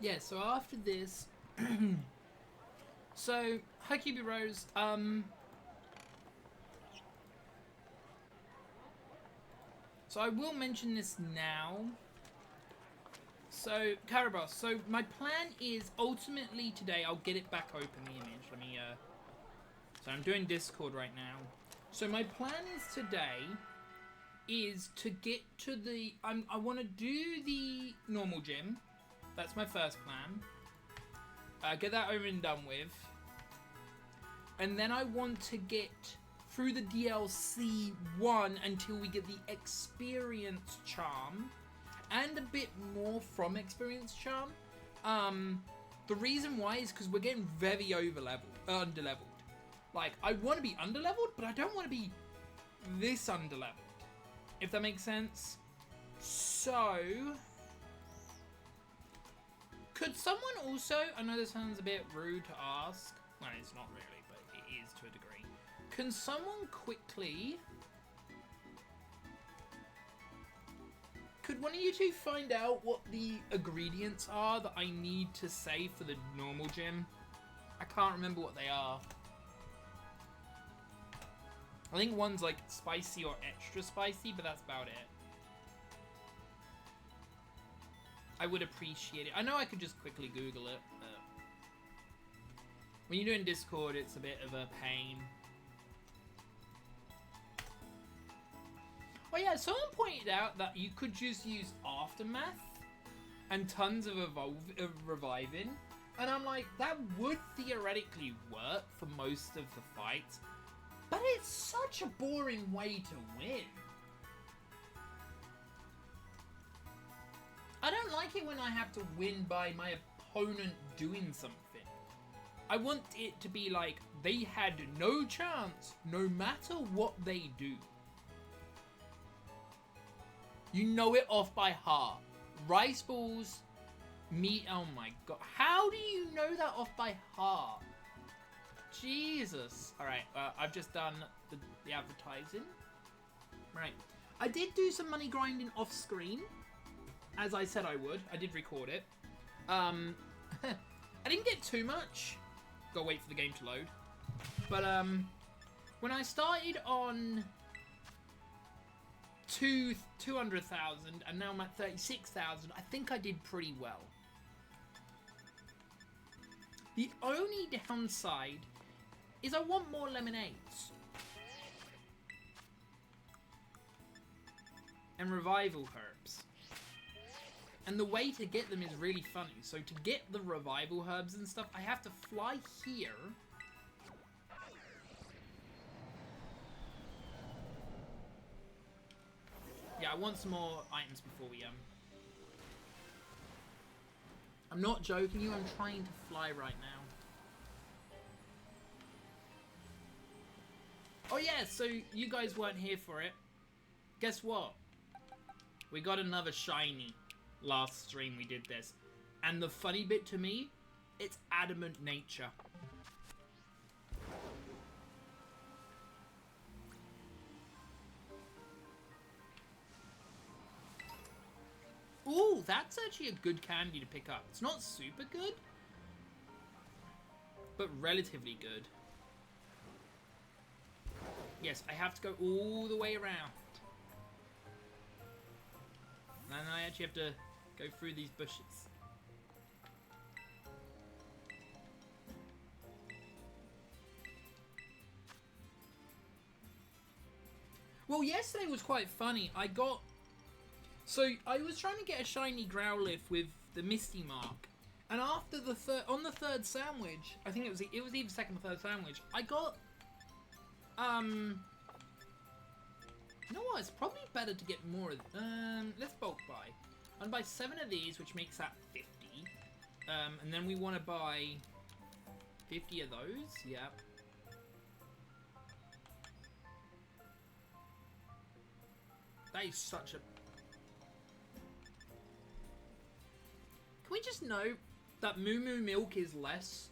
yeah, so after this... so, hi QB Rose, so I will mention this now. So, Carabas, so my plan is ultimately today, I'll get it back open, the image. Let me, so I'm doing Discord right now. So my plan is today is to get to the, I want to do the normal gym. That's my first plan. Get that over and done with. And then I want to get through the DLC 1 until we get the experience charm. And a bit more from experience charm. The reason why is because we're getting very underleveled. Like, I want to be underleveled, but I don't want to be this underleveled. If that makes sense. So, could someone also, I know this sounds a bit rude to ask. Well, it's not really, but it is to a degree. Can someone quickly... Could one of you two find out what the ingredients are that I need to say for the normal gym? I can't remember what they are. I think one's like spicy or extra spicy, but that's about it. I would appreciate it. I know I could just quickly Google it, but when you're doing Discord, it's a bit of a pain. Oh yeah, someone pointed out that you could just use Aftermath and tons of reviving. And I'm like, that would theoretically work for most of the fights. But it's such a boring way to win. I don't like it when I have to win by my opponent doing something. I want it to be like, they had no chance, no matter what they do. You know it off by heart. Rice balls, meat, oh my god. How do you know that off by heart? Jesus. Alright, I've just done the advertising. Right. I did do some money grinding off screen. As I said I would. I did record it. I didn't get too much. Gotta wait for the game to load. But, when I started on 200,000 and now I'm at 36,000, I think I did pretty well. The only downside is I want more lemonades. And revival herbs. And the way to get them is really funny. So to get the revival herbs and stuff, I have to fly here. Yeah, I want some more items before we, I'm not joking you, I'm trying to fly right now. Oh yeah, so you guys weren't here for it. Guess what? We got another shiny. Last stream we did this. And the funny bit to me, it's adamant nature. Ooh, that's actually a good candy to pick up. It's not super good, but relatively good. Yes, I have to go all the way around. And I actually have to go through these bushes. Well, yesterday was quite funny. So I was trying to get a shiny Growlithe with the Misty Mark, and after the third sandwich, I think it was either second or third sandwich, I got you know what? It's probably better to get more of let's bulk buy. I'll buy 7 of these, which makes that 50. And then we want to buy 50 of those. Yep. That is such a... Can we just note that Moo Moo Milk is less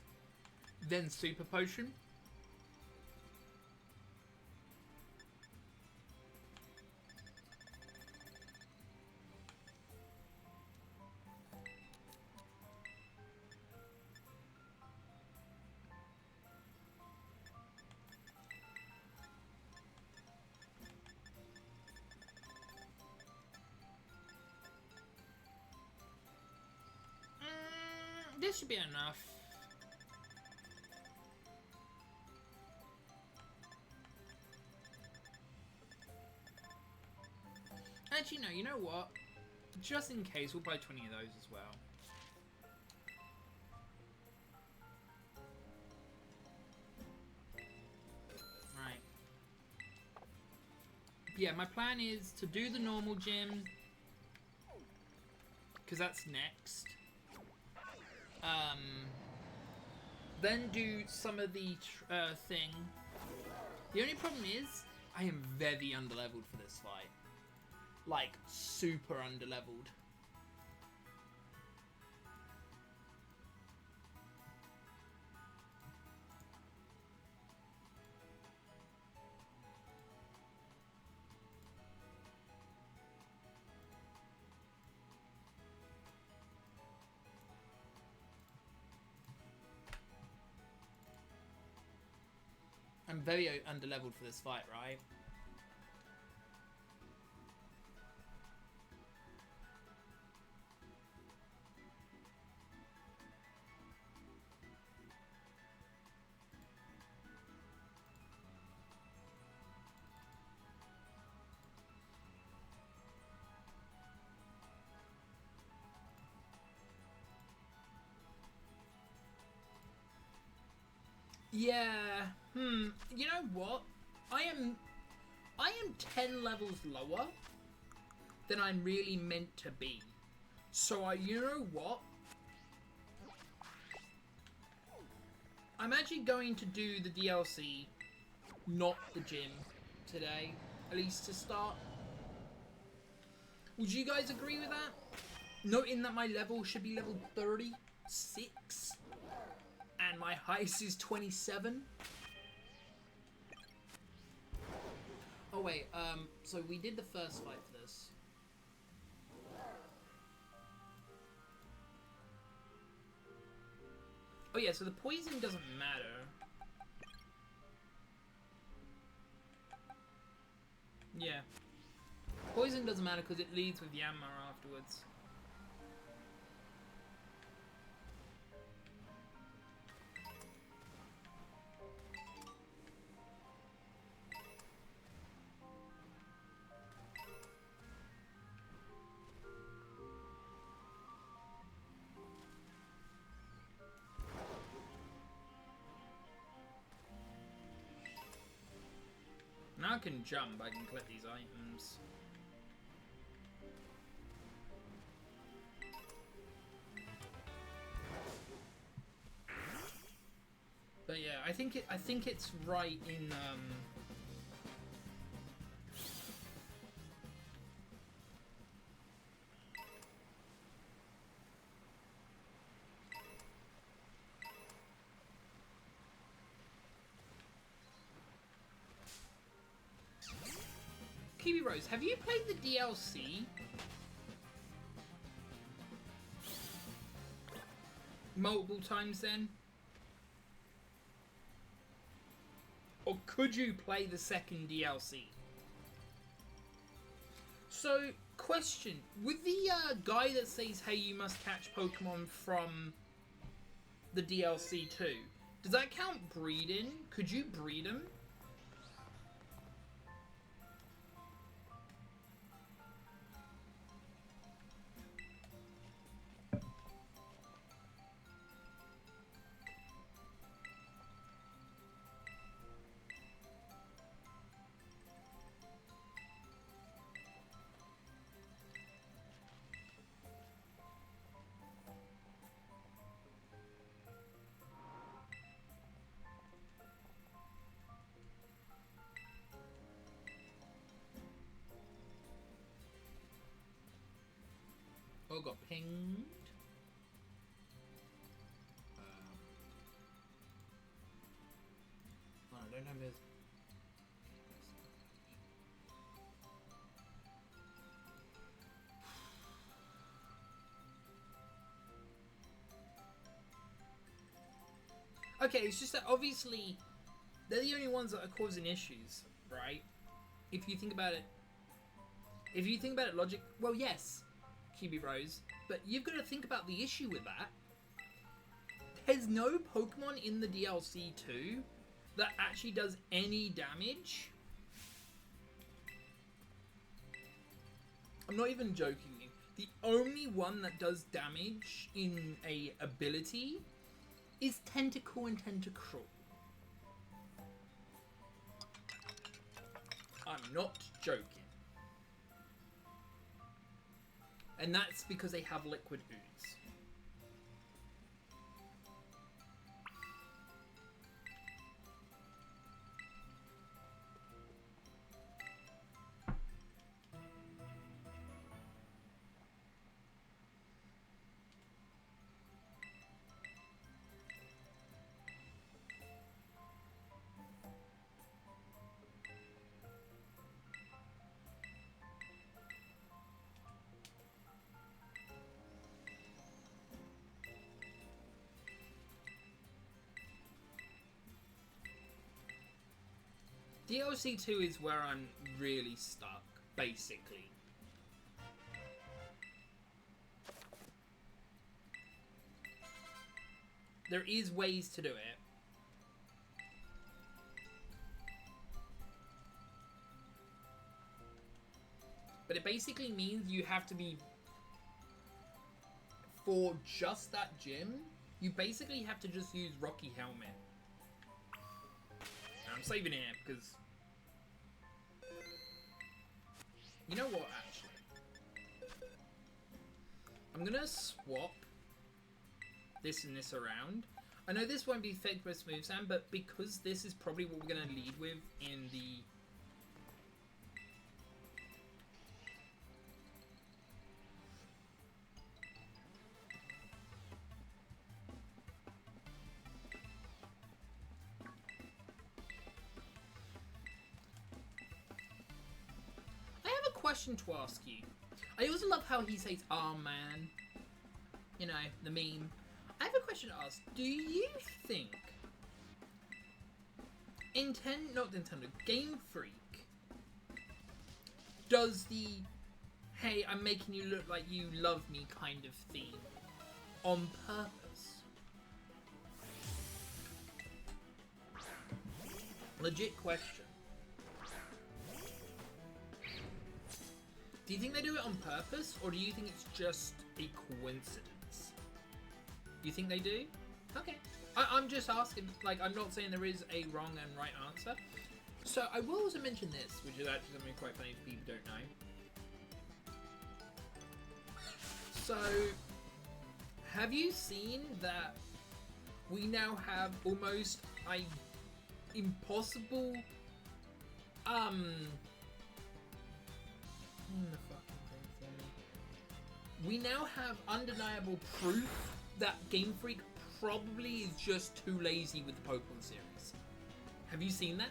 than Super Potion? This should be enough. Actually, no, you know what? Just in case, we'll buy 20 of those as well. Right. Yeah, my plan is to do the normal gym, because that's next. Then do some of the thing. The only problem is, I am very underleveled for this fight. Like, super underleveled. I'm very underleveled for this fight, right? Yeah. You know what? I am 10 levels lower than I'm really meant to be. So you know what? I'm actually going to do the DLC, not the gym, today. At least to start. Would you guys agree with that? Noting that my level should be level 36. And my highest is 27. Oh wait, so we did the first fight for this. Oh yeah, so the poison doesn't matter. Yeah. Poison doesn't matter because it leads with Yanmar afterwards. Now I can jump, I can collect these items. But yeah, I think it's right in Kiwi Rose, have you played the DLC? Multiple times then? Or could you play the second DLC? So, question. With the guy that says, hey, you must catch Pokemon from the DLC too, does that count breeding? Could you breed them? Oh, got pinged. Oh, I don't have his. Okay, it's just that obviously they're the only ones that are causing issues, right? If you think about it, logic. Well, yes, QB Rose, but you've got to think about the issue with that. There's no Pokemon in the DLC 2 that actually does any damage. I'm not even joking you. The only one that does damage in a ability is Tentacle and Tentacruel. I'm not joking. And that's because they have Liquid Ooze. DLC 2 is where I'm really stuck, basically. There is ways to do it. But it basically means you have to be... For just that gym, you basically have to just use Rocky Helmet. I'm saving it because... You know what, actually? I'm gonna swap this and this around. I know this won't be fake with Smooth Sand, but because this is probably what we're gonna lead with in the... question to ask you. I also love how he says, "Oh man," you know, the meme. I have a question to ask. Do you think Game Freak does the "Hey, I'm making you look like you love me" kind of theme on purpose? Legit question. Do you think they do it on purpose, or do you think it's just a coincidence? You think they do? Okay. I'm just asking. Like, I'm not saying there is a wrong and right answer. So, I will also mention this, which is actually something quite funny if people don't know. So, have you seen that we now have almost a impossible... the fucking thing for me. We now have undeniable proof that Game Freak probably is just too lazy with the Pokemon series. Have you seen that?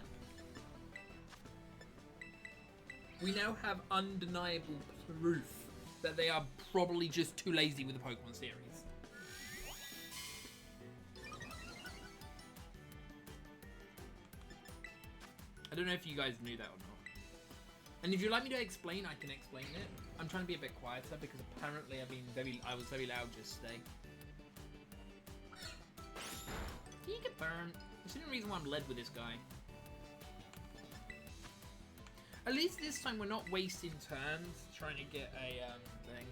We now have undeniable proof that they are probably just too lazy with the Pokemon series. I don't know if you guys knew that or not. And if you'd like me to explain, I can explain it. I'm trying to be a bit quieter because apparently I was very loud yesterday. You get burned. There's the reason why I'm led with this guy. At least this time we're not wasting turns trying to get a thing.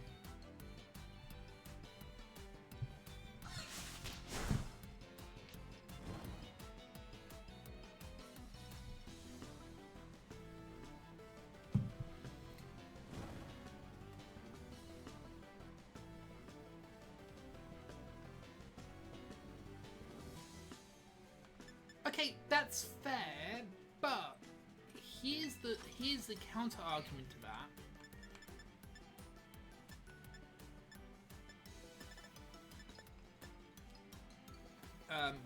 Okay, that's fair, but here's the counter argument to that.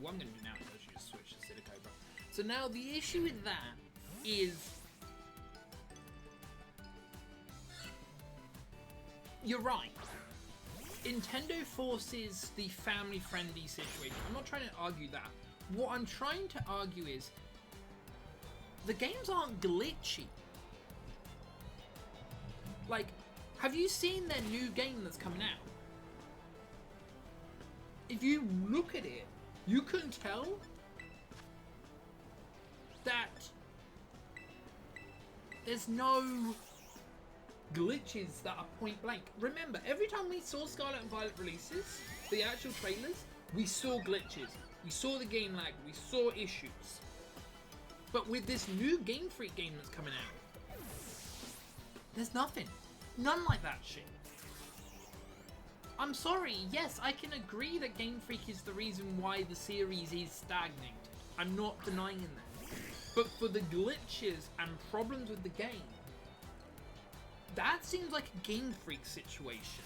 What I'm going to do now is actually just switch to Silicobra. So now the issue with that is you're right. Nintendo forces the family-friendly situation. I'm not trying to argue that. What I'm trying to argue is the games aren't glitchy. Like, have you seen their new game that's coming out? if you look at it, you can tell that there's no glitches that are point blank. Remember, every time we saw Scarlet and Violet releases, the actual trailers, we saw glitches, we saw the game lag, we saw issues. But with this new Game Freak game that's coming out, there's nothing. None like that shit. I'm sorry, yes, I can agree that Game Freak is the reason why the series is stagnated. I'm not denying that. But for the glitches and problems with the game, that seems like a Game Freak situation.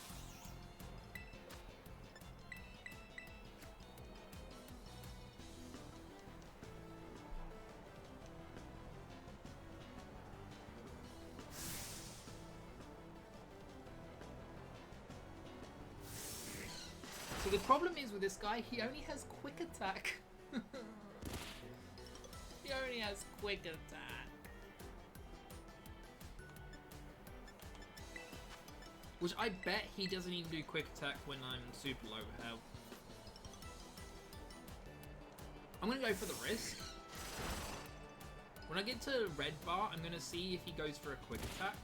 So the problem is with this guy, he only has quick attack. He only has quick attack. Which I bet he doesn't even do quick attack when I'm super low health. I'm gonna go for the risk. When I get to red bar, I'm gonna see if he goes for a quick attack.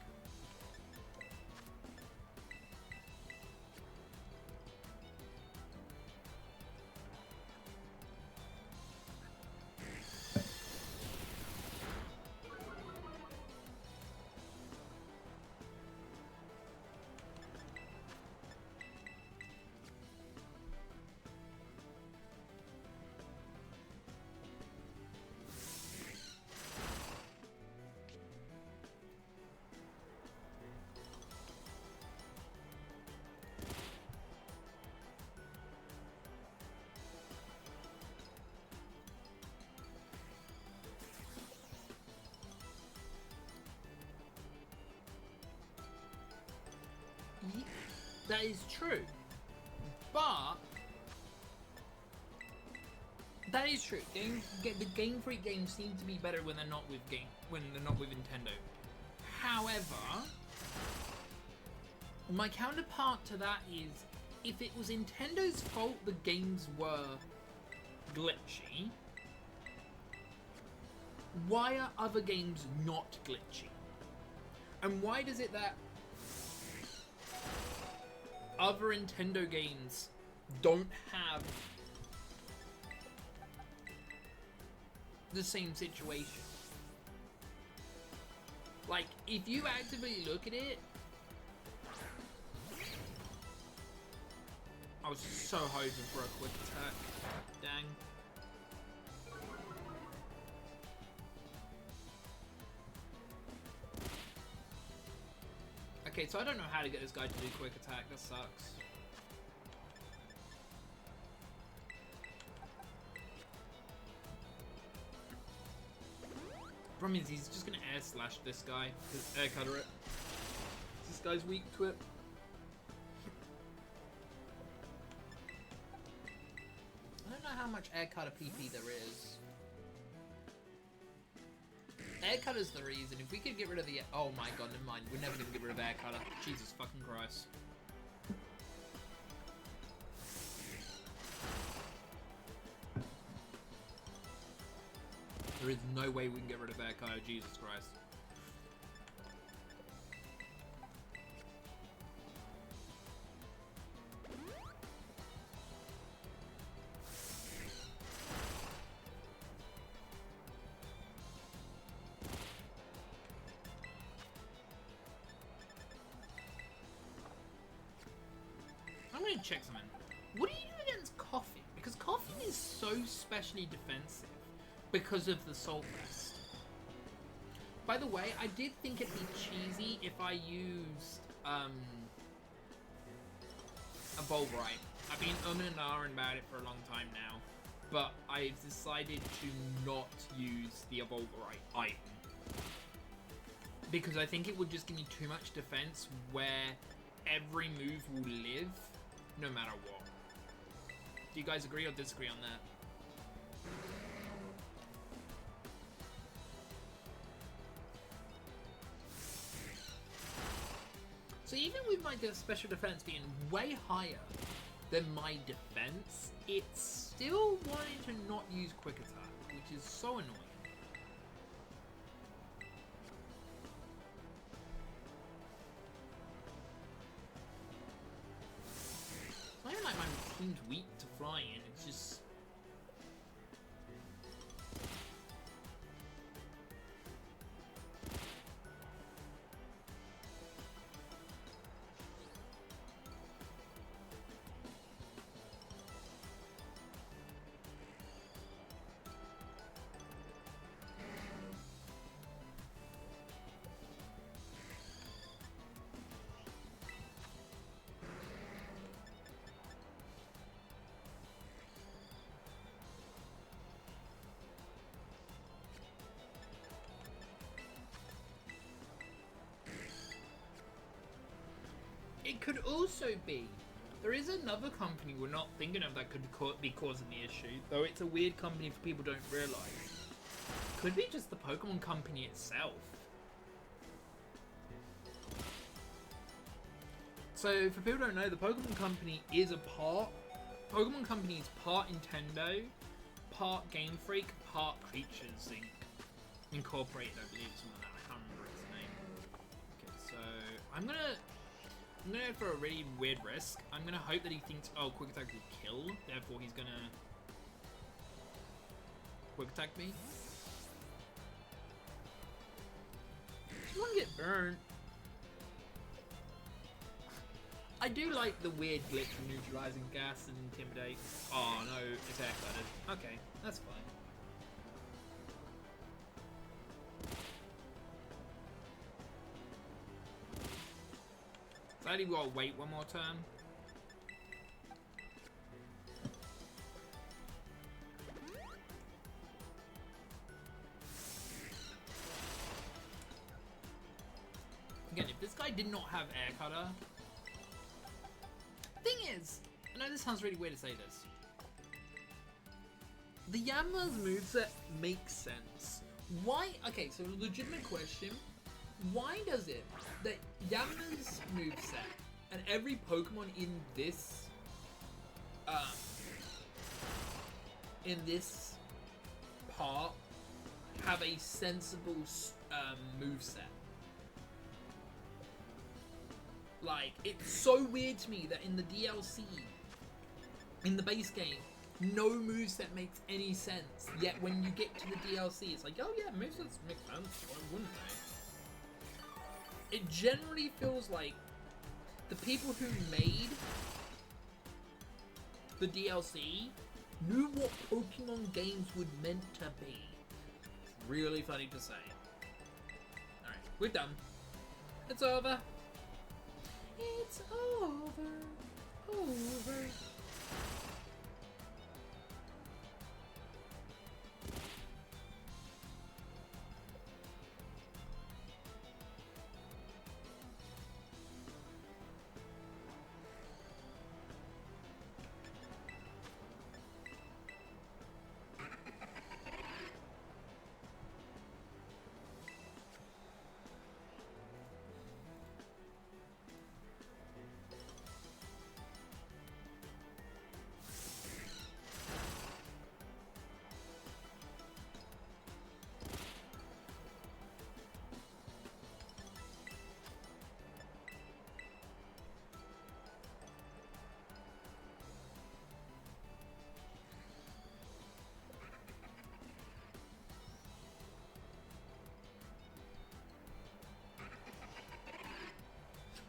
That is true, but that is true. The Game Freak games seem to be better when they're not with Nintendo. However, my counterpart to that is, if it was Nintendo's fault the games were glitchy, why are other games not glitchy? And why does it that other Nintendo games don't have the same situation? Like, if you actively look at it, I was so hoping for a quick attack. Dang. Okay, so I don't know how to get this guy to do quick attack. That sucks. Problem is, he's just gonna air slash this guy. Just air cutter it. This guy's weak to it. I don't know how much air cutter PP there is. Air cutter's the reason. If we could get rid of the... Oh my god, never mind. We're never gonna get rid of air cutter. Jesus fucking Christ. There is no way we can get rid of air cutter. Jesus Christ. I'm gonna check something. What do you do against Coughing? Because Coughing is so specially defensive because of the Salt Rest. By the way, I did think it'd be cheesy if I used a Volverite. I've been umming and ahhing about it for a long time now, but I've decided to not use the Volverite item because I think it would just give me too much defense where every move will live no matter what. Do you guys agree or disagree on that? So even with my special defense being way higher than my defense, it's still wanting to not use quick attack, which is so annoying. It's not even like my team's weak to flying, it's just... It could also be, there is another company we're not thinking of that could be causing the issue, though it's a weird company for people don't realise. Could be just the Pokemon company itself. So, for people who don't know, the Pokemon company is Pokemon company is part Nintendo, part Game Freak, part Creatures Inc. Incorporated, I believe, something like that. I can't remember its name. Okay, so I'm gonna go for a really weird risk. I'm gonna hope that he thinks, oh, quick attack will kill, therefore he's gonna quick attack me. I just want to get burnt. I do like the weird glitch of neutralizing gas and intimidate. Oh no, it's air flooded. Okay, that's fine. So I only gotta wait one more turn. Again, if this guy did not have air cutter. Thing is, I know this sounds really weird to say this. The Yanma's moveset makes sense. Why? Okay, so a legitimate question. Why does it that Yanma's moveset and every Pokemon in this part have a sensible moveset? Like, it's so weird to me that in the DLC, in the base game, no moveset makes any sense. Yet when you get to the DLC, it's like, oh yeah, movesets make sense. Why wouldn't they? It generally feels like the people who made the DLC knew what Pokemon games were meant to be. It's really funny to say. Alright, we're done. It's over. It's over.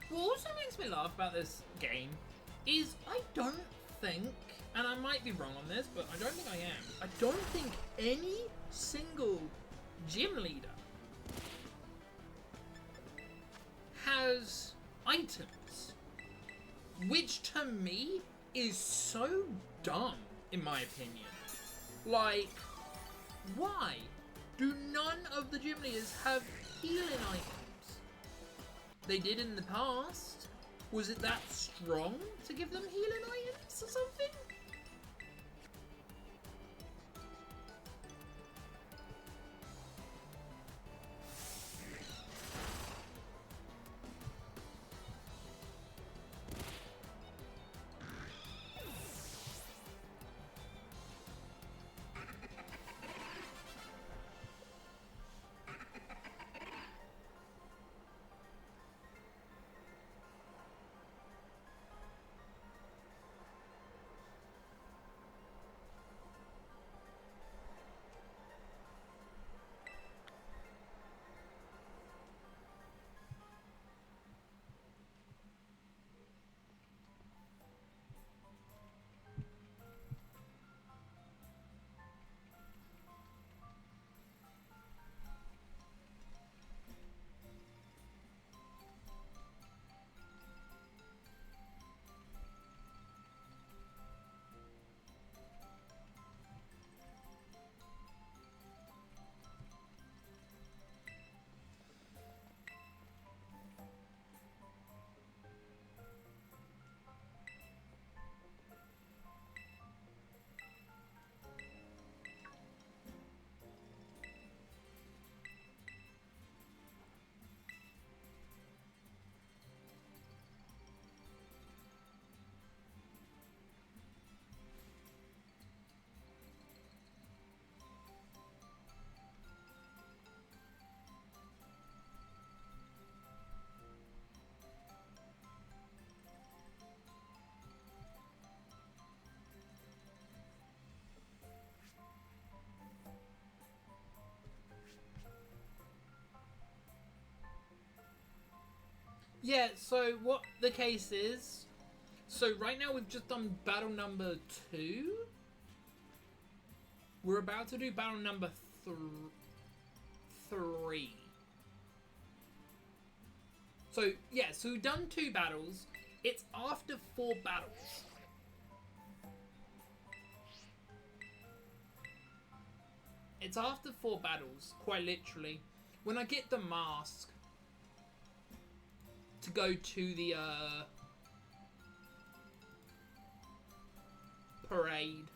What also makes me laugh about this game is I don't think, and I might be wrong on this, but I don't think I am. I don't think any single gym leader has items, which to me is so dumb, in my opinion. Like, why do none of the gym leaders have healing items? They did in the past. Was it that strong to give them healing items or something? Yeah, so what the case is... So right now we've just done battle number 2. We're about to do battle number 3. So, yeah, so we've done 2 battles. It's after 4 battles. It's after 4 battles, quite literally. When I get the mask to go to the parade.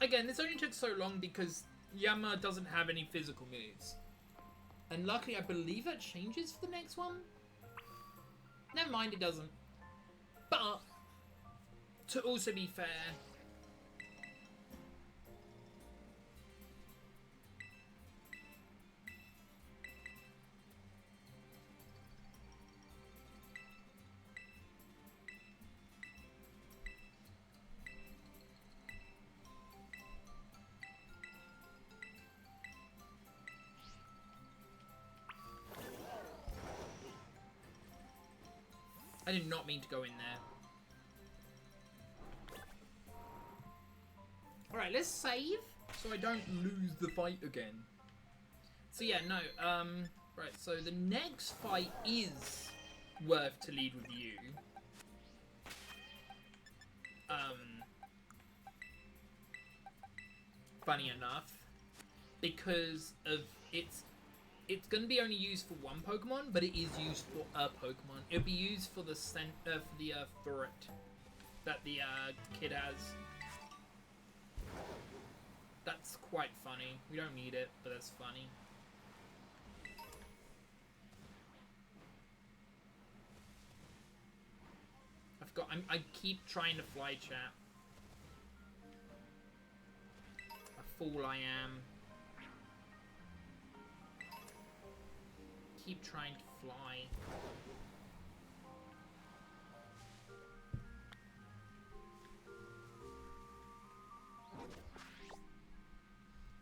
Again, this only took so long because Yama doesn't have any physical moves. And luckily, I believe that changes for the next one. Never mind, it doesn't. But, to also be fair... I did not mean to go in there. Alright, let's save so I don't lose the fight again. So yeah, no, right, so the next fight is worth to lead with you. Funny enough, because of it's going to be only used for one Pokemon, but it is used for a Pokemon. It'll be used for the turret that the kid has. That's quite funny. We don't need it, but that's funny. I keep trying to fly chat. A fool I am. Keep trying to fly.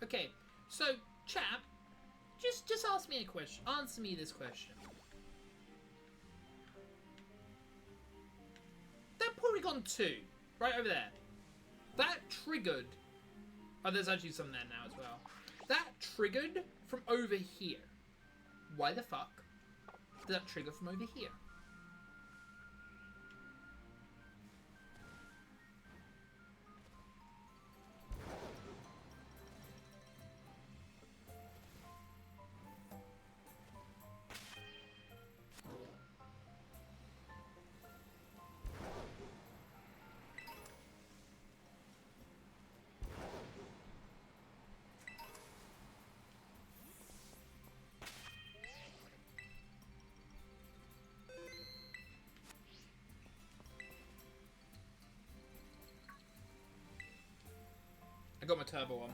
Okay, so chap, just ask me a question. Answer me this question. That Porygon 2, right over there, that triggered... Oh, there's actually some there now as well. That triggered from over here. Why the fuck did that trigger from over here? I got my turbo on.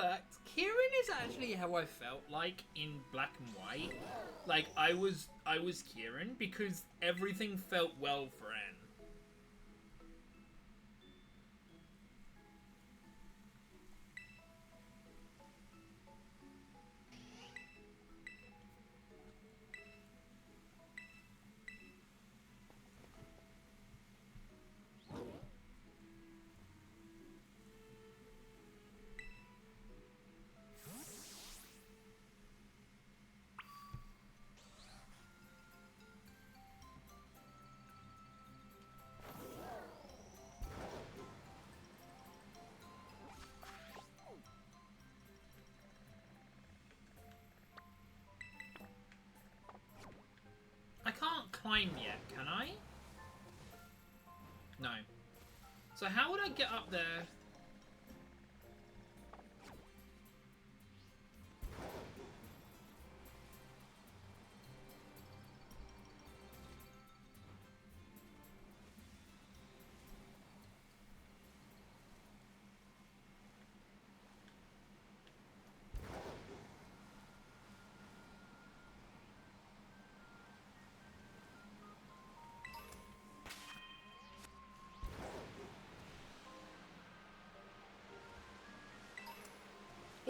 fact, Kieran is actually how I felt like in Black and White. Like, I was Kieran because everything felt well for Anne. I can't climb yet, can I? No. So how would I get up there?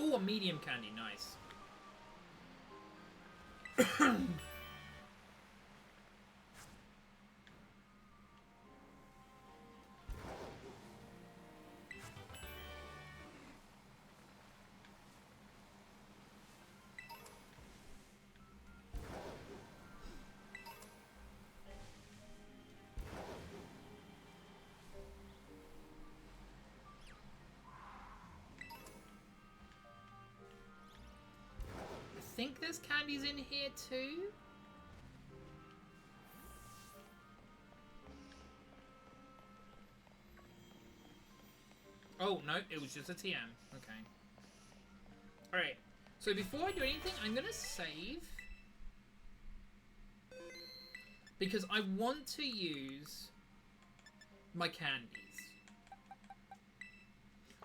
Oh, a medium candy, nice. I think there's candies in here too. Oh, no, it was just a TM. Okay. Alright, so before I do anything, I'm gonna save. Because I want to use my candies.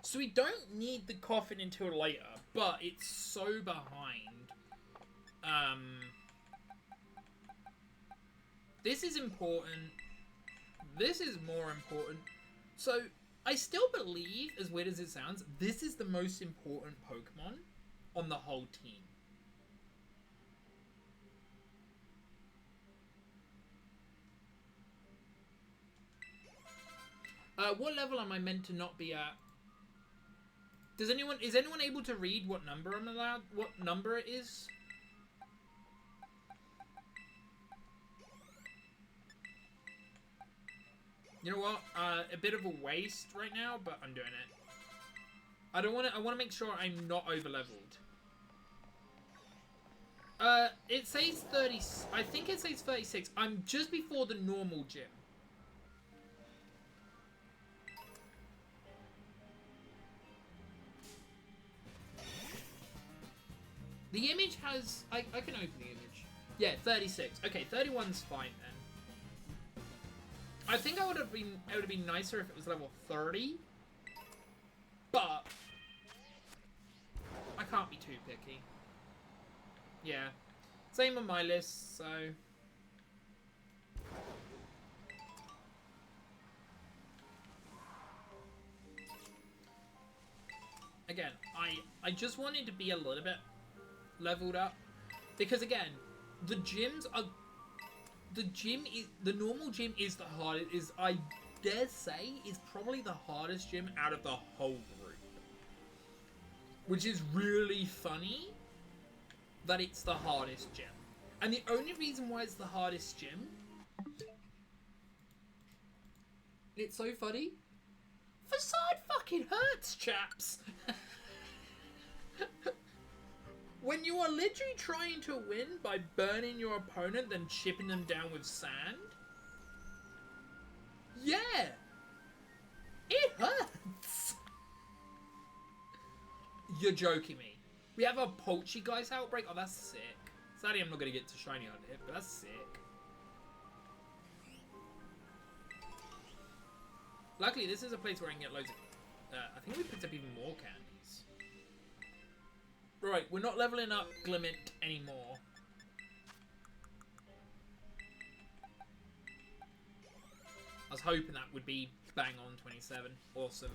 So we don't need the coffin until later, but it's so behind. This is important. This is more important. So, I still believe, as weird as it sounds, this is the most important Pokemon on the whole team. What level am I meant to not be at? Is anyone able to read what number I'm allowed? What number it is? You know what? A bit of a waste right now, but I'm doing it. I want to make sure I'm not over leveled. It says 30. I think it says 36. I'm just before the normal gym. The image has... I can open the image. Yeah, 36. Okay, 31's fine then. I think it would have been nicer if it was level 30. But I can't be too picky. Yeah. Same on my list, so... Again, I just wanted to be a little bit leveled up. Because again, the gyms are... The normal gym is the hardest, I dare say, is probably the hardest gym out of the whole group. Which is really funny that it's the hardest gym. And the only reason why it's the hardest gym... It's so funny. Facade fucking hurts, chaps! When you are literally trying to win by burning your opponent, then chipping them down with sand. Yeah! It hurts! You're joking me. We have a Poltergeist outbreak? Oh, that's sick. Sadly, I'm not going to get to shiny on it, but that's sick. Luckily, this is a place where I can get loads of... I think we picked up even more candies. Right, we're not leveling up Glimmet anymore. I was hoping that would be bang on 27. Awesome.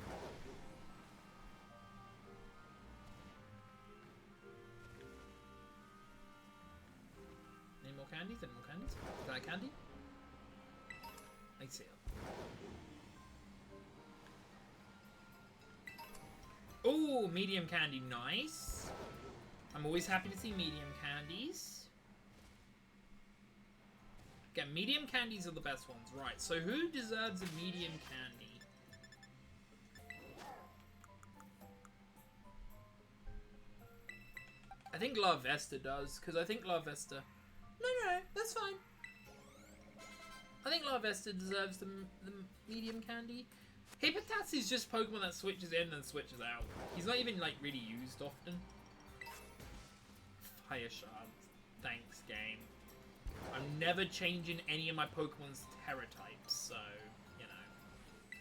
Any more candies? Any more candies? Is that a candy? I see it. Oh, medium candy. Nice. I'm always happy to see medium candies. Again, medium candies are the best ones. Right, so who deserves a medium candy? I think La Vesta does, because I think La Vesta... No, that's fine. I think La Vesta deserves the medium candy. Hippotas is just Pokemon that switches in and switches out. He's not even, like, really used often. Fire Shards. Thanks, game. I'm never changing any of my Pokemon's Terra types, so, you know.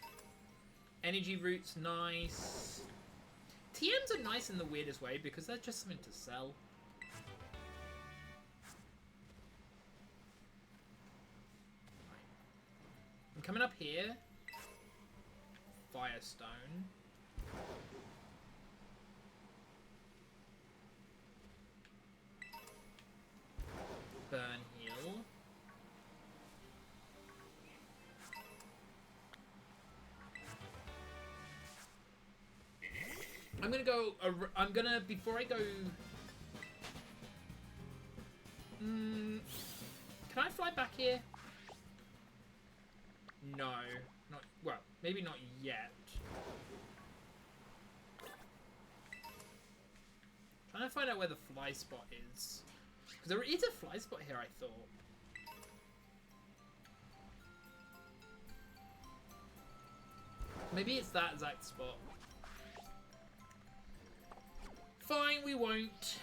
Energy Roots, nice. TMs are nice in the weirdest way because they're just something to sell. I'm coming up here. Firestone. Burn Heal. I'm gonna go. I'm gonna before I go. Can I fly back here? No, not well. Maybe not yet. Trying to find out where the fly spot is. Because there is a fly spot here, I thought. Maybe it's that exact spot. Fine, we won't.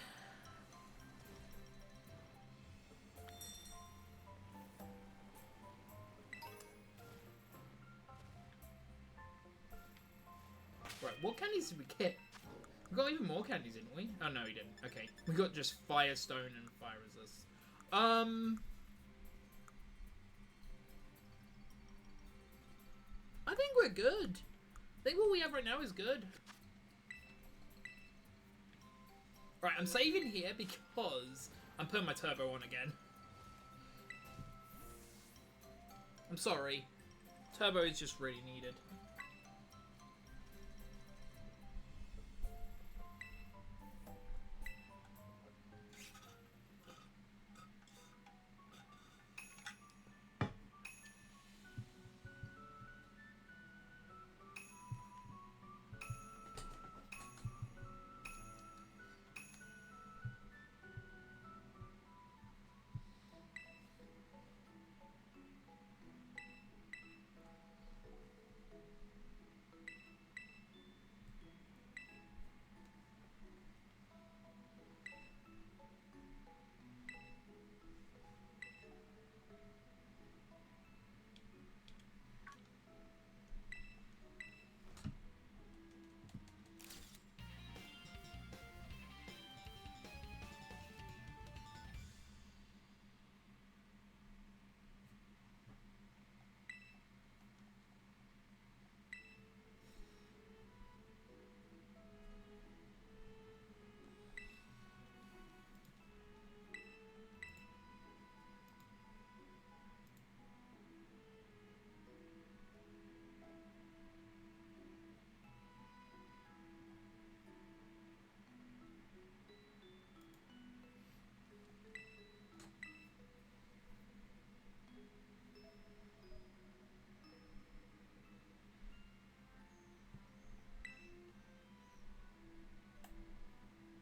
Right, what candies did we get? We got even more candies, didn't we? Oh, no, we didn't. Okay. We got just Firestone and Fire Resist. I think we're good. I think what we have right now is good. Right, I'm saving here because I'm putting my turbo on again. I'm sorry. Turbo is just really needed.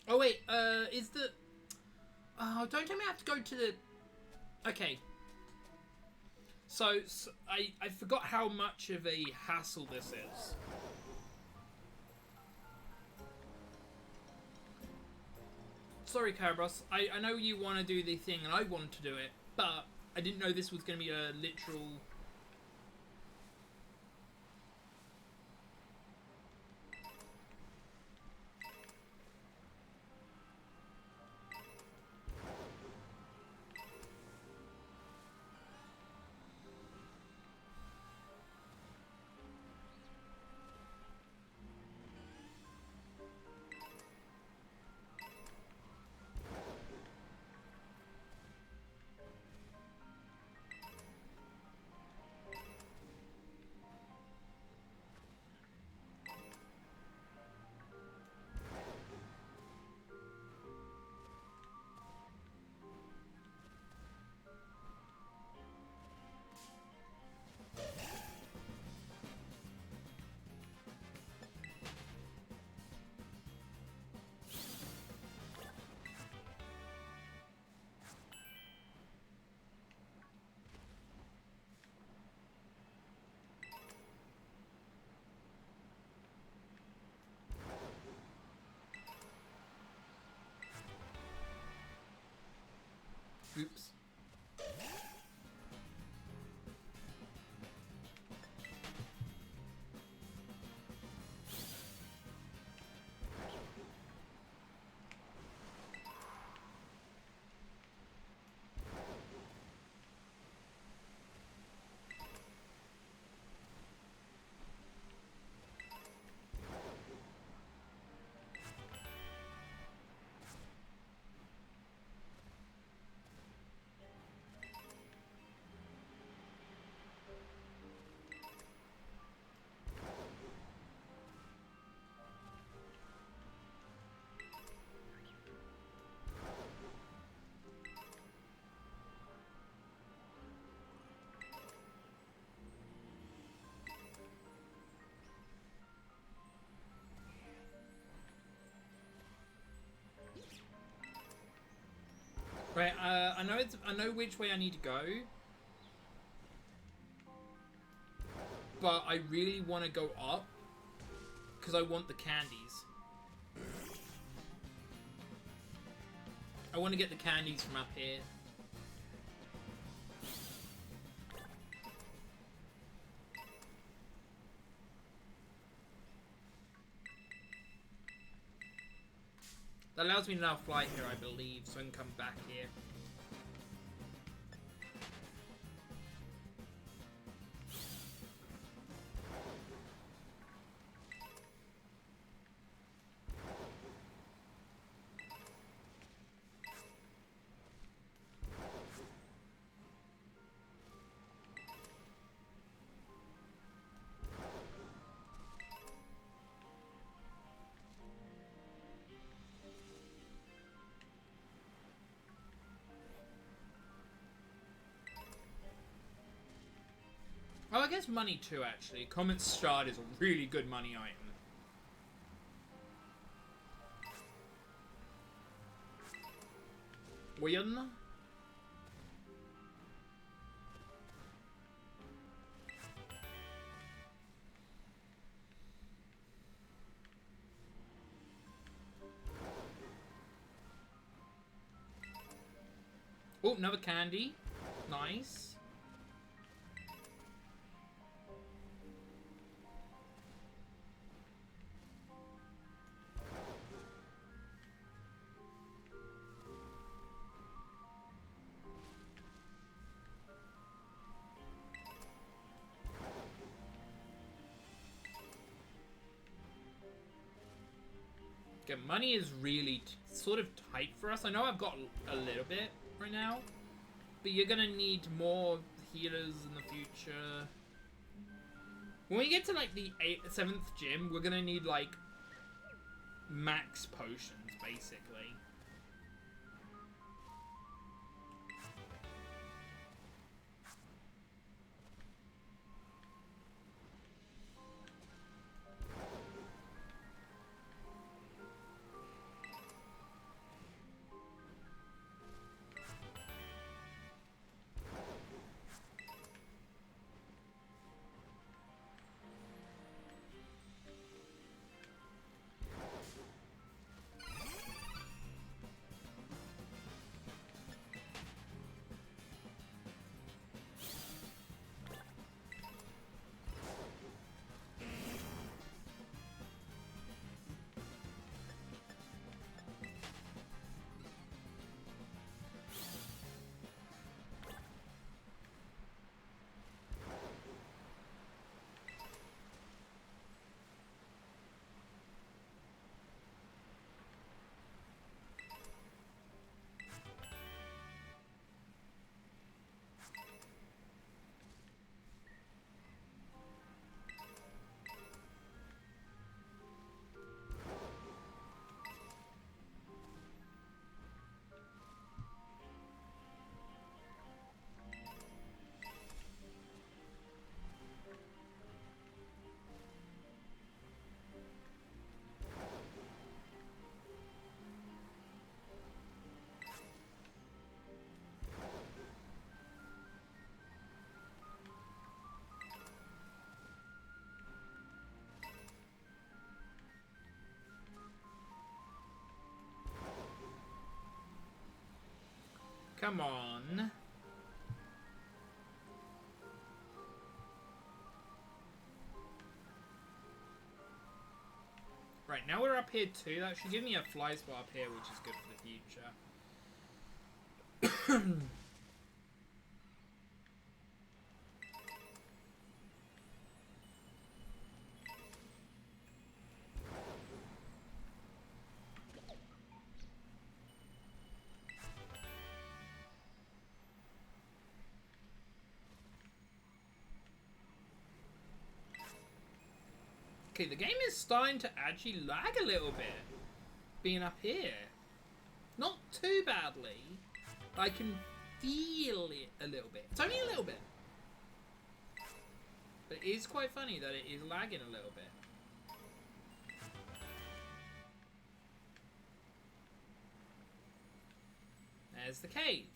Oh wait, is the... Oh, don't tell me I have to go to the... Okay. So I forgot how much of a hassle this is. Sorry, Carabos. I know you want to do the thing, and I want to do it, but I didn't know this was going to be a literal... Oops. Right, I know which way I need to go. But I really want to go up. Because I want the candies. I want to get the candies from up here. That allows me to now fly here, I believe, so I can come back here. Oh, I guess money too, actually. Comet Shard is a really good money item. Win. Oh, another candy. Nice. Okay, money is really sort of tight for us. I know I've got a little bit right now, but you're gonna need more healers in the future. When we get to like the 7th gym, we're gonna need like max potions, basically. Come on. Right, now we're up here too. That should give me a fly spot up here, which is good for the future. Okay, the game is starting to actually lag a little bit. Being up here. Not too badly. But I can feel it a little bit. It's only a little bit. But it is quite funny that it is lagging a little bit. There's the cave.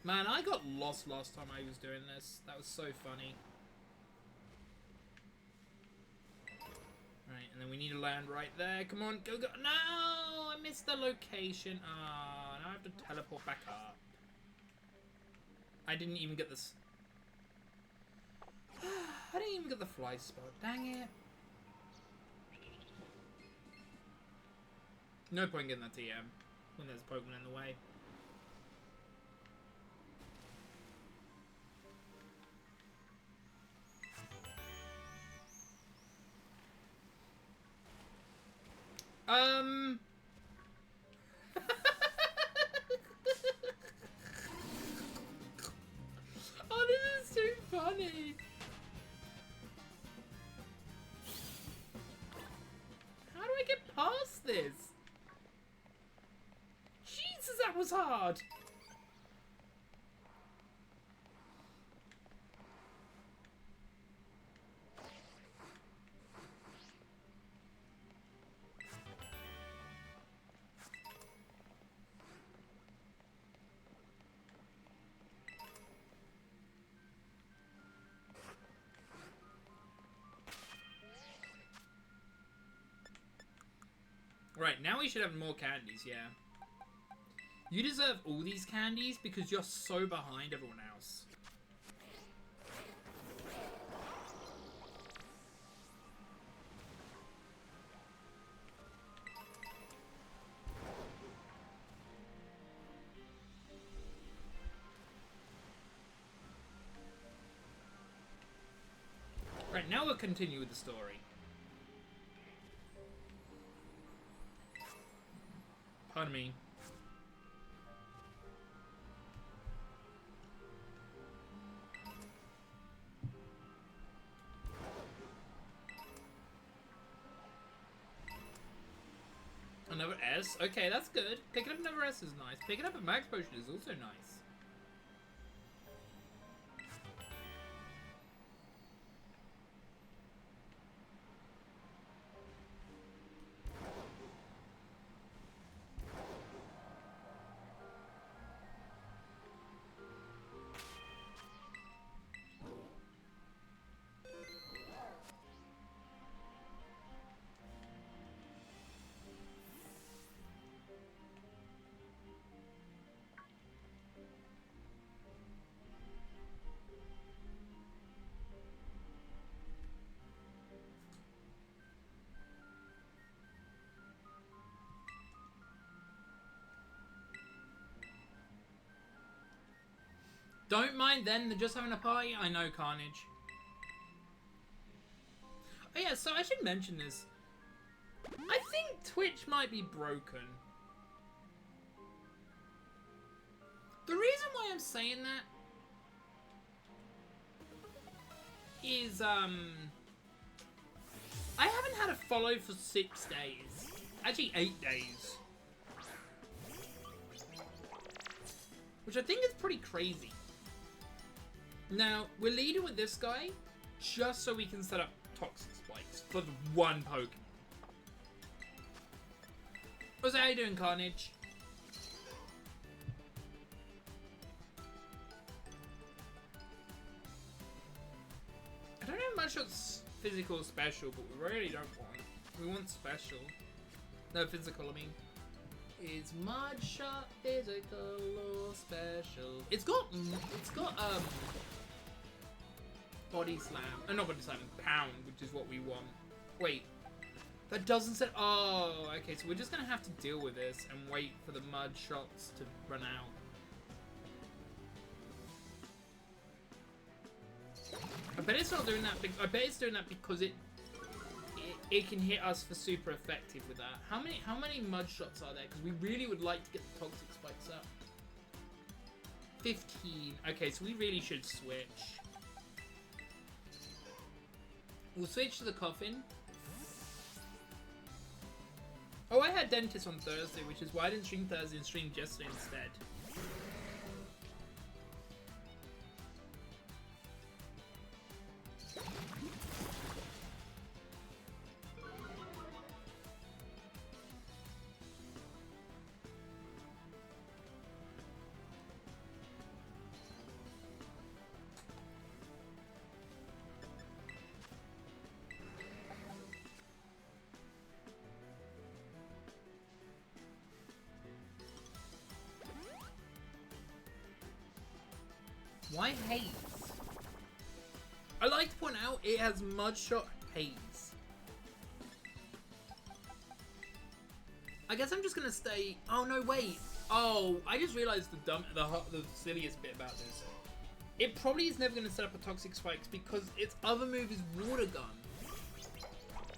Man, I got lost last time I was doing this. That was so funny. Right, and then we need to land right there. Come on, go, go. No! I missed the location. Ah, now I have to teleport back up. I didn't even get this. I didn't even get the fly spot. Dang it. No point getting that TM when there's a Pokemon in the way. Oh, this is too funny. How do I get past this? Jesus, that was hard. Right, now we should have more candies, yeah. You deserve all these candies because you're so behind everyone else. Right, now we'll continue with the story. Pardon me. Another S? Okay, that's good. Picking up another S is nice. Picking up a max potion is also nice. Don't mind them, they're just having a party. I know, Carnage. Oh yeah, so I should mention this. I think Twitch might be broken. The reason why I'm saying that is, I haven't had a follow for 6 days. Actually, 8 days. Which I think is pretty crazy. Now, we're leading with this guy just so we can set up toxic spikes for the one Pokemon. What's how you doing, Carnage? I don't have much that's physical or special, but we really don't want. We want special. No, physical, I mean. Is mud shot physical or special? It's got body slam. Not body slam, pound, which is what we want. Wait, that doesn't say. Oh, okay. So we're just gonna have to deal with this and wait for the mud shots to run out. I bet it's not doing that. I bet it's doing that because it can hit us for super effective with that. How many mud shots are there? Because we really would like to get the toxic spikes up. 15. Okay, so we really should switch. We'll switch to the coffin. Oh, I had dentist on Thursday, which is why I didn't stream Thursday and stream yesterday instead. Why haze? I like to point out it has Mudshot haze. I guess I'm just gonna stay. Oh no, wait. Oh, I just realized the silliest bit about this. It probably is never gonna set up a toxic spikes because its other move is water gun,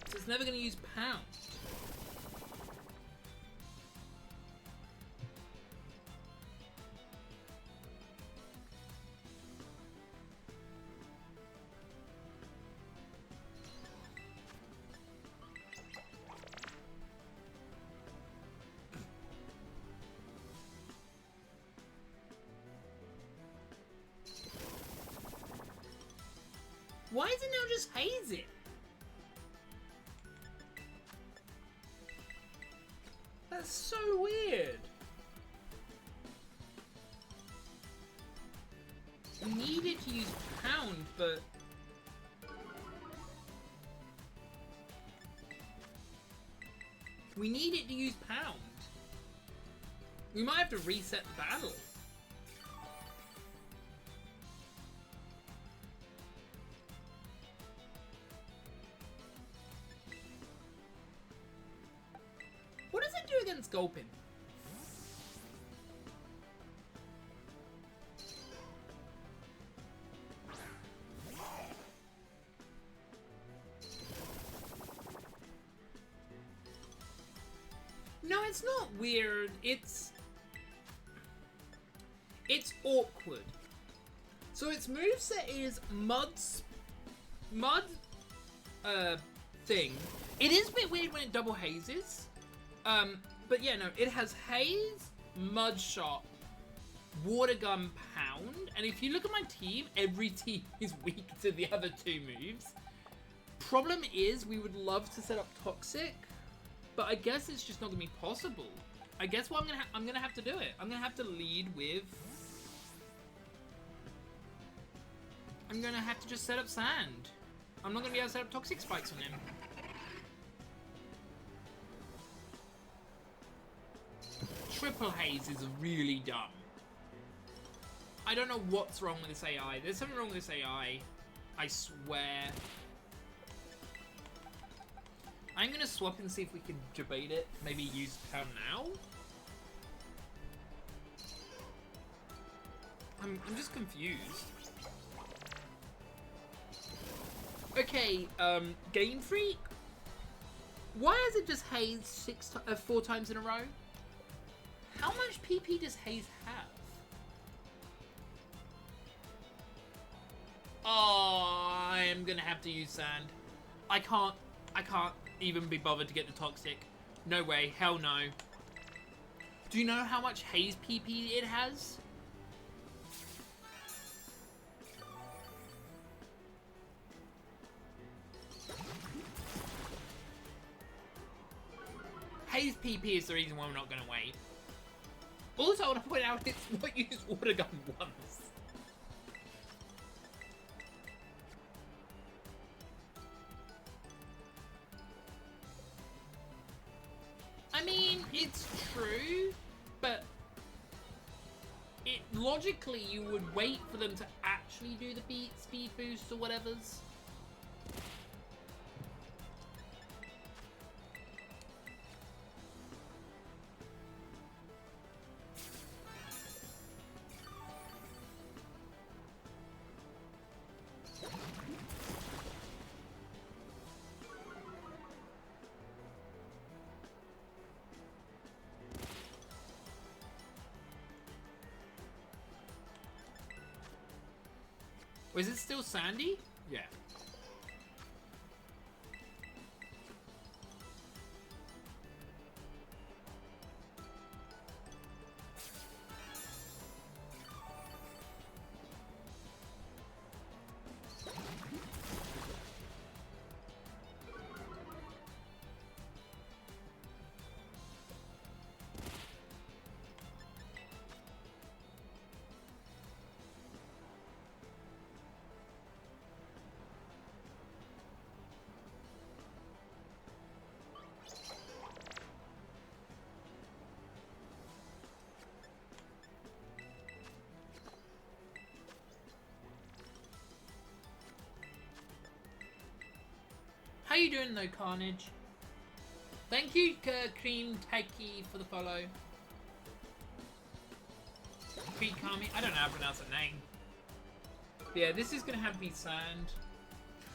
so it's never gonna use pound. Why is it now just haze it? That's so weird. We needed to use pound, but we needed to use pound. We might have to reset the battle. What does it do against Gulpin? No, it's not weird. It's awkward. So its moveset is mud thing. It is a bit weird when it double hazes. But yeah, no, it has haze, mud shot, water gun, pound, and if you look at my team, every team is weak to the other two moves. Problem is, we would love to set up toxic, but I guess it's just not gonna be possible. I guess what I'm gonna have to do it. I'm gonna have to lead with. I'm gonna have to just set up sand. I'm not gonna be able to set up toxic spikes on him. Triple haze is really dumb. I don't know what's wrong with this AI. There's something wrong with this AI. I swear. I'm gonna swap and see if we can debate it. Maybe use pound now? I'm just confused. Okay, Game Freak? Why has it just hazed 4 times in a row? How much PP does Haze have? Oh, I am gonna have to use sand. I can't even be bothered to get the toxic. No way, hell no. Do you know how much Haze PP it has? Haze PP is the reason why we're not gonna wait. Also, I want to point out it's not used water gun once. I mean, It's true, but logically you would wait for them to actually do the speed boost or whatever's. Is it still sandy? Yeah. How you doing though, Carnage? Thank you, Cream Techie, for the follow. Creed Kami, I don't know how to pronounce that name. But yeah, this is gonna have to be sand.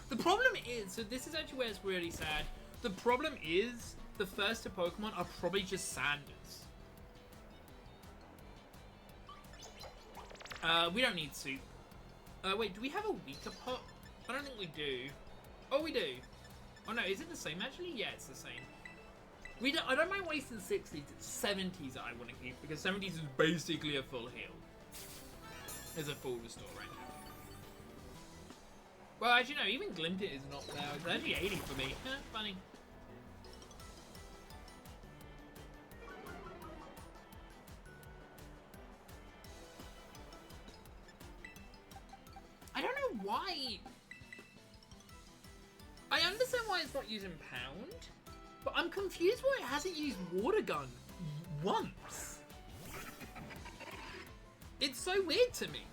The problem is, so this is actually where it's really sad. The problem is, the first two Pokemon are probably just sanders. We don't need soup. Wait, do we have a weaker pot? I don't think we do. Oh, we do. Oh no, is it the same actually? Yeah, it's the same. I don't mind wasting 60s, it's 70s I want to keep, because 70s is basically a full heal. There's a full restore right now. Well, actually no, even Glinted is not there. It's actually 80 for me. Funny. I don't know why. I understand why it's not using Pound, but I'm confused why it hasn't used Water Gun once. It's so weird to me.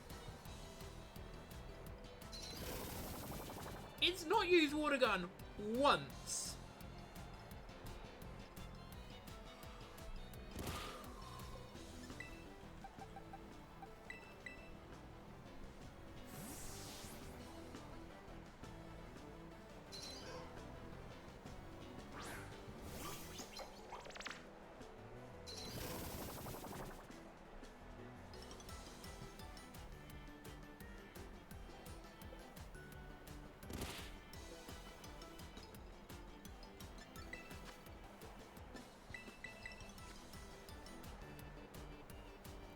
It's not used Water Gun once.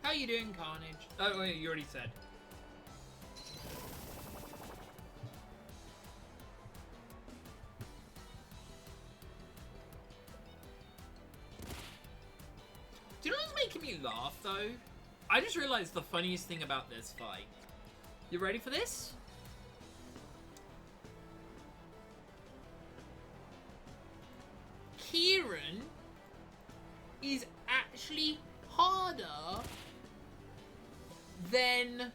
How you doing, Carnage? Oh, wait, you already said. Do you know what's making me laugh, though? I just realized the funniest thing about this fight. You ready for this? Kieran is actually harder than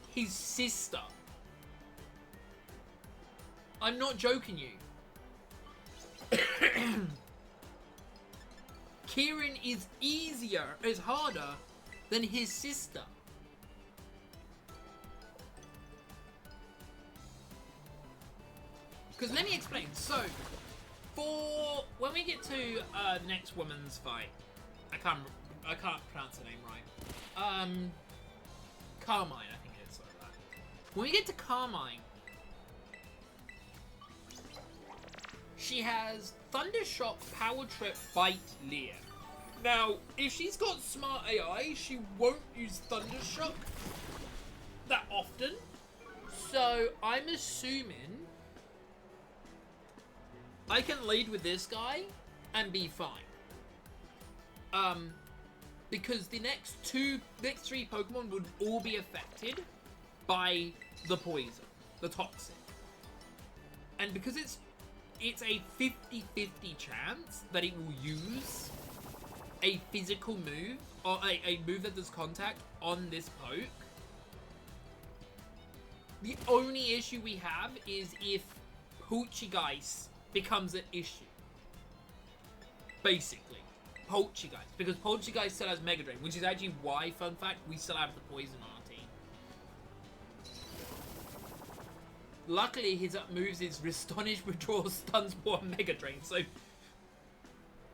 his sister. I'm not joking you. Kieran is harder than his sister. Because let me explain. So, for when we get to the next woman's fight, I can't pronounce her name right. Carmine, I think it is like that. When we get to Carmine, she has Thunder Shock, Power Trip, Bite, Leer. Now, if she's got smart AI, she won't use Thunder Shock that often. So I'm assuming I can lead with this guy and be fine. Because the next three Pokemon would all be affected by the poison, the toxic. And because it's it's a 50-50 chance that it will use a physical move, or a move that does contact on this poke. The only issue we have is if Poltergeist becomes an issue. Basically. Poltergeist. Because Poltergeist still has Mega Drain, which is actually why, fun fact, we still have the Poison on our team. Luckily, his moves is Astonish, Withdraw, Stun Spore, and Mega Drain, so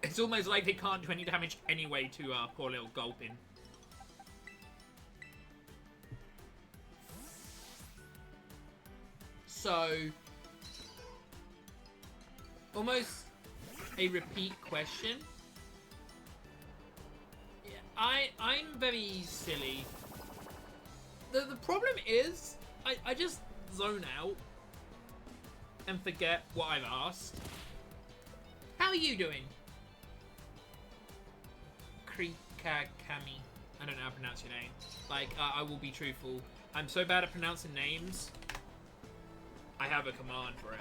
it's almost like they can't do any damage anyway to poor little Gulpin. So, almost a repeat question. Yeah, I'm very silly. The problem is, I just zone out and forget what I've asked. How are you doing? Krikakami. I don't know how to pronounce your name. Like, I will be truthful. I'm so bad at pronouncing names. I have a command for it.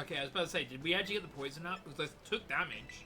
Okay, I was about to say, did we actually get the poison up? Because I took damage.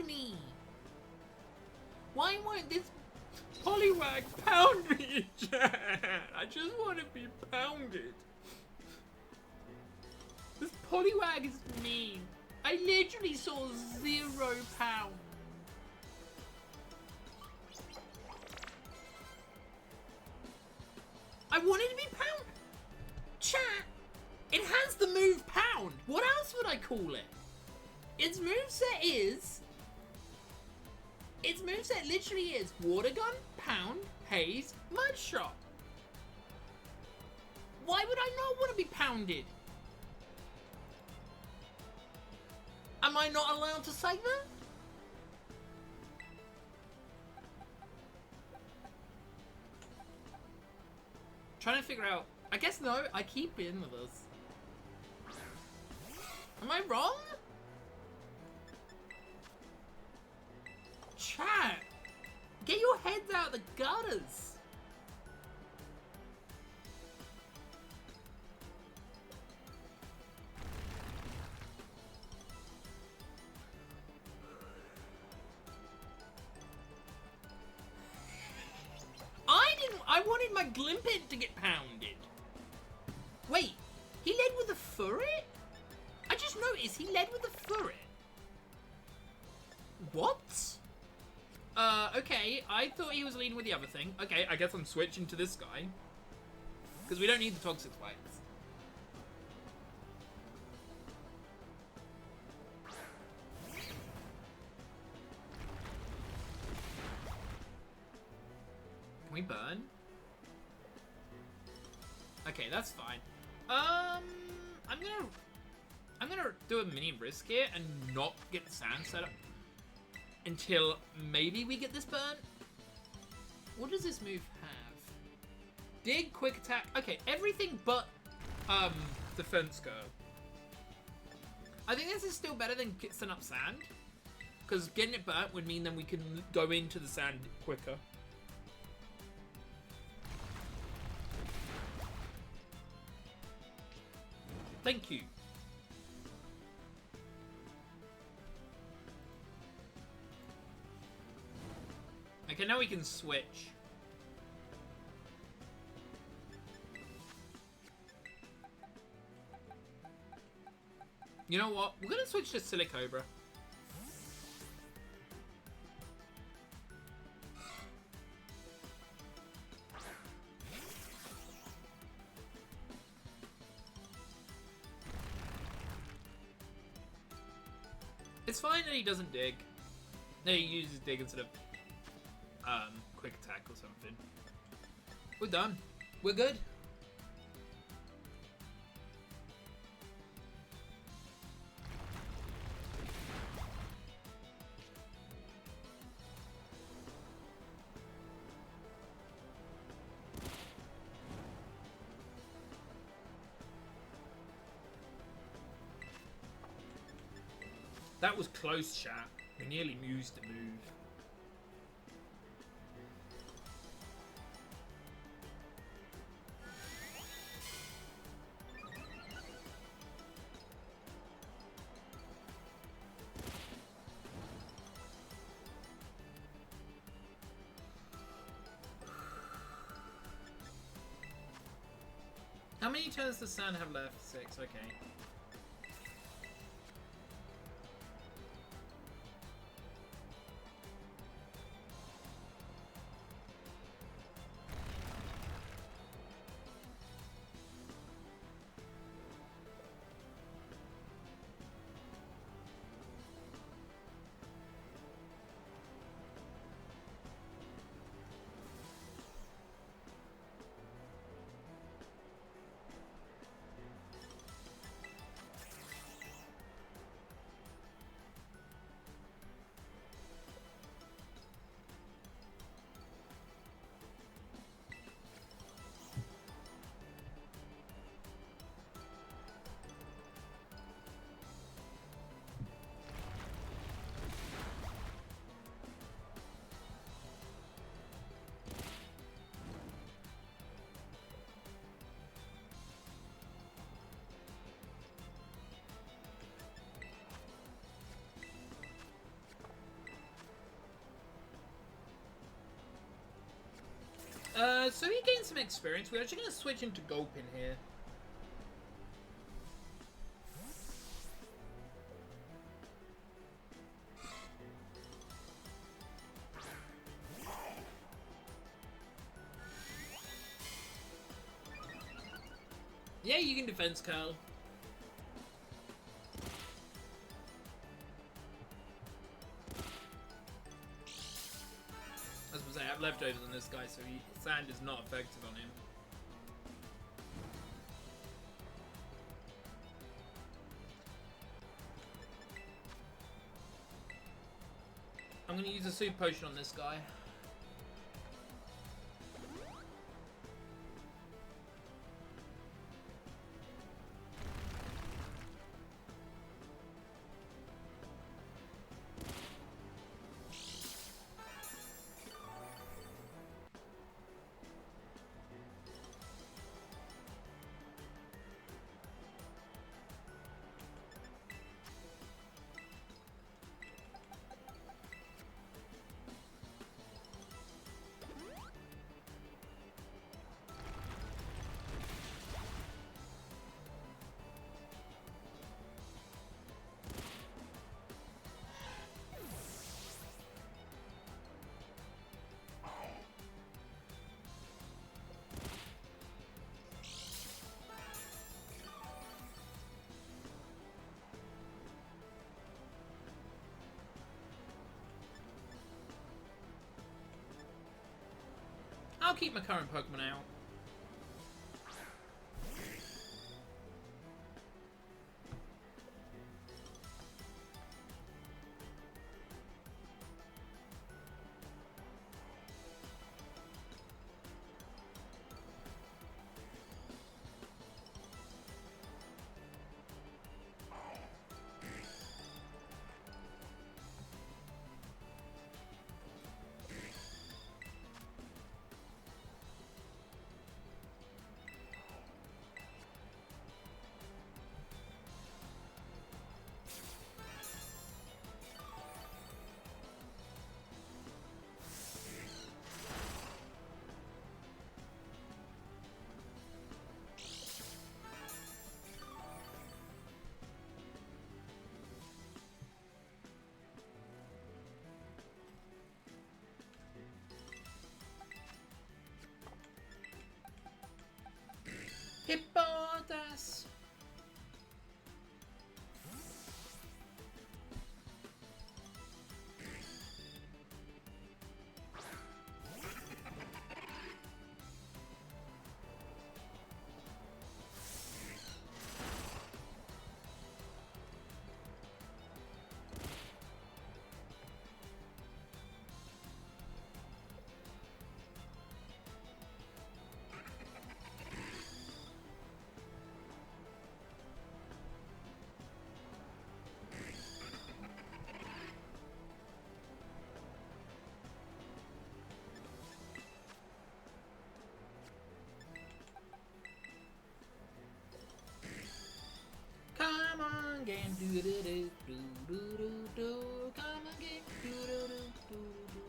Me. Why won't this Poliwag pound me, chat? I just want to be pounded. This Poliwag is mean. I literally saw 0 pound. I wanted to be pound. Chat, it has the move pound. What else would I call it? Its moveset is... Its moveset literally is Water Gun, Pound, Haze, Mud Shot. Why would I not want to be pounded? Am I not allowed to say that? Trying to figure out... I guess no, I keep in with us. Am I wrong? Chat! Get your heads out of the gutters! I wanted my Glimpet to get pounded. Wait, he led with a Furret? I just noticed he led with a Furret. What? Okay, I thought he was leading with the other thing. Okay, I guess I'm switching to this guy. Because we don't need the Toxic Spikes. Can we burn? Okay, that's fine. I'm gonna do a mini risk here and not get the sand set up. until maybe we get this burn. What does this move have? Dig, quick attack. Okay, everything but defense go. I think this is still better than setting up sand, because getting it burnt would mean then we can go into the sand quicker. Thank you. Okay, now we can switch. You know what? We're gonna switch to Silicobra. It's fine that he doesn't dig. No, he uses dig instead of quick attack or something. We're done. We're good. That was close, chat. We nearly used the move. How many turns does Sand have left? 6, okay. So he gained some experience. We're actually going to switch into Gulpin here. Yeah, you can defense curl. As I say, I have leftovers on this guy, so sand is not effective on him. I'm going to use a soup potion on this guy. I'll keep my current Pokemon out. again. Do do do do do do do. Come again. Do do do do do.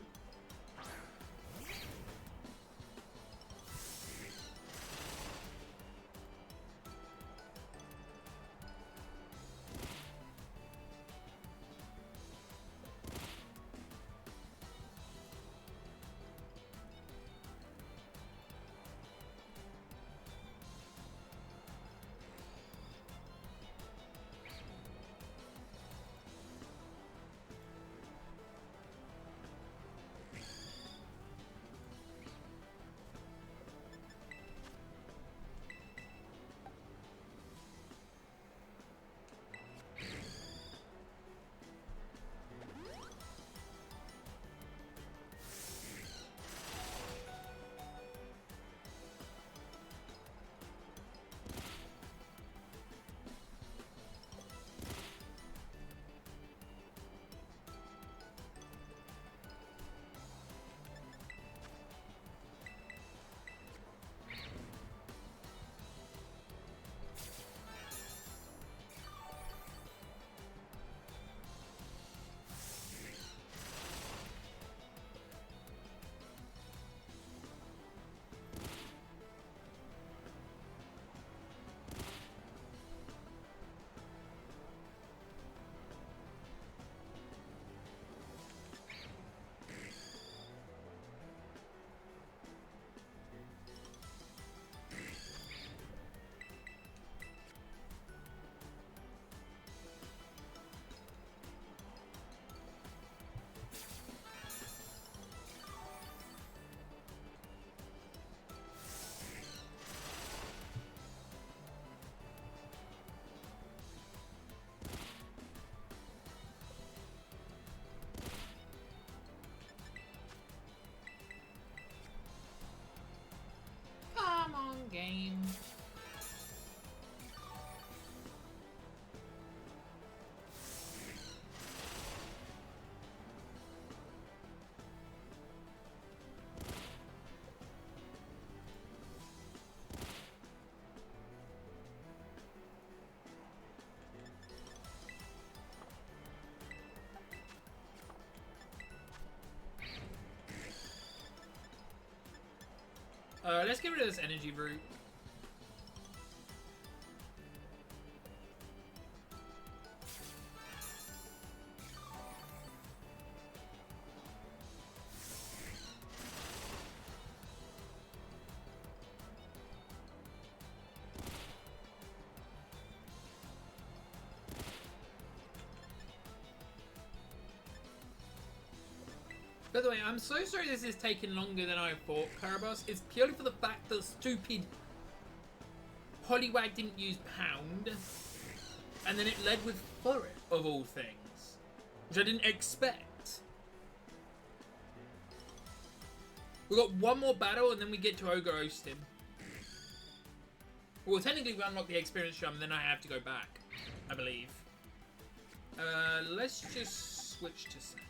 Come on, game. Let's get rid of this energy root. By the way, I'm so sorry this is taking longer than I thought, Karabos. It's purely for the fact that stupid Poliwag didn't use Pound, and then it led with Furret, of all things, which I didn't expect. We've got one more battle, and then we get to Ogre Oast him. Well, technically we unlock the experience drum, and then I have to go back, I believe. Let's just switch to Sand.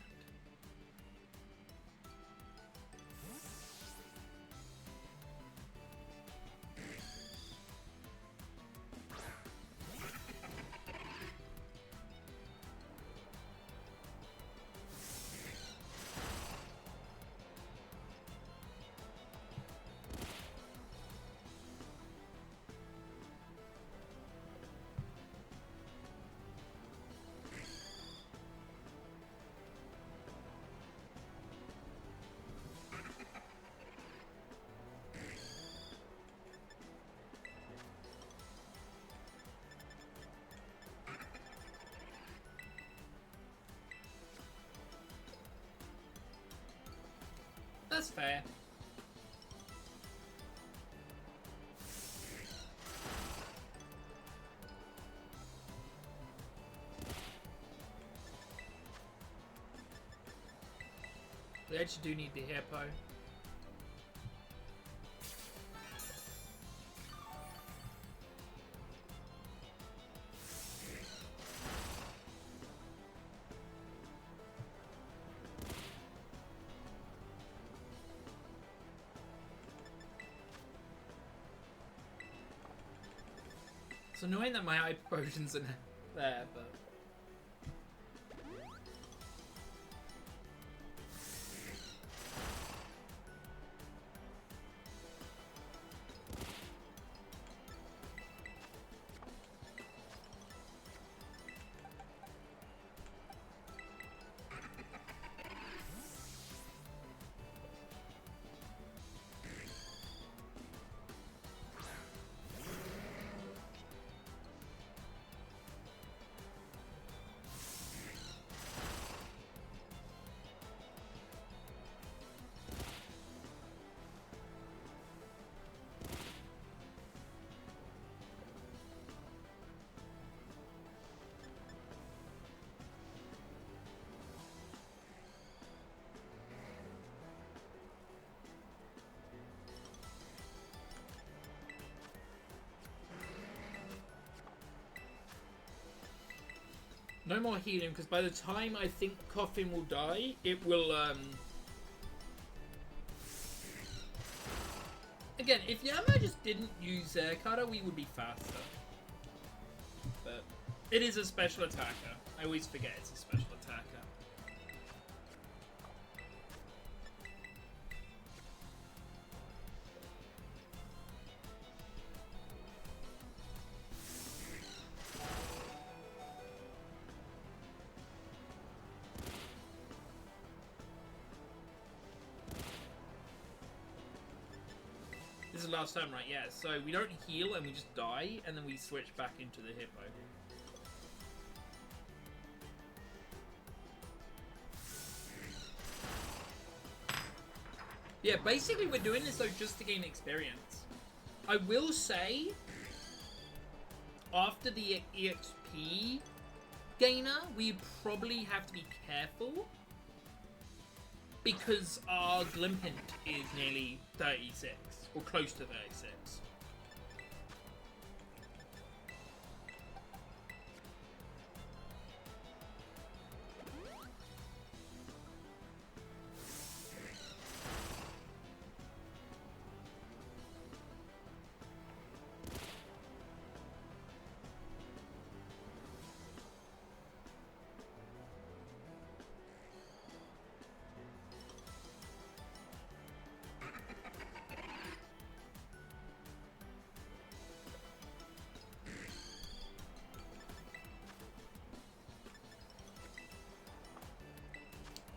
That's fair. We actually do need the hippo. It's annoying that my hyper potions are there, but... No more healing, because by the time I think Coffin will die, it will, Again, if Yama just didn't use Kata, we would be faster. But it is a special attacker. I always forget it's a special attacker. This is the last time, right? Yeah, so we don't heal and we just die, and then we switch back into the hippo. Yeah, basically we're doing this though just to gain experience. I will say, after the EXP gainer, we probably have to be careful, because our Glimpint is nearly 36. Or close to 36.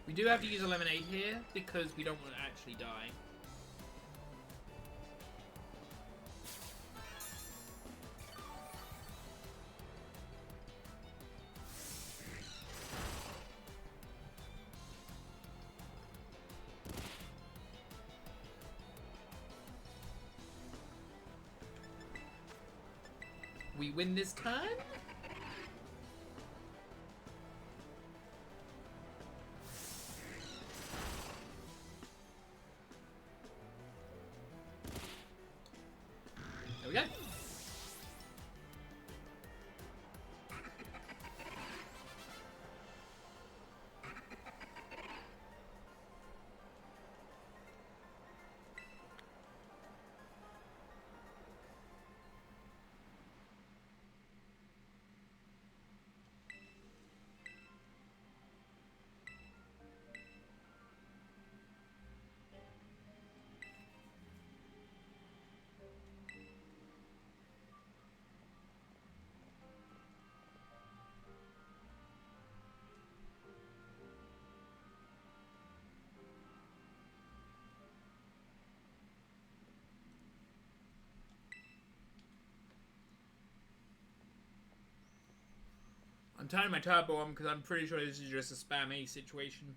We do have to use a lemonade here because we don't want to actually die. We win this turn? There we go. I'm turning my turbo on because I'm pretty sure this is just a spam A situation.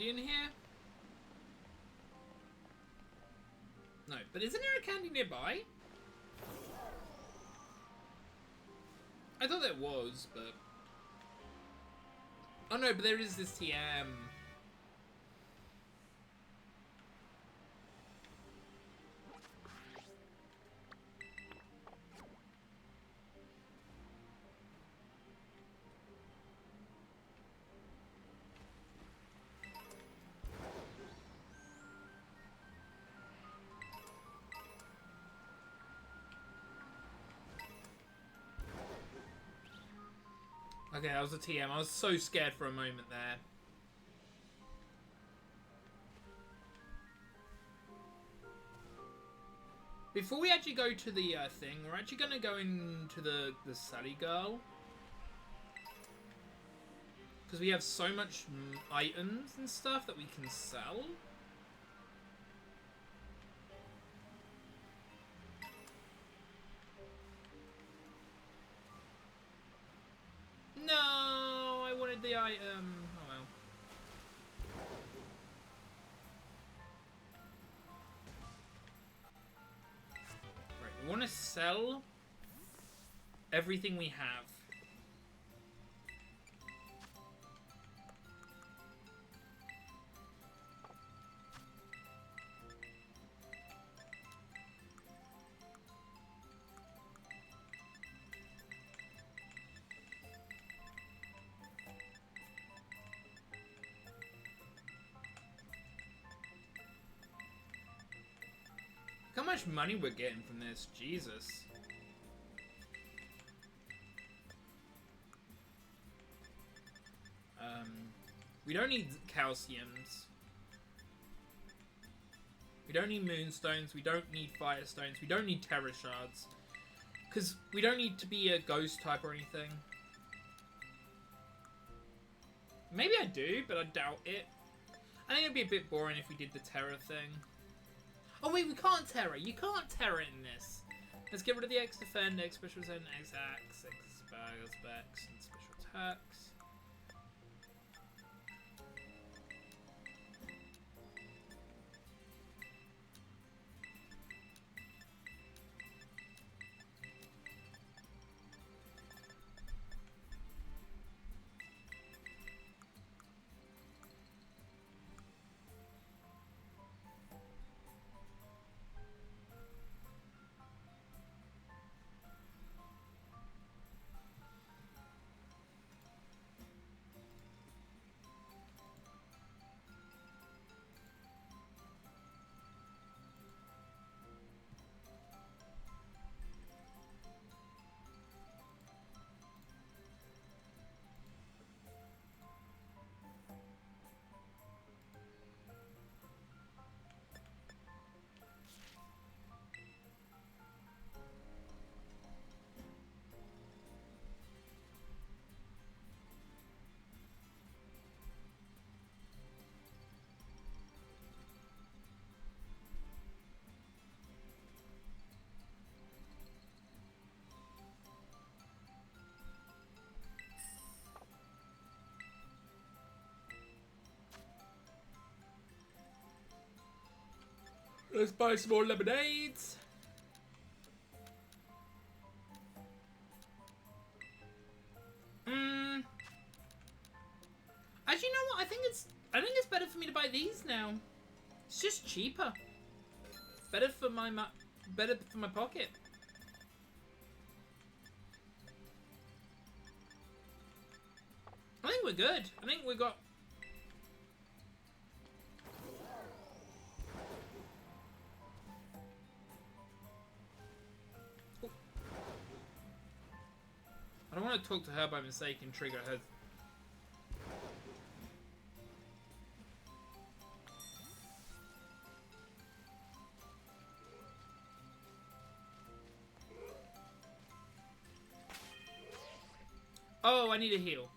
candy in here? No, but isn't there a candy nearby? I thought there was, but... Oh no, but there is this TM. Okay, that was a TM. I was so scared for a moment there. Before we actually go to the thing, we're actually going to go into the Sally Girl. Because we have so much items and stuff that we can sell. No, I wanted the item. Oh well. Right, we want to sell everything we have. Look how much money we're getting from this, Jesus. We don't need calciums. We don't need moonstones. We don't need firestones. We don't need terror shards. Because we don't need to be a ghost type or anything. Maybe I do, but I doubt it. I think it'd be a bit boring if we did the terror thing. Oh wait, we can't terror. You can't terror in this. Let's get rid of the X defend, X special zone, X axe, X specs, and special attacks. Let's buy some more lemonades. Actually, you know what? I think it's better for me to buy these now. It's just cheaper. Better for my pocket. I think we're good. I think we got. I don't want to talk to her by mistake and trigger her. Oh, I need a heal.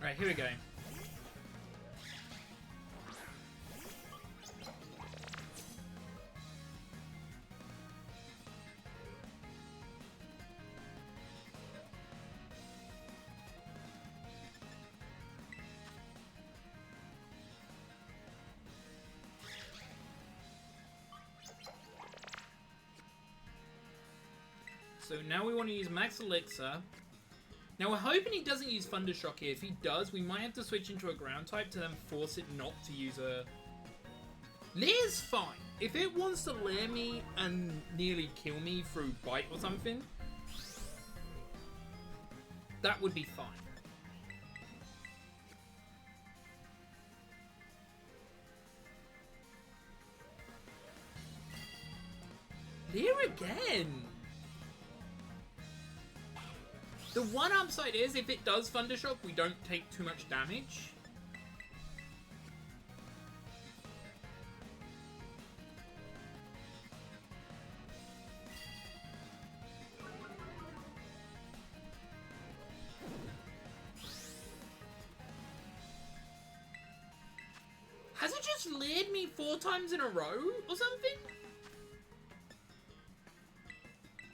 Right, here we go. So now we want to use Max Elixir. Now we're hoping he doesn't use Thundershock here. If he does, we might have to switch into a ground type to then force it not to use a... Leer's fine. If it wants to lair me and nearly kill me through Bite or something, that would be fine. Leer again! The one upside is, if it does Thundershock, we don't take too much damage. Has it just layered me 4 times in a row or something?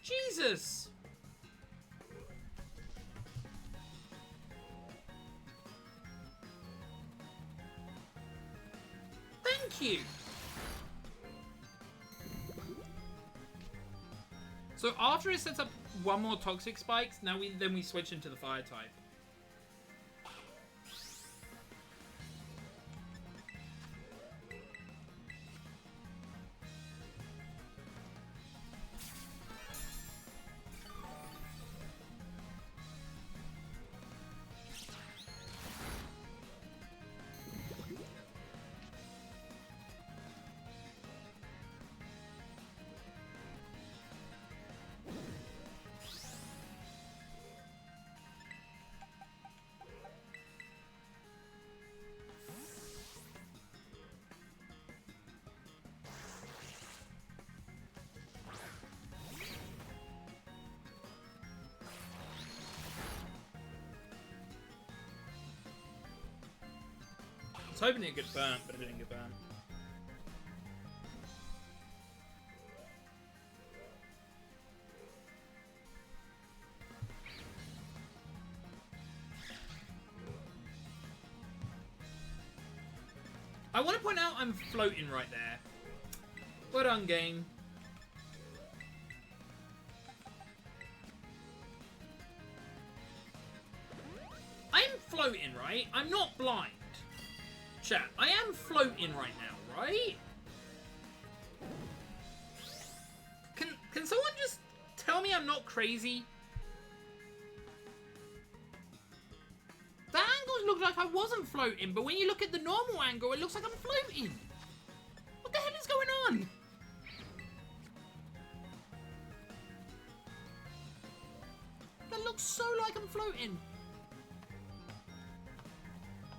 Jesus! Thank you! So after it sets up one more Toxic Spikes, then we switch into the Fire type. I was hoping it'd get burnt, but it didn't get burnt. I want to point out I'm floating right there. Well done, game. I'm floating, right? I'm not blind. Chat, I am floating right now, right? Can someone just tell me I'm not crazy? The angles look like I wasn't floating, but when you look at the normal angle, it looks like I'm floating. What the hell is going on? That looks so like I'm floating.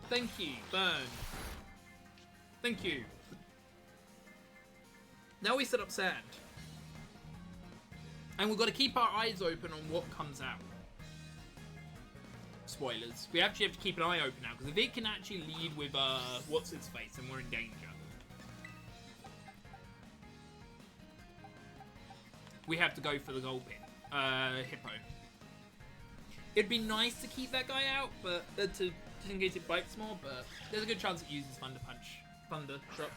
Thank you, burn. Thank you. Now we set up sand. And we've got to keep our eyes open on what comes out. Spoilers. We actually have to keep an eye open now, because if it can actually lead with, what's its face, then we're in danger. We have to go for the gold pin. Hippo. It'd be nice to keep that guy out, but, just in case it bites more, but there's a good chance it uses Thunder Punch. Thunder Shock.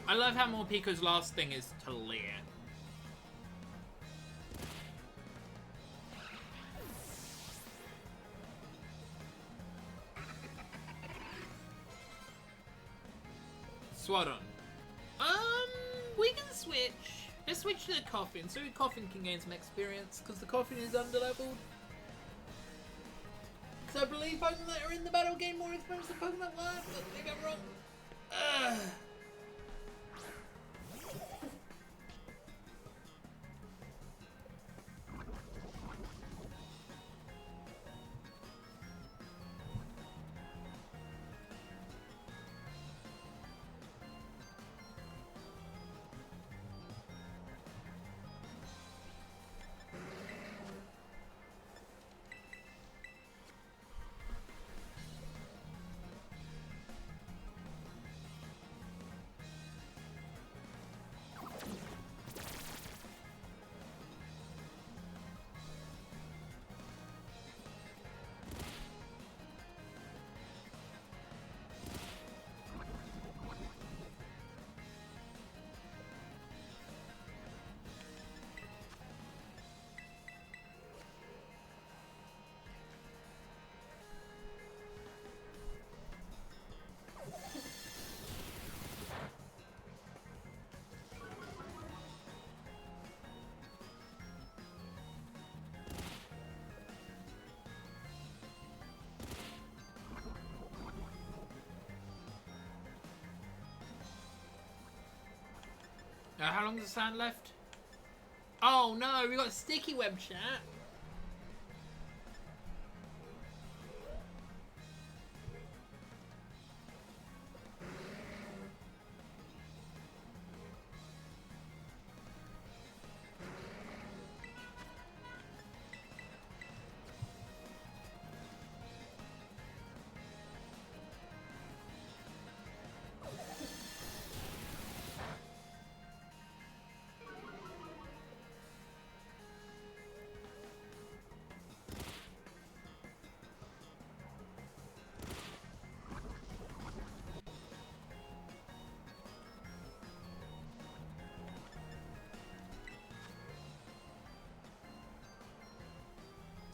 I love how Morpiko's last thing is to leer. Swaddon. We can switch. Let's switch to the Coffin, so Coffin can gain some experience, because the Coffin is underleveled. Because I believe Pokemon that are in the battle gain more experience than Pokemon that weren't, but maybe I'm wrong. Ugh. How long does the sand left? Oh no, we got a sticky web, chat.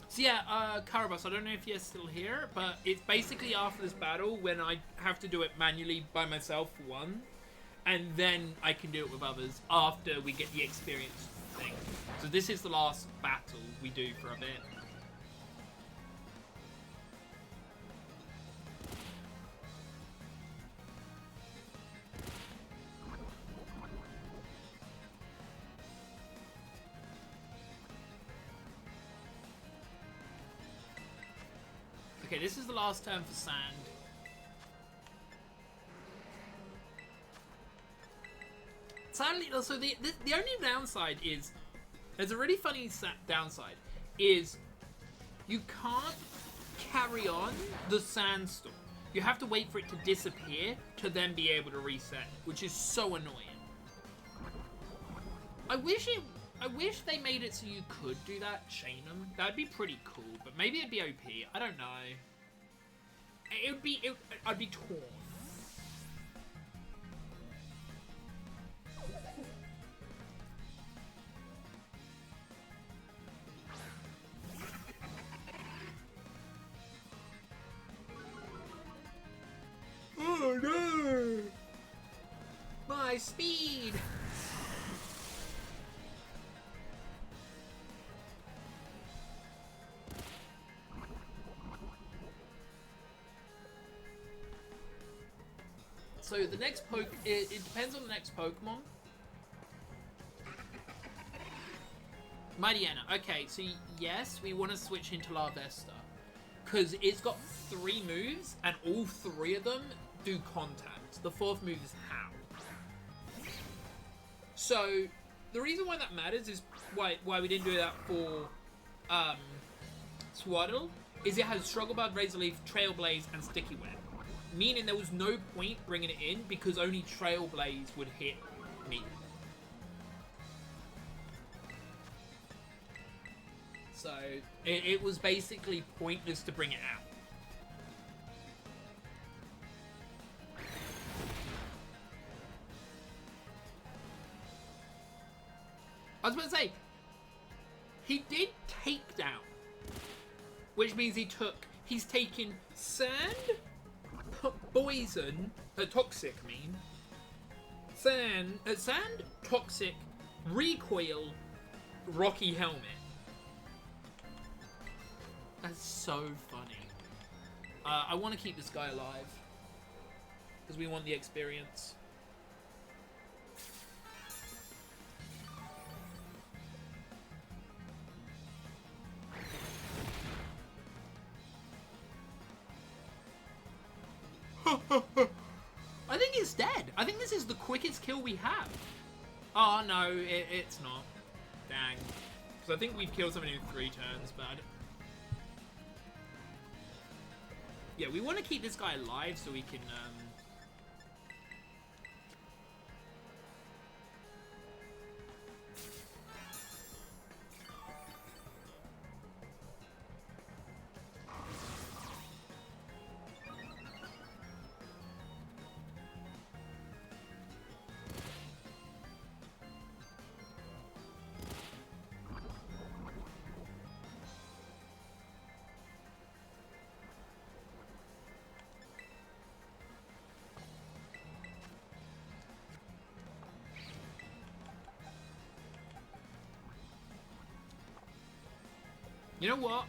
So yeah, Karabas, I don't know if you're still here, but it's basically after this battle when I have to do it manually by myself for one, and then I can do it with others after we get the experience thing. So this is the last battle we do for a bit. Okay, this is the last turn for sand. Sadly, also the only downside is, there's a really funny downside, is you can't carry on the sandstorm. You have to wait for it to disappear to then be able to reset, which is so annoying. I wish they made it so you could do that, chain them. That'd be pretty cool, but maybe it'd be OP. I don't know. I'd be torn. Oh no! My speed! So the next it depends on the next Pokemon. Mightyena. Okay, so yes, we want to switch into Larvesta. Because it's got 3 moves, and all 3 of them do contact. The 4th move is How. So, the reason why that matters is why we didn't do that for Swaddle, is it has Struggle Bug, Razor Leaf, Trailblaze, and Sticky Web. Meaning there was no point bringing it in, because only Trailblaze would hit me. So, it was basically pointless to bring it out. I was about to say, he did take down, which means he's taken sand, poison, toxic, I mean. Sand, toxic, recoil, rocky helmet. That's so funny. I want to keep this guy alive because we want the experience. I think it's dead. I think this is the quickest kill we have. Oh no, it's not. Dang. Because I think we've killed somebody in 3 turns, but yeah, we want to keep this guy alive so we can you know what?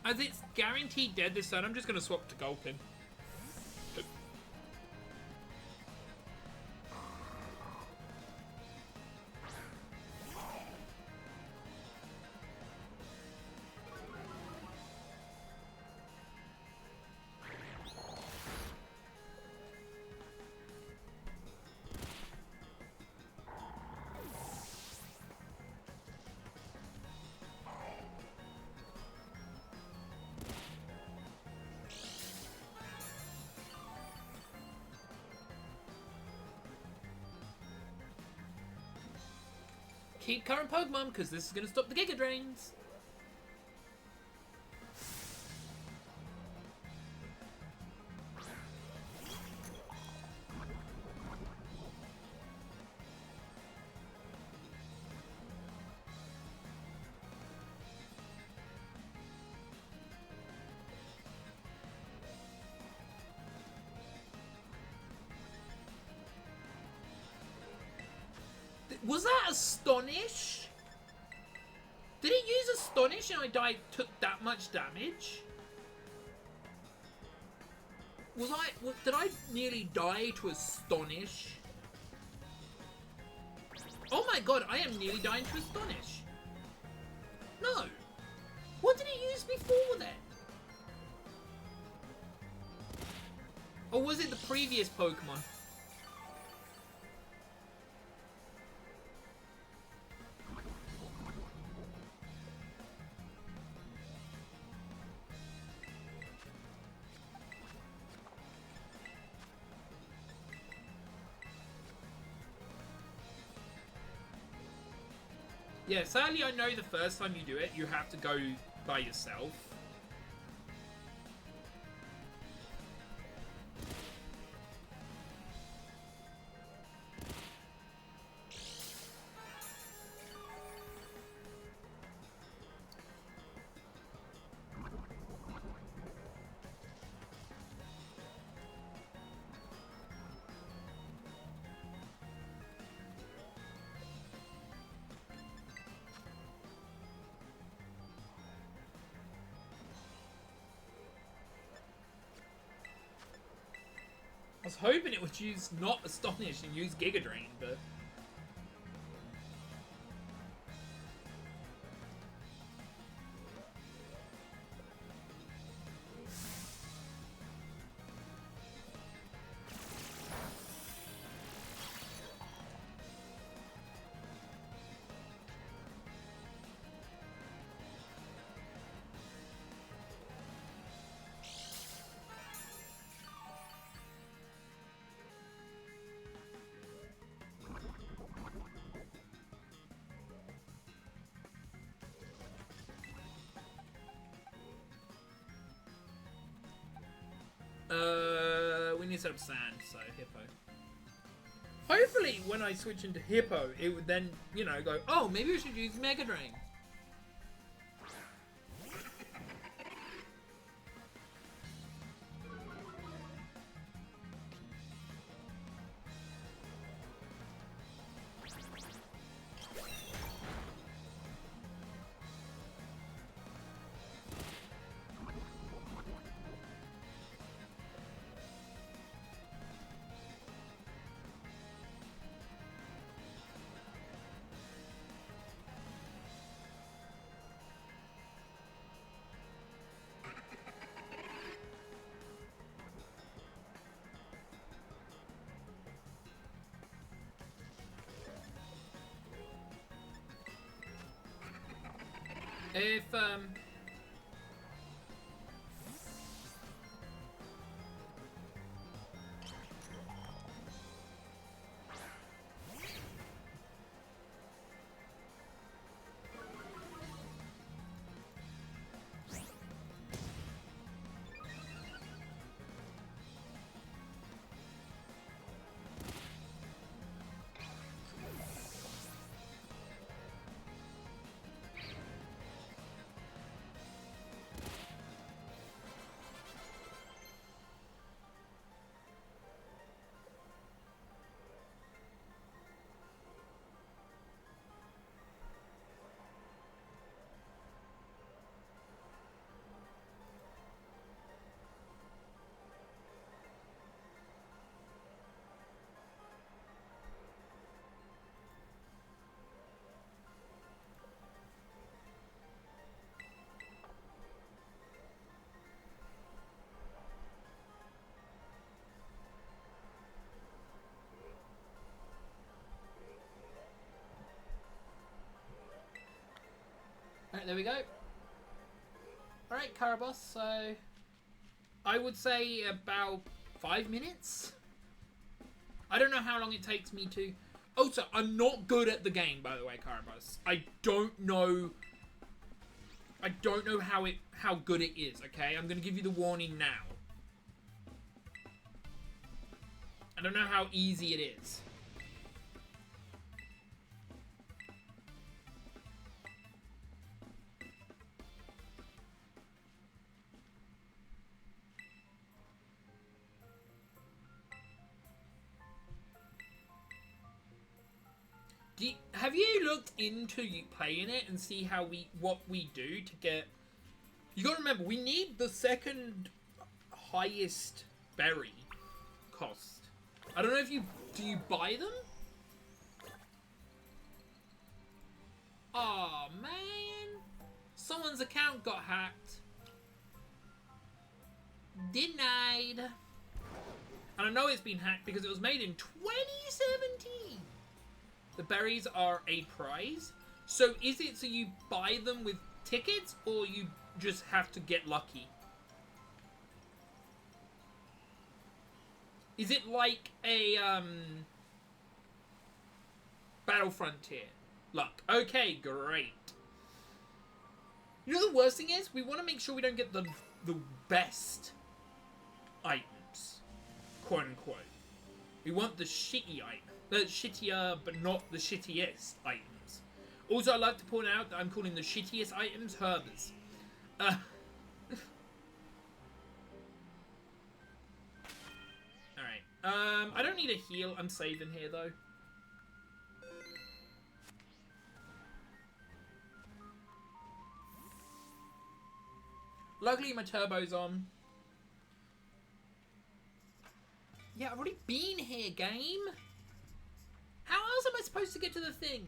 As it's guaranteed dead this turn, I'm just going to swap to Gulpin. Keep current Pokemon, because this is going to stop the Giga Drains. Was that Astonish? Did he use Astonish and took that much damage? Did I nearly die to Astonish? Oh my god, I am nearly dying to Astonish. No. What did he use before then? Or was it the previous Pokemon? Yeah, sadly I know the first time you do it, you have to go by yourself. I was hoping it would use not Astonish and use Giga Drain, but... we need to set up sand, so Hippo. Hopefully, when I switch into Hippo, it would then, you know, go, oh, maybe we should use Mega Drain. If, alright, there we go. Alright, Caraboss, so I would say about 5 minutes. I don't know how long it takes me to... Oh, so I'm not good at the game, by the way, Caraboss. I don't know how good it is, okay? I'm gonna give you the warning now. I don't know how easy it is. Have you looked into playing it and see how what we do to get... You gotta remember, we need the second highest berry cost. I don't know if do you buy them? Oh man, someone's account got hacked. Denied. And I know it's been hacked because it was made in 2017. The berries are a prize. So is it so you buy them with tickets or you just have to get lucky? Is it like a Battle Frontier luck? Okay, great. You know the worst thing is? We want to make sure we don't get the best items. Quote unquote. We want the shitty items. The shittier, but not the shittiest items. Also, I'd like to point out that I'm calling the shittiest items Herbers. Alright. I don't need a heal. I'm saving here, though. Luckily, my turbo's on. Yeah, I've already been here, game. How else am I supposed to get to the thing?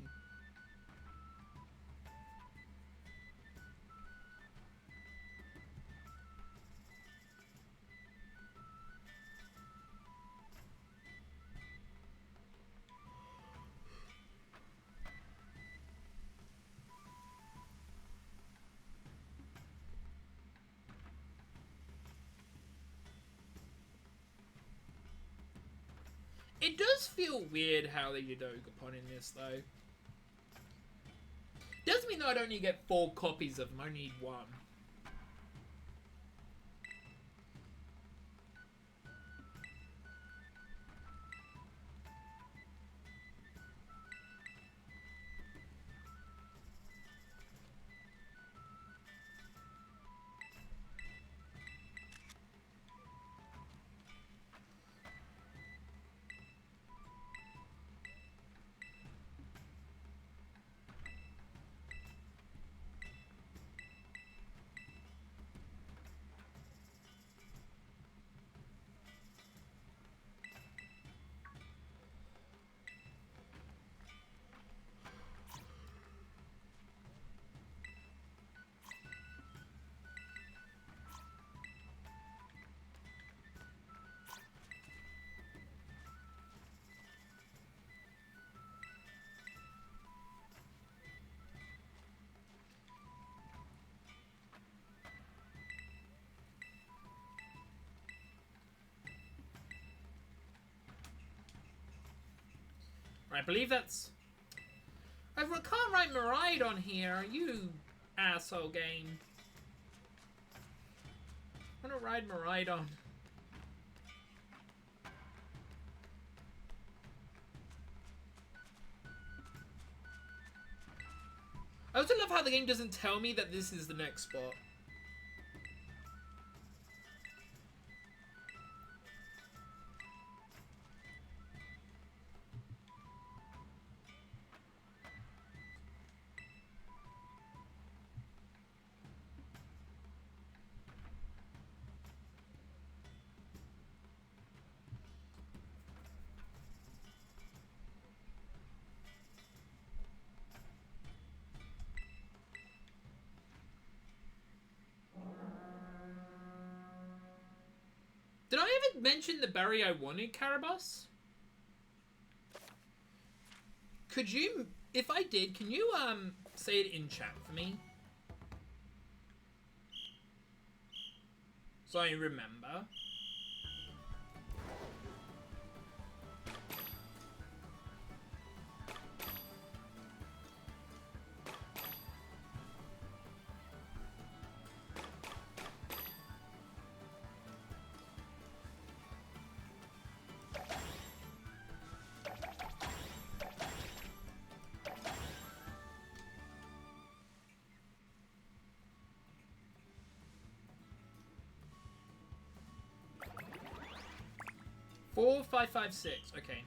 It does feel weird how they did Ogapon in this, though. Does mean that I don't need to get 4 copies of them, I need 1. I believe that's... I can't write Miraidon here, you asshole game. I want to ride Miraidon. I also love how the game doesn't tell me that this is the next spot. Did I ever mention the berry I wanted, Carabas? Could you, if I did, can you say it in chat for me? So I remember. Four, 5, 5, 6. Okay.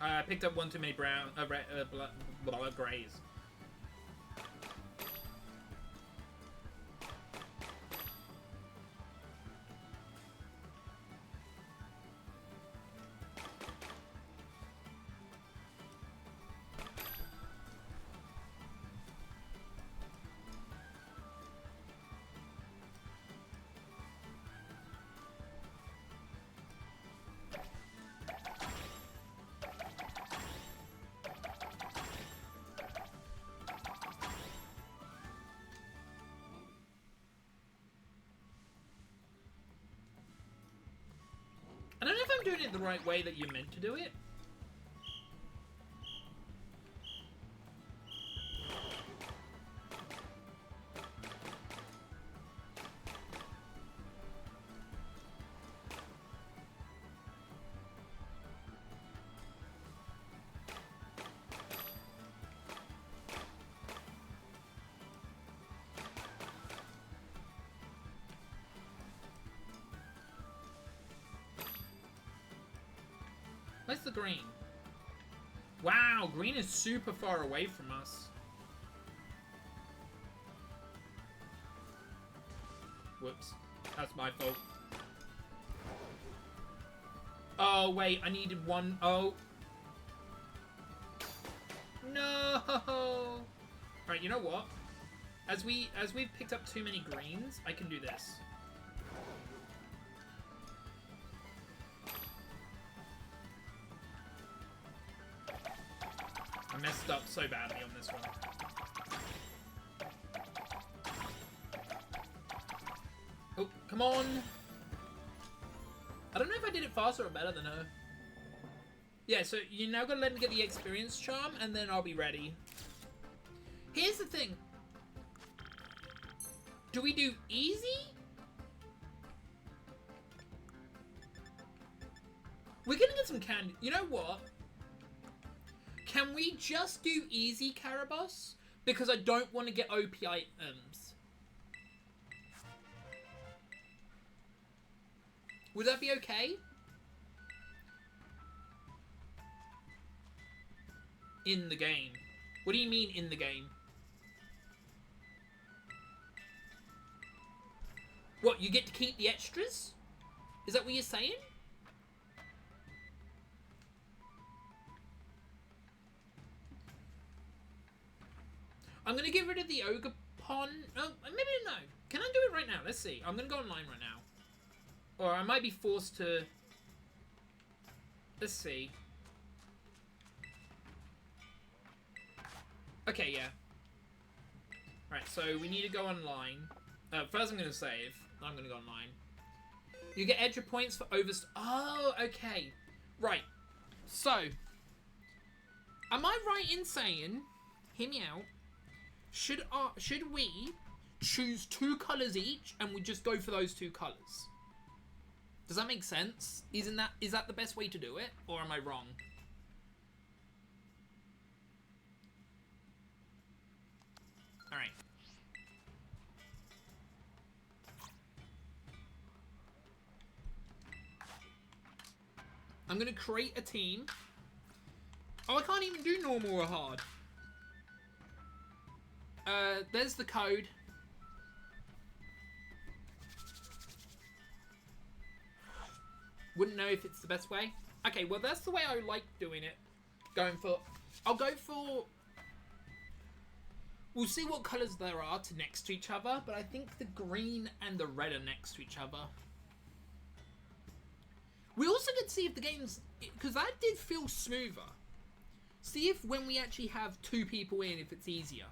I picked up one too many brown, grays. I don't know if I'm doing it the right way that you're meant to do it. Where's the green? Wow, green is super far away from us. Whoops. That's my fault. Oh, wait. I needed one. Oh. No. Alright, you know what? As we've picked up too many greens, I can do this. I messed up so badly on this one. Oh, come on. I don't know if I did it faster or better than her. Yeah, so you now gotta let me get the experience charm, and then I'll be ready. Here's the thing. Do we do easy? We're gonna get some candy. You know what? Can we just do easy, Carabas? Because I don't want to get OP items. Would that be okay? In the game. What do you mean in the game? What, you get to keep the extras? Is that what you're saying? I'm gonna get rid of the Ogre Pond. Oh, maybe no. Can I do it right now? Let's see. I'm gonna go online right now. Or I might be forced to... Let's see. Okay, yeah. Right, so we need to go online. First I'm gonna save. I'm gonna go online. You get extra points for Oh, okay. Right. So, am I right in saying, hear me out, should we choose 2 colours each and we just go for those 2 colours? Does that make sense? Is that the best way to do it? Or am I wrong? Alright. I'm gonna create a team. Oh, I can't even do normal or hard. There's the code. Wouldn't know if it's the best way. Okay, well that's the way I like doing it. I'll go for... We'll see what colours there are next to each other, but I think the green and the red are next to each other. We also could see if the game's... Because that did feel smoother. See if when we actually have 2 people in, if it's easier.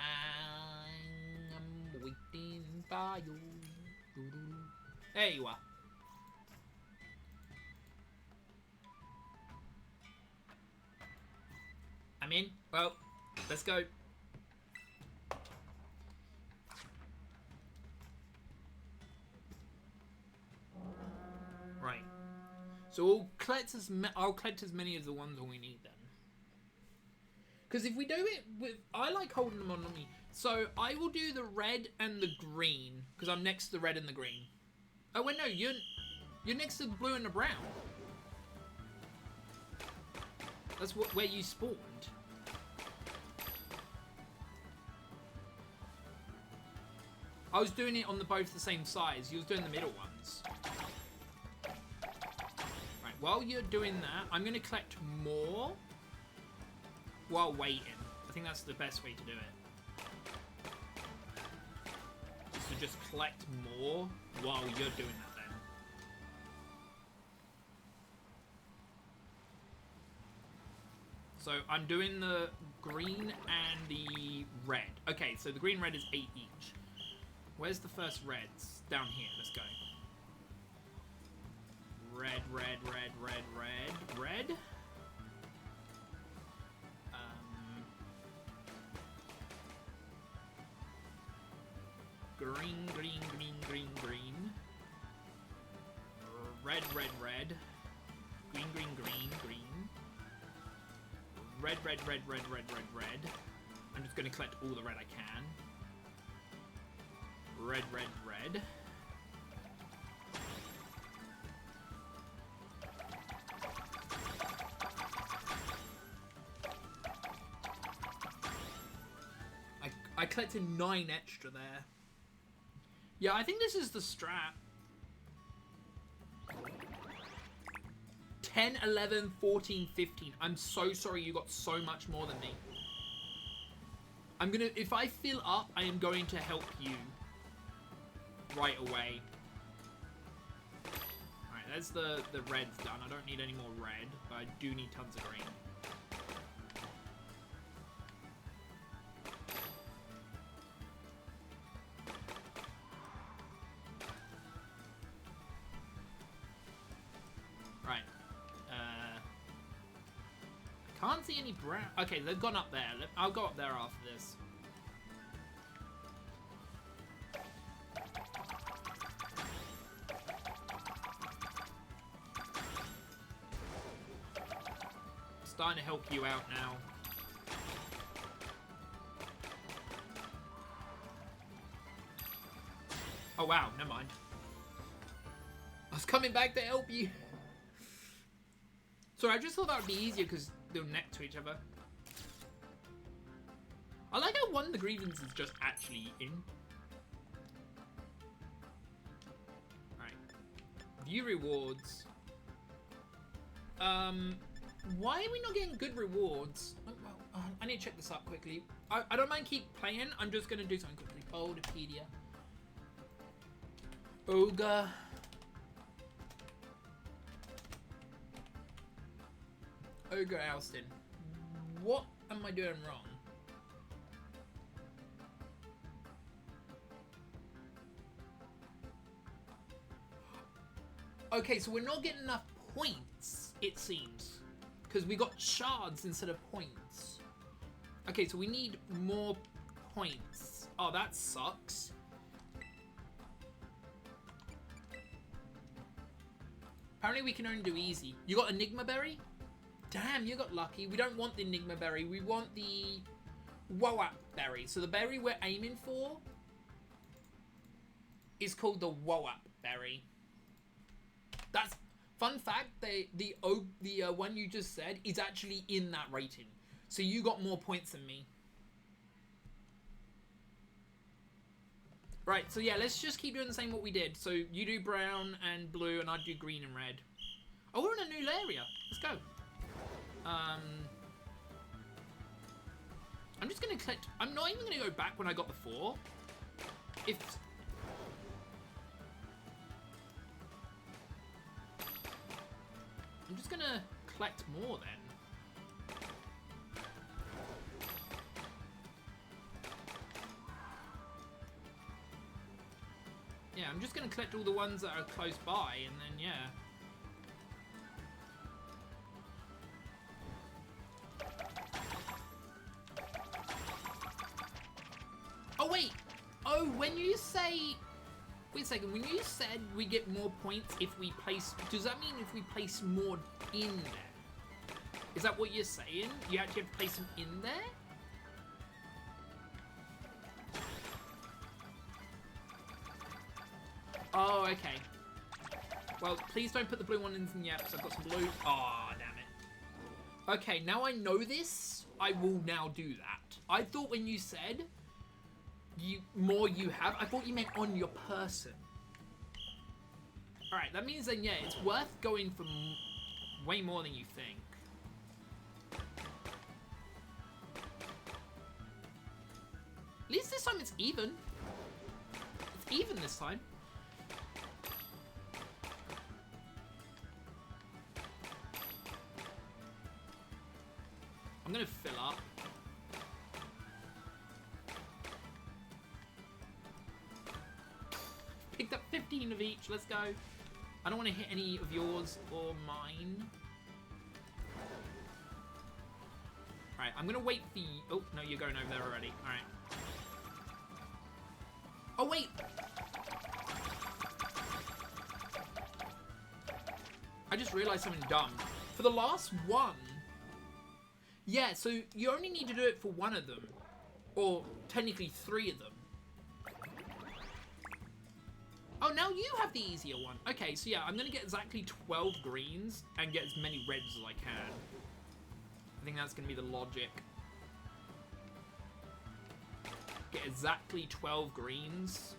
I'm waiting for you. There you are. I'm in. Well, let's go. Right. So I'll collect as many of the ones that we need then. Because if we do it with... I like holding them on me. So I will do the red and the green. Because I'm next to the red and the green. Oh, wait, no. You're next to the blue and the brown. That's where you spawned. I was doing it on both the same size. You was doing the middle ones. Right, while you're doing that, I'm going to collect more while waiting. I think that's the best way to do it. Is to just collect more while you're doing that then. So I'm doing the green and the red. Okay, so the green red is 8 each. Where's the first reds? Down here, let's go. Red, red, red, red, red, red. Green, green, green, green, green. Red, red, red. Green, green, green, green. Red, red, red, red, red, red, red. I'm just going to collect all the red I can. Red, red, red. I collected 9 extra there. Yeah, I think this is the strat. 10, 11, 14, 15. I'm so sorry you got so much more than me. If I fill up, I am going to help you right away. Alright, that's the red's done. I don't need any more red, but I do need tons of green. Right. Can't see any brown. Okay, they've gone up there. I'll go up there after this. Starting to help you out now. Oh wow, never mind. I was coming back to help you. Sorry, I just thought that would be easier because they're next to each other. I like how one of the grievances is just actually in. Right. View rewards. Why are we not getting good rewards? Oh, well, I need to check this up quickly. I don't mind keep playing. I'm just going to do something quickly. Wikipedia. Ogre. Ogre Alston. What am I doing wrong? Okay, so we're not getting enough points, it seems. Because we got shards instead of points. Okay, so we need more points. Oh, that sucks. Apparently we can only do easy. You got Enigma Berry? Damn, you got lucky. We don't want the Enigma Berry. We want the Woap Berry. So the berry we're aiming for is called the Woap Berry. That's fun fact. The one you just said is actually in that rating. So you got more points than me. Right, so yeah, let's just keep doing the same what we did. So you do brown and blue, and I do green and red. Oh, we're in a new area. Let's go. I'm just gonna collect. I'm not even gonna go back when I got the 4. If I'm just gonna collect more then. Yeah, I'm just gonna collect all the ones that are close by, and then yeah. Oh wait! Oh, when you say... Wait a second, when you said we get more points if we place... Does that mean if we place more in there? Is that what you're saying? You actually have to place them in there? Oh, okay. Well, please don't put the blue one in yet, because I've got some blue... Oh, damn it. Okay, now I know this, I will now do that. I thought when you said... more you have, I thought you meant on your person. Alright, that means then, yeah, it's worth going for way more than you think. At least this time it's even. It's even this time. I'm gonna fill up. Picked up 15 of each, let's go. I don't want to hit any of yours or mine. Alright, I'm gonna wait for you. Oh, no, you're going over there already. Alright. Oh, wait! I just realized something dumb. For the last one... Yeah, so you only need to do it for one of them. Or, technically, 3 of them. Oh, now you have the easier one. Okay, so yeah, I'm going to get exactly 12 greens and get as many reds as I can. I think that's going to be the logic. Get exactly 12 greens.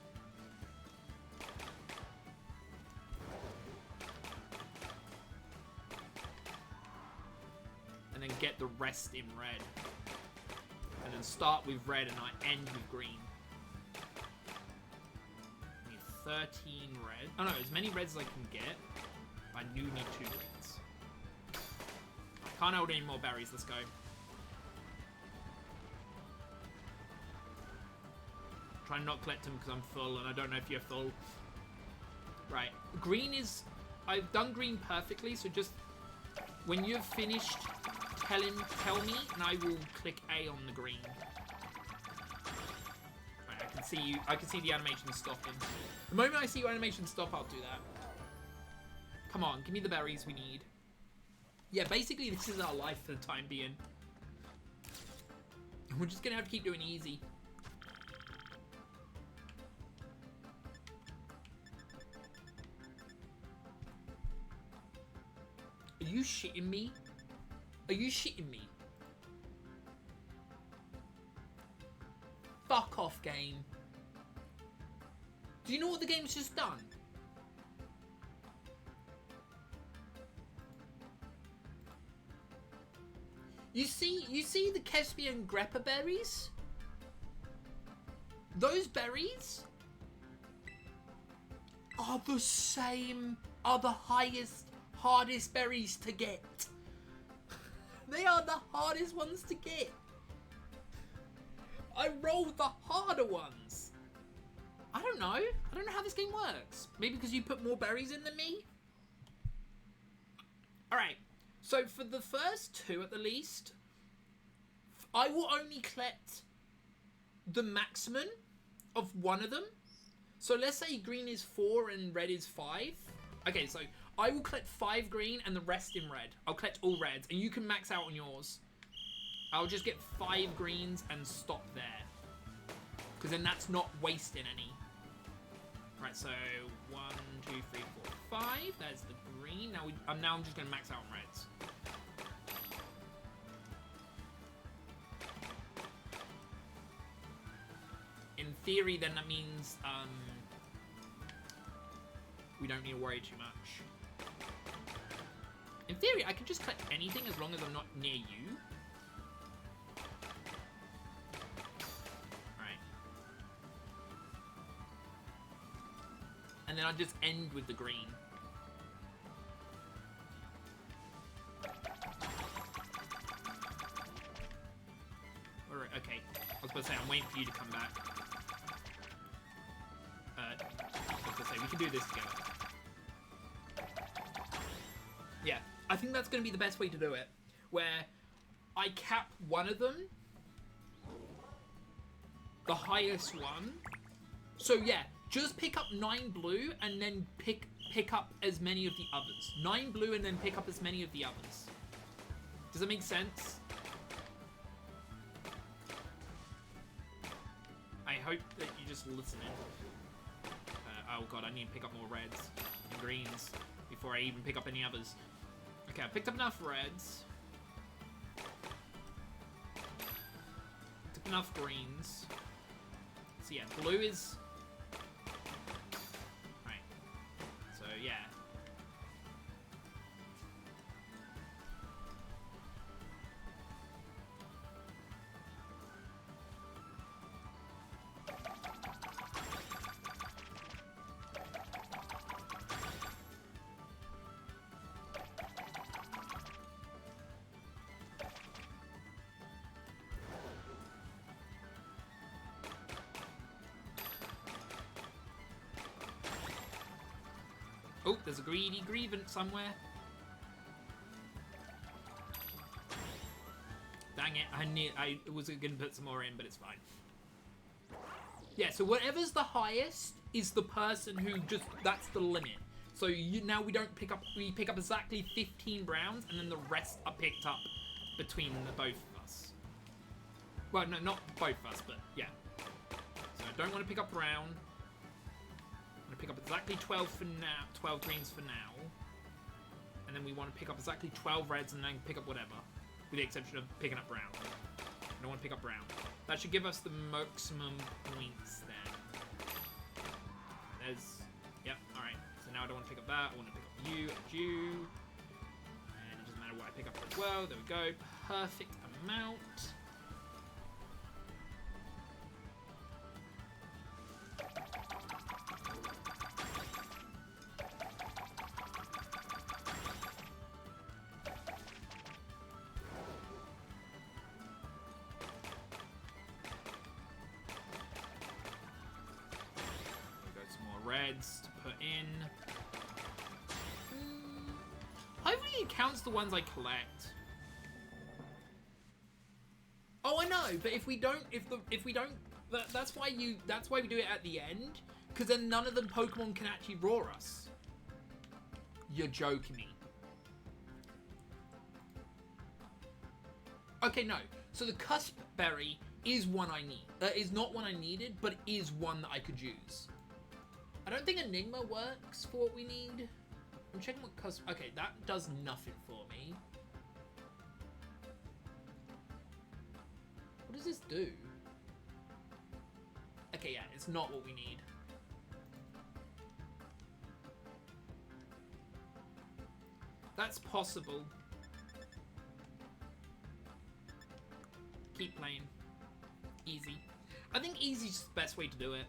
And then get the rest in red. And then start with red and I end with green. 13 red. Oh no, as many reds as I can get. I do need 2 greens. Can't hold any more berries, let's go. Try and not collect them because I'm full and I don't know if you're full. Right, green is... I've done green perfectly, so just... When you've finished, tell me and I will click A on the green. I can see the animation stopping. The moment I see your animation stop, I'll do that. Come on, give me the berries we need. Yeah, basically this is our life for the time being. We're just gonna have to keep doing easy. Are you shitting me? Are you shitting me? Fuck off, game. Do you know what the game's just done? You see the Caspian grappa berries? Those berries are the same, are the hardest berries to get. They are the hardest ones to get. I rolled the harder ones. I don't know. I don't know how this game works. Maybe because you put more berries in than me? Alright. So for the first two at the least, I will only collect the maximum of one of them. So let's say green is 4 and red is 5. Okay, so I will collect 5 green and the rest in red. I'll collect all reds and you can max out on yours. I'll just get 5 greens and stop there. Because then that's not wasting any. Right, so 1, 2, 3, 4, 5. There's the green. Now I'm just going to max out on reds. In theory, then that means we don't need to worry too much. In theory, I can just collect anything as long as I'm not near you. Right. And then I'll just end with the green. Alright, okay. I was about to say, I'm waiting for you to come back. I was going to say, we can do this together. Yeah, I think that's going to be the best way to do it. Where I cap one of them. The highest one. So yeah, just pick up 9 blue and then pick up as many of the others. 9 blue and then pick up as many of the others. Does that make sense? I hope that you just listen in. Oh god, I need to pick up more reds and greens before I even pick up any others. Okay, I picked up enough reds. Took enough greens. So yeah, blue is... Right. So yeah. Oh, there's a greedy grievance somewhere. Dang it, I was going to put some more in, but it's fine. Yeah, so whatever's the highest is the person who just, that's the limit. So now we pick up exactly 15 browns, and then the rest are picked up between the both of us. Well, no, not both of us, but yeah. So I don't want to pick up brown. I'm going to pick up exactly 12 for now, 12 greens for now. And then we want to pick up exactly 12 reds and then pick up whatever. With the exception of picking up brown. I don't want to pick up brown. That should give us the maximum points then. There's... Yep, alright. So now I don't want to pick up that. I want to pick up you and you. And it doesn't matter what I pick up as well. There we go. Perfect amount. Reds to put in. Hopefully it counts the ones I collect. Oh, I know, but if we don't, that's why we do it at the end, because then none of the Pokemon can actually roar us. You're joking me. Okay, no. So the Cusp Berry is one I need. Is not one I needed, but it is one that I could use. I don't think Enigma works for what we need. I'm checking what custom... Okay, that does nothing for me. What does this do? Okay, yeah, it's not what we need. That's possible. Keep playing. Easy. I think easy's the best way to do it.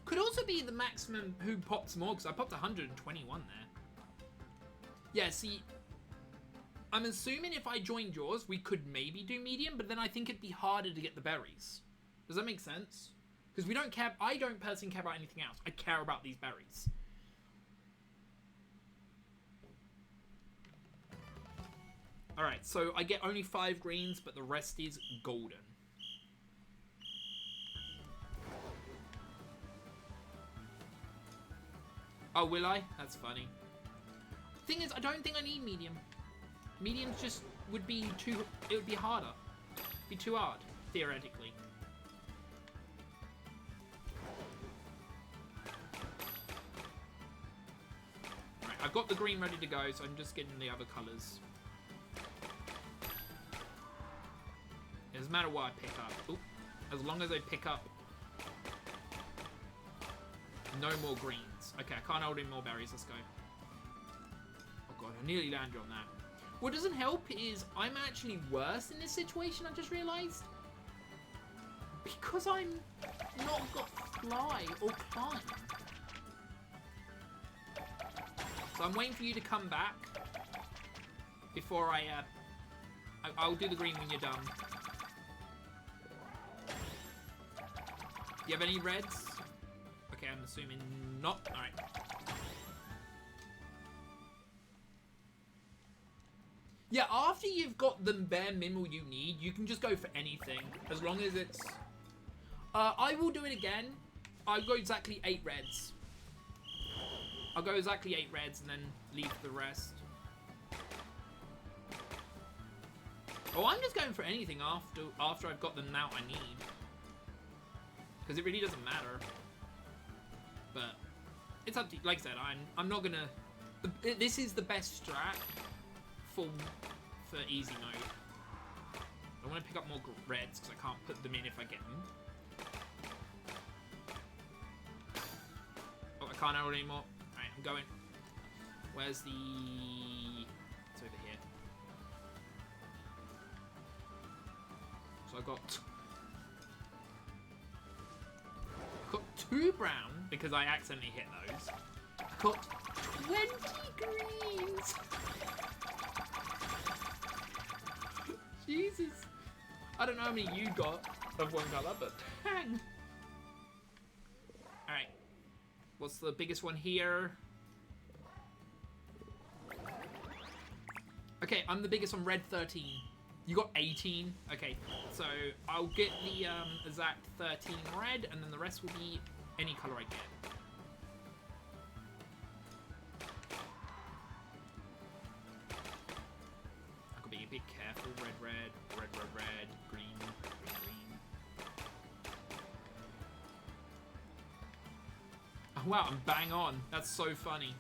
Could also be the maximum who pops more, because I popped 121 there. Yeah, see... I'm assuming if I joined yours, we could maybe do medium, but then I think it'd be harder to get the berries. Does that make sense? Because we don't care. I don't personally care about anything else. I care about these berries. Alright, so I get only 5 greens, but the rest is golden. Oh, will I? That's funny. Thing is, I don't think I need medium. Mediums just would be too... It would be harder. It'd be too hard, theoretically. Right, I've got the green ready to go, so I'm just getting the other colours. It doesn't matter what I pick up. Ooh, as long as I pick up no more greens. Okay, I can't hold any more berries. Let's go. Oh god, I nearly landed on that. What doesn't help is I'm actually worse in this situation, I just realised. Because I'm not got fly or climb. So I'm waiting for you to come back before I'll do the green when you're done. Do you have any reds? Okay, I'm assuming not. Alright. Yeah, after you've got the bare minimum you need, you can just go for anything. As long as it's... I will do it again. I'll go exactly 8 reds. I'll go exactly 8 reds and then leave the rest. Oh, I'm just going for anything after I've got the amount I need. Because it really doesn't matter. But it's up to you. Like I said, I'm not gonna... This is the best strat for easy mode. I want to pick up more reds because I can't put them in if I get them. Oh, I can't hold anymore. Alright, I'm going. Where's the... It's over here. So I got 2 brown because I accidentally hit those. I got 20 greens. Jesus. I don't know how many you got of one colour, but dang. Alright. What's the biggest one here? Okay, I'm the biggest on red 13. You got 18? Okay, so I'll get the exact 13 red, and then the rest will be any colour I get. I could be a bit careful. Red, red, red, red, red, green, green, green. Oh wow, I'm bang on. That's so funny.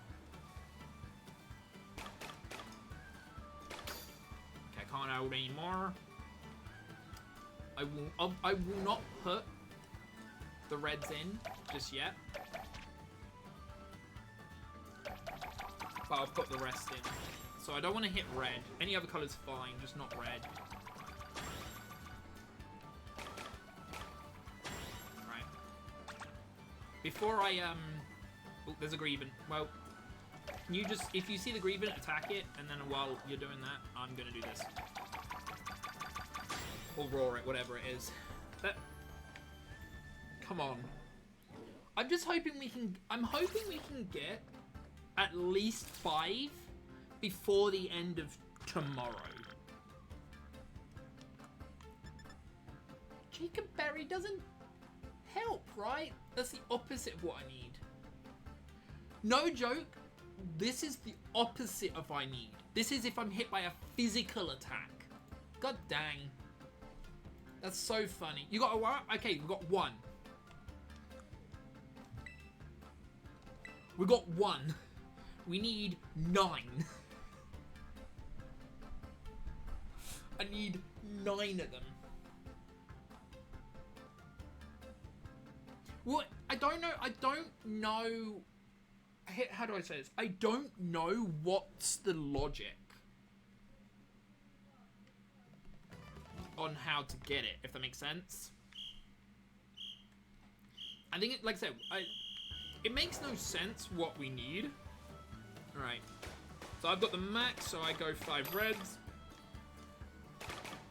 Okay, I can't hold anymore. I will not put the reds in just yet. But I'll put the rest in. So I don't want to hit red. Any other colour's fine, just not red. Right. Before I, oh, there's a Greven. Well, you just, if you see the Greven, attack it, and then while you're doing that, I'm gonna do this. Or roar it, whatever it is. That... Come on. I'm just hoping we can... I'm hoping we can get at least 5 before the end of tomorrow. Jacob Berry doesn't help, right? That's the opposite of what I need. No joke. This is the opposite of what I need. This is if I'm hit by a physical attack. God dang. That's so funny. You got a what? Okay, we got 1. We got 1. We need 9. I need 9 of them. Well, I don't know. How do I say this? I don't know what's the logic on how to get it, if that makes sense. I think, like I said, it makes no sense what we need. Alright. So I've got the max, so I go 5 reds.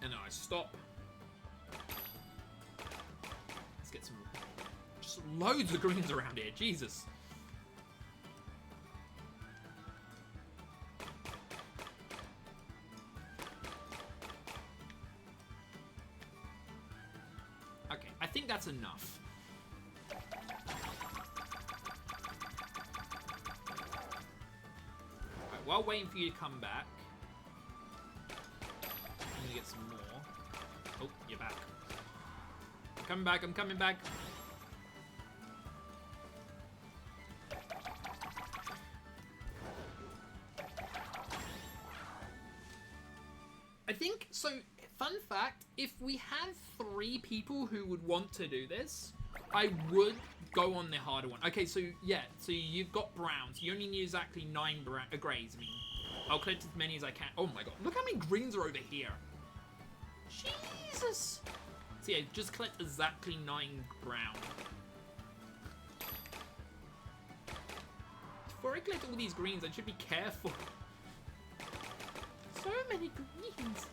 And then I stop. Let's get some... Just loads of greens around here. Jesus. Okay, I think that's enough. Right, while waiting for you to come back, I'm gonna get some more. Oh, you're back. I'm coming back, I'm coming back. I think, so, fun fact, if we had 3 people who would want to do this, I would go on the harder one. Okay, so, yeah, so you've got browns. You only need exactly 9 greys, I mean. I'll collect as many as I can. Oh my god, look how many greens are over here. Jesus! So yeah, just collect exactly 9 brown. Before I collect all these greens, I should be careful. So many greens.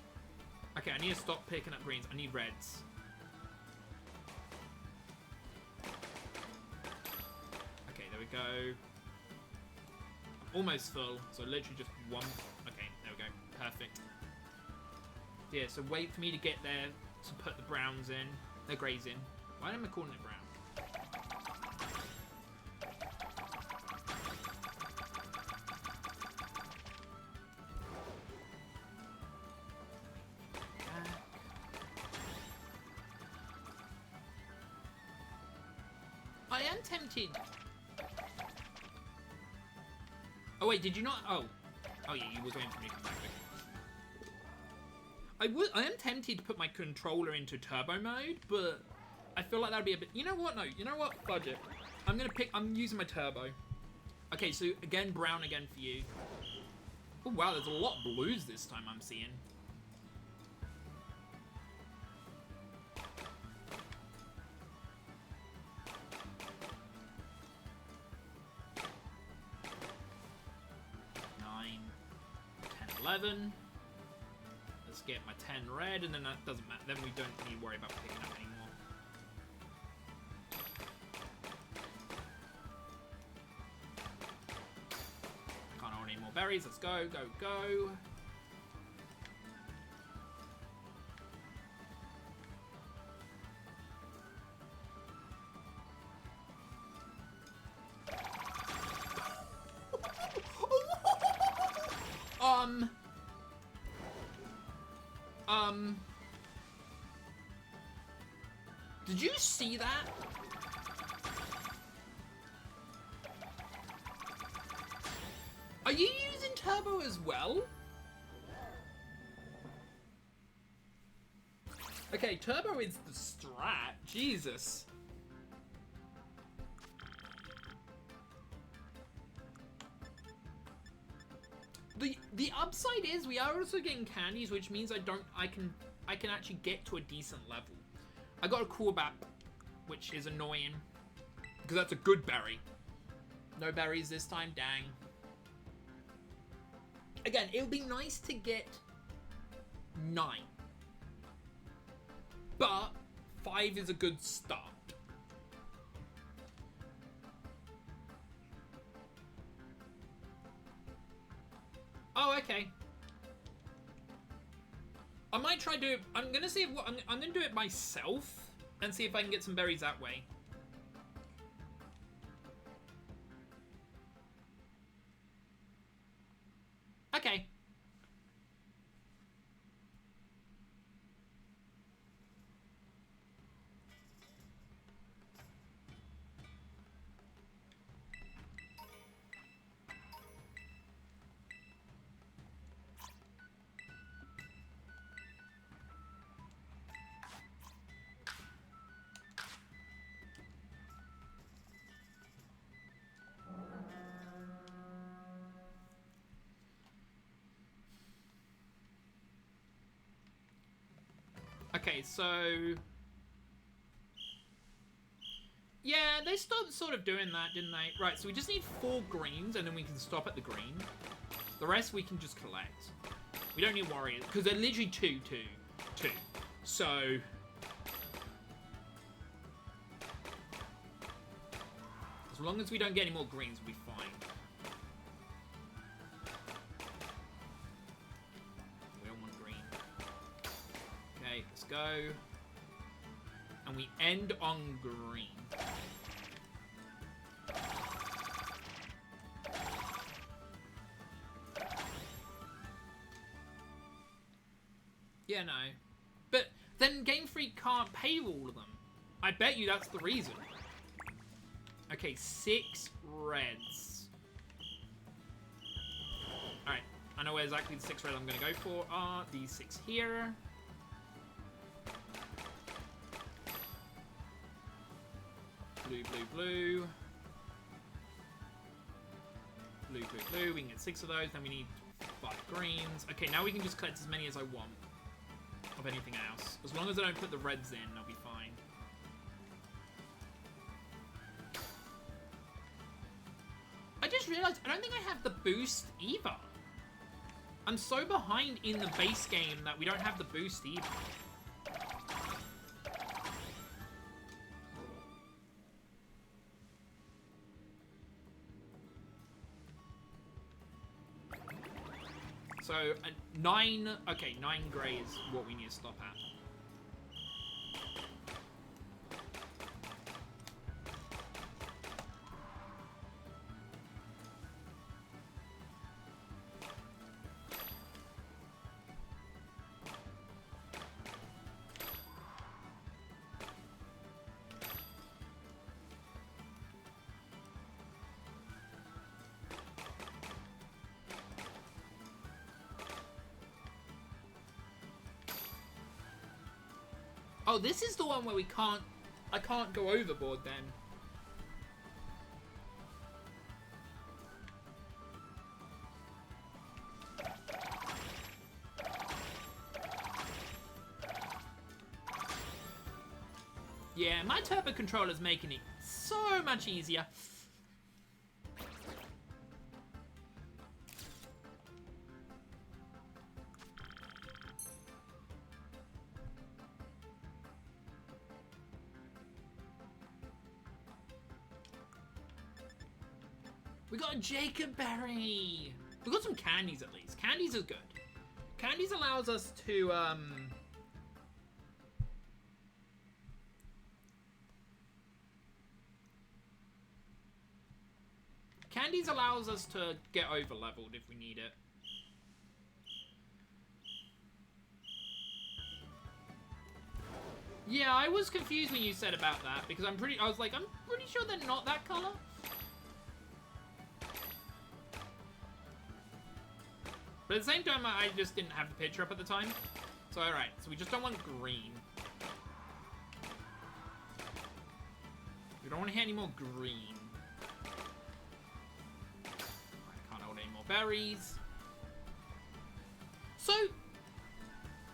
Okay, I need to stop picking up greens. I need reds. Okay, there we go. I'm almost full, so literally just one. Okay, there we go. Perfect. Yeah, so wait for me to get there to put the browns in. The greys in. Why am I calling it brown? I am tempted. Oh wait, did you not? Oh yeah, you was waiting for me to come back. I am tempted to put my controller into turbo mode, but I feel like that'd be a bit. You know what? No, you know what? Fudge it. I'm using my turbo. Okay, so again, brown again for you. Oh wow, there's a lot of blues this time I'm seeing. Let's get my 10 red, and then that doesn't matter. Then we don't need to worry about picking up anymore. Can't hold any more berries. Let's go, go, go. Did you see that? Are you using turbo as well? Okay, turbo is the strat. Jesus. The upside is we are also getting candies, which means I can actually get to a decent level. I got a cool bap, which is annoying because that's a good berry. No berries this time, dang. Again, it would be nice to get 9, but 5 is a good start. Oh, okay. I might try to. I'm gonna see if I'm gonna do it myself and see if I can get some berries that way. Okay. Okay, so... Yeah, they stopped sort of doing that, didn't they? Right, so we just need 4 greens, and then we can stop at the green. The rest we can just collect. We don't need warriors, because they're literally 2. 2. So... as long as we don't get any more greens, we'll be fine. We don't want green. Okay, let's go. And we end on green. Yeah, no. But then Game Freak can't pay all of them. I bet you that's the reason. Okay, 6 reds. Alright, I know where exactly the 6 red I'm going to go for are. These 6 here. Blue, blue, blue. Blue, blue, blue. We can get 6 of those. Then we need 5 greens. Okay, now we can just collect as many as I want of anything else. As long as I don't put the reds in, I'll be fine. I just realized I don't think I have the boost either. I'm so behind in the base game that we don't have the boost either. So, 9... okay, 9 grey is what we need to stop at. Oh, this is the one where we can't... I can't go overboard then. Yeah, my turbo controller's making it so much easier. We got a Jacob berry. We got some candies at least. Candies are good. Candies allows us to Candies allows us to get over leveled if we need it. Yeah, I was confused when you said about that because I was like, I'm pretty sure they're not that color. But at the same time, I just didn't have the picture up at the time. So, alright. So, we just don't want green. We don't want to hit any more green. I can't hold any more berries. So,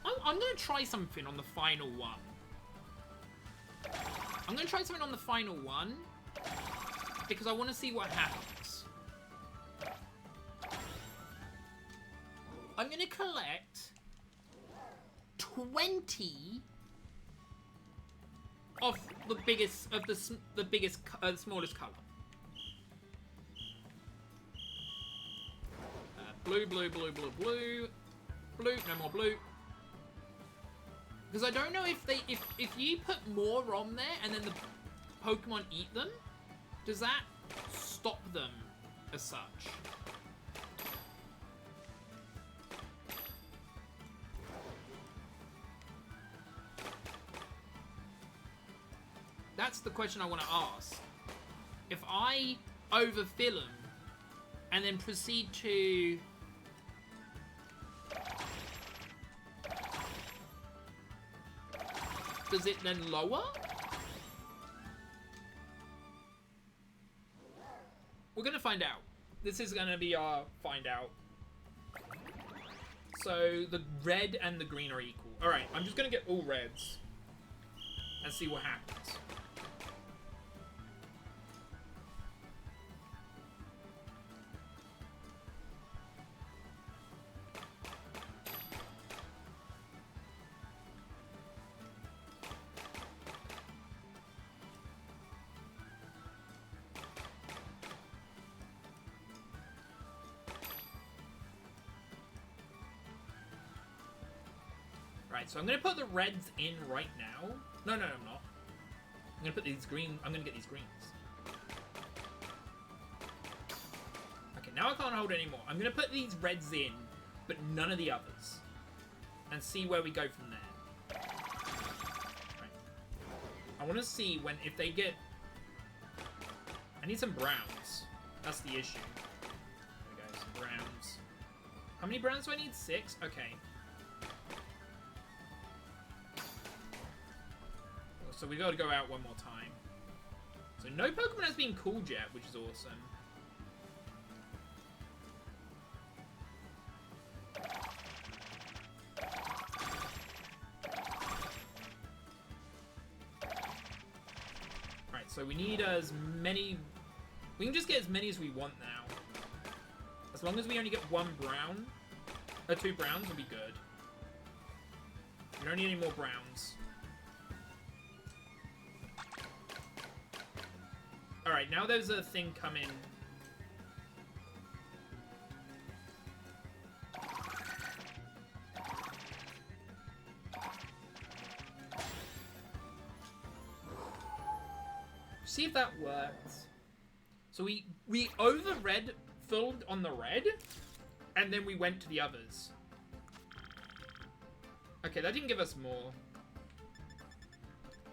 I'm going to try something on the final one. I'm going to try something on the final one. Because I want to see what happens. I'm going to collect 20 of the biggest, of the smallest color. Blue, blue, blue, blue, blue. Blue, no more blue. Because I don't know if if you put more on there and then the Pokemon eat them, does that stop them as such? That's the question I want to ask. If I overfill them and then proceed to... does it then lower? We're going to find out. This is going to be our find out. So the red and the green are equal. Alright, I'm just going to get all reds and see what happens. Right, so I'm going to put the reds in right now. No, I'm not. I'm going to put these green... I'm going to get these greens. Okay, now I can't hold anymore. I'm going to put these reds in, but none of the others. And see where we go from there. Right. I want to see when... If they get... I need some browns. That's the issue. There we go, some browns. How many browns do I need? 6? Okay. So we got to go out one more time. So no Pokemon has been called yet, which is awesome. Right, so we need as many... We can just get as many as we want now. As long as we only get 1 brown, or 2 browns will be good. We don't need any more browns. Alright, now there's a thing coming. See if that works. So we over-red, filled on the red, and then we went to the others. Okay, that didn't give us more.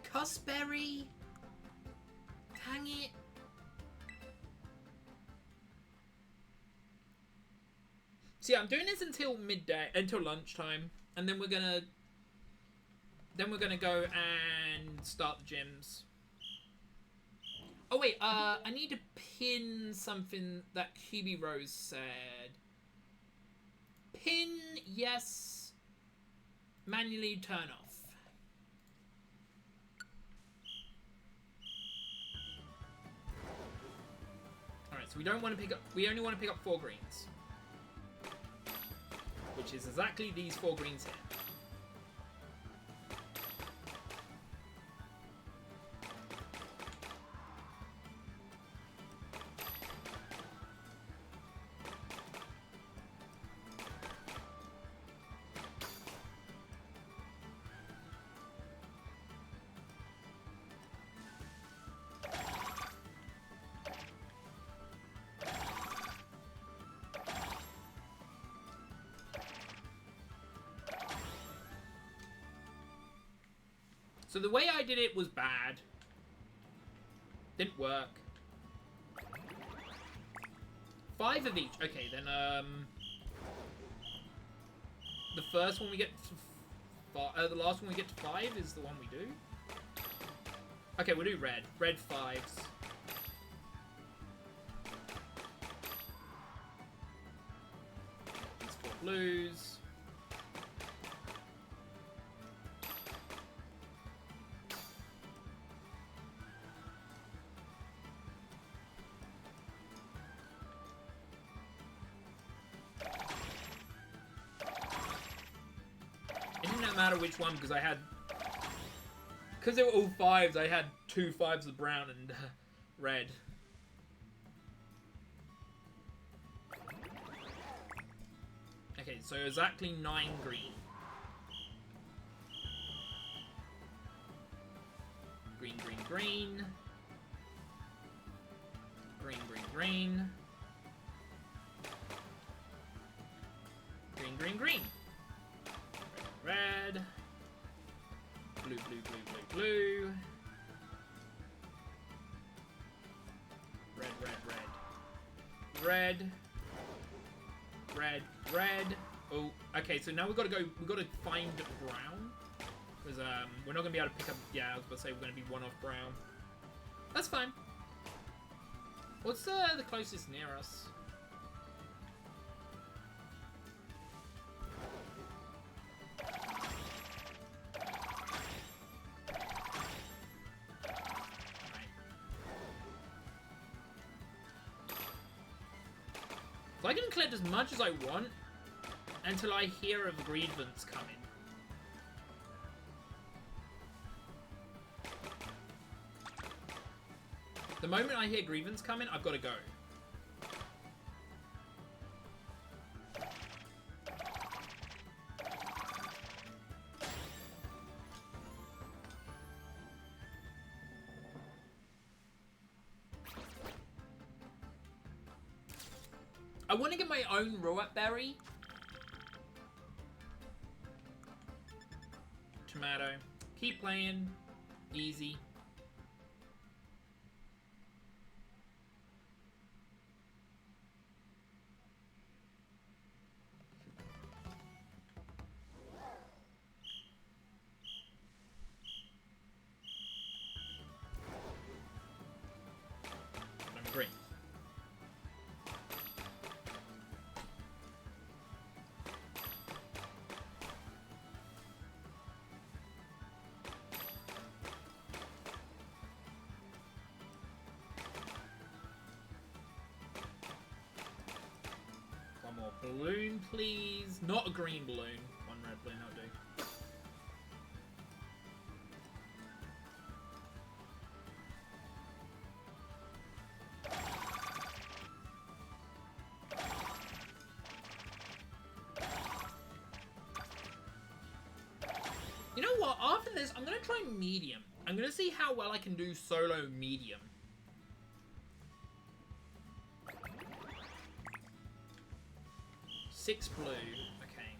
Cussberry? Dang it. So yeah, I'm doing this until midday, until lunchtime, and then we're gonna go and start the gyms. Oh wait, I need to pin something that QB Rose said. Pin, yes. Manually turn off. Alright, so we don't want to pick up, we only want to pick up 4 greens. Which is exactly these 4 greens here. So the way I did it was bad. Didn't work. 5 of each. Okay, then, the first one we get to... the last one we get to 5 is the one we do. Okay, we'll do red. Red 5s. These 4 blues. Matter which one, because I had, because they were all 5s, I had 2 5s of brown and red. Okay, so exactly 9 green. Green, green, green. Green, green, green. Green, green, green. Red. Blue, blue, blue, blue, blue. Red, red, red. Red. Red, red. Oh, okay, so now we've got to go, we've got to find brown. Because, we're not going to be able to pick up, yeah, I was about to say we're going to be 1 off brown. That's fine. What's the closest near us? I can collect as much as I want until I hear of grievance coming. The moment I hear grievance coming, I've got to go. I want to get my own Ruat Berry. Tomato. Keep playing. Easy. I'm green. Balloon, please. Not a green balloon. One red balloon, I'll do. You know what? After this, I'm going to try medium. I'm going to see how well I can do solo medium. Six blue. Okay.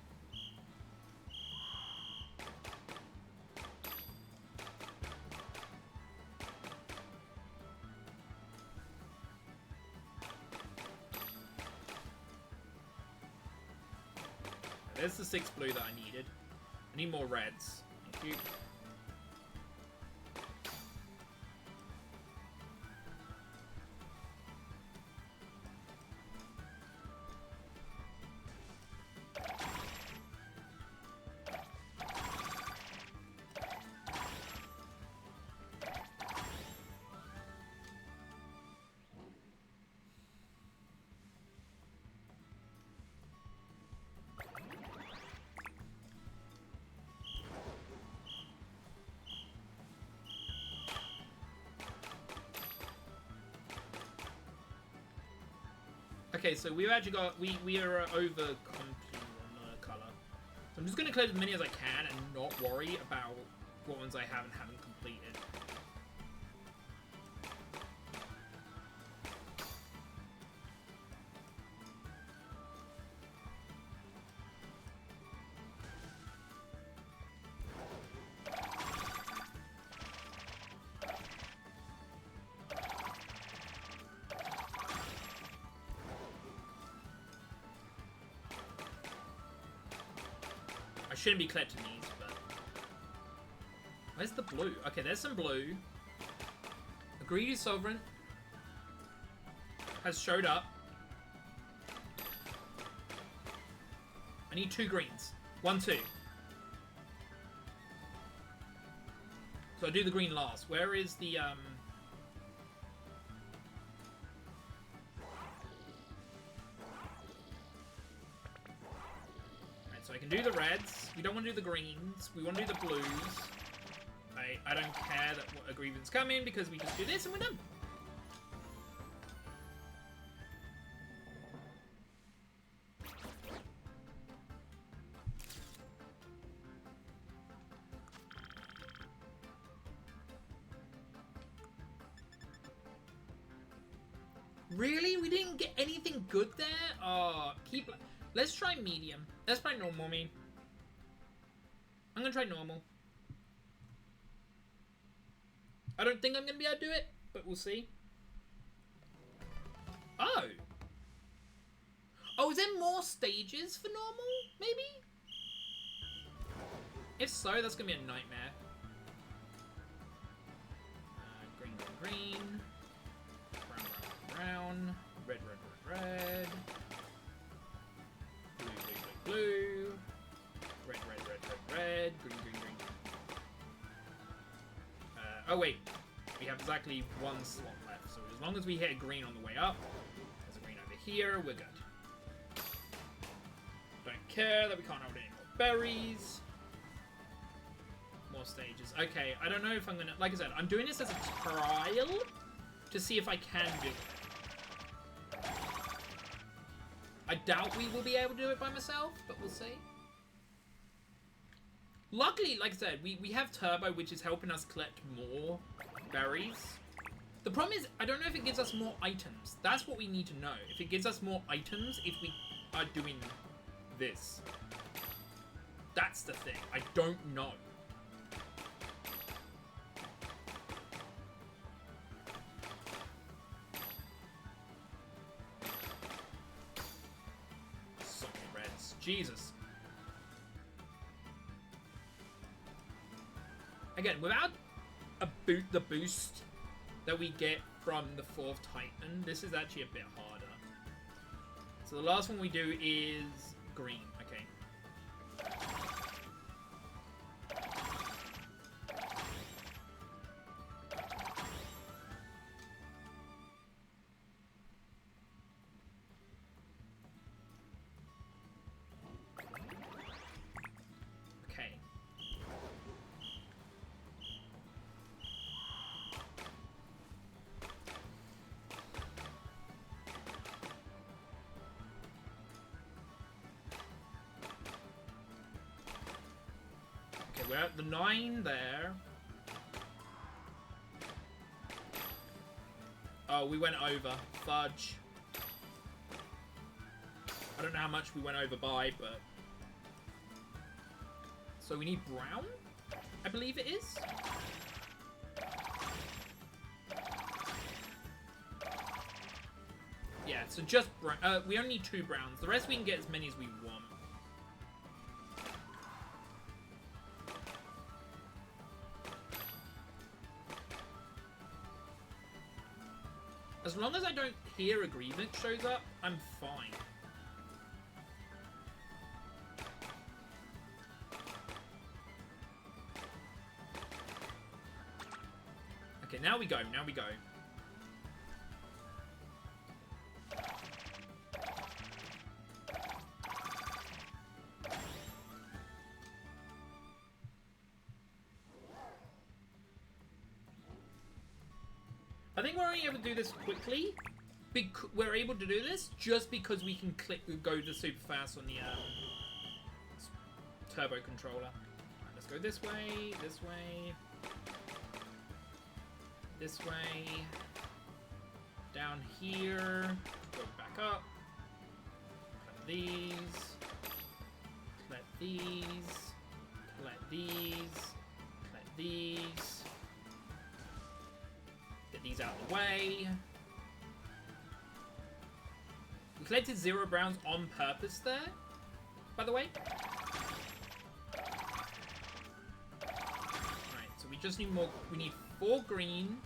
There's the 6 blue that I needed. I need more reds. Thank you. Okay, so we've actually got, we are over complete on the colour. So I'm just going to clear as many as I can and not worry about what ones I have and haven't completed. Shouldn't be collecting these, but... Where's the blue? Okay, there's some blue. A greedy sovereign has showed up. I need 2 greens. 1, 2. So I do the green last. Where is the, So I can do the reds. We don't want to do the greens. We want to do the blues. I don't care that a grievance come in because we just do this and we're done. Really? We didn't get anything good there? Oh, keep... Let's try medium. Let's try normal, I mean. I'm gonna try normal. I don't think I'm gonna be able to do it, but we'll see. Oh! Oh, is there more stages for normal? Maybe? If so, that's gonna be a nightmare. Green, green, green. Brown, brown, brown. Red, red, red, red. Blue, blue, blue, blue. Red, red, red, red, red. Green, green, green. Oh wait, we have exactly 1 slot left, so as long as we hit green on the way up, there's a green over here, we're good. Don't care that we can't hold any more berries. More stages. Okay, I don't know if I'm gonna, like I said, I'm doing this as a trial to see if I can do it. I doubt we will be able to do it by myself, but we'll see. Luckily, like I said, we have Turbo, which is helping us collect more berries. The problem is, I don't know if it gives us more items. That's what we need to know. If it gives us more items, if we are doing this. That's the thing. I don't know. So many reds. Jesus. Again, without the boost that we get from the 4th Titan, this is actually a bit harder. So the last one we do is green. Okay. Okay. We're at the 9 there. Oh, we went over. Fudge. I don't know how much we went over by, but... So we need brown? I believe it is. Yeah, so just brown. We only need 2 browns. The rest we can get as many as we want. As long as I don't hear agreement shows up, I'm fine. Okay, now we go, now we go. I think we're only able to do this quickly. We're able to do this just because we can go to super fast on the turbo controller. Right, let's go this way, this way, this way, down here, go back up, collect these, collect these, collect these, collect these. Get these out of the way. We collected 0 browns on purpose there, by the way. Alright, so we just need more. We need 4 green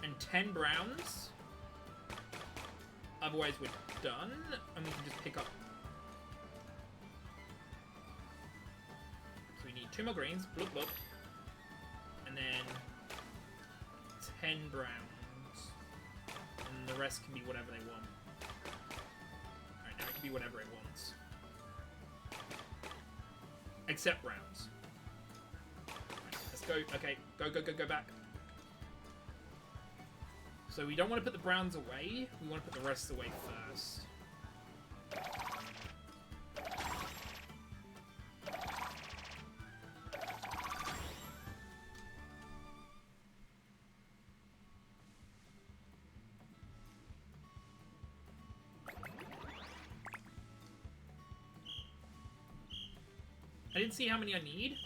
and 10 browns. Otherwise we're done, and we can just pick up. So we need 2 more greens, bloop bloop. And then 10 browns. And the rest can be whatever they want. Alright, now it can be whatever it wants. Except browns. Right, let's go. Okay, go back. So we don't want to put the browns away. We want to put the rest away first. I didn't see how many I need.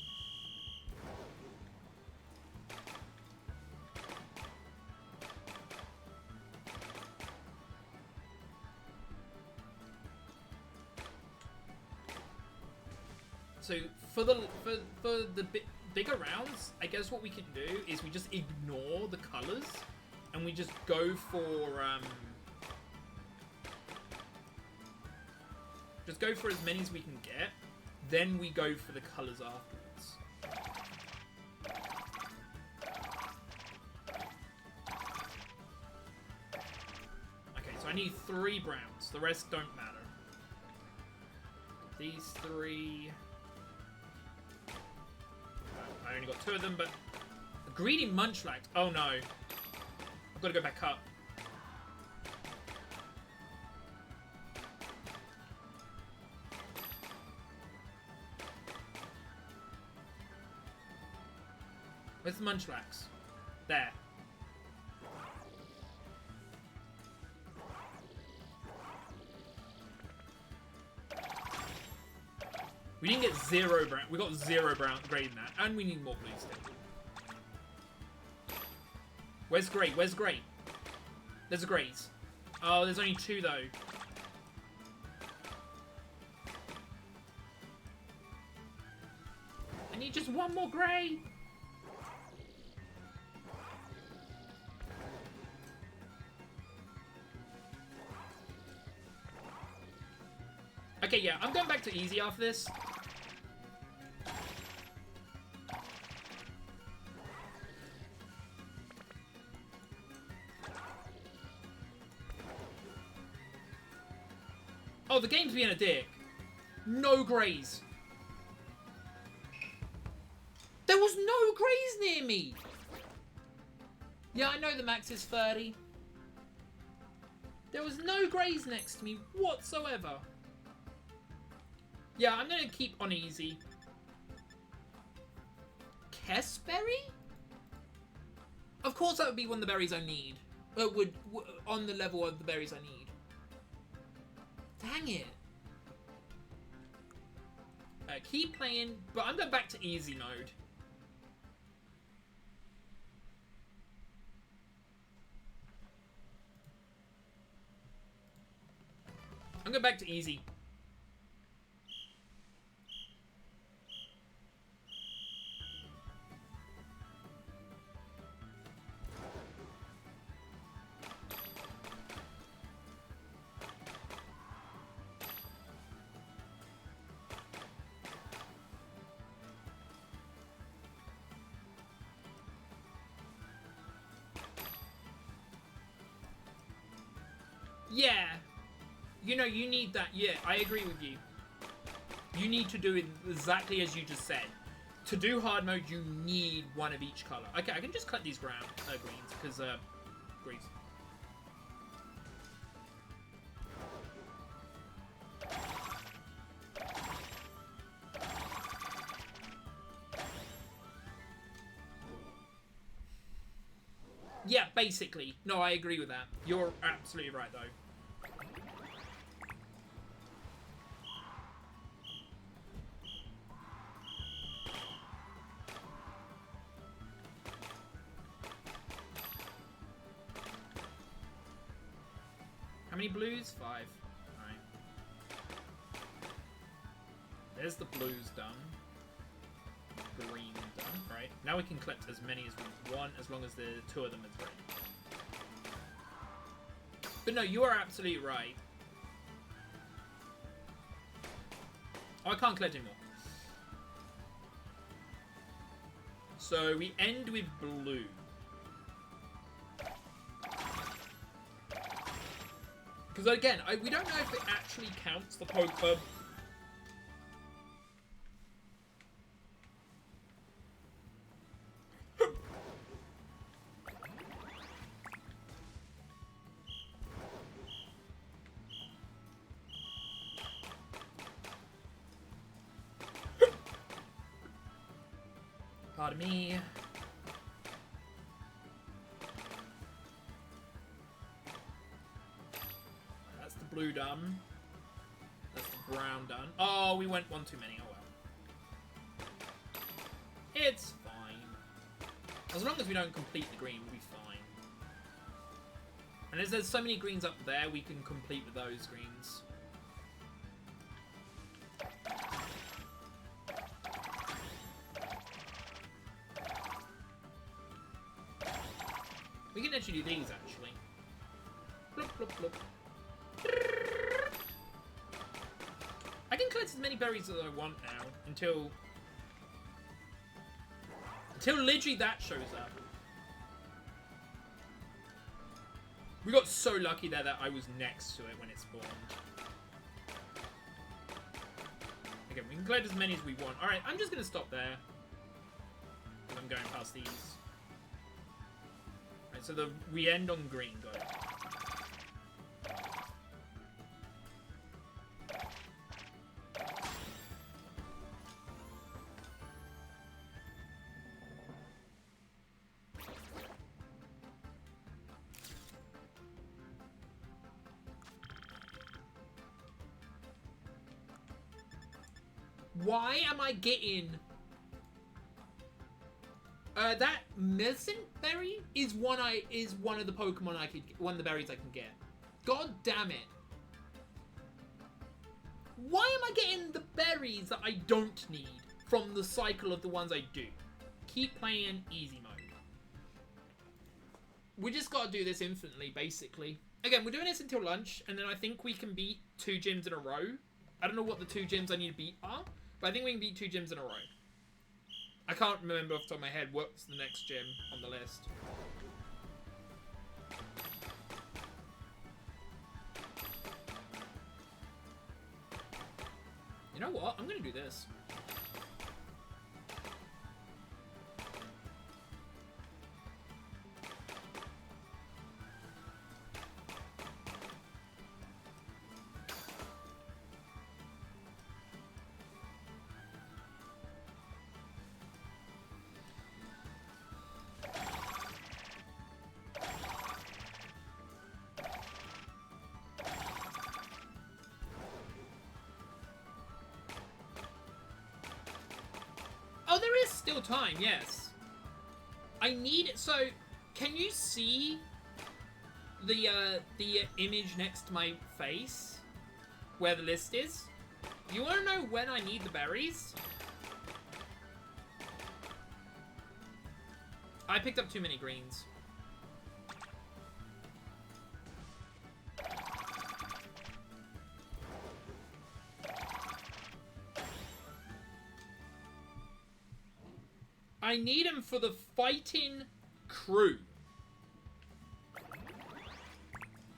So for the bigger rounds, I guess what we can do is we just ignore the colors and we just go for as many as we can get. Then we go for the colors afterwards. Okay, so I need 3 browns. The rest don't matter. These 3. I only got 2 of them, but a greedy munchlax. Oh no. I've got to go back up. Where's the munchlax? There. We didn't get 0 brown. We got 0 brown gray in that. And we need more blue still. Where's gray? Where's gray? There's a grays. Oh, there's only 2 though. I need just 1 more gray. Okay, yeah, I'm going back to easy after this. Oh, the game's being a dick. No grays. There was no grays near me. Yeah, I know the max is 30. There was no grays next to me whatsoever. Yeah, I'm going to keep on easy. Kessberry? Of course that would be one of the berries I need. On the level of the berries I need. Dang it. Keep playing, but I'm going back to easy mode. I'm going back to easy. Yeah. You know, you need that. Yeah, I agree with you. You need to do it exactly as you just said. To do hard mode, you need one of each color. Okay, I can just cut these greens, because, greens. Yeah, basically. No, I agree with that. You're absolutely right, though. How many blues? 5. Alright. There's the blues done. Green done. Right. Now we can collect as many as we want, as long as the 2 of them is ready. But no, you are absolutely right. Oh, I can't collect anymore. So we end with blue. Because again, we don't know if it actually counts the poker. Pardon me. That's the blue done. That's the brown done. Oh, we went 1 too many. Oh well. It's fine. As long as we don't complete the green, we'll be fine. And as there's so many greens up there, we can complete with those greens. We can actually do these, actually. Bloop, bloop, bloop. I can collect as many berries as I want now, until literally that shows up. We got so lucky there that I was next to it when it spawned. Okay, we can collect as many as we want. Alright, I'm just going to stop there. I'm going past these. So we end on green, got it. Why am I getting... that medicine berry is one of the Pokemon I could get, one of the berries I can get. God damn it. Why am I getting the berries that I don't need from the cycle of the ones I do? Keep playing easy mode. We just gotta do this infinitely, basically. Again, we're doing this until lunch, and then I think we can beat 2 gyms in a row. I don't know what the 2 gyms I need to beat are, but I think we can beat 2 gyms in a row. I can't remember off the top of my head what's the next gym on the list. You know what? I'm gonna do this. Oh, there is still time, yes. I need... So, can you see the image next to my face? Where the list is? You want to know when I need the berries? I picked up too many greens. I need him for the fighting crew.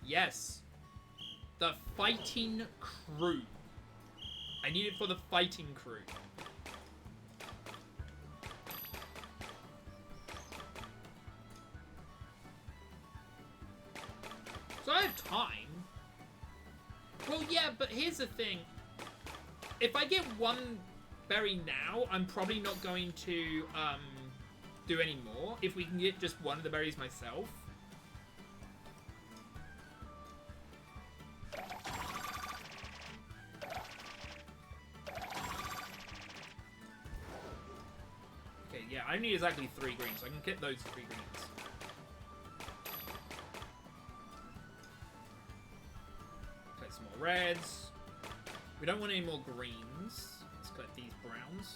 Yes. The fighting crew. I need it for the fighting crew. So I have time. Well, yeah, but here's the thing. If I get one berry now, I'm probably not going to do any more. If we can get just one of the berries myself. Okay, yeah, I need exactly 3 greens, so I can get those 3 greens. Collect some more reds. We don't want any more greens. Let's collect these browns.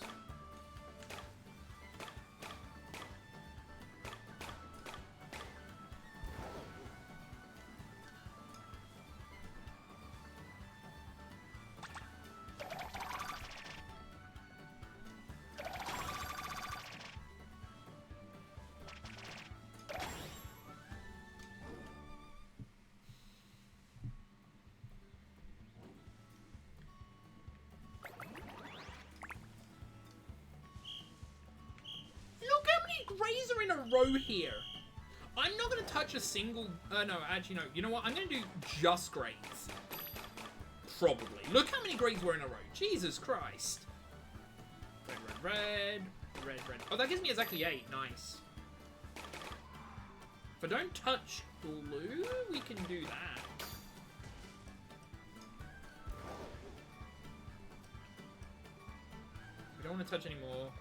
Grays are in a row here. I'm not going to touch a single... no, actually, no. You know what? I'm going to do just grays. Probably. Look how many grays were in a row. Jesus Christ. Red, red, red. Red, red. Oh, that gives me exactly 8. Nice. If I don't touch blue, we can do that. We don't want to touch any more.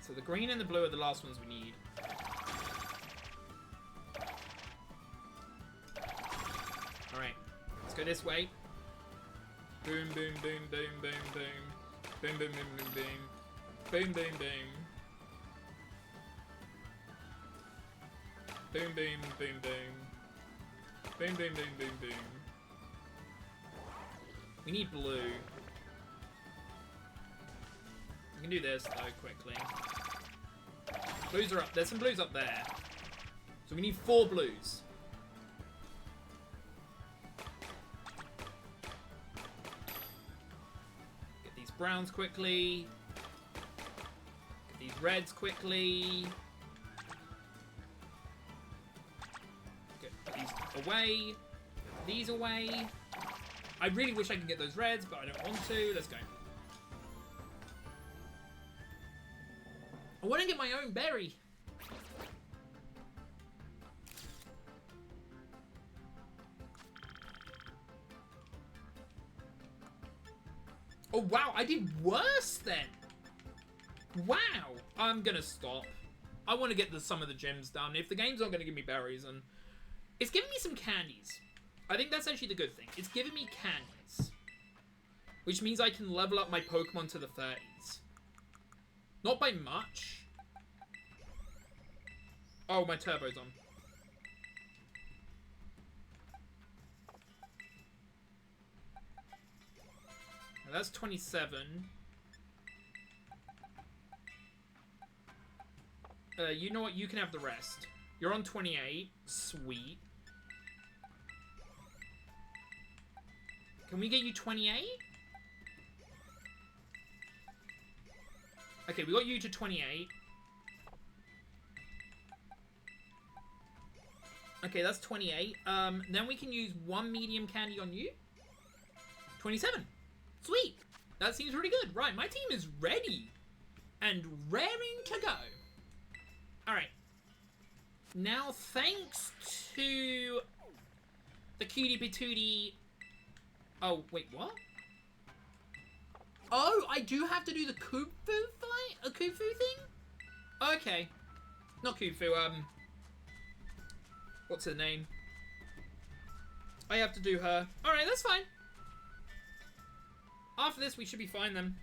So the green and the blue are the last ones we need. Alright, let's go this way. Boom, boom, boom, boom, boom, boom. Boom, boom, boom, boom, boom. Boom, boom, boom. Boom, boom, boom, boom. Boom, boom, boom, boom, boom. We need blue. We can do this, though, quickly. Blues are up. There's some blues up there. So we need 4 blues. Get these browns quickly. Get these reds quickly. Get these away. These away. I really wish I could get those reds, but I don't want to. Let's go. I want to get my own berry. Oh, wow. I did worse then. Wow. I'm going to stop. I want to get some of the gems done. If the game's not going to give me berries, and it's giving me some candies. I think that's actually the good thing. It's giving me candies. Which means I can level up my Pokemon to the 30s. Not by much. Oh, my turbo's on. Now that's 27. You know what? You can have the rest. You're on 28. Sweet. Can we get you 28? Okay, we got you to 28. Okay, that's 28. Then we can use 1 medium candy on you. 27. Sweet. That seems really good. Right, my team is ready. And raring to go. Alright. Now, thanks to the cutie patootie... Oh, wait, what? Oh, I do have to do the Kufu fight? A Kufu thing? Okay. Not Kufu, what's her name? I have to do her. Alright, that's fine. After this, we should be fine then.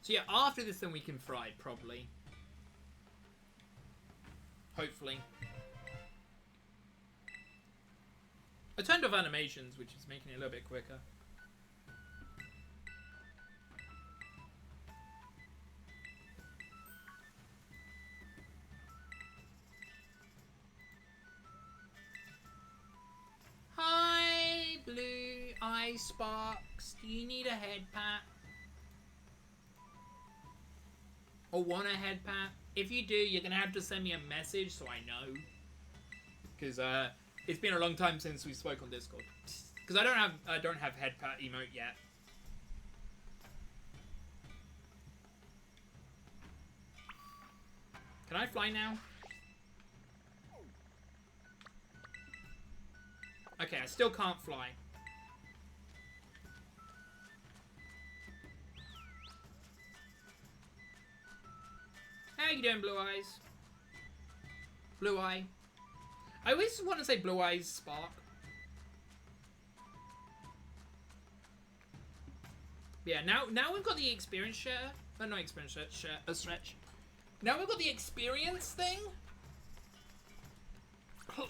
So yeah, after this then we can fry, probably. Hopefully. I turned off animations, which is making it a little bit quicker. Hi, Blue Eye Sparks. Do you need a head pat? Or want a head pat? If you do, you're gonna have to send me a message so I know. Because it's been a long time since we spoke on Discord. Because I don't have head pat emote yet. Can I fly now? Okay, I still can't fly. How you doing, Blue Eyes? Blue Eye. I always want to say Blue Eyes Spark. Yeah, now we've got the experience share. Not experience share, a stretch. Now we've got the experience thing.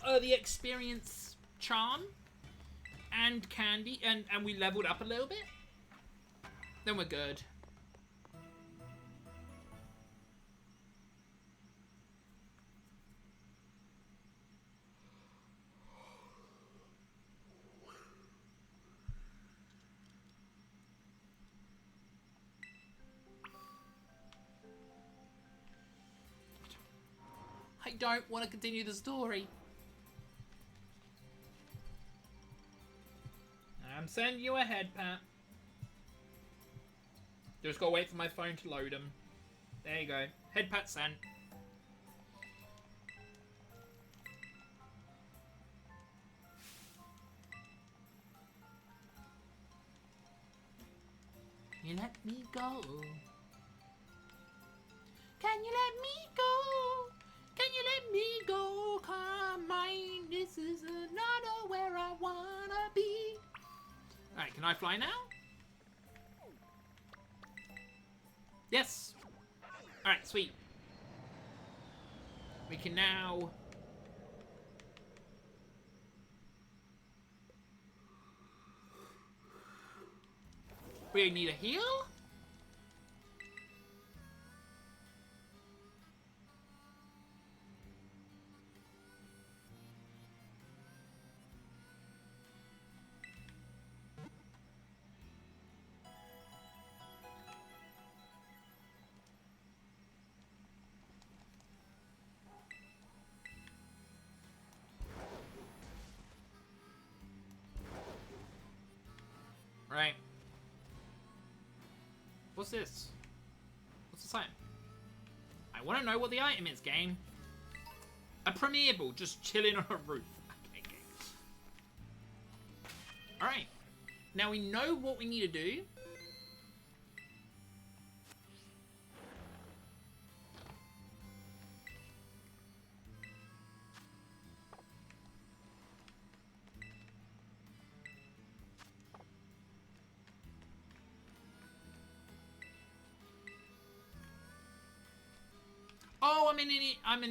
The experience charm. And candy. And we leveled up a little bit. Then we're good. I don't want to continue the story. I'm sending you a head pat. Just gotta wait for my phone to load them. There you go. Head pat sent. You let me go. Can you let me go? Can you let me go? Carmine, this is not where I wanna be. Alright, can I fly now? Yes! Alright, sweet. We can now We need a heal? Right. What's this? What's the item? I want to know what the item is, game. A premier ball just chilling on a roof. Okay, okay. Alright. Now we know what we need to do. Oh, I'm an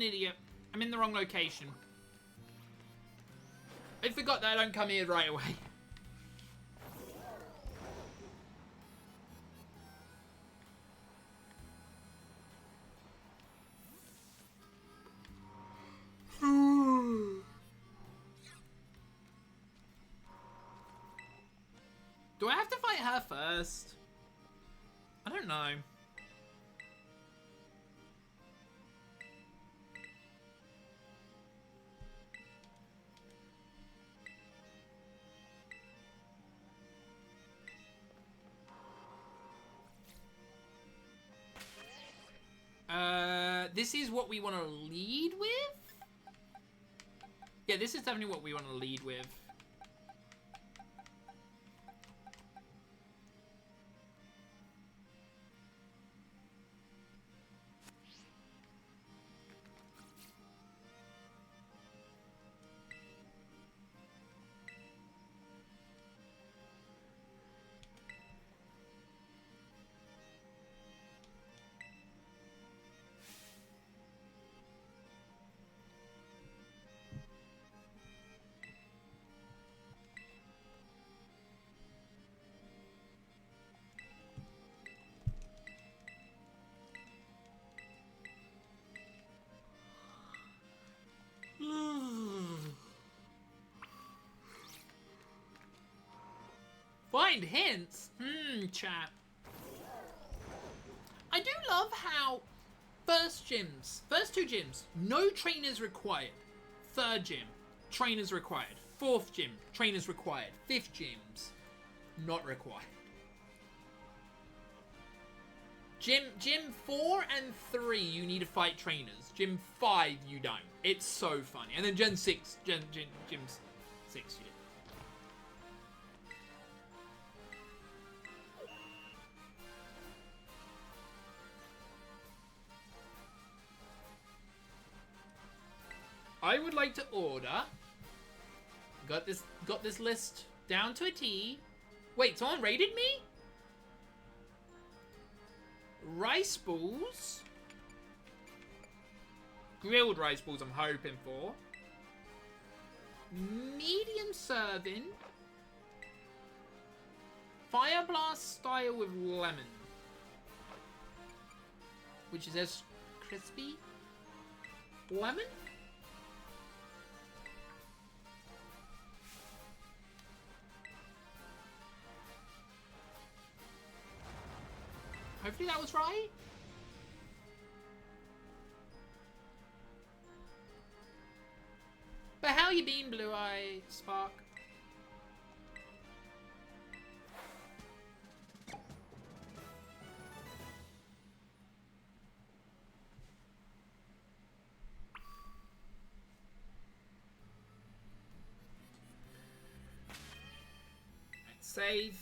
idiot. I'm in the wrong location. I forgot that I don't come here right away. Do I have to fight her first? I don't know. This is what we want to lead with? Yeah, this is definitely what we want to lead with. Find hints? Chat. I do love how first two gyms, no trainers required. Third gym, trainers required. Fourth gym, trainers required. Fifth gyms, not required. Gym 4 and 3, you need to fight trainers. Gym 5, you don't. It's so funny. And then Gym 6, you do. I would like to order. Got this list down to a T. Wait, someone raided me? Rice balls. Grilled rice balls, I'm hoping for. Medium serving. Fire blast style with lemon. Which is as crispy. Lemon? Hopefully that was right. But how you been, Blue Eye Spark? Let's save.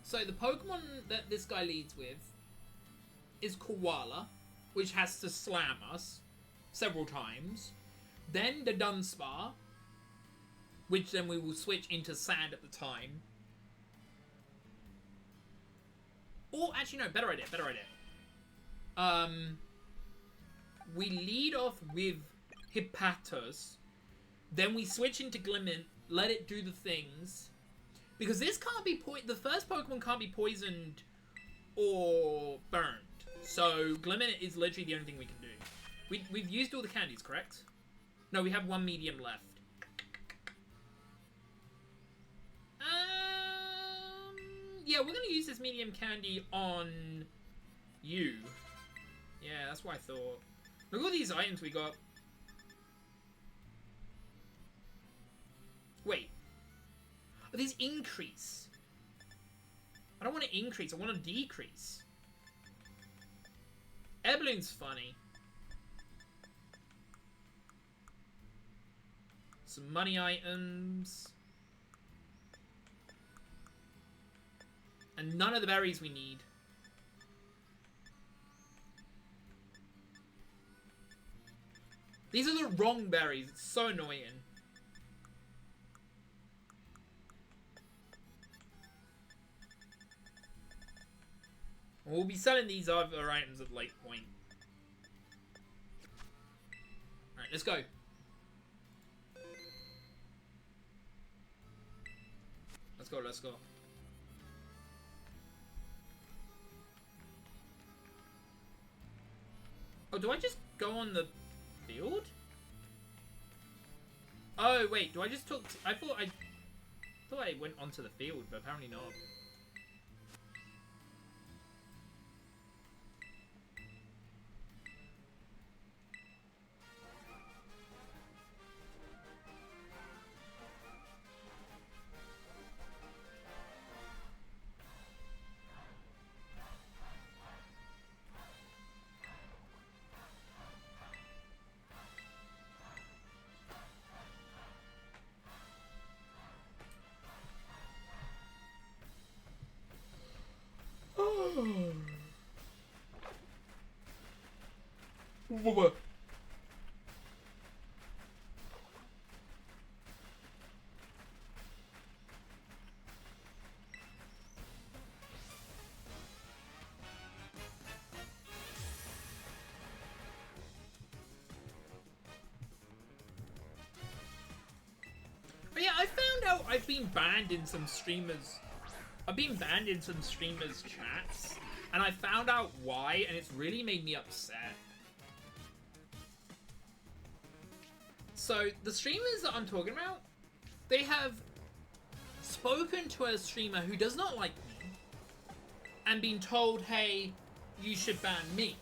So the Pokemon that this guy leads with is Koala, which has to slam us several times. Then the Dunsparce, which then we will switch into Sand at the time. Or actually no, better idea. We lead off with Hipparchus, then we switch into let it do the things. Because this can't be the first Pokemon can't be poisoned or burned. So Glimmer is literally the only thing we can do. We've used all the candies, correct? No, we have one medium left. Yeah, we're gonna use this medium candy on you. Yeah, that's what I thought. Look at all these items we got. Wait. Oh, these increase. I don't want to increase, I want to decrease. Air Balloon's funny. Some money items. And none of the berries we need. These are the wrong berries. It's so annoying. We'll be selling these other items at a late point. Alright, let's go. Let's go, let's go. Oh, do I just go on the field? Oh, wait, do I just talk... I thought I went onto the field, but apparently not. What? But yeah, I found out I've been banned in some streamers. I've been banned in some streamers' chats, and I found out why, and it's really made me upset. So, the streamers that I'm talking about, they have spoken to a streamer who does not like me, and been told, hey, you should ban me.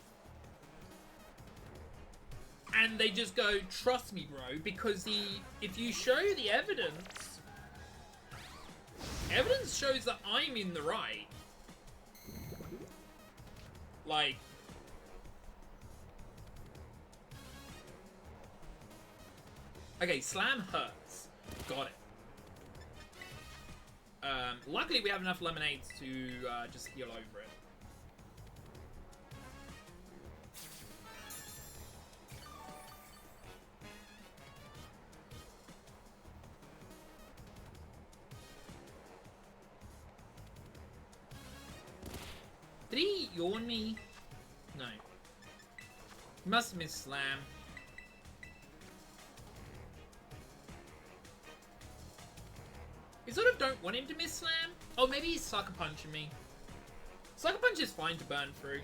And they just go, trust me, bro, because if you show the evidence, evidence shows that I'm in the right. Like, okay, slam hurts. Got it. Luckily we have enough lemonades to just heal over it. Did he yawn me? No. He must have missed slam. I sort of don't want him to miss slam. Oh, maybe he's sucker punching me. Sucker punch is fine to burn through.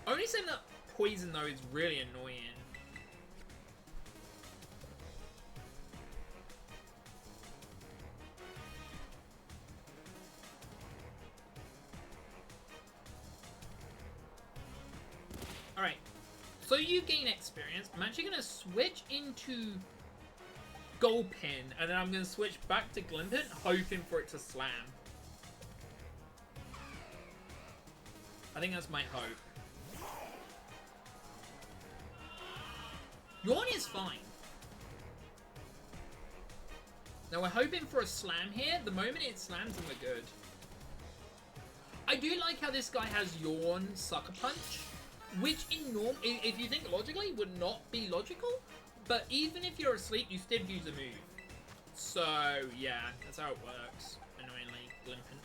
Only saying that poison though is really annoying. Alright, so you gain experience. I'm actually going to switch into Gulpin, and then I'm going to switch back to Glimpin, hoping for it to slam. I think that's my hope. Yawn is fine. Now we're hoping for a slam here. The moment it slams, then we're good. I do like how this guy has Yawn, Sucker Punch, which if you think logically, would not be logical. But even if you're asleep, you still use a move. So, yeah, that's how it works. Annoyingly, Glimpin.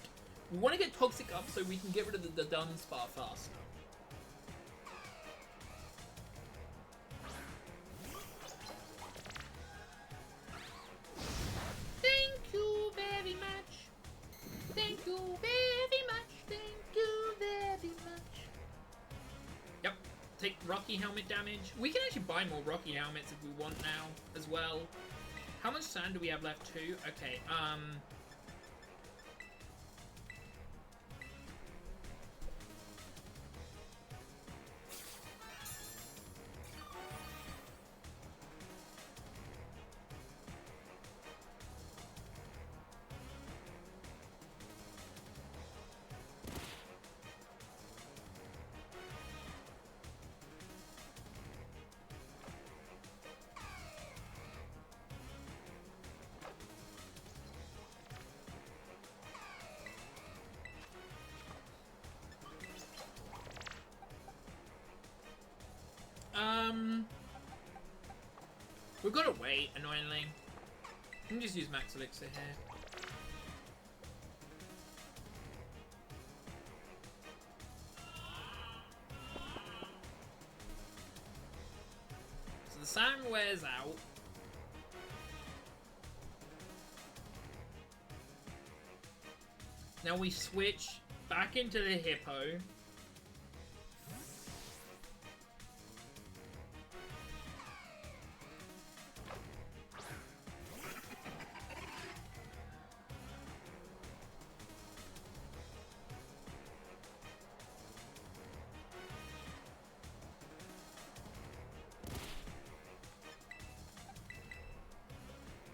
We want to get Toxic up so we can get rid of the Dunsparce faster. Rocky Helmet damage. We can actually buy more Rocky Helmets if we want now as well. How much sand do we have left too? Okay, we've got to wait, annoyingly. We can just use Max Elixir here. So the sand wears out. Now we switch back into the Hippo.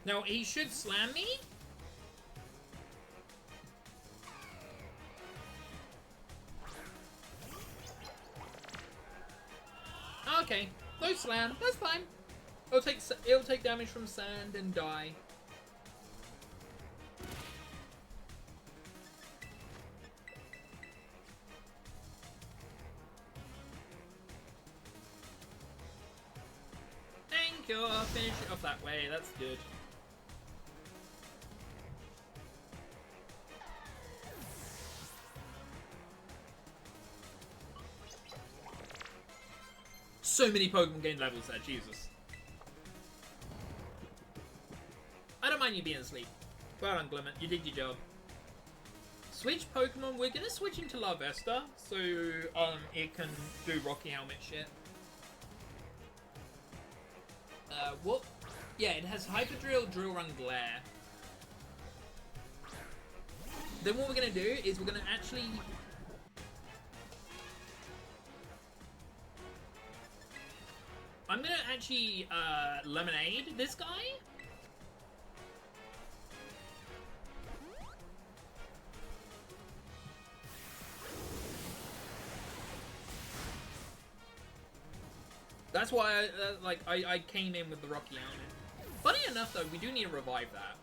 Now, he should slam me? Okay, no slam, that's fine. It'll take damage from sand and die. Thank you, I'll finish it off that way, that's good. So many Pokemon gain levels there, Jesus. I don't mind you being asleep. Well done, Clement, you did your job. Switch Pokemon, we're gonna switch into Larvesta, so it can do Rocky Helmet shit. What? Yeah, it has Hyper Drill, Drill Run, Glare. Then what we're gonna do is we're gonna actually... I'm gonna actually, Lemonade this guy. That's why, I came in with the Rocky Helmet. Funny enough, though, we do need to revive that.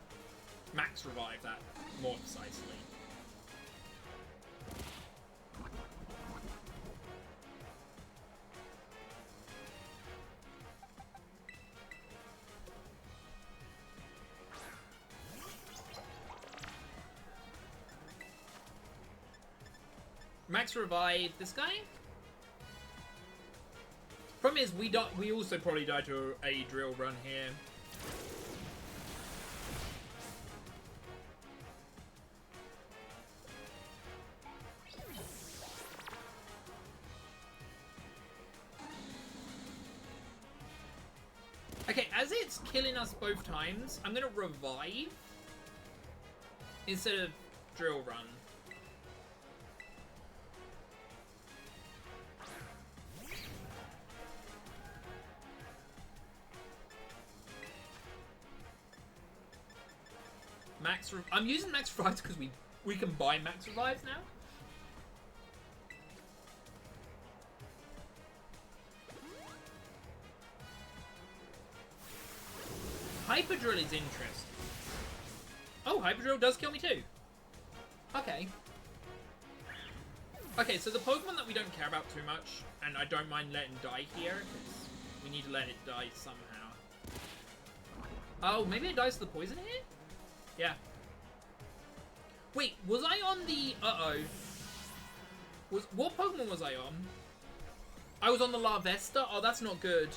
Max revive that, more precisely. Max revive this guy. Problem is, we also probably died to a drill run here. Okay, as it's killing us both times, I'm gonna revive instead of drill run. I'm using Max Revives because we can buy Max Revives now. Hyper Drill is interesting. Oh, Hyper Drill does kill me too. Okay. Okay, so the Pokemon that we don't care about too much, and I don't mind letting die here, because we need to let it die somehow. Oh, maybe it dies to the poison here? Yeah. Wait, was I on the... What Pokemon was I on? I was on the Larvesta? Oh, that's not good.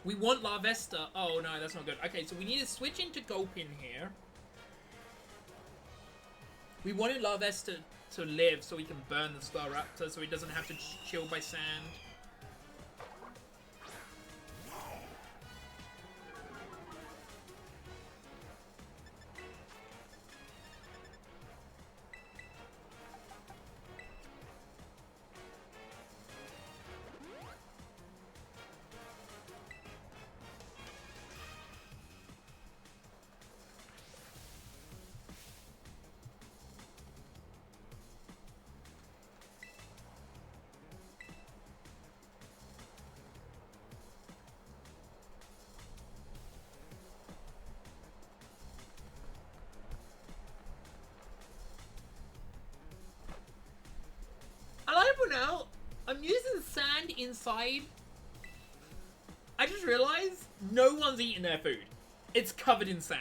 We want Larvesta. Oh, no, that's not good. Okay, so we need to switch into Gulpin here. We wanted Larvest to live so we can burn the Staraptor so he doesn't have to chill by sand. Now, I'm using sand inside. I just realized no one's eating their food. It's covered in sand.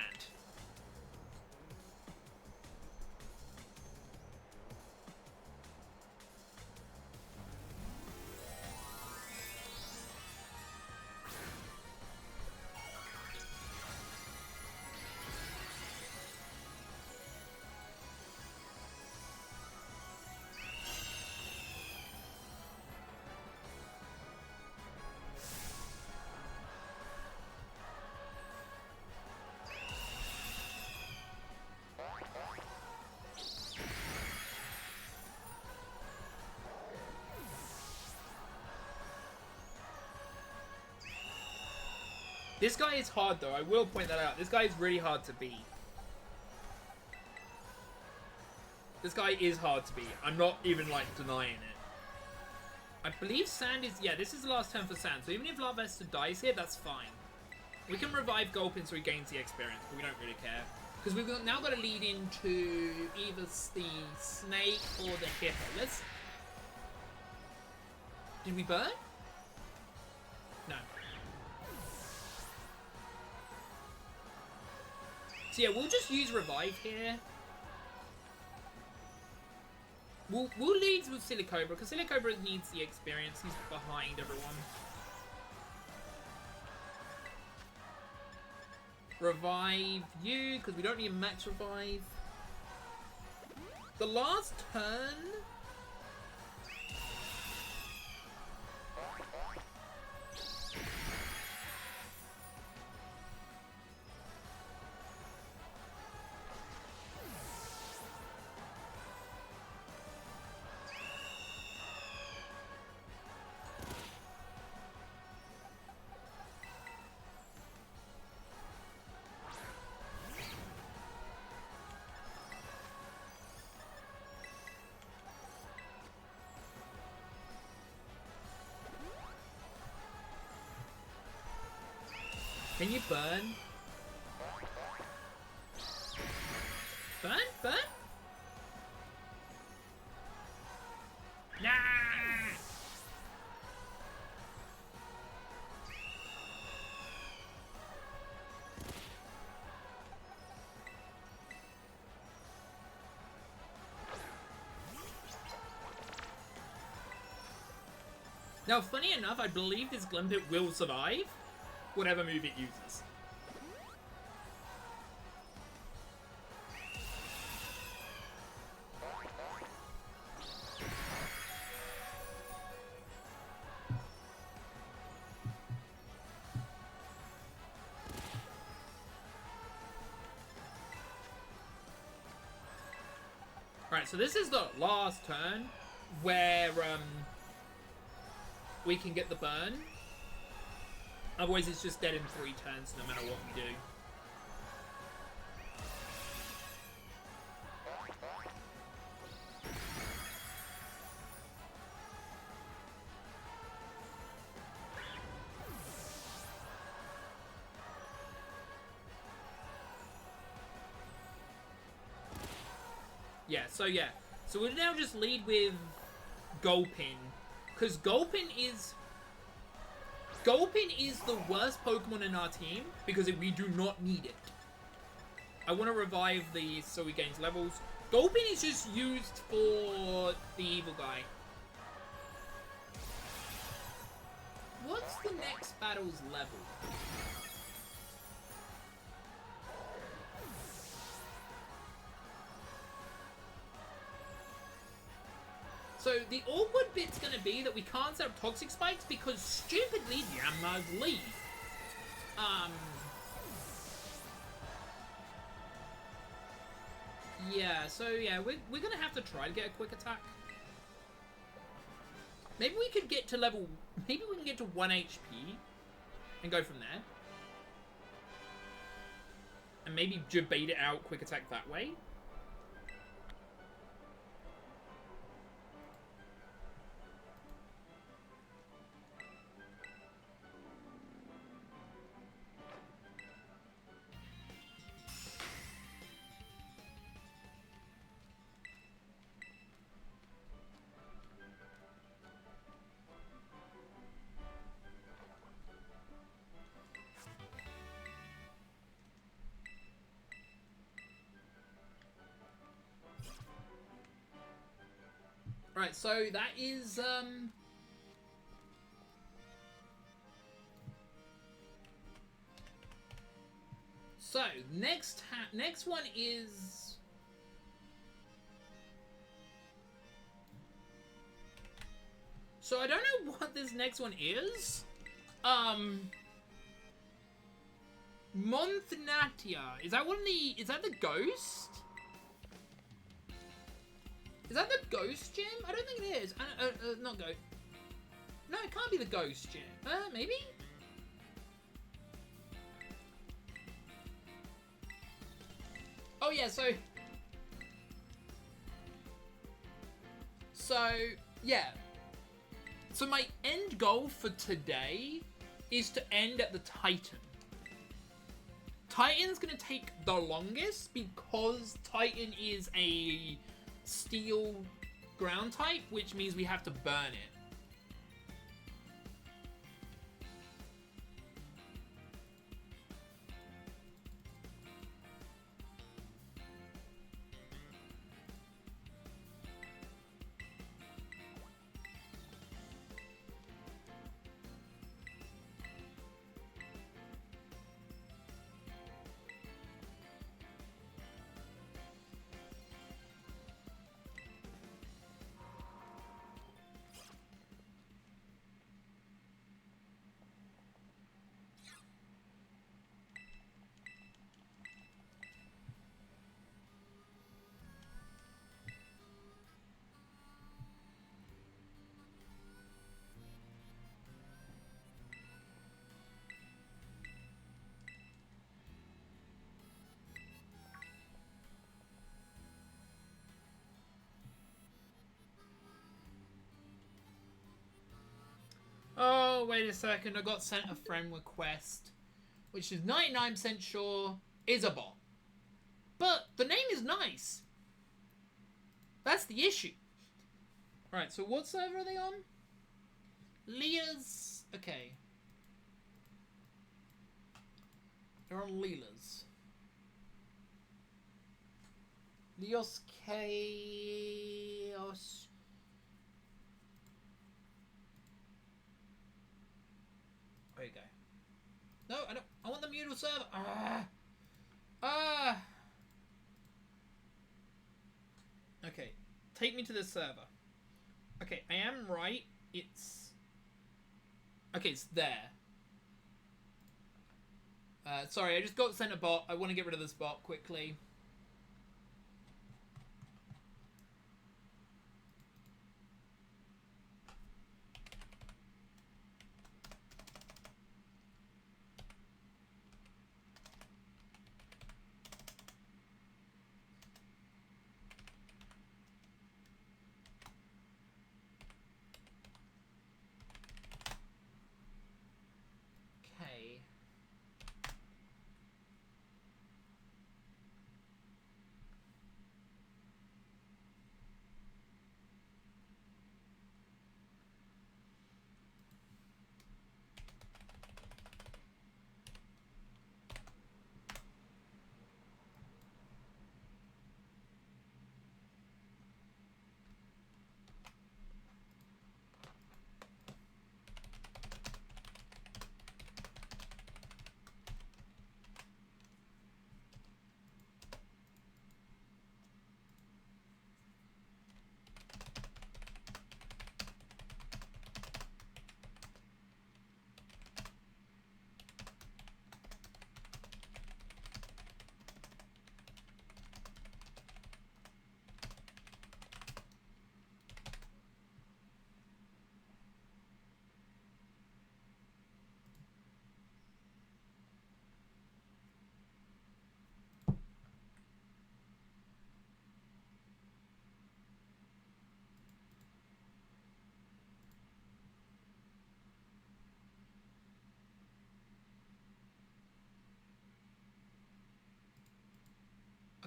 This guy is hard, though. I will point that out. This guy is really hard to beat. This guy is hard to beat. I'm not even, like, denying it. I believe Sand is... Yeah, this is the last turn for Sand. So even if Larvesta dies here, that's fine. We can revive Gulpin so he gains the experience, but we don't really care. Because we've now got to lead into either the Snake or the Hippo. Let's... Did we burn? No. So yeah, we'll just use Revive here. We'll lead with Silicobra, because Silicobra needs the experience. He's behind everyone. Revive you, because we don't need a max revive. The last turn... Can you burn? Burn? Burn? Nah! Now, funny enough, I believe this Glimdip will survive whatever move it uses. Alright, so this is the last turn where we can get the burn. Otherwise, it's just dead in 3 turns, no matter what we do. Yeah. So we'll now just lead with Gulpin. Because Gulpin is the worst Pokemon in our team because we do not need it. I want to revive these so he gains levels. Gulpin is just used for the evil guy. What's the next battle's level? So the awkward bit's gonna be that we can't set up toxic spikes because stupidly Yanma's leave. Yeah, so yeah, we're gonna have to try to get a quick attack. Maybe we could get to level... Maybe we can get to 1 HP and go from there. And maybe bait it out, quick attack that way. Right, so that is, So, next one is... So, I don't know what this next one is. Monthnatia. Is that one of the... Is that the ghost? Is that the ghost gem? I don't think it is. Not ghost. No, it can't be the ghost gem. Maybe? Oh, yeah, so, yeah. So my end goal for today is to end at the Titan. Titan's gonna take the longest because Titan is a steel ground type, which means we have to burn it. Oh, wait a second. I got sent a friend request, which is 99% sure is a bot. But the name is nice. That's the issue. Right, so what server are they on? Leah's... Okay. They're on Leela's. Leos Chaos... There you go. No, I don't. I want the Moodle server. Okay, take me to this server. Okay, I am right. It's... Okay, it's there. Sorry, I just got sent a bot. I want to get rid of this bot quickly.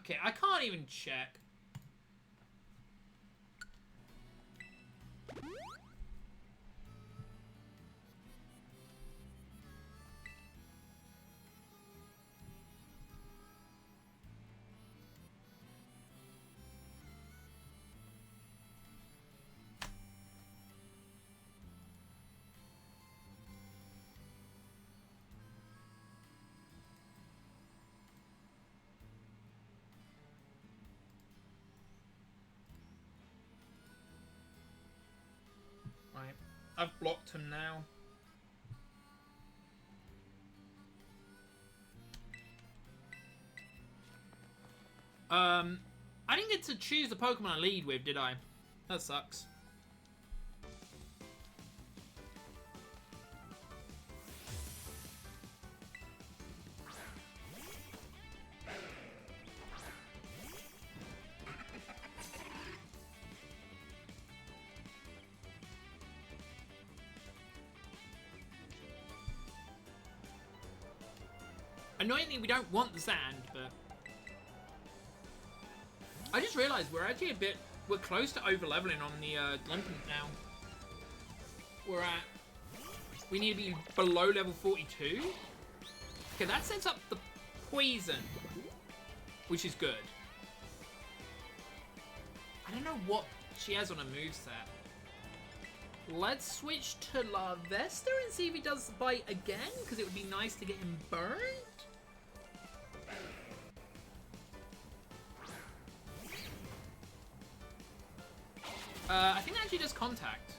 Okay, I can't even check. Right, I've blocked him now. I didn't get to choose the Pokemon I lead with, did I? That sucks. Annoyingly, we don't want the sand, but... I just realized we're actually we're close to over-leveling on the Glimpant now. We need to be below level 42. Okay, that sets up the poison, which is good. I don't know what she has on her moveset. Let's switch to Larvesta and see if he does the bite again, because it would be nice to get him burned. I think that actually does contact.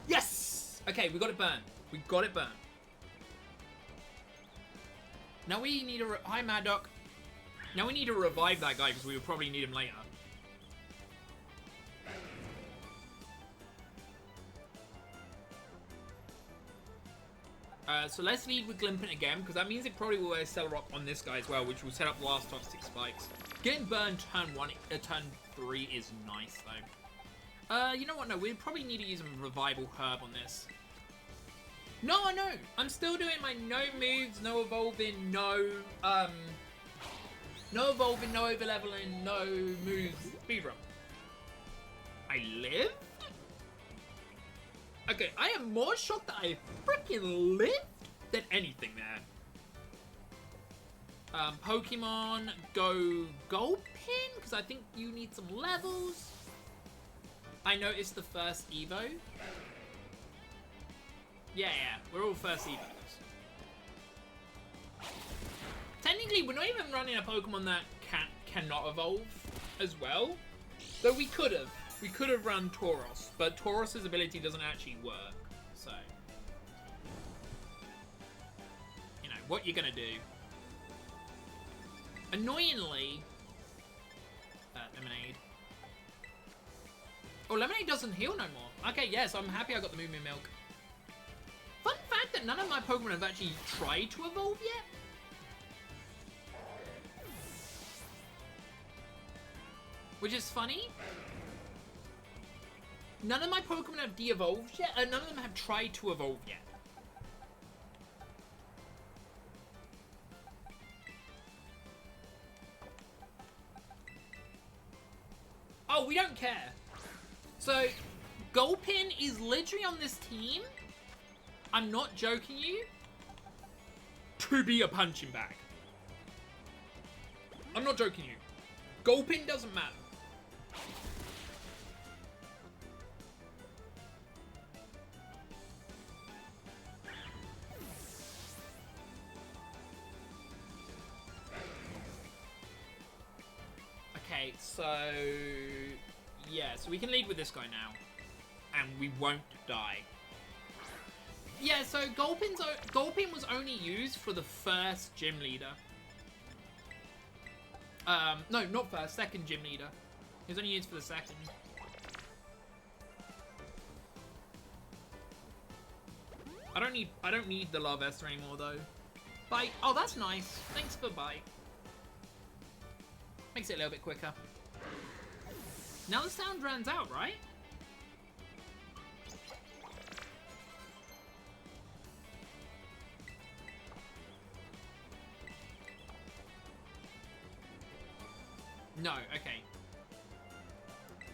Yes! Okay, we got it burned. We got it burned. Now we need a... Hi, Mad Doc. Now we need to revive that guy because we will probably need him later. So let's lead with Glimpant again, because that means it probably will Accelerock on this guy as well, which will set up the last Toxic Spikes. Getting burned turn 3 is nice, though. You know what? No, we probably need to use a Revival Herb on this. No, I'm still doing my no moves, no evolving, no evolving, no overleveling, no moves speedrun. I lived? Okay, I am more shocked that I freaking lived than anything there. Pokemon, go Gulpin, because I think you need some levels. I noticed the first Evo. Yeah, we're all first Evos. Technically, we're not even running a Pokemon that cannot evolve as well. Though we could have. We could have run Tauros, but Tauros' ability doesn't actually work. So, you know, what you're gonna do. Annoyingly, Lemonade. Oh, Lemonade doesn't heal no more. Okay, yes, I'm happy I got the Moo Moo Milk. Fun fact that none of my Pokemon have actually tried to evolve yet. Which is funny. None of my Pokemon have de-evolved yet, and none of them have tried to evolve yet. Oh, we don't care. So, Gulpin is literally on this team. I'm not joking you. To be a punching bag. I'm not joking you. Gulpin doesn't matter. Okay, so... yeah, so we can lead with this guy now. And we won't die. Yeah, so Gulpin was only used for the first gym leader. No, not first, second gym leader. He was only used for the second. I don't need the Larvesta anymore though. Bite. Oh, that's nice. Thanks for bite. Makes it a little bit quicker. Now the sound runs out, right? No, okay.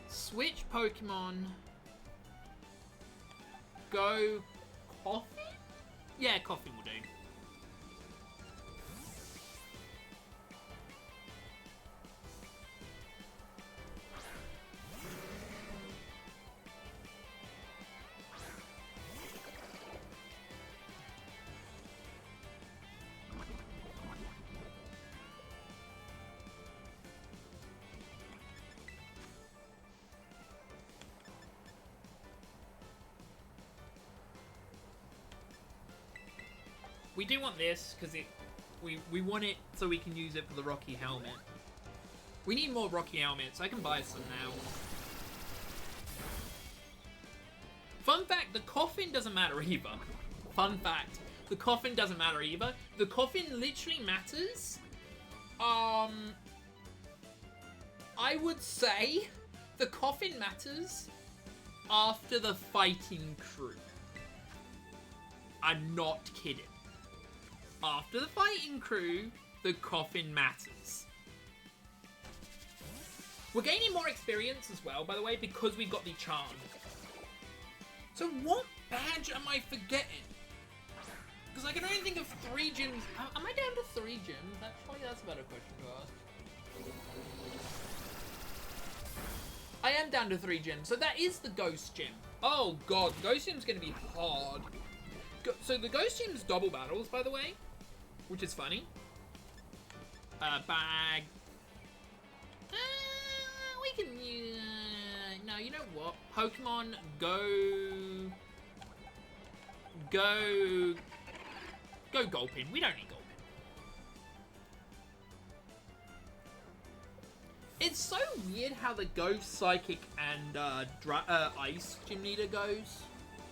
Switch Pokemon. Go Coffin? Yeah, Coffin will do. We do want this because we want it so we can use it for the Rocky helmet. We need more Rocky helmets. I can buy some now. Fun fact, the coffin doesn't matter either. Fun fact, the coffin doesn't matter either. The coffin literally matters. I would say the coffin matters after the fighting crew. I'm not kidding. After the fighting crew, the coffin matters. We're gaining more experience as well, by the way, because we've got the charm. So what badge am I forgetting? Because I can only think of 3 gyms. Am I down to 3 gyms? Actually, that's a better question to ask. I am down to 3 gyms. So that is the Ghost Gym. Oh god, Ghost Gym's going to be hard. So the Ghost Gym's double battles, by the way. Which is funny. Bag. We can use... no, you know what? Pokemon, go Gulpin. We don't need Gulpin. It's so weird how the Ghost, Psychic, and Ice Gym Leader goes,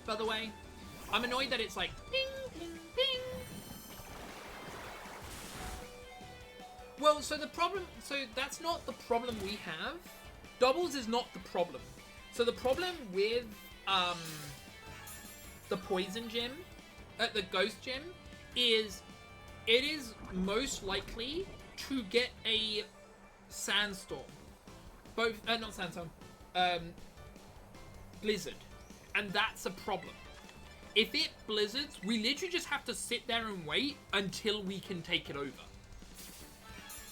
by the way. I'm annoyed that it's like, ping, ping, ping. Well, so that's not the problem we have. Doubles is not the problem. So the problem with the Poison Gym, the Ghost Gym, is it is most likely to get a Sandstorm. Not Sandstorm. Blizzard. And that's a problem. If it blizzards, we literally just have to sit there and wait until we can take it over.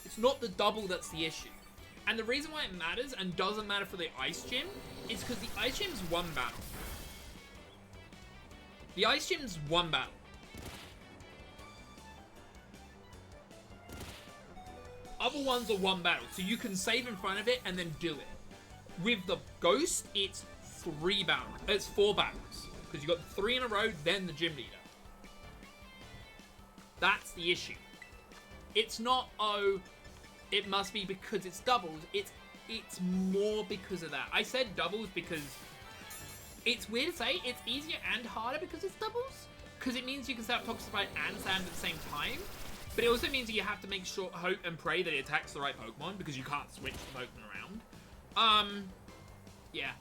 It's not the double that's the issue. And the reason why it matters and doesn't matter for the Ice Gym is because the Ice Gym's 1 battle. The Ice Gym's 1 battle. Other ones are 1 battle, so you can save in front of it and then do it. With the Ghost, it's 3 battles. It's 4 battles. Because you got 3 in a row, then the Gym Leader. That's the issue. It's not, oh, it must be because it's doubles. It's more because of that. I said doubles because it's weird to say. It's easier and harder because it's doubles. Because it means you can set up Toxify and Sand at the same time. But it also means that you have to make sure, hope and pray that it attacks the right Pokemon. Because you can't switch the Pokemon around. Yeah.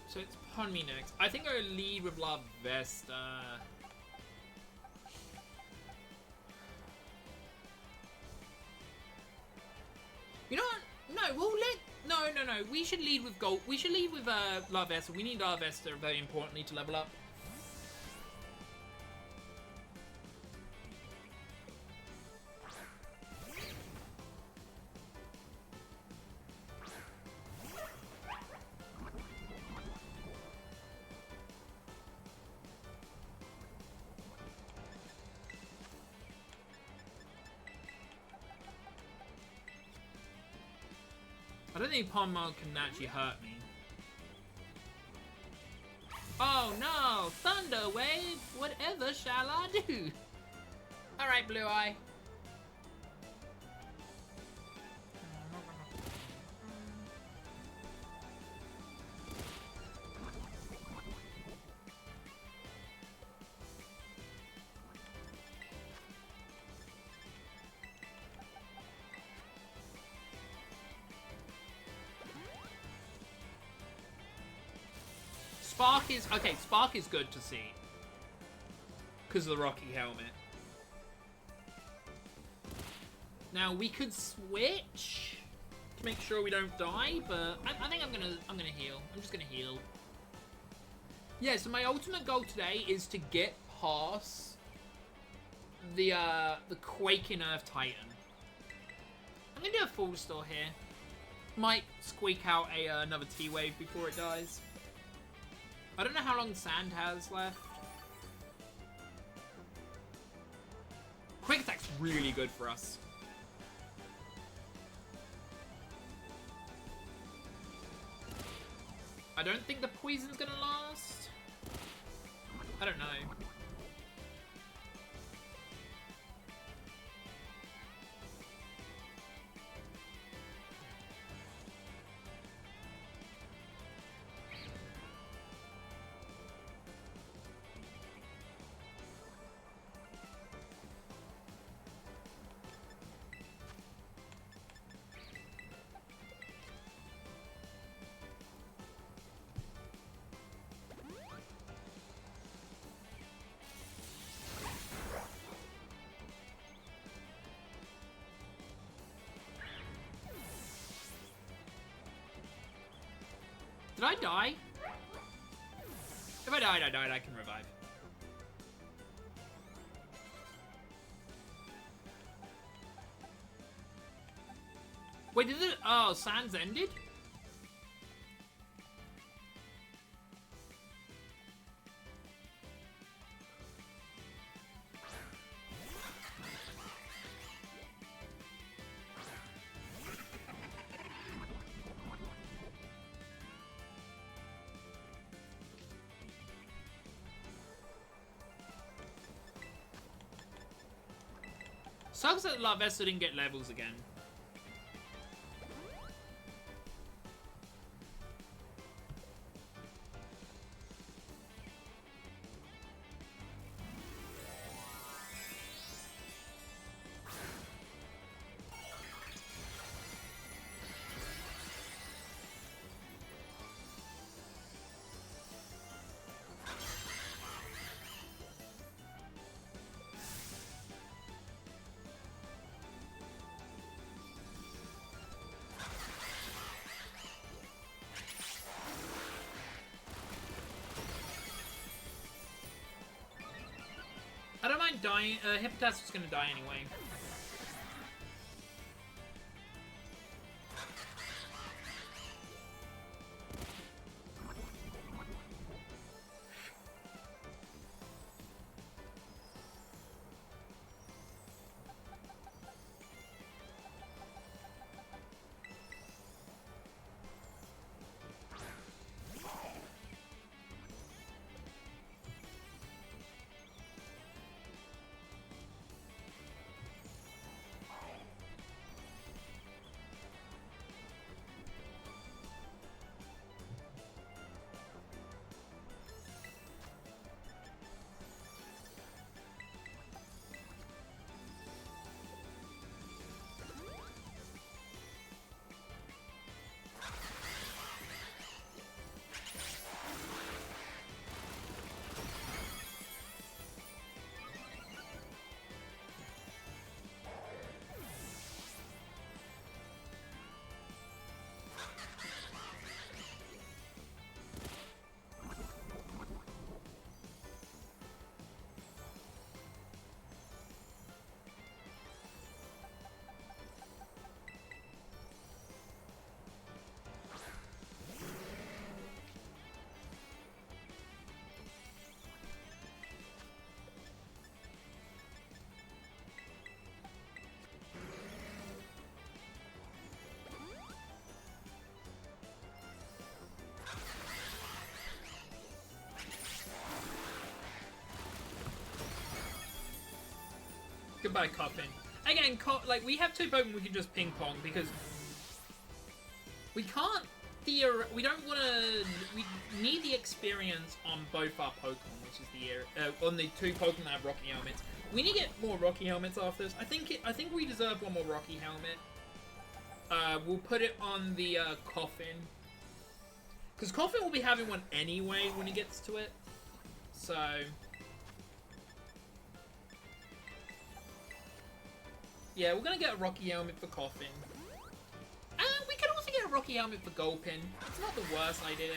So it's upon me next. I think I'll lead with La Vesta. You know what? No, we'll let... No. We should lead with Gold. We should lead with La Vesta. We need La Vesta, very importantly, to level up. I don't think Pokemon can actually hurt me. Oh no! Thunder Wave! Whatever shall I do? Alright, Blue Eye. Spark is... Okay, Spark is good to see. Because of the Rocky helmet. Now, we could switch to make sure we don't die, but I think I'm gonna heal. I'm just gonna heal. Yeah, so my ultimate goal today is to get past the Quaking Earth Titan. I'm gonna do a full restore here. Might squeak out another T-Wave before it dies. I don't know how long Sand has left. Quick Attack's really good for us. I don't think the poison's gonna last. I don't know. Did I die? If I died, I died. I can revive. Wait, did it? Oh, Sands ended? Sucks that La Vesta didn't get levels again. I don't mind dying. Hippotas is gonna die anyway. Goodbye, Coffin. Again, like, we have two Pokemon we can just ping-pong, because we can't we don't want to... We need the experience on both our Pokemon, which is the on the two Pokemon that have Rocky Helmets. We need to get more Rocky Helmets after this. I think we deserve one more Rocky Helmet. We'll put it on the Coffin. Because Coffin will be having one anyway when he gets to it. So... yeah, we're going to get a Rocky Helmet for Coffin. And we can also get a Rocky Helmet for Gulpin. It's not the worst idea.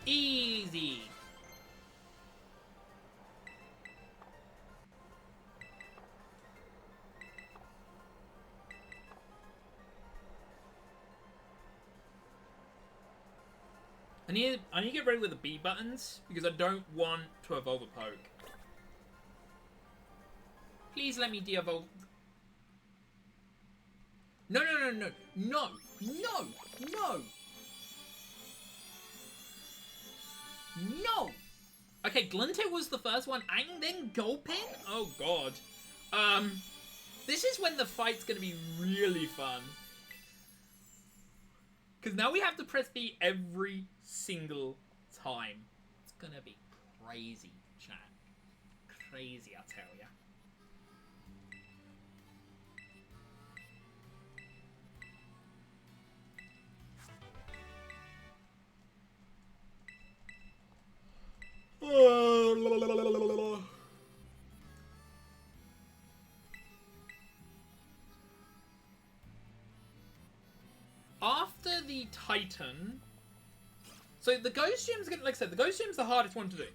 Easy. I need to get ready with the B buttons because I don't want to evolve a poke. Please let me de-evolve. No, no, no, no, no, no, no. No! Okay, Glinter was the first one, and then Gulpin? Oh god. This is when the fight's gonna be really fun. Because now we have to press B every single time. It's gonna be crazy, chat. Crazy, I tell ya. After the Titan, so the Ghost Gem's gonna, like I said, the Ghost Gem's the hardest one to do,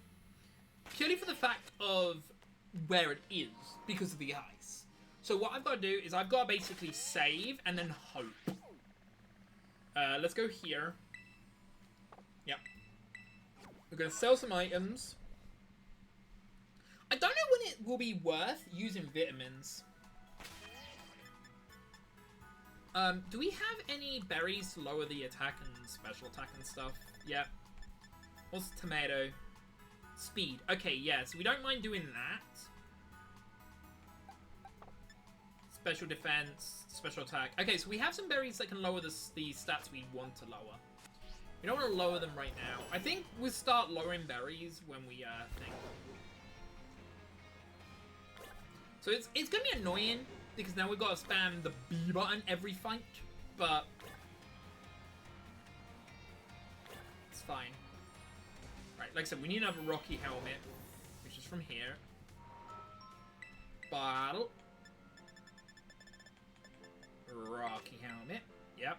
purely for the fact of where it is because of the ice. So what I've got to do is I've got to basically save and then hope. Let's go here. Yep. We're gonna sell some items. I don't know when it will be worth using vitamins. Do we have any berries to lower the attack and special attack and stuff? Yep. What's tomato? Speed. Okay, yeah, so we don't mind doing that. Special defense, special attack. Okay, so we have some berries that can lower the stats we want to lower. We don't want to lower them right now. I think we'll start lowering berries when we think. So it's going to be annoying because now we've got to spam the B button every fight, but it's fine. Right, like I said, we need another Rocky Helmet, which is from here. Bottle. Rocky Helmet. Yep.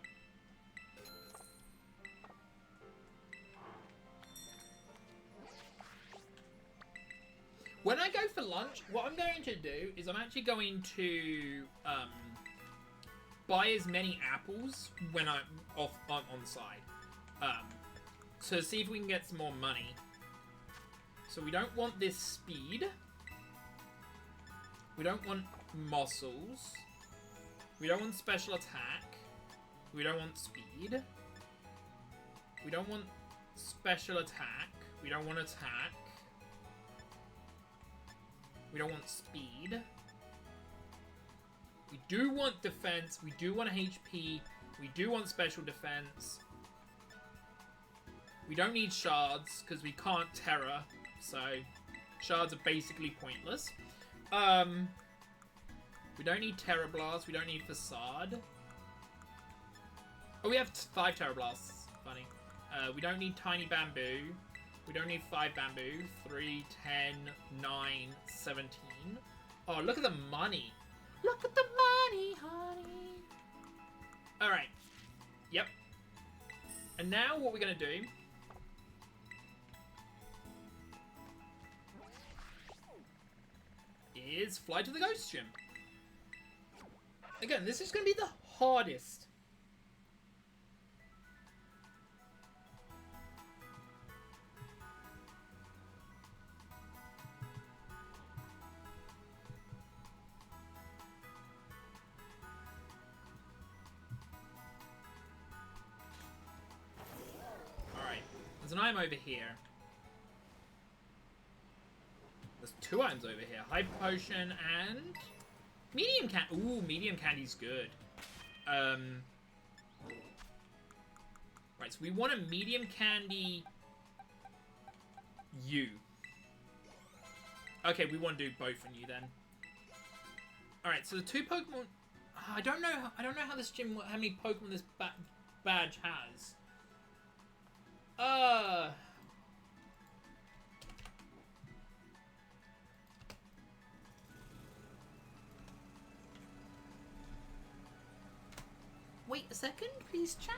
When I go for lunch, what I'm going to do is I'm actually going to buy as many apples when I'm on the side. To see if we can get some more money. So we don't want this speed. We don't want muscles. We don't want special attack. We don't want speed. We don't want special attack. We don't want attack. We don't want speed. We do want defense. We do want HP. We do want special defense. We don't need shards, because we can't terror, so shards are basically pointless. We don't need Terror Blast, we don't need Facade. Oh, we have 5 Terror Blasts. Funny. We don't need Tiny Bamboo. We don't need 5 Bamboo. 3, 10, 9, 17. Oh, look at the money. Look at the money, honey. Alright. Yep. And now what we're going to do... is fly to the Ghost Gym. Again, this is going to be the hardest. Alright, there's an item over here. There's 2 items over here. High Potion and... medium candy. Ooh, medium candy's good. Right, so we want a medium candy... you. Okay, we want to do both on you then. Alright, so the 2 Pokemon... I don't know how this gym... how many Pokemon this badge has. Wait a second, please, chat.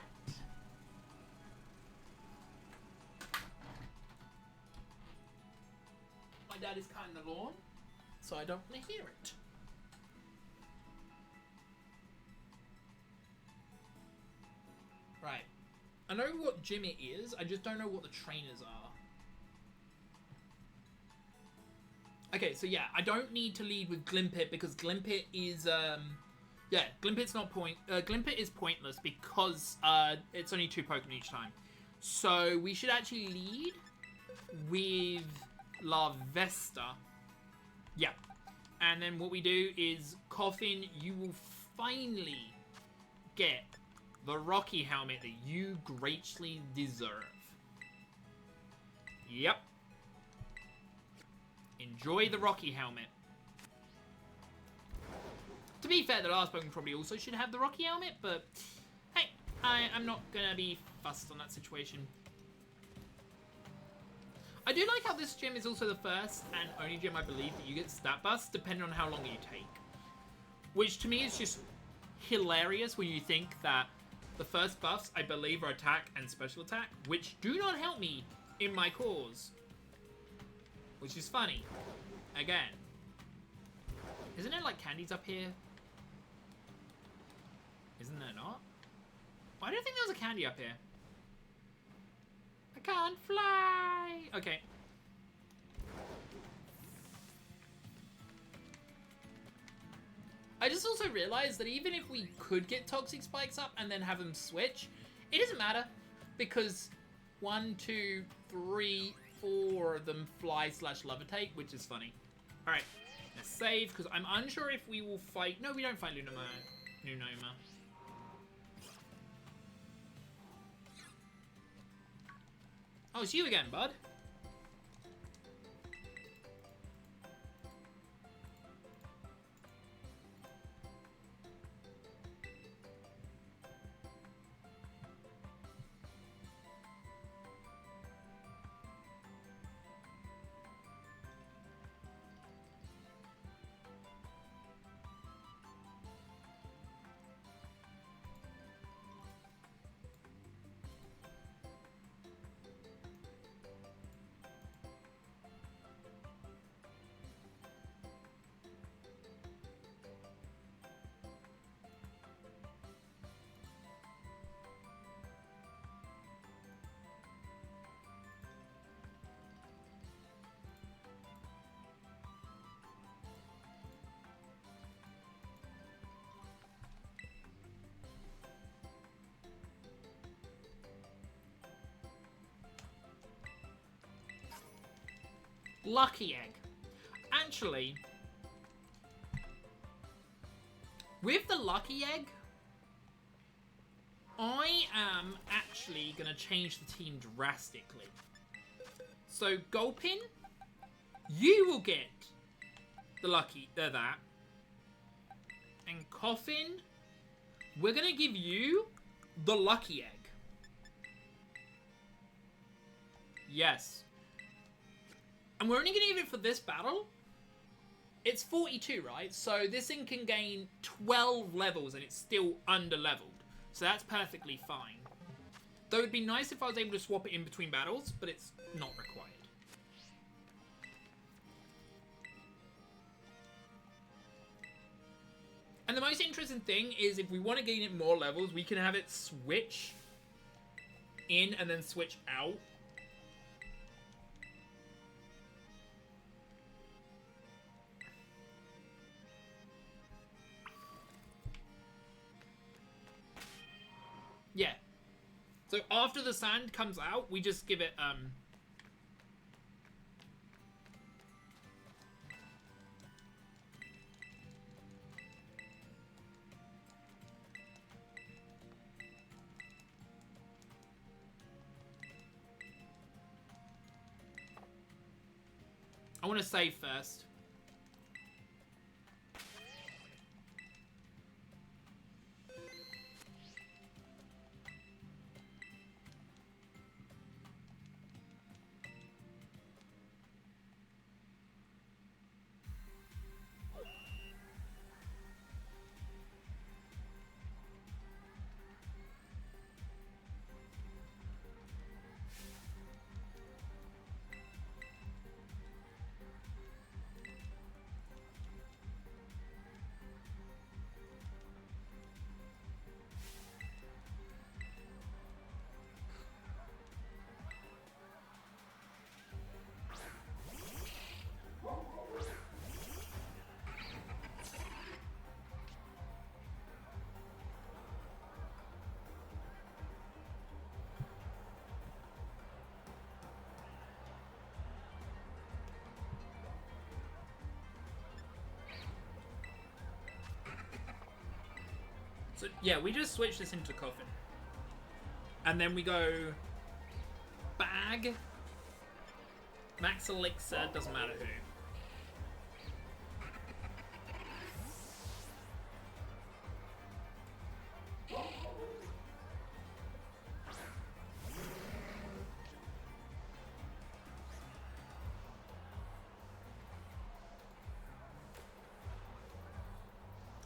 My dad is cutting the lawn, so I don't want to hear it. Right. I know what gym it is, I just don't know what the trainers are. Okay, so yeah, I don't need to lead with Glimpit because Glimpit is, yeah, Glimpit's not Glimpit is pointless because it's only 2 Pokemon each time. So we should actually lead with Larvesta. Yeah. And then what we do is, Coffin, you will finally get the Rocky Helmet that you greatly deserve. Yep. Enjoy the Rocky Helmet. To be fair, the last Pokemon probably also should have the Rocky Helmet, but hey, I'm not gonna be fussed on that situation. I do like how this gym is also the first and only gym I believe that you get stat buffs depending on how long you take. Which to me is just hilarious when you think that the first buffs, I believe, are attack and special attack, which do not help me in my cause. Which is funny. Again. Isn't there like candies up here? Isn't there not? Why do I think there was a candy up here? I can't fly! Okay. I just also realized that even if we could get Toxic Spikes up and then have them switch, it doesn't matter. Because 1, 2, 3, 4 of them fly/levitate, which is funny. Alright, let's save, because I'm unsure if we will fight... No, we don't fight Lunoma. Oh, it's you again, bud. Lucky Egg. Actually, with the Lucky Egg, I am actually going to change the team drastically. So, Gulpin, you will get the lucky, that. And Coffin, we're going to give you the lucky egg. Yes. And we're only going to give it for this battle. It's 42, right? So this thing can gain 12 levels and it's still under-leveled. So that's perfectly fine. Though it'd be nice if I was able to swap it in between battles, but it's not required. And the most interesting thing is if we want to gain it more levels, we can have it switch in and then switch out. Yeah. So after the sand comes out, we just give it, I want to save first. So, yeah, we just switch this into Coffin. And then we go... Bag. Max Elixir, doesn't matter who.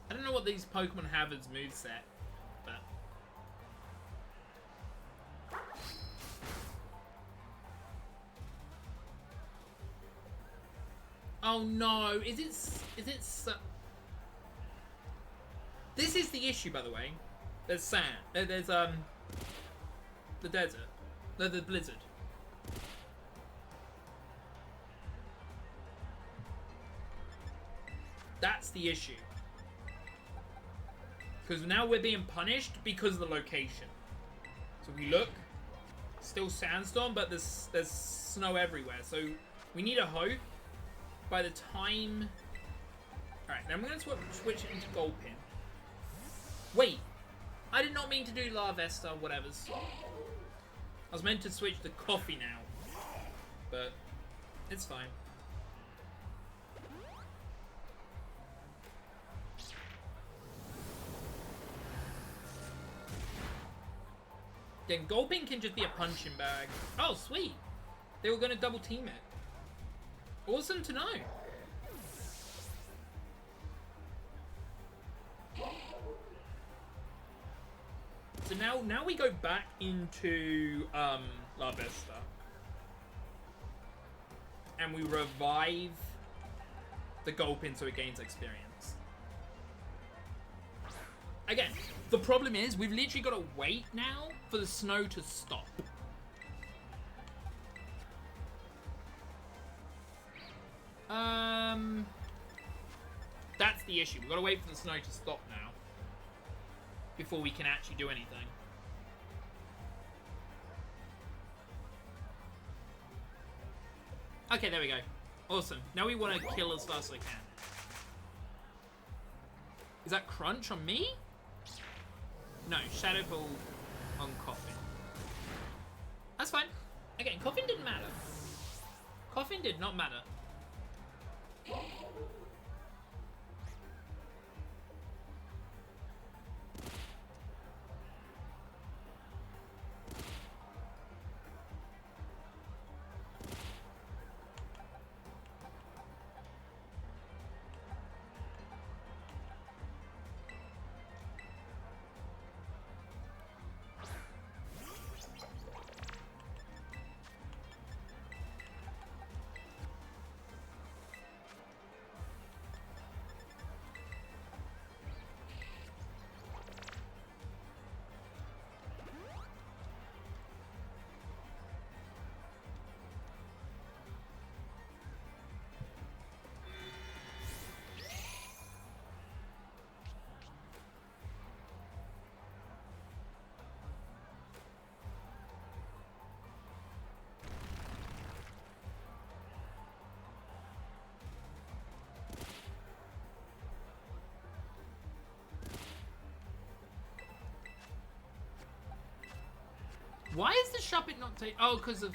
I don't know what these Pokemon have as moveset, but... Oh no, is it... This is the issue, by the way. There's sand. There's, the desert. The blizzard. That's the issue. Because now we're being punished because of the location. So we look, still sandstorm, but there's snow everywhere. So we need a hope by the time... Alright, then I'm going to switch it into Gulpin. Wait, I did not mean to do Larvesta, whatever's. I was meant to switch to Coffee now, but it's fine. Then Gulpin can just be a punching bag. Oh, sweet. They were going to double team it. Awesome to know. So now we go back into Larvesta. And we revive the Gulpin so it gains experience. Again, the problem is we've literally got to wait now for the snow to stop. That's the issue. We've got to wait for the snow to stop now before we can actually do anything. Okay, there we go. Awesome. Now we want to kill as fast as we can. Is that Crunch on me? No, Shadow Ball on Coffin. That's fine. Again, Coffin didn't matter. Coffin did not matter. Why is the Shuppet not take? Oh, because of.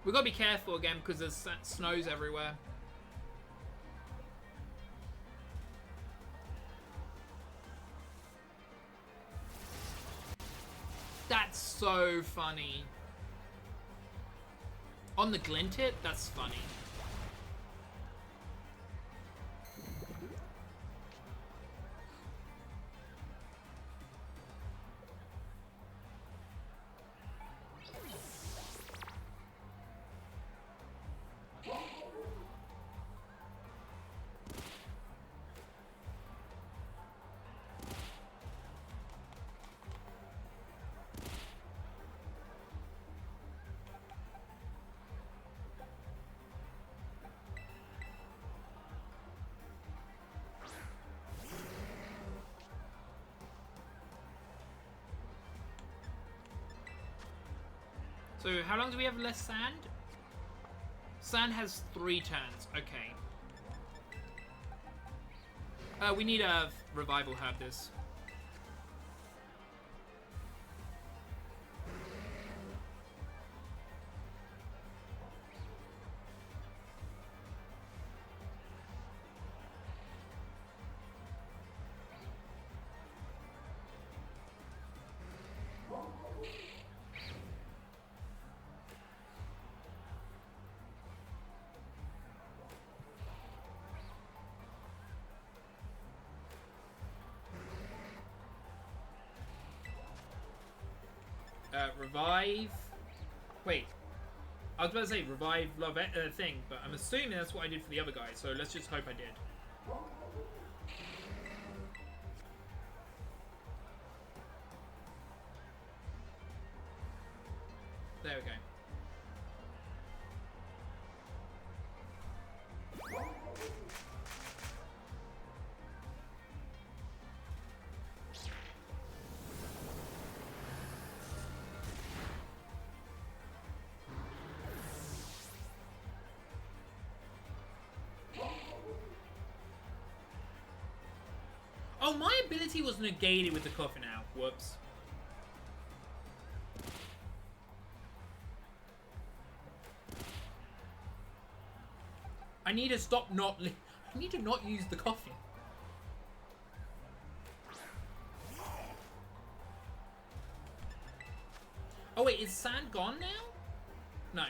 We gotta be careful again because there's snows everywhere. That's so funny. On the Glintit? That's funny. So, how long do we have less sand? Sand has 3 turns. Okay. We need a revival herb this. Revive. Wait. I was about to say revive love thing, but I'm assuming that's what I did for the other guy, so let's just hope I did. There we go. Oh, my ability was negated with the coffin now. Whoops. I need to stop not... I need to not use the coffin. Oh, wait. Is sand gone now? No.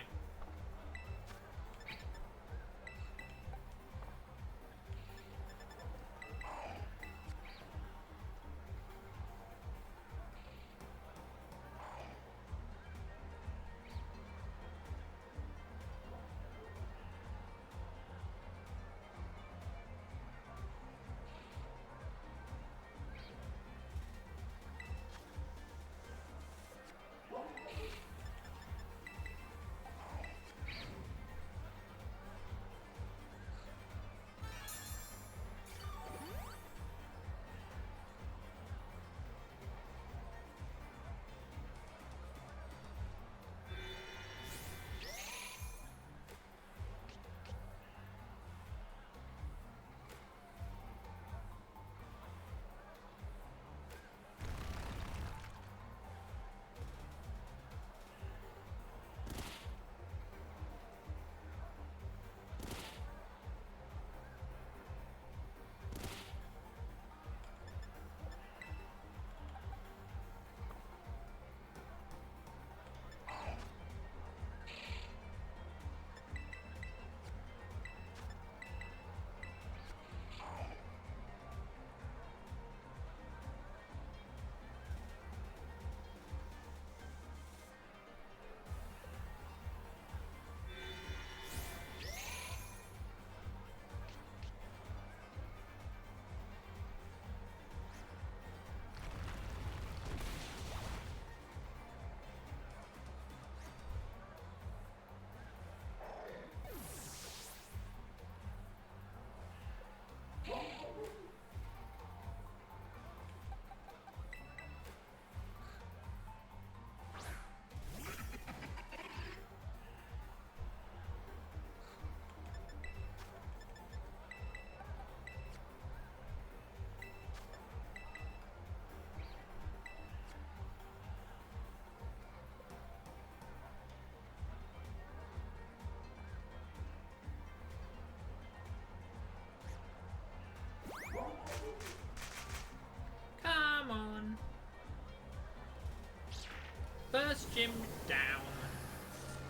First gym down.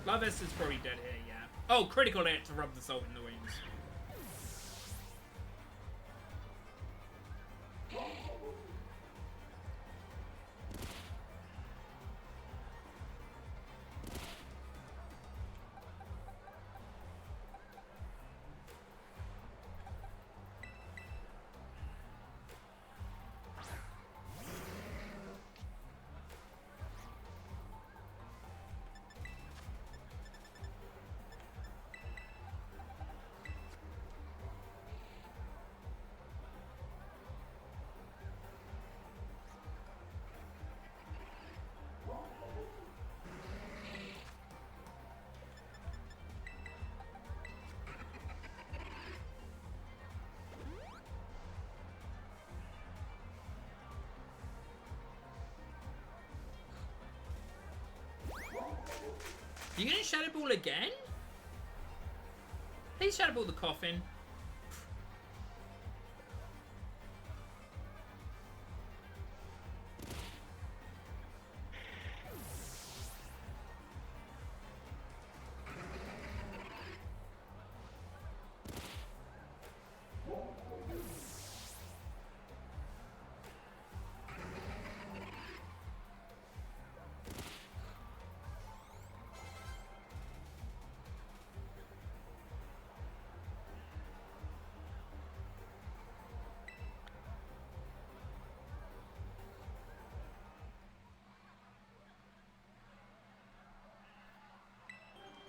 Lovis is probably dead here, yeah. Oh, critical hit to rub the salt in the wounds. You gonna Shadow Ball again? Please Shadow Ball the coffin.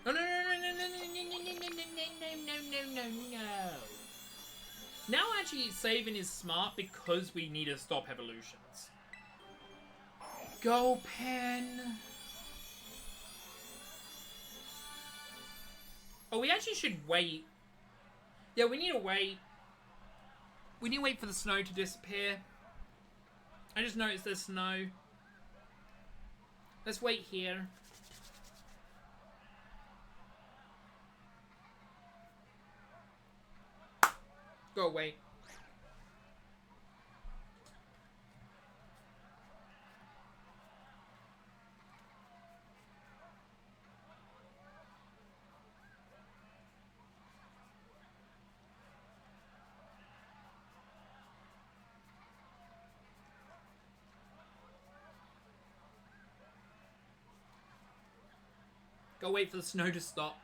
No, no, no, no, no, no, no, no, no, no, no, no, no. Now actually saving is smart because we need to stop evolutions. Go pen. Oh, we actually should wait. Yeah, we need to wait. We need to wait for the snow to disappear. I just noticed there's snow. Let's wait here. Go away. Go wait for the snow to stop.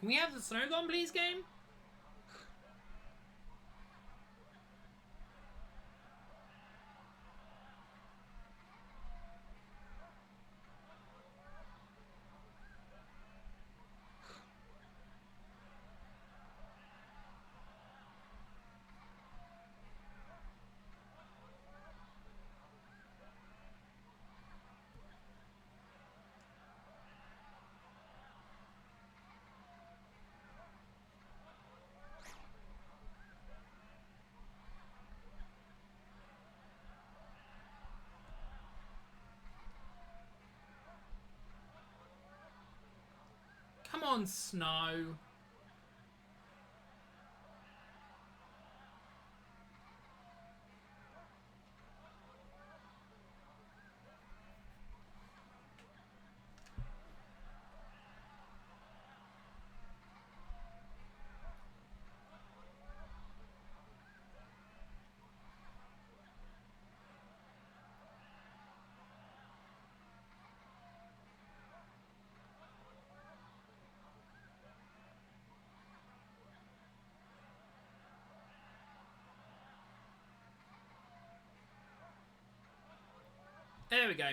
Can we have the snow gone, please, game? Come on, snow. There we go.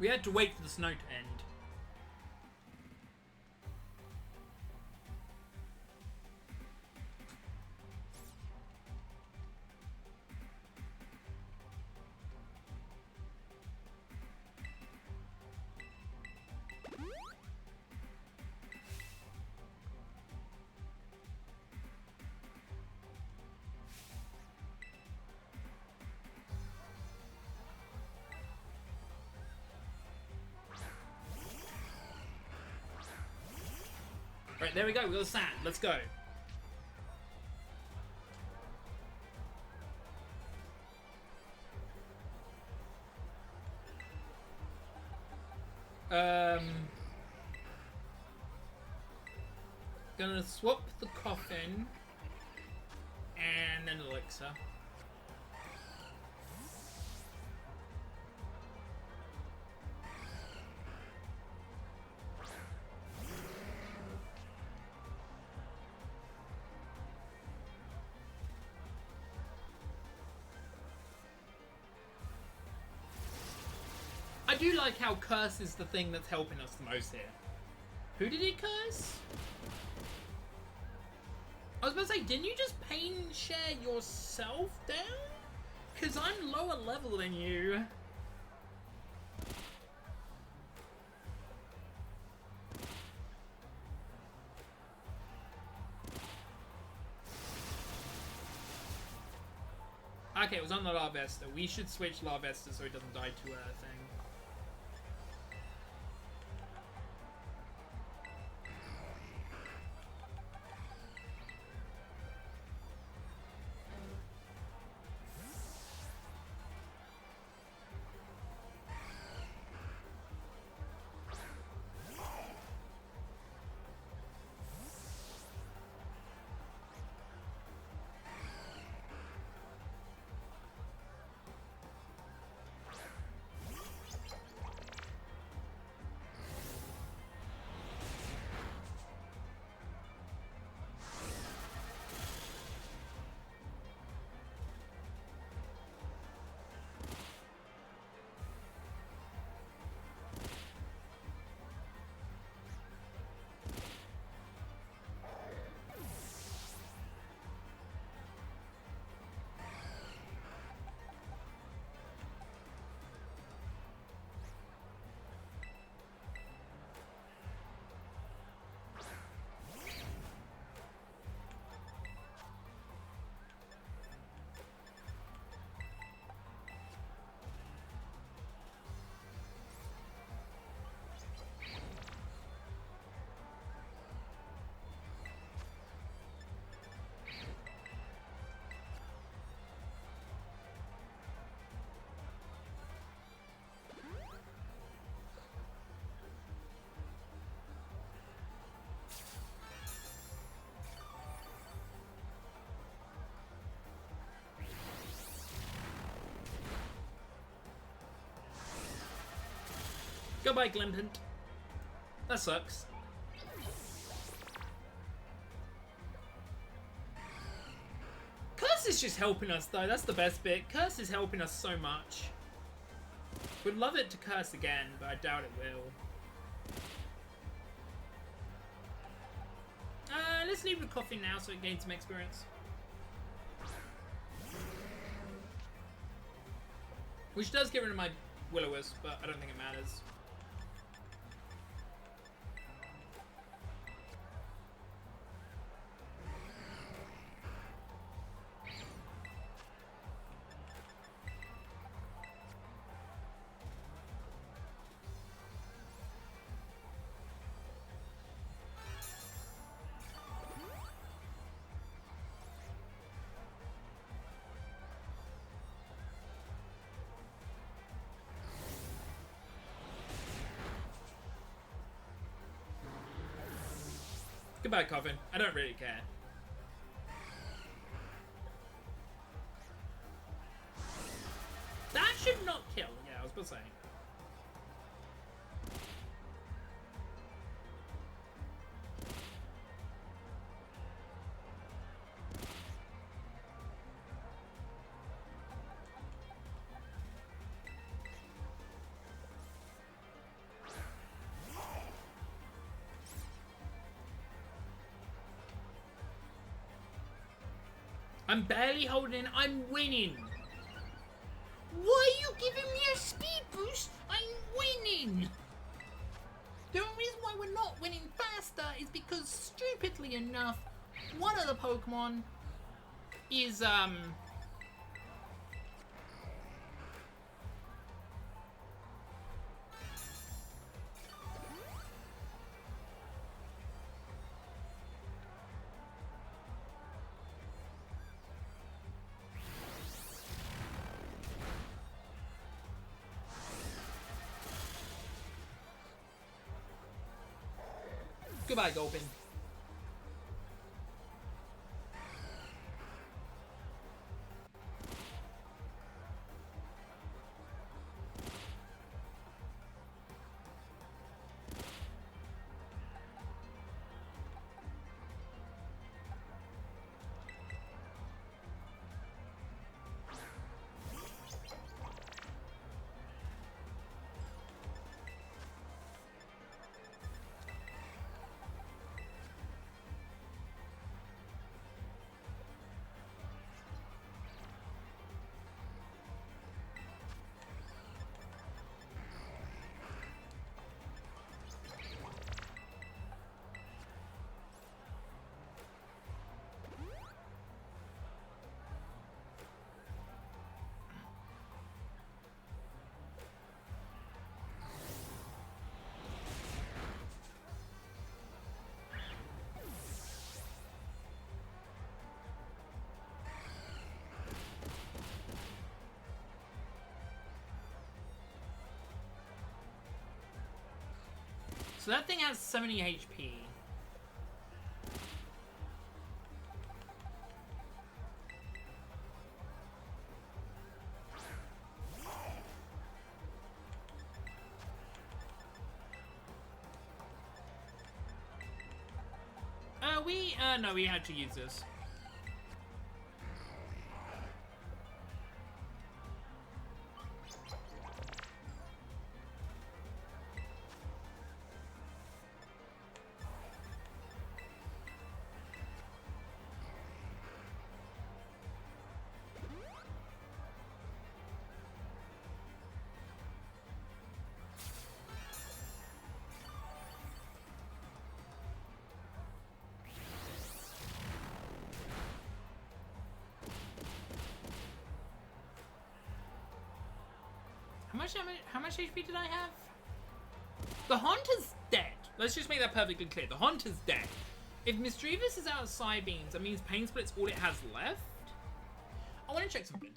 We had to wait for the snow to end. Right, there we go. We got the sand. Let's go. Gonna swap the coffin and an elixir. I do like how curse is the thing that's helping us the most here. Who did he curse? I was about to say, didn't you just pain share yourself down? Because I'm lower level than you. Okay, it was on the Larvesta. We should switch Larvesta so it doesn't die to a thing. Goodbye, Glimpant. That sucks. Curse is just helping us, though. That's the best bit. Curse is helping us so much. Would love it to curse again, but I doubt it will. Let's leave the coffee now so it gains some experience. Which does get rid of my Will-O-Wisp, but I don't think it matters. Goodbye, Coffin. I don't really care. That should not kill. Yeah, I was about to say. I'm barely holding in. I'm winning. Why are you giving me a speed boost? I'm winning. The only reason why we're not winning faster is because, stupidly enough, one of the Pokemon is, Goodbye, Gulpin. So that thing has 70 HP. No, we had to use this. How much HP did I have? The Haunter's dead. Let's just make that perfectly clear. The Haunter's dead. If Misdreavus is out of Psybeams, that means Pain Split's all it has left. I want to check something.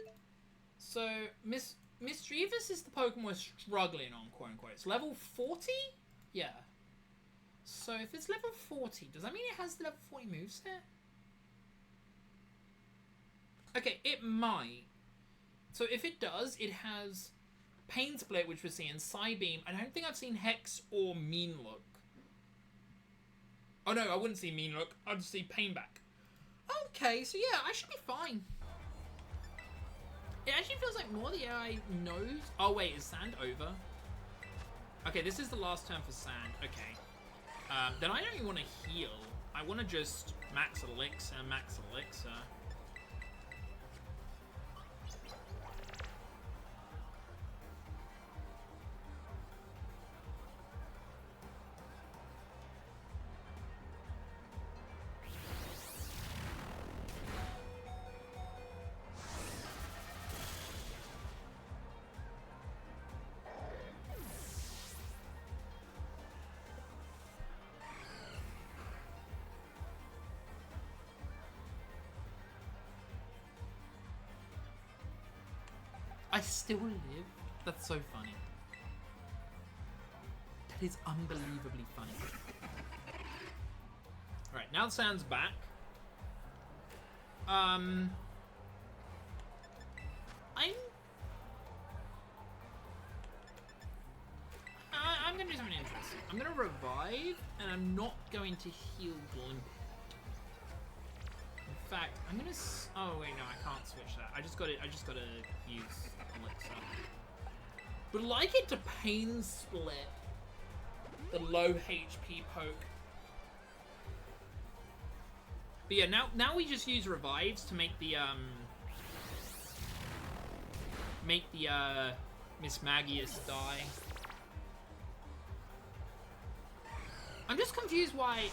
So, Misdreavus is the Pokemon we're struggling on, quote unquote. It's level 40? Yeah. So, if it's level 40, does that mean it has the level 40 moveset? Okay, it might. So, if it does, it has Pain Split, which we're seeing, Psybeam. I don't think I've seen Hex or Mean Look. Oh no, I wouldn't see Mean Look. I'd see Pain Back. Okay, so yeah, I should be fine. It actually feels like more the AI knows. Oh wait, is Sand over? Okay, this is the last turn for Sand. Okay. Then I don't even want to heal. I want to just max Elixir, max Elixir. I still live? That's so funny. That is unbelievably funny. Alright, now Sand's back. I'm gonna do something interesting. I'm gonna revive, and I'm not going to heal Glimp. In fact, I'm gonna. Oh wait, no, I can't switch that. I just gotta use Elixir. Would like it to Pain Split the low HP poke. But yeah, now we just use revives to make the Miss Magius die. I'm just confused why,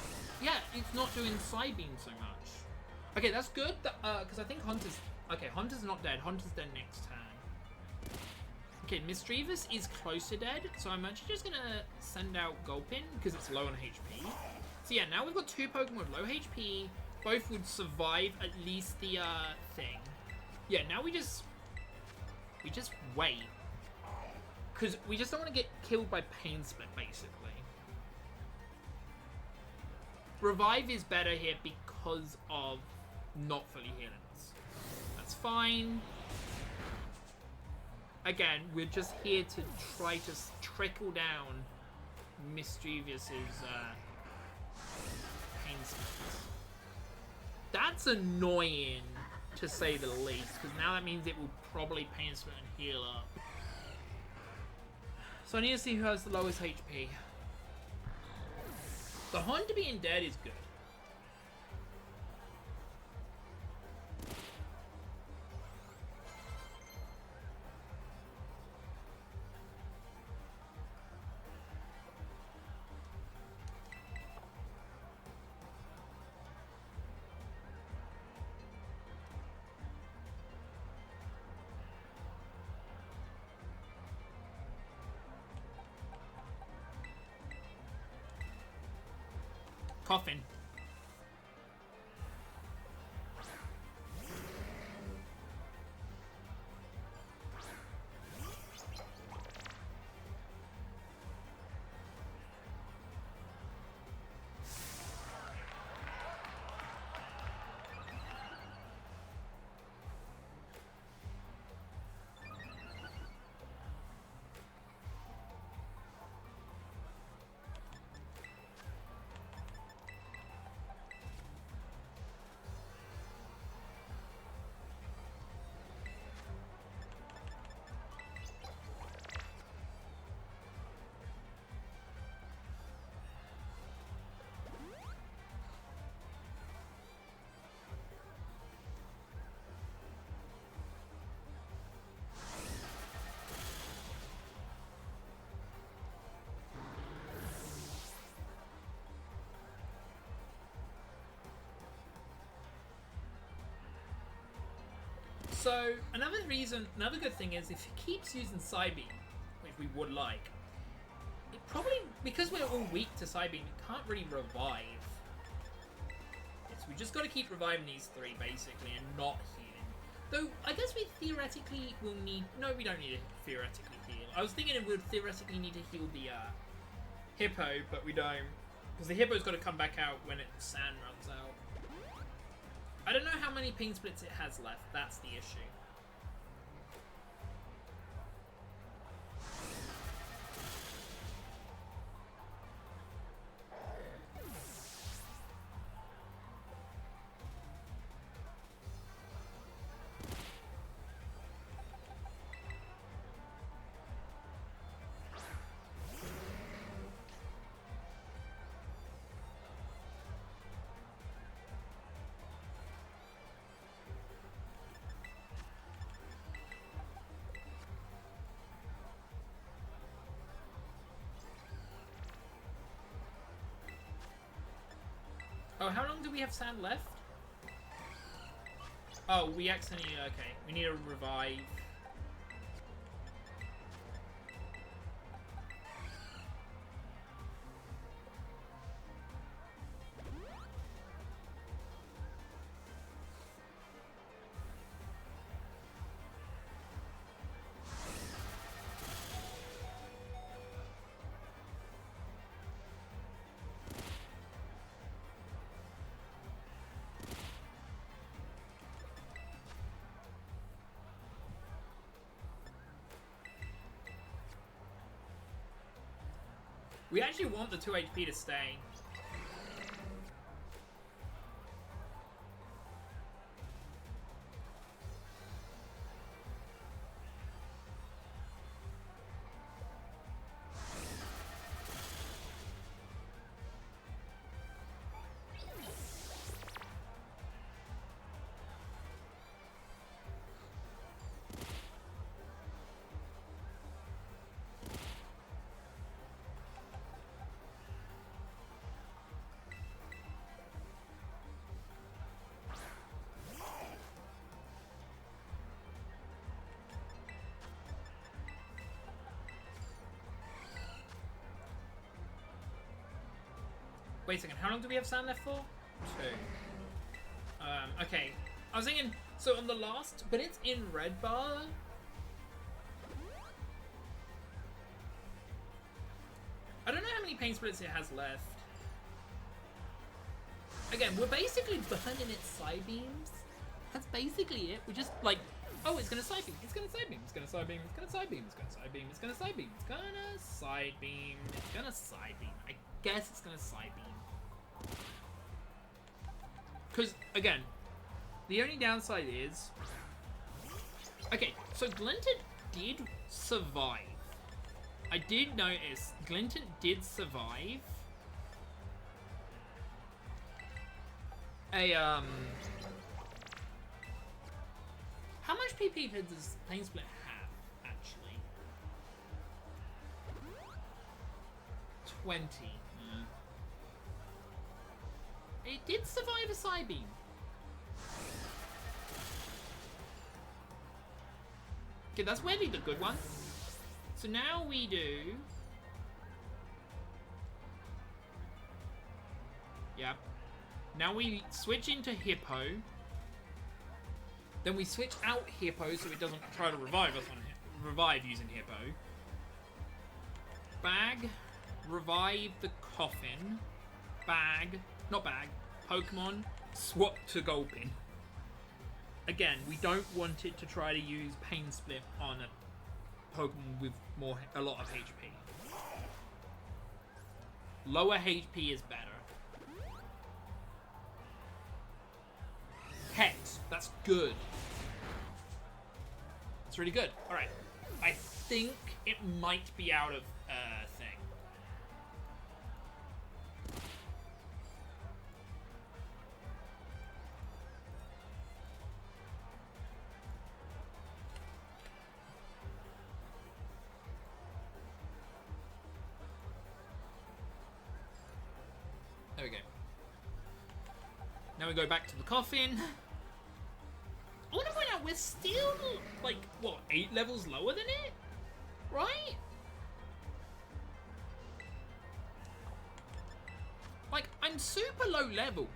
yeah, it's not doing Psybeam so much. Okay, that's good, because I think Hunter's... Okay, Hunter's not dead. Hunter's dead next turn. Okay, Misdreavus is close to dead, so I'm actually just going to send out Gulpin, because it's low on HP. So yeah, now we've got two Pokemon with low HP. Both would survive at least the thing. Yeah, now we just wait. Because we just don't want to get killed by Pain Split, basically. Revive is better here because of not fully healing us. That's fine. Again, we're just here to try to trickle down Mischievous's pain splits. That's annoying, to say the least, because now that means it will probably pain split and heal up. So I need to see who has the lowest HP. The Honda being dead is good. Coffin. So, another good thing is if he keeps using Psybeam, which we would like, it probably, because we're all weak to Psybeam, it can't really revive. So we just got to keep reviving these three, basically, and not healing. Though, I guess we theoretically will need... No, we don't need to theoretically heal. I was thinking it would theoretically need to heal the Hippo, but we don't. Because the Hippo's got to come back out when sand runs out. I don't know how many pain splits it has left. That's the issue. Oh, how long do we have sand left? Oh, we accidentally... Okay, we need to revive. We actually want the 2 HP to stay. Wait a second, how long do we have sand left for? 2. Okay. I was thinking, so on the last, but it's in red bar. I don't know how many pain splits it has left. Again, we're basically burning its side beams. That's basically it. We're just like, oh, it's gonna side beam. It's gonna side beam. It's gonna side beam. It's gonna side beam. It's gonna side beam. It's gonna side beam. It's gonna side beam. It's gonna side beam. I guess it's gonna side beam. Because again, the only downside is, okay, so Glinton did survive. I did notice Glinton did survive a how much PP does Pain Split have, actually? 20. It did survive a side beam. Okay, that's weirdly the good one. So now we do... Yep. Now we switch into Hippo. Then we switch out Hippo so it doesn't try to revive us on revive using Hippo. Bag. Revive the Coffin. Bag. Not bag. Pokemon. Swap to Gulpin. Again, we don't want it to try to use Pain Split on a Pokemon with a lot of HP. Lower HP is better. Hex. That's good. That's really good. Alright. I think it might be out of thing. There we go. Now we go back to the Coffin. I want to point out we're still, like, what, 8 levels lower than it? Right? Like, I'm super low level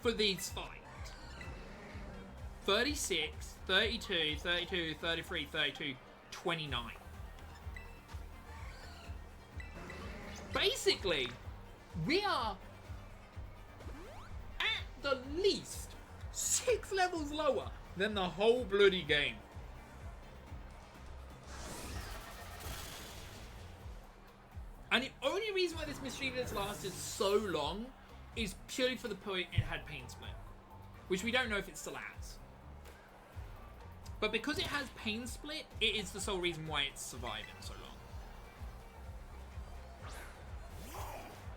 for these fights. 36, 32, 32, 33, 32, 29. Basically, we are at the least 6 levels lower than the whole bloody game. And the only reason why this Mischievous lasted so long is purely for the point it had Pain Split, which we don't know if it still has. But because it has Pain Split, it is the sole reason why it's surviving so long.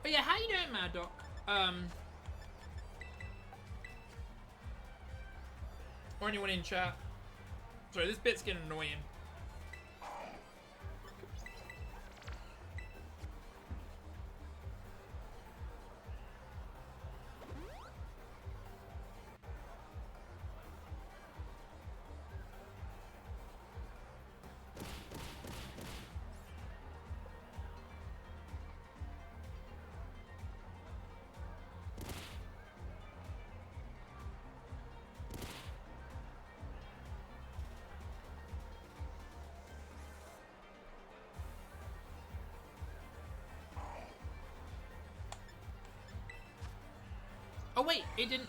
But yeah, how you doing, Mad Doc? Or anyone in chat. Sorry, this bit's getting annoying. Oh wait, it didn't...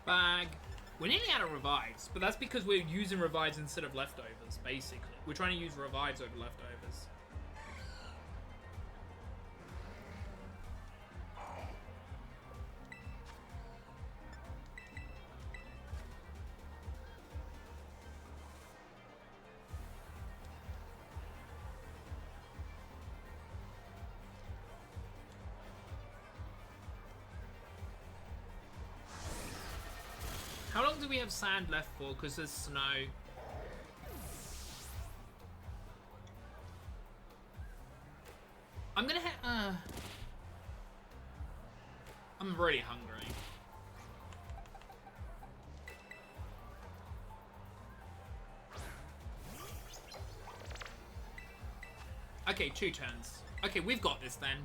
Bag. We're nearly out of revives, but that's because we're using revives instead of leftovers, basically. We're trying to use revives over leftovers. do we have sand left for? Because there's snow. I'm gonna I'm really hungry. Okay, 2 turns. Okay, we've got this then.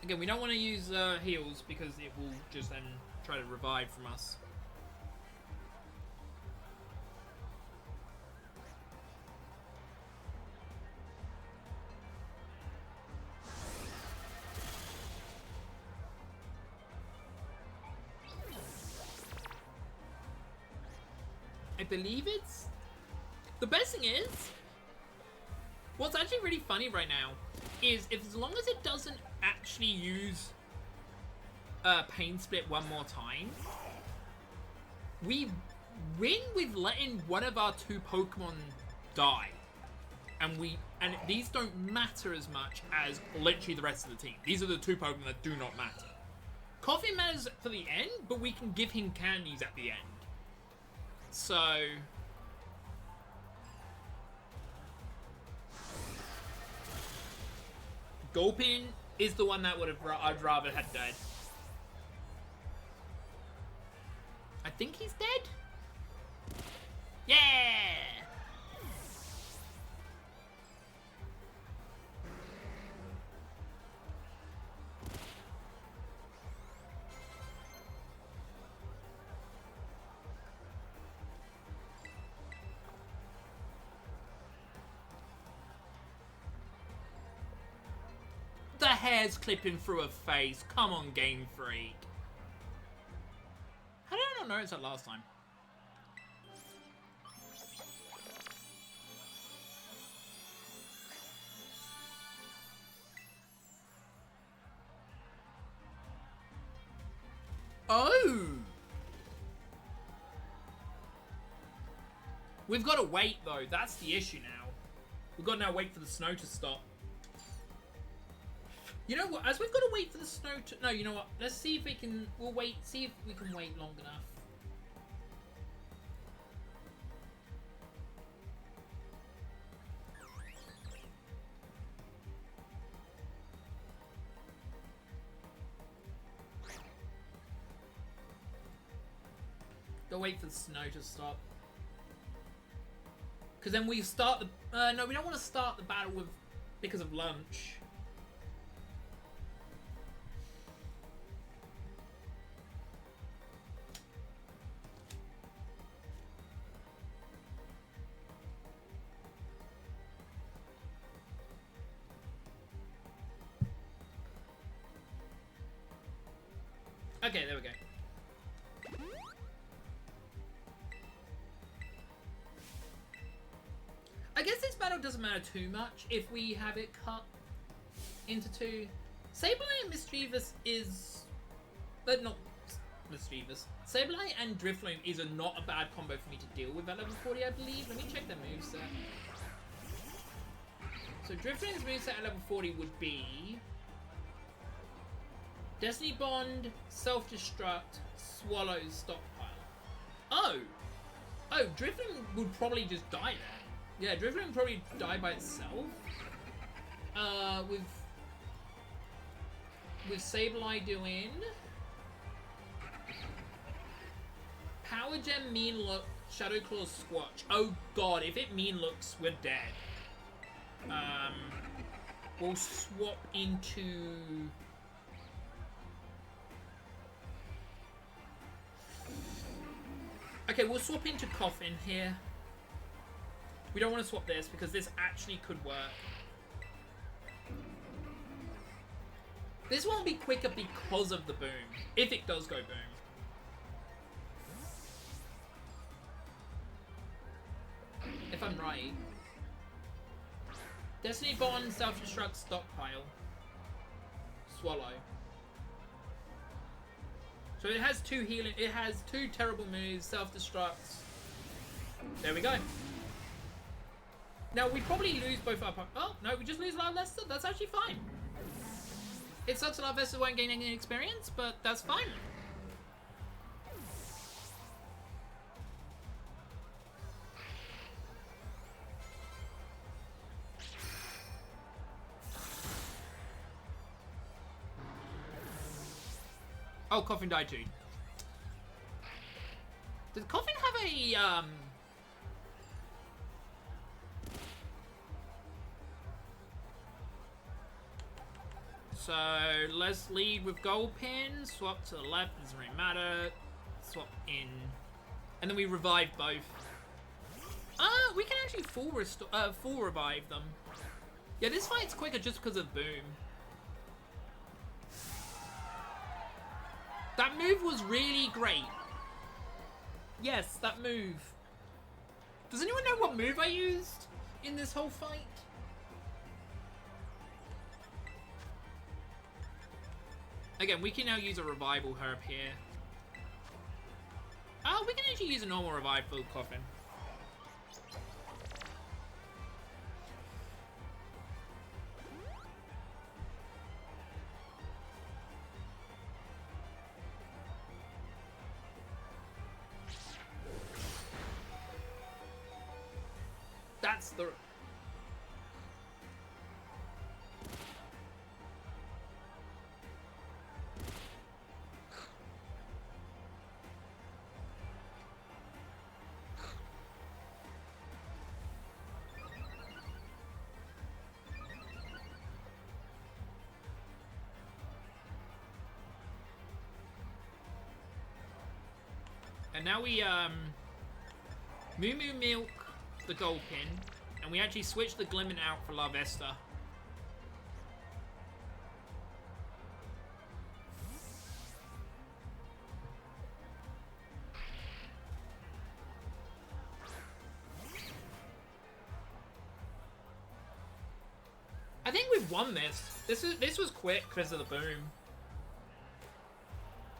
Again, we don't want to use heals because it will just then try to revive from us. I believe it's... The best thing is... What's actually really funny right now is if as long as it doesn't actually use Pain Split one more time, we win with letting one of our 2 Pokemon die. And these don't matter as much as literally the rest of the team. These are the 2 Pokemon that do not matter. Coffee matters for the end, but we can give him candies at the end. So... Gulpin is the one that I'd rather had dead. I think he's dead? Yeah! The hair's clipping through her face. Come on, Game Freak. How did I not notice that last time? Oh! We've got to wait, though. That's the issue now. We've got to now wait for the snow to stop. You know what? As we've got to wait for the snow to... No, you know what? Let's see if we can... We'll wait. See if we can wait long enough. Go wait for the snow to stop. Because then we start the... no, we don't want to start the battle with... because of lunch. Okay, there we go. I guess this battle doesn't matter too much if we have it cut into 2. Sableye and Mischievous is... not Mischievous. Sableye and Drifloon is not a bad combo for me to deal with at level 40, I believe. Let me check their moveset. So Drifloon's moveset at level 40 would be... Destiny Bond, Self-Destruct, Swallow, Stockpile. Oh! Oh, Drifloon would probably just die there. Yeah, Drifloon would probably die by itself. With Sableye doing... Power Gem, Mean Look, Shadow Claw, Squatch. Oh god, if it Mean Looks, we're dead. We'll swap into... Okay, we'll swap into Coffin here. We don't want to swap this because this actually could work. This won't be quicker because of the boom. If it does go boom. If I'm right. Destiny Bond, Self-Destruct, Stockpile. Swallow. So it has 2 healing. It has 2 terrible moves, self-destructs. There we go. Now, we probably lose both our... Oh, no, we just lose Larvesta. That's actually fine. It sucks that Larvesta won't gain any experience, but that's fine. Oh, Coffin died too. Does Coffin have a, So, let's lead with gold pin, swap to the left, doesn't really matter. Swap in. And then we revive both. We can actually full revive them. Yeah, this fight's quicker just because of Boom. That move was really great. Yes, that move. Does anyone know what move I used in this whole fight? Again, we can now use a revival herb here. Oh, we can actually use a normal revive for Coffin. That's the... And now we, Moo Moo Milk the gold pin, and we actually switch the Glimmin out for Larvesta. I think we've won this. This was quick because of the Boom.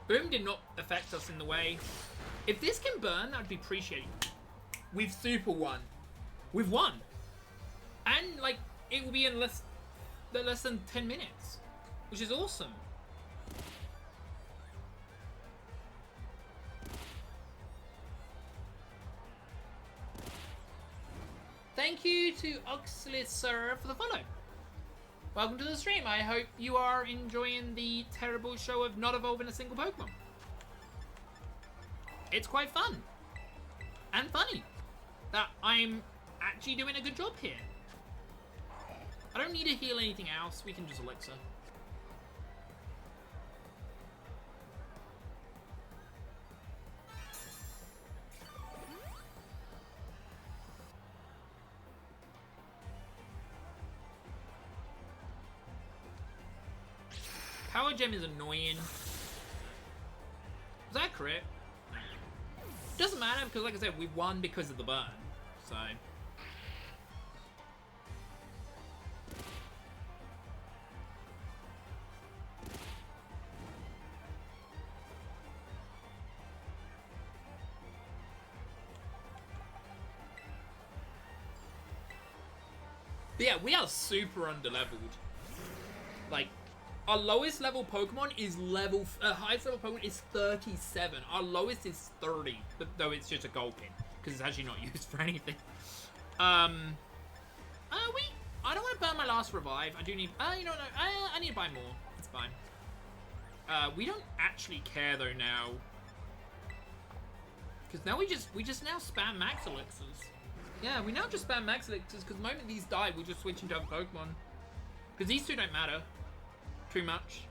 Boom did not affect us in the way. If this can burn, that'd be appreciated. We've super won. We've won. And, like, it will be in less than 10 minutes. Which is awesome. Thank you to Oxlitzer for the follow. Welcome to the stream. I hope you are enjoying the terrible show of not evolving a single Pokemon. It's quite fun. And funny. That I'm actually doing a good job here. I don't need to heal anything else. We can just Elixir. Power Gem is annoying. Was that crit? No. Doesn't matter because, like I said, we won because of the burn. So. But yeah, we are super under-leveled. Like, our lowest level Pokemon is highest level Pokemon is 37. Our lowest is 30, but though it's just a gold pin because it's actually not used for anything. I don't want to burn my last revive. I do need. You know, I need to buy more. It's fine. We don't actually care though now, because now we just now spam max elixirs. Yeah, we now just spam max elixirs because the moment these die, we just switch into other Pokemon because these two don't matter too much.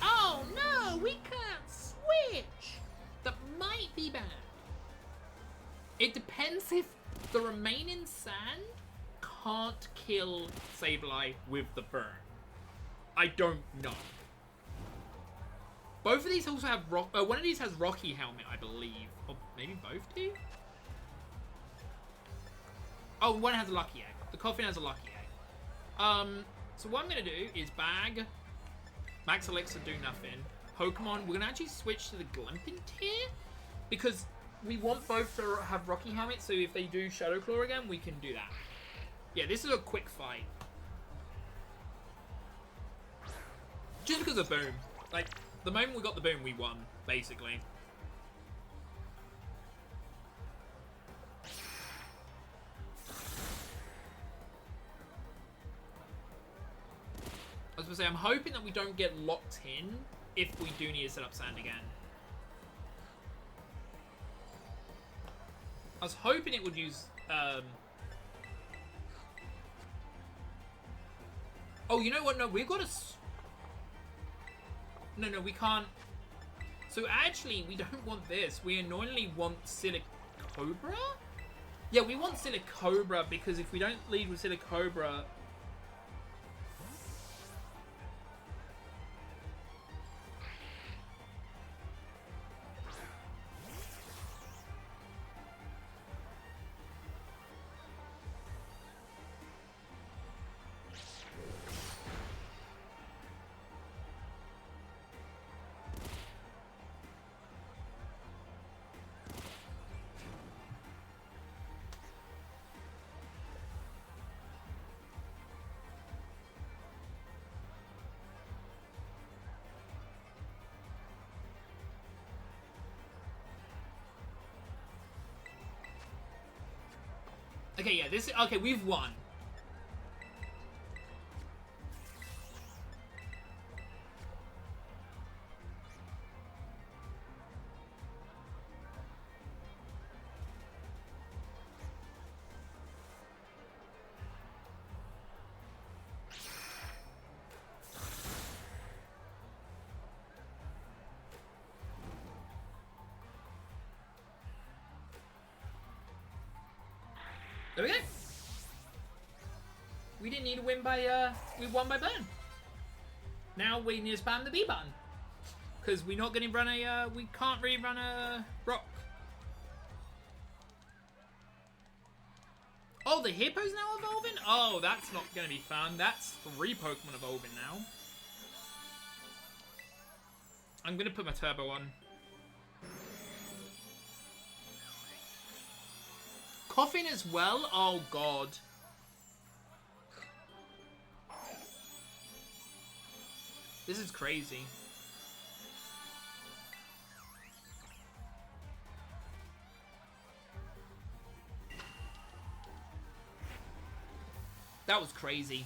Oh no, we can't switch. That might be bad. It depends if the remaining sand can't kill Sableye with the burn. I don't know. Both of these also have one of these has Rocky Helmet, I believe. Or maybe both do? Oh, one has a Lucky Egg. The Coffin has a Lucky Egg. So what I'm gonna do is bag Max Elixir do nothing. Pokemon, we're going to actually switch to the Glimpin here. Because we want both to have Rocky Helmet, so if they do Shadow Claw again, we can do that. Yeah, this is a quick fight. Just because of Boom. Like, the moment we got the Boom, we won, basically. I was going to say, I'm hoping that we don't get locked in if we do need to set up Sand again. I was hoping it would use... Oh, you know what? No, we've got to... No, we can't... So actually, we don't want this. We annoyingly want Silicobra? Yeah, we want Silicobra because if we don't lead with Silicobra... Okay, yeah, this... Okay, we've won. There we go. We didn't need to win by, we won by burn. Now we need to spam the B button. Because we're not going to run a, we can't really run a rock. Oh, the Hippo's now evolving? Oh, that's not going to be fun. That's 3 Pokemon evolving now. I'm going to put my Turbo on. Coughing as well? Oh, God. This is crazy. That was crazy.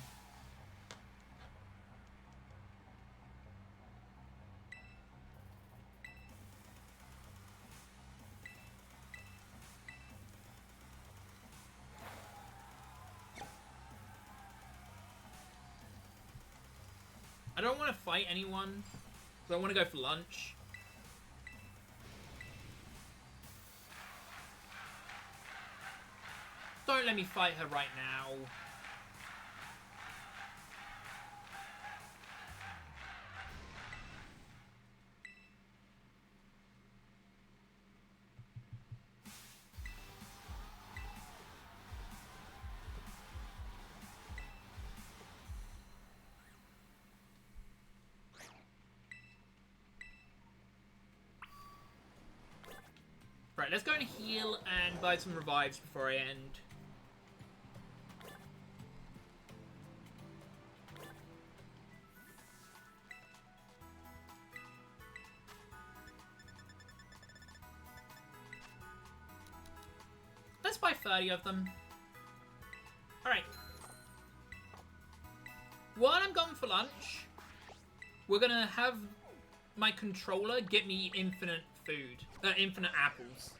I don't want to fight anyone, because I want to go for lunch. Don't let me fight her right now. Right, let's go and heal and buy some revives before I end. Let's buy 30 of them. Alright. While I'm going for lunch, we're gonna have my controller get me infinite food. Infinite apples.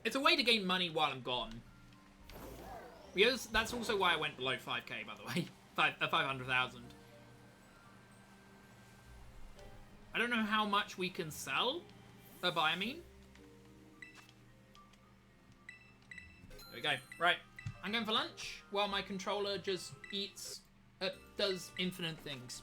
It's a way to gain money while I'm gone. Because that's also why I went below 5k, by the way. 500,000. I don't know how much we can sell. Buy, I mean. There we go. Right. I'm going for lunch while my controller just eats... does infinite things.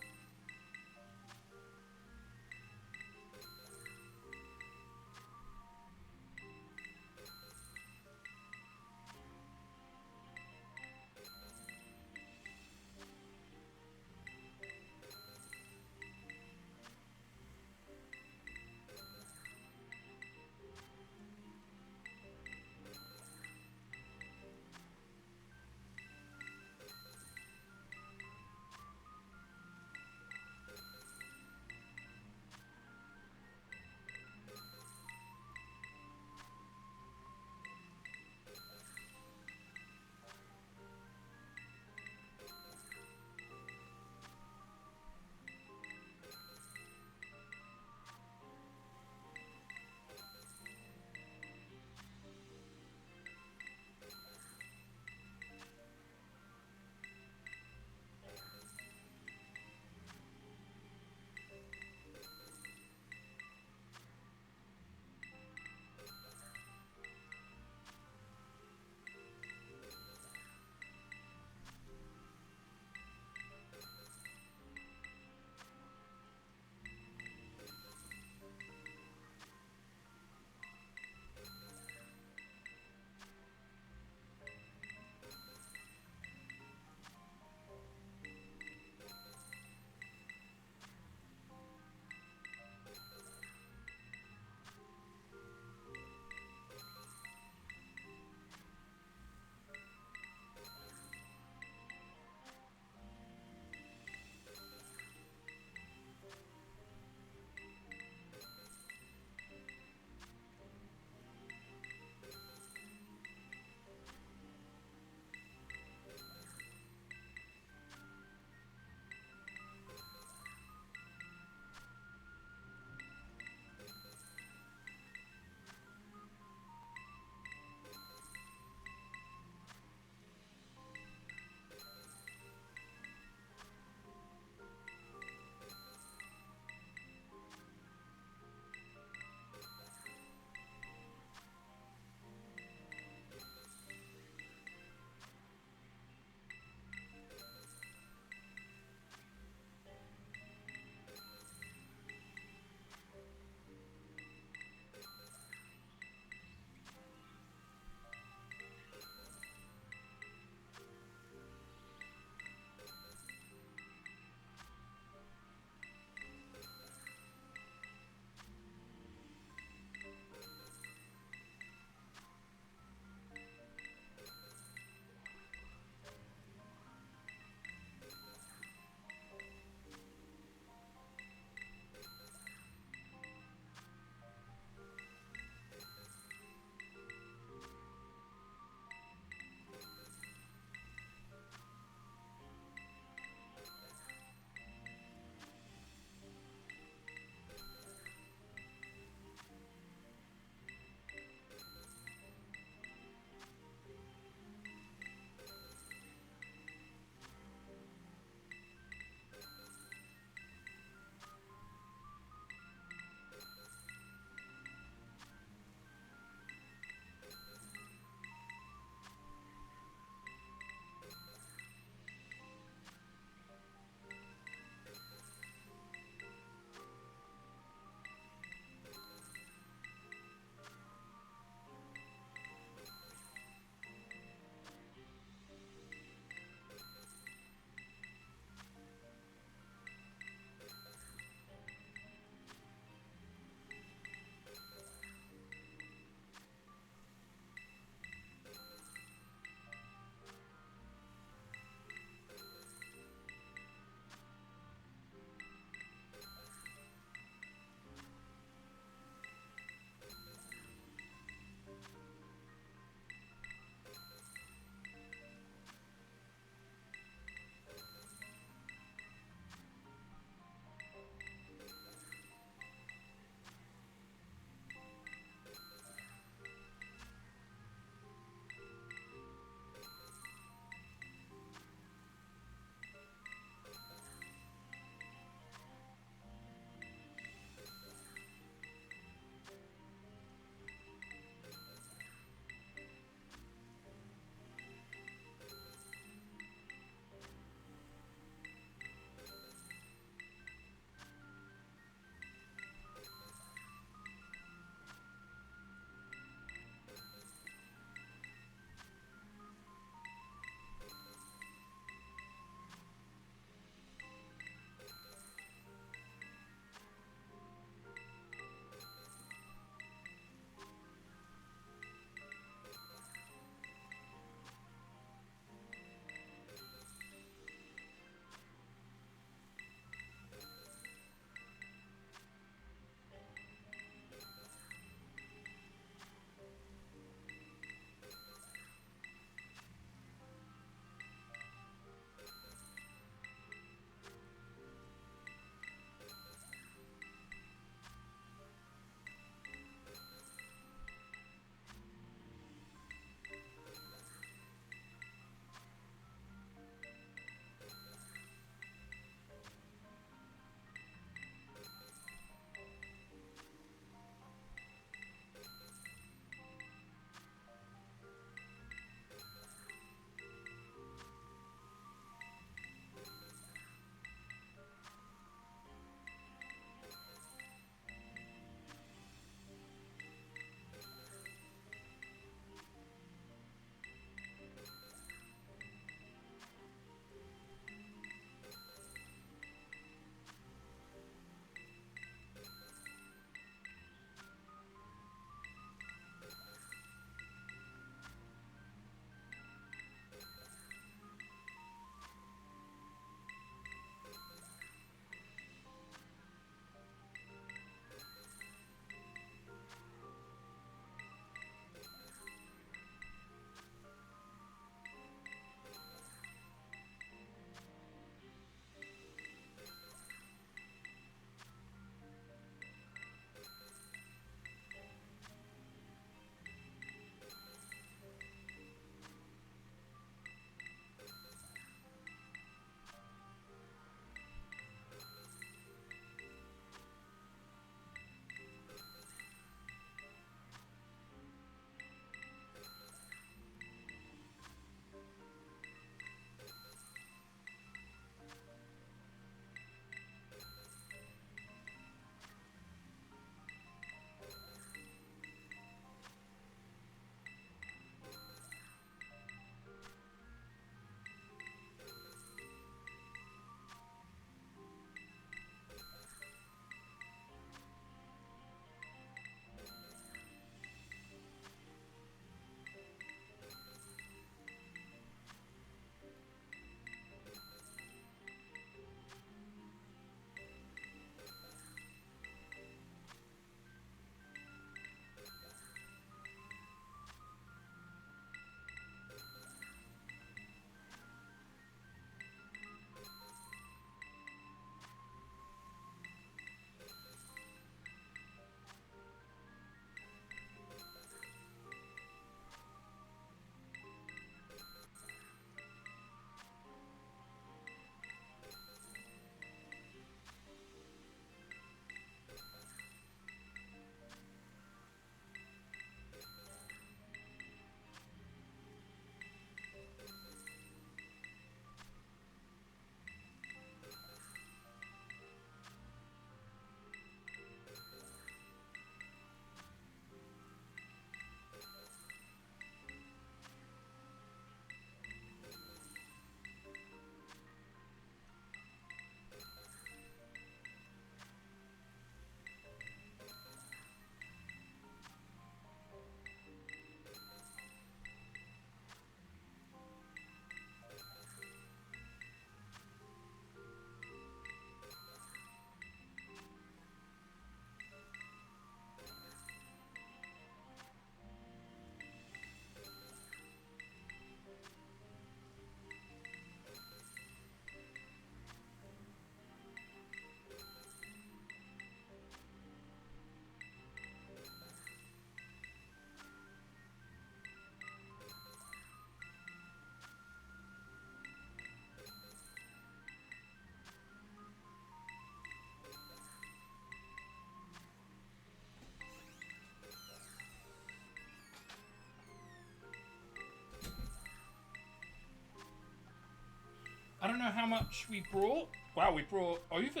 know how much we brought. Wow, we brought over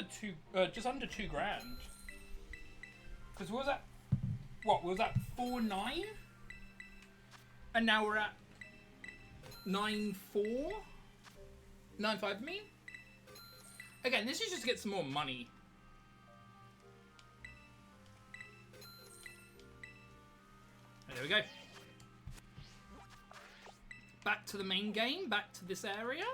just under 2 grand. Because what was that? What was that? 4.9, and now we're at 9.4, 9.5. I mean, again, this is just to get some more money. There we go. Back to the main game. Back to this area.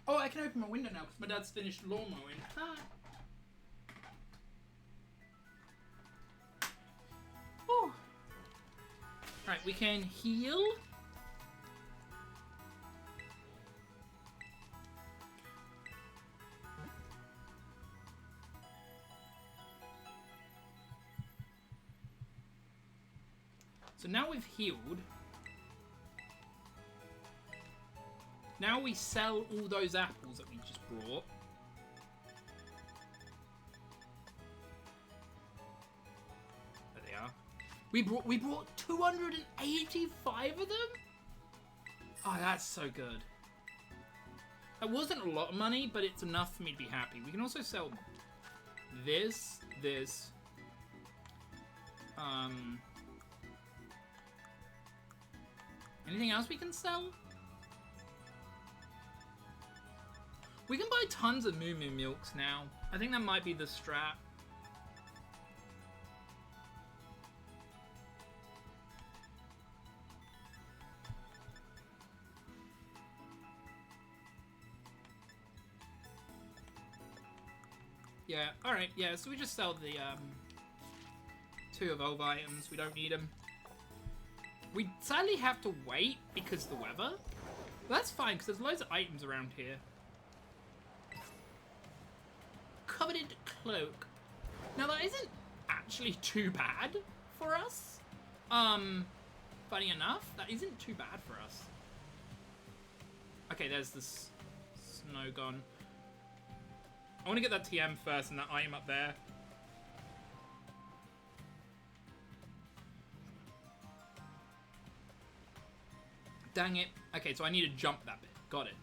Oh, I can open my window now because my dad's finished lawn mowing. Ha! Oh. Right, we can heal. So now we've healed. Now we sell all those apples that we just brought. There they are. We brought 285 of them? Oh, that's so good. That wasn't a lot of money, but it's enough for me to be happy. We can also sell this. Anything else we can sell? We can buy tons of Moo Moo Milks now. I think that might be the strat. Yeah, alright, yeah, so we just sell the 2 evolve items. We don't need them. We sadly have to wait because of the weather. But that's fine, because there's loads of items around here. Coveted cloak. Now that isn't actually too bad for us. Funny enough, that isn't too bad for us. Okay, there's this snow gone. I want to get that TM first and that item up there. Dang it. Okay, so I need to jump that bit. Got it.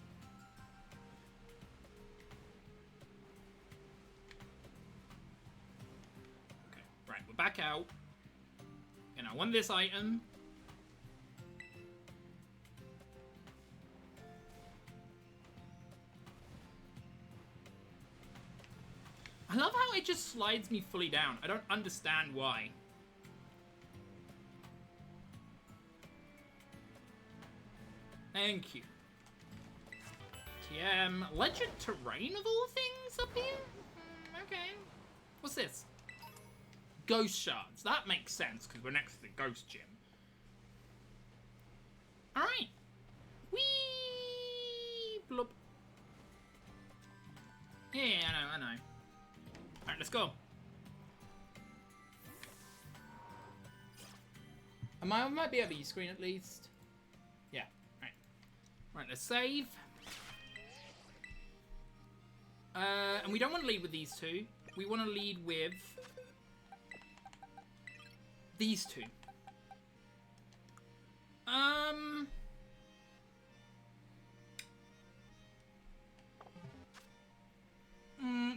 Okay, right, we're back out. And I want this item. I love how it just slides me fully down. I don't understand why. Thank you. TM. Legend terrain of all things up here? Okay. What's this? Ghost shards. That makes sense because we're next to the ghost gym. Alright. Whee! Blub. Yeah, I know. Alright, let's go. I might be at the screen at least. Yeah, alright. Right, let's save. And we don't want to lead with these 2. We want to lead with these 2.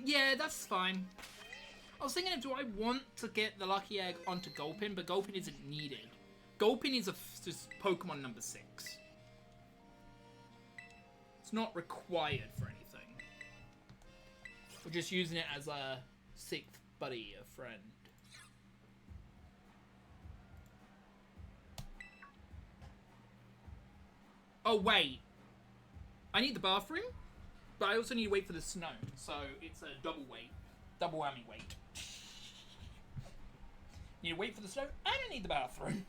Yeah, that's fine. I was thinking, do I want to get the lucky egg onto Gulpin? But Gulpin isn't needed. Gulpin is just Pokemon number 6. It's not required for anything. We're just using it as a 6th buddy, a friend. Oh, wait. I need the bathroom, but I also need to wait for the snow. So it's a double wait. Double whammy wait. Need to wait for the snow, and I need the bathroom.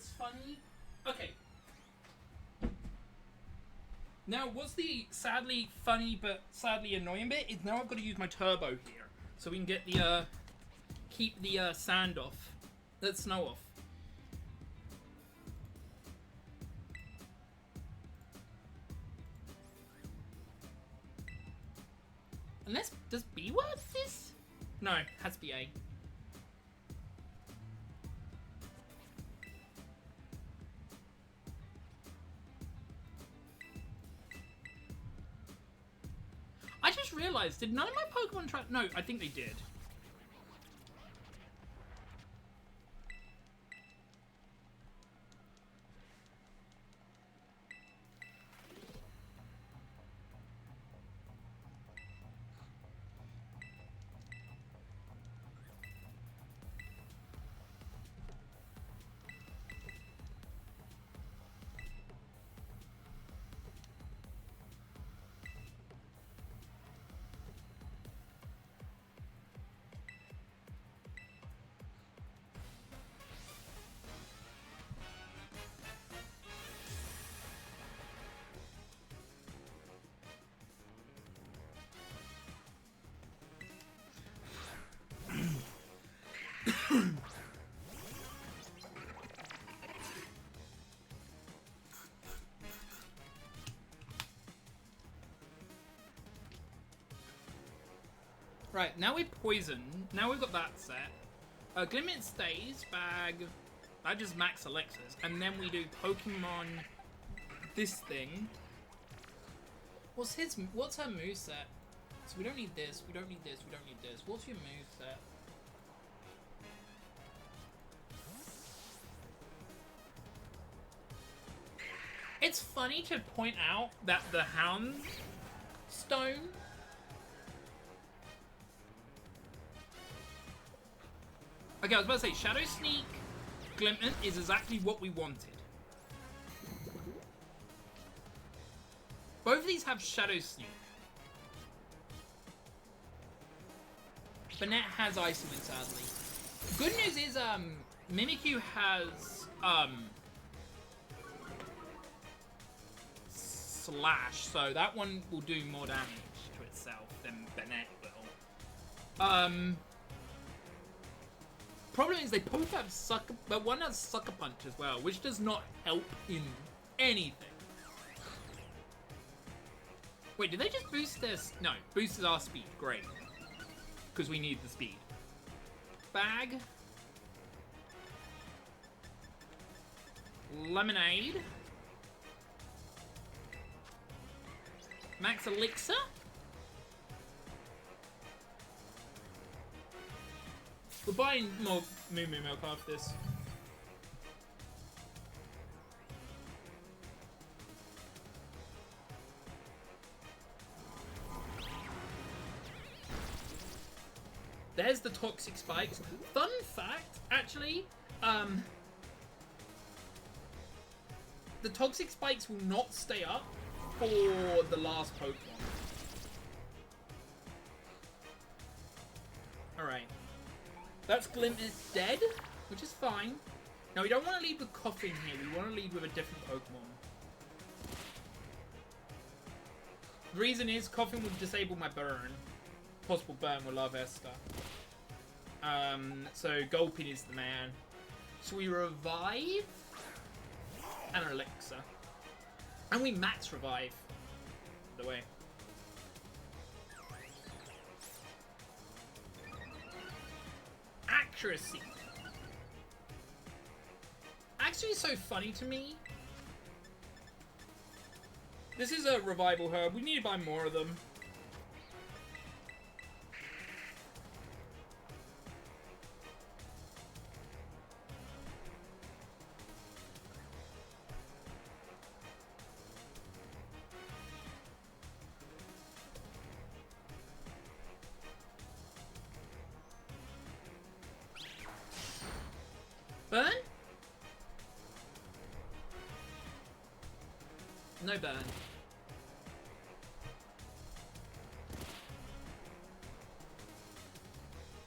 what's funny? Okay. Now, what's the sadly funny but sadly annoying bit is now I've got to use my turbo here. So we can get the, keep the sand off. The snow off. Unless, does B work this? No, it has to be A. I just realized, did none of my Pokemon try? No, I think they did. Right, now we're poison. Now we've got that set. Glimmet stays, bag. That just max elixirs. And then we do Pokemon this thing. What's her moveset? So we don't need this, we don't need this, we don't need this. What's your moveset? It's funny to point out that the Hound Stone okay, I was about to say, Shadow Sneak Glimmet is exactly what we wanted. Both of these have Shadow Sneak. Banette has Icy Wind, sadly. Good news is, Mimikyu has, Slash, so that one will do more damage to itself than Banette will. Problem is they both have Sucker, but one has Sucker Punch as well, which does not help in anything. Wait, did they just boost their... No, boosted our speed. Great. Because we need the speed. Bag. Lemonade. Max Elixir. We're buying more Moo Moo Milk after this. There's the Toxic Spikes. Fun fact, actually, the Toxic Spikes will not stay up for the last Pokemon. Alright. That's Glimmet dead, which is fine. Now, we don't want to lead with Coffin here. We want to lead with a different Pokemon. The reason is Coffin will disable my burn. Possible burn with Larvesta. So Gulpin is the man. So we revive and an Elixir. And we max revive. The way. Accuracy. Actually, it's so funny to me. This is a revival herb. We need to buy more of them. Burn? No burn.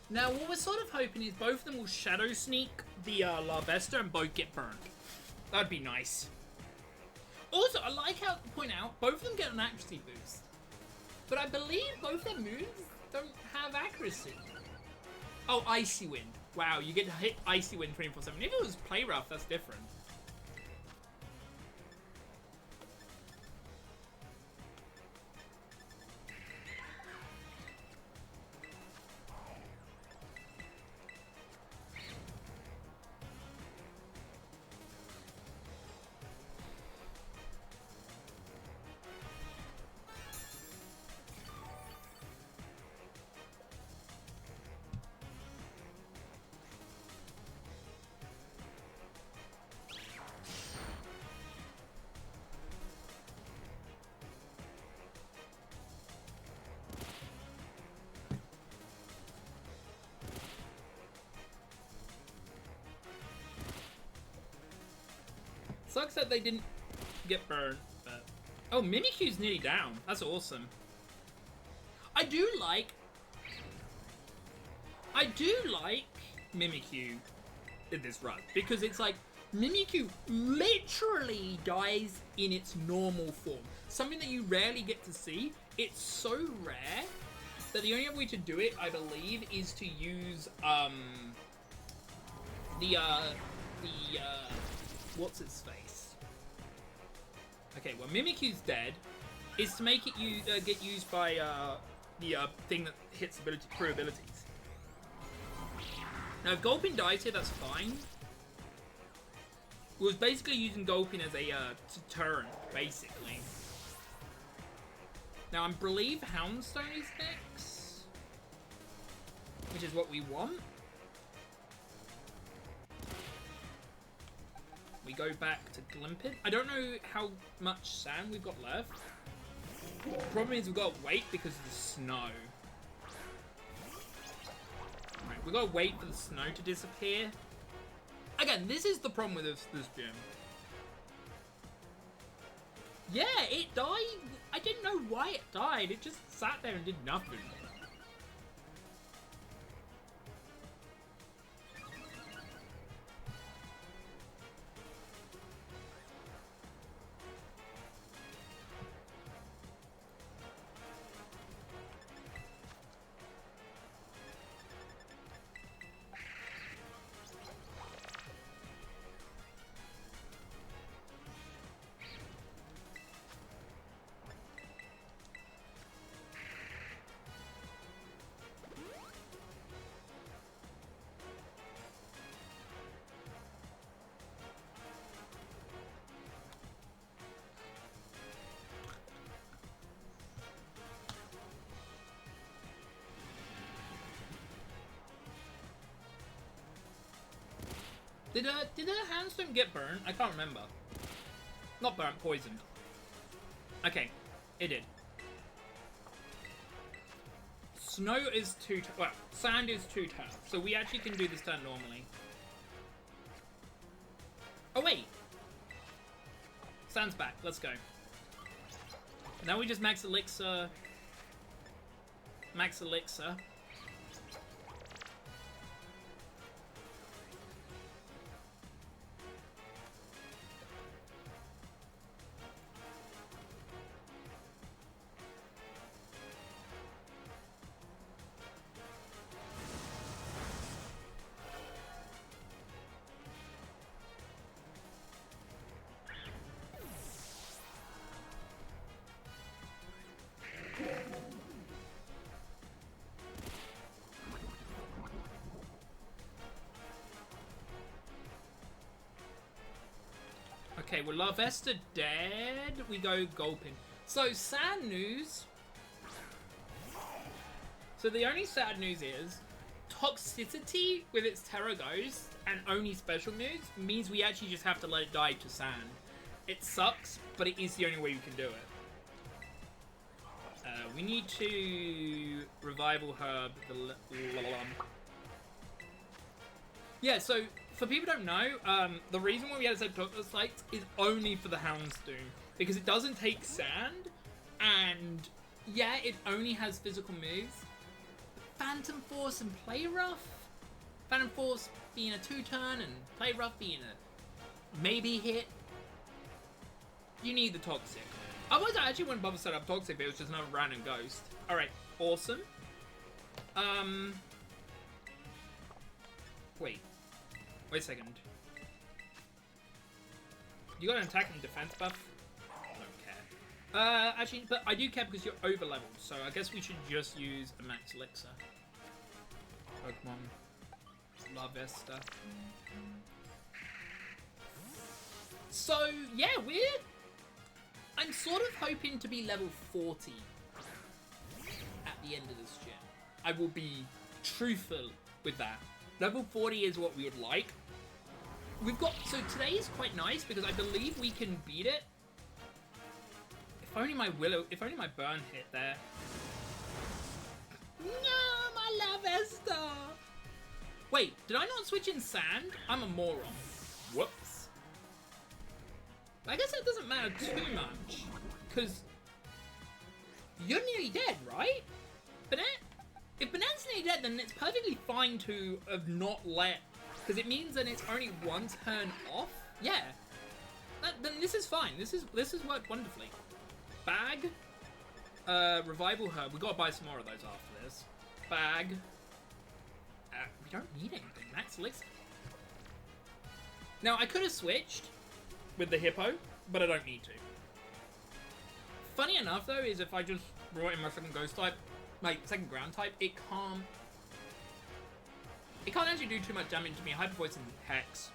Now, what we're sort of hoping is both of them will Shadow Sneak the Larvesta and both get burnt. That'd be nice. Also, I like how to point out, both of them get an accuracy boost. But I believe both their moves don't have accuracy. Oh, Icy Wind. Wow, you get to hit Icy Wind 24/7. If it was Play Rough, that's different. Sucks that they didn't get burned, but... Oh, Mimikyu's nearly down. That's awesome. I do like Mimikyu in this run, because it's like, Mimikyu literally dies in its normal form. Something that you rarely get to see. It's so rare that the only other way to do it, I believe, is to use, what's its face? Okay, well, Mimikyu's dead. Is to make it get used by the thing that hits crew abilities. Now, if Gulpin dies here, that's fine. It was basically using Gulpin as a deterrent, basically. Now, I believe Houndstone is next, which is what we want. We go back to Glimpid. I don't know how much sand we've got left. The problem is we've got to wait because of the snow. Right, we've got to wait for the snow to disappear. Again, this is the problem with this gym. Yeah, it died. I didn't know why it died. It just sat there and did nothing. Did the Houndstone get burned? I can't remember. Not burnt, poisoned. Okay, it did. Snow is well, sand is 2 turns, so we actually can do this turn normally. Oh wait! Sand's back, let's go. Now we just max elixir. Max elixir. Okay, well, Larvesta dead. We go Gulpin. So, sad news. So, the only sad news is toxicity with its Terra Ghost and only special moves means we actually just have to let it die to sand. It sucks, but it is the only way we can do it. We need to Revival Herb the Yeah, so for people who don't know, the reason why we had to set Toxic Slites is only for the Houndstone. Because it doesn't take sand, and yeah, it only has physical moves. Phantom Force and Play Rough? Phantom Force being a 2-turn and Play Rough being maybe hit. You need the Toxic. Otherwise, I actually wouldn't bother set up Toxic, but it was just another random ghost. Alright, awesome. Wait a second. You got an attack and defense buff? I don't care. Actually, but I do care because you're over leveled, so I guess we should just use a max elixir. Pokemon La Vesta. So, yeah, I'm sort of hoping to be level 40 at the end of this gym. I will be truthful with that. Level 40 is what we would like. So today is quite nice because I believe we can beat it. If only my burn hit there. No, my La Vesta. Wait, did I not switch in sand? I'm a moron. Whoops. I guess that doesn't matter too much, because you're nearly dead, right? If Banana's nearly dead, then it's perfectly fine to have not let, because it means that it's only one turn off. Yeah, then this is fine. This has worked wonderfully. Bag, revival herb. We gotta buy some more of those after this. Bag. We don't need anything. Max elixir. Now I could have switched with the hippo, but I don't need to. Funny enough though, is if I just brought in my second ghost type, my second ground type, it can't actually do too much damage to me. Hyper Voice and Hex.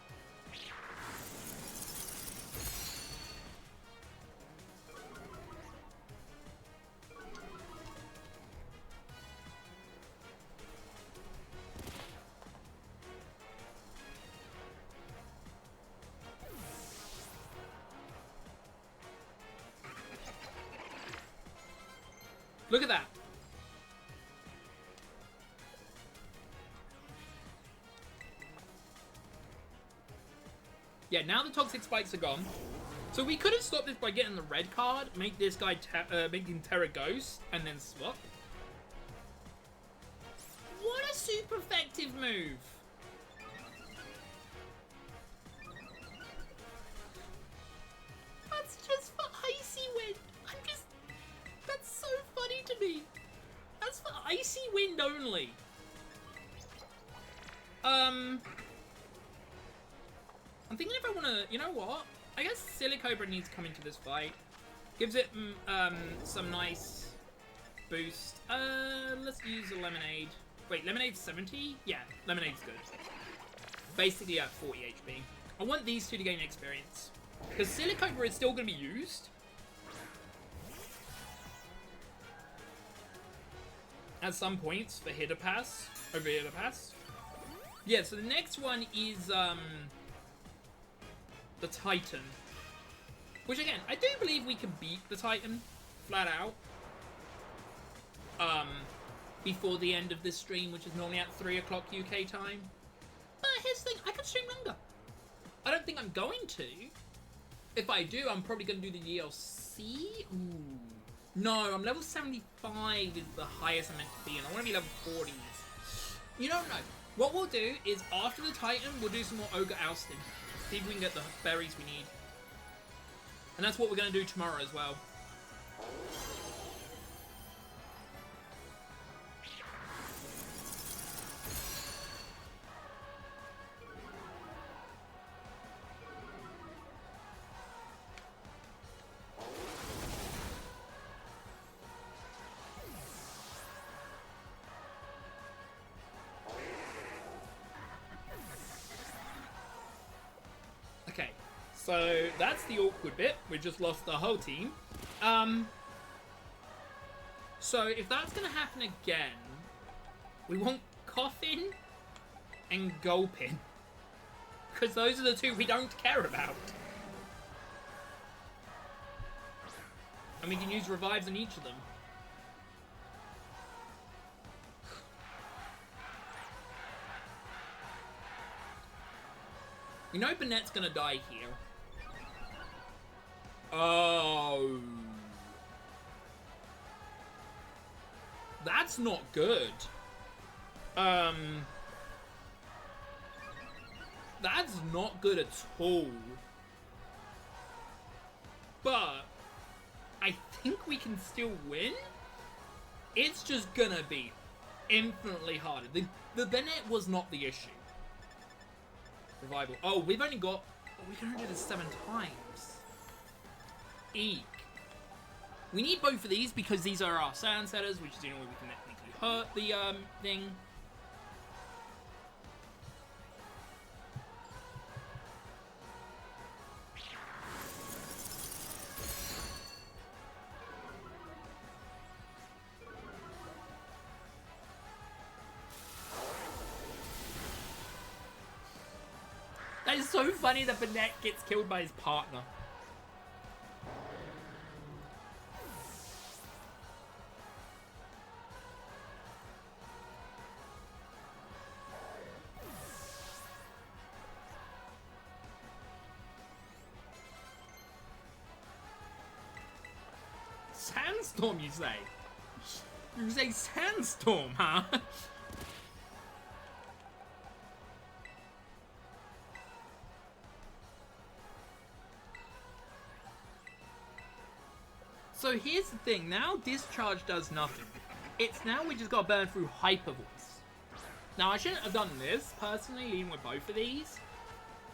Look at that. Yeah, now the toxic spikes are gone. So we could have stopped this by getting the red card, make this guy making Terra Ghost, and then swap. What a super effective move. That's just for Icy Wind. That's so funny to me. That's for Icy Wind only. I'm thinking if I want to, you know what? I guess Silicobra needs to come into this fight. Gives it some nice boost. Let's use a Lemonade. Wait, Lemonade's 70? Yeah, Lemonade's good. Basically at 40 HP. I want these two to gain experience. Because Silicobra is still going to be used. At some points for Hitter Pass. Over Hitter Pass. Yeah, so the next one is the Titan. Which again, I do believe we can beat the Titan flat out. Before the end of this stream, which is normally at 3 o'clock UK time. But here's the thing, I could stream longer. I don't think I'm going to. If I do, I'm probably going to do the DLC. Ooh. No, I'm level 75 is the highest I'm meant to be, and I want to be level 40s. You don't know. What we'll do is, after the Titan, we'll do some more Ogre Ousting. See if we can get the berries we need. And that's what we're going to do tomorrow as well. Okay, so that's the awkward bit. We just lost the whole team. So if that's gonna happen again, we want Coffin and Gulpin. Because those are the two we don't care about. And we can use revives on each of them. You know Banette's gonna die here. Oh. That's not good. That's not good at all. but I think we can still win. It's just gonna be infinitely harder. The Bennett was not the issue. Revival. Oh, we've only got... Oh, we can only do this 7 times. Eek. We need both of these because these are our sand setters, which is the only way we can technically hurt the thing. That is so funny that Bennett gets killed by his partner. Sandstorm, you say? You say sandstorm, huh? So here's the thing, now discharge does nothing. It's now we just gotta burn through hyper voice. Now I shouldn't have done this, personally, even with both of these.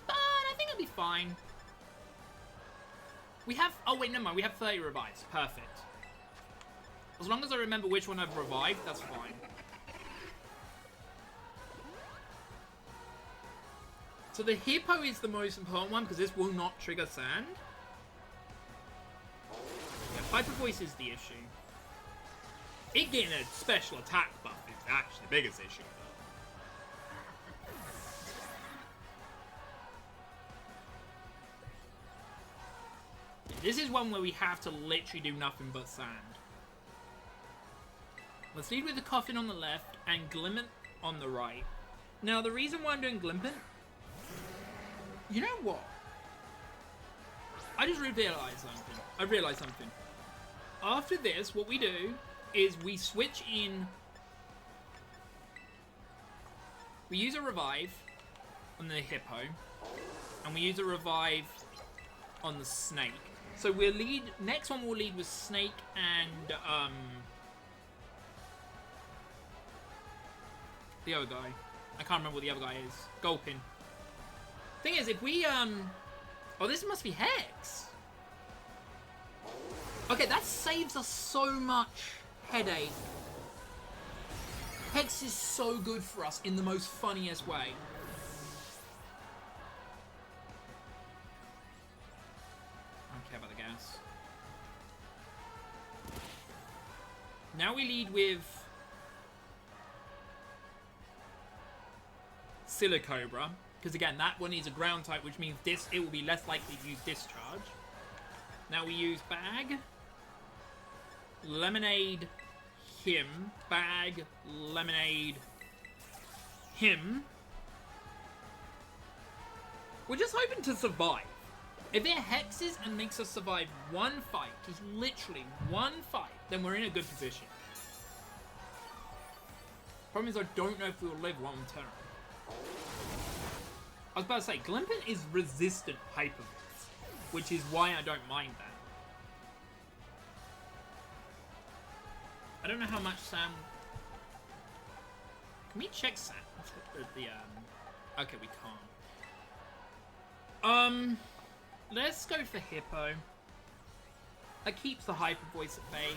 But I think it'll be fine. We have, oh wait, never mind, we have 30 revives, perfect. As long as I remember which one I've revived, that's fine. So the hippo is the most important one, because this will not trigger sand. Hyper voice is the issue. It getting a special attack buff is actually the biggest issue. This is one where we have to literally do nothing but sand. Let's lead with the coffin on the left and Glimpant on the right. Now the reason why I'm doing Glimpant, you know what? I just realized something. After this, what we do is we switch in. We use a revive on the hippo, and we use a revive on the snake. So we'll lead. Next one we'll lead with snake and the other guy. I can't remember what the other guy is. Gulpin. Thing is, if we oh, this must be Hex. Okay, that saves us so much headache. Hex is so good for us in the most funniest way. I don't care about the gas. Now we lead with Silicobra, because again, that one is a ground type, which means it will be less likely to use discharge. Now we use bag. Lemonade, him. Bag, lemonade, him. We're just hoping to survive. If it hexes and makes us survive one fight, just literally one fight, then we're in a good position. Problem is I don't know if we'll live one turn. I was about to say, Glimpant is resistant hyper voice, which is why I don't mind that. I don't know how much Sam... Can we check Sam? Okay, we can't. Let's go for Hippo. That keeps the hyper voice at bay.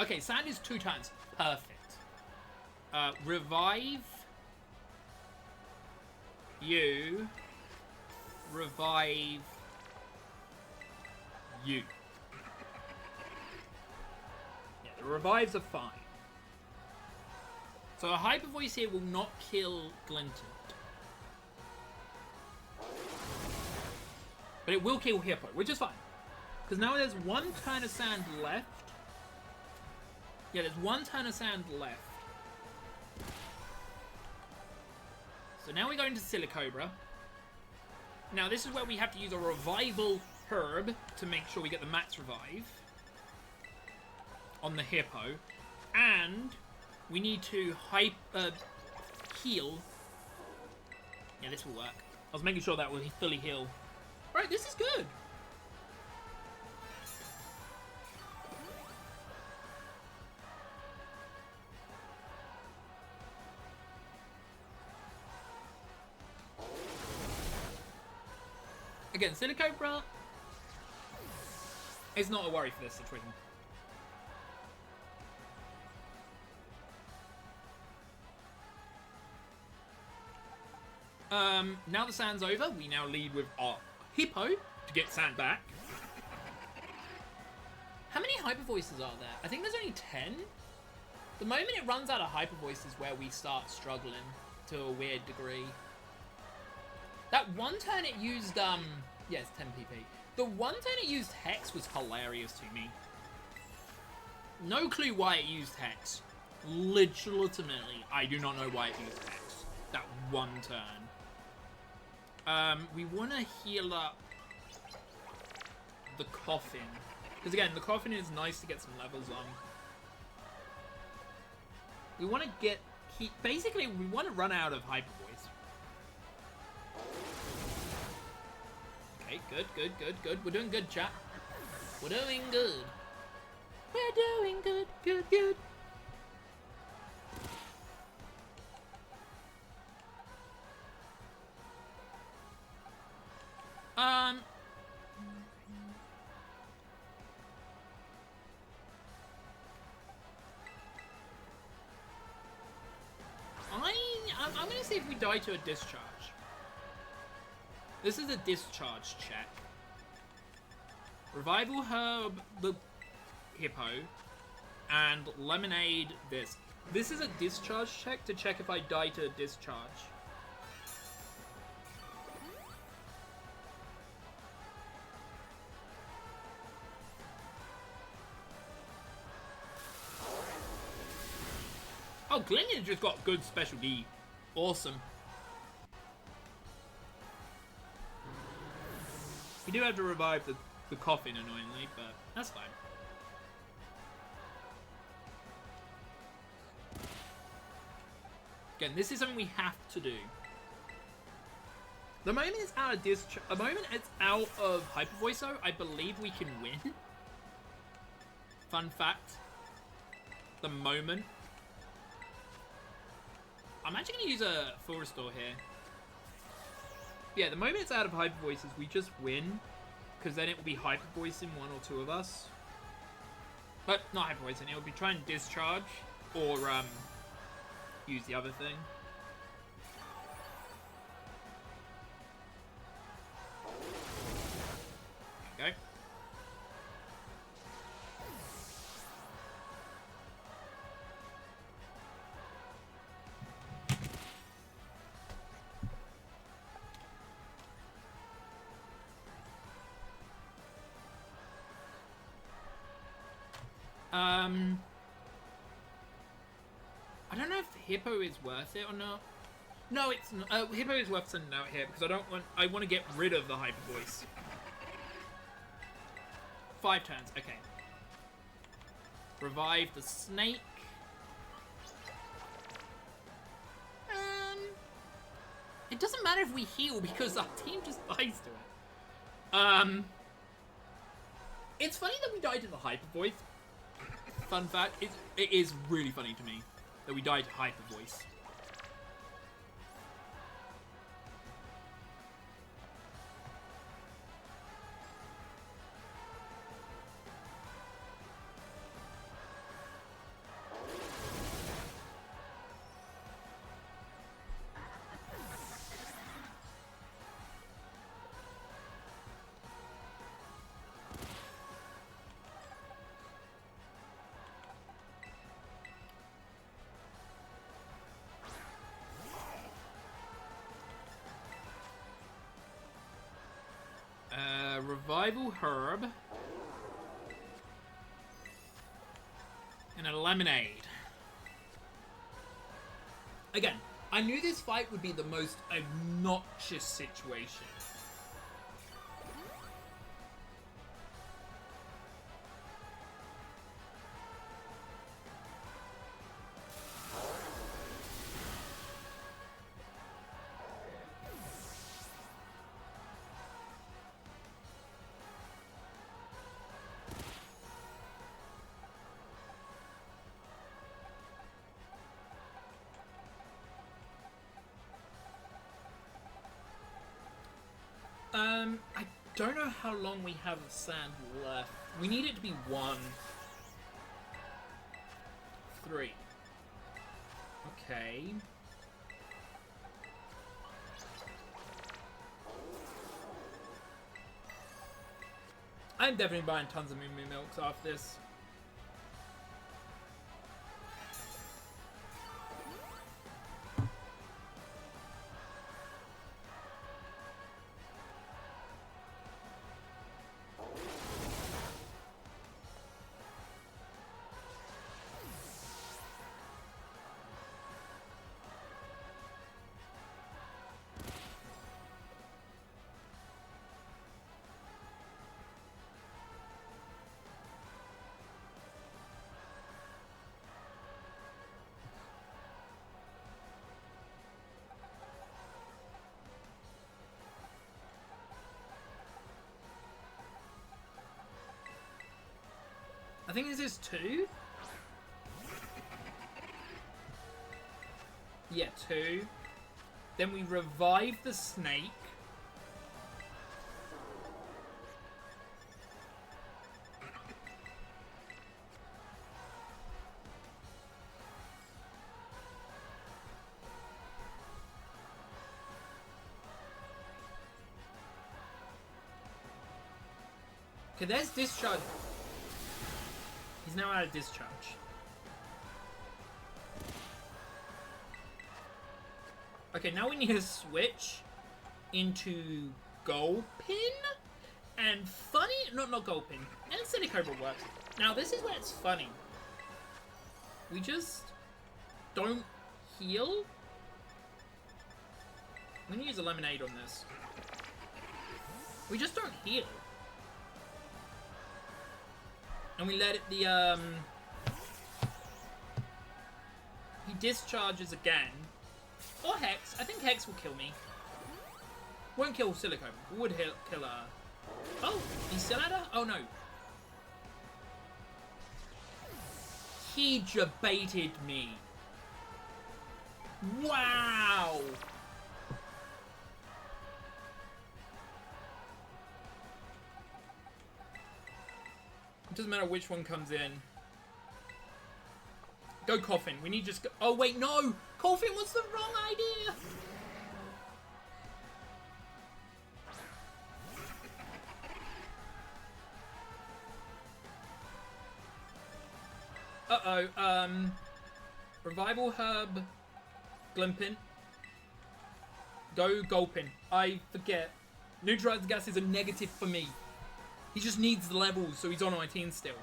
Okay, Sand is 2 turns. Perfect. Revive. You. Revive. You. Yeah, the revives are fine. So a hyper voice here will not kill Glinton. But it will kill Hippo, which is fine. Because now there's 1 turn of Sand left. Yeah, there's 1 turn of Sand left. So now we go into Silicobra. Now this is where we have to use a revival herb to make sure we get the max revive on the Hippo. And we need to heal. Yeah, this will work. I was making sure that will fully heal Right, this is good. Again, Silicobra is not a worry for this situation. Now the sand's over, we now lead with our Hippo to get sand back. How many Hyper Voices are there? I think there's only 10. The moment it runs out of Hyper Voice is where we start struggling to a weird degree. That one turn it used, yeah, it's 10 PP. The one turn it used Hex was hilarious to me. No clue why it used Hex. Legitimately, I do not know why it used Hex. That one turn. We want to heal up the Coffin. Because again, the Coffin is nice to get some levels on. We want to get... basically, we want to run out of Hyper Voice. Okay, good, good, good, good. We're doing good, chat. We're doing good. We're doing good, good, good. I'm gonna see if we die to a discharge. This is a discharge check. Revival Herb the Hippo and Lemonade this. This is a discharge check to check if I die to a discharge. Oh, Glenn just got good special D. Awesome. We do have to revive the Coffin, annoyingly, but that's fine. Again, this is something we have to do. The moment it's out of the moment it's out of Hyper Voice, though, I believe we can win. Fun fact. The moment. I'm actually going to use a full restore here. Yeah, the moment it's out of Hyper Voices, we just win. Because then it will be Hyper Voicing one or two of us. But not Hyper Voicing, it will be trying to discharge. Or use the other thing. Okay. I don't know if Hippo is worth it or not. No, it's not. Hippo is worth sending out here because I want to get rid of the Hyper Voice. 5 turns, okay. Revive the snake. It doesn't matter if we heal because our team just dies to it. It's funny that we died to the Hyper Voice. Fun fact, it is really funny to me that we died to Hyper Voice. Revival Herb. And a Lemonade. Again, I knew this fight would be the most obnoxious situation. I don't know how long we have of sand left. We need it to be 1, 3. Okay. I'm definitely buying tons of Moo Moo Milks after this. I think this is 2. Yeah, 2. Then we revive the snake. Okay, there's discharge. He's now out of discharge. Okay, now we need to switch into Gulpin and funny. Not Gulpin. And Silicobra works. Now this is where it's funny. We just don't heal. I'm gonna use a lemonade on this. We just don't heal. And we let it, he discharges again. Or Hex. I think Hex will kill me. Won't kill Silicone. Would kill her. Oh, he's still at her? Oh no. He jebaited me. Wow. It doesn't matter which one comes in. Go Coffin. We need just go. Oh wait, no! Coffin was the wrong idea! Uh-oh, Revival Herb, Glimpin. Go Gulpin. I forget. Neutralized gas is a negative for me. He just needs the levels, so he's on my team still.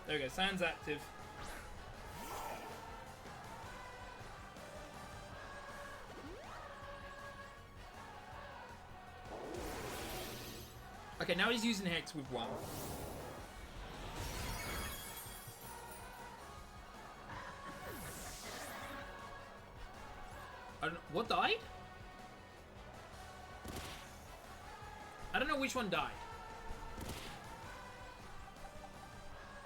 There we go, Sand's active. Okay, now he's using Hex with 1. I don't know, what died? I don't know which one died.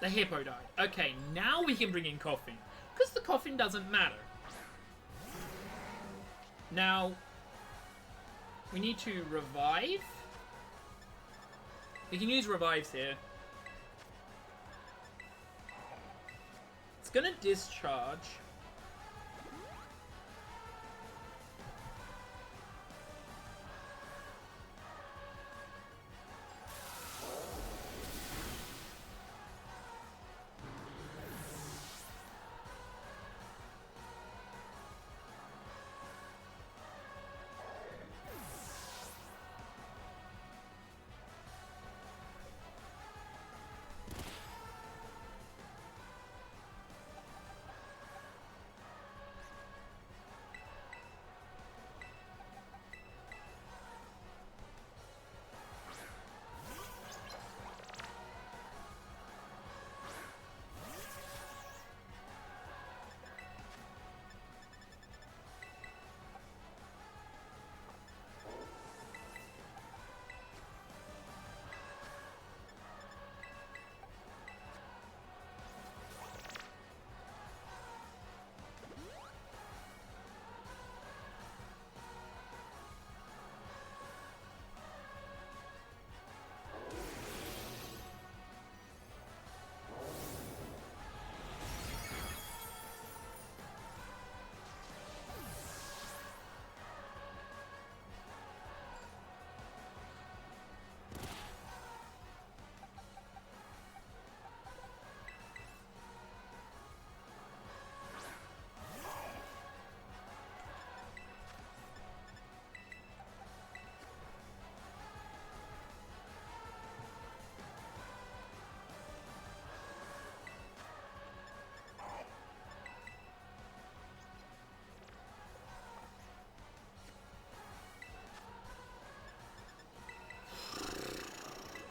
The hippo died. Okay, now we can bring in Coffin. Because the Coffin doesn't matter. Now, we need to revive. We can use revives here. It's gonna discharge.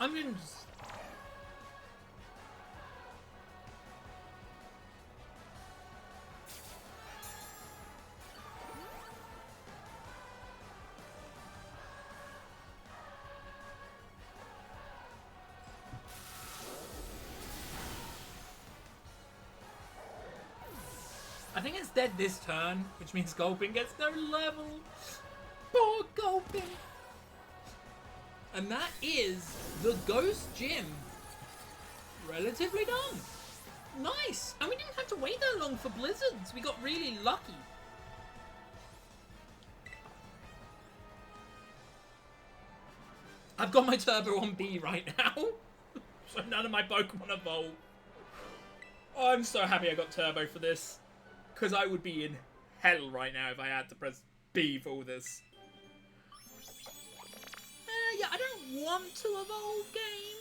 I'm gonna just... I think it's dead this turn, which means Gulpin gets no level. Poor Gulpin. And that is the Ghost Gym. Relatively done. Nice. And we didn't have to wait that long for blizzards. We got really lucky. I've got my Turbo on B right now. So none of my Pokemon evolve. Oh, I'm so happy I got Turbo for this. Because I would be in hell right now if I had to press B for all this. Yeah, I don't want to evolve game.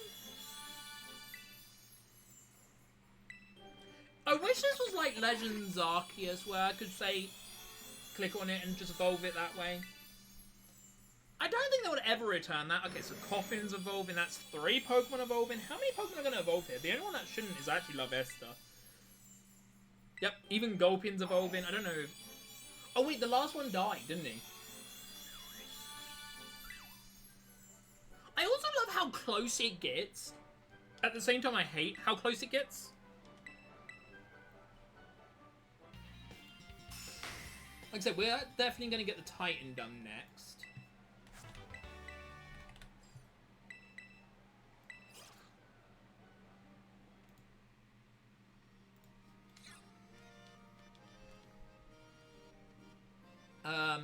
I wish this was like Legends Arceus where I could say, click on it and just evolve it that way. I don't think they would ever return that. Okay, so Coffin's evolving. That's 3 Pokemon evolving. How many Pokemon are going to evolve here? The only one that shouldn't is actually Lavesta. Yep, even Gulpin's evolving. I don't know if... Oh wait, the last one died, didn't he? I also love how close it gets. At the same time, I hate how close it gets. Like I said, we're definitely going to get the Titan done next.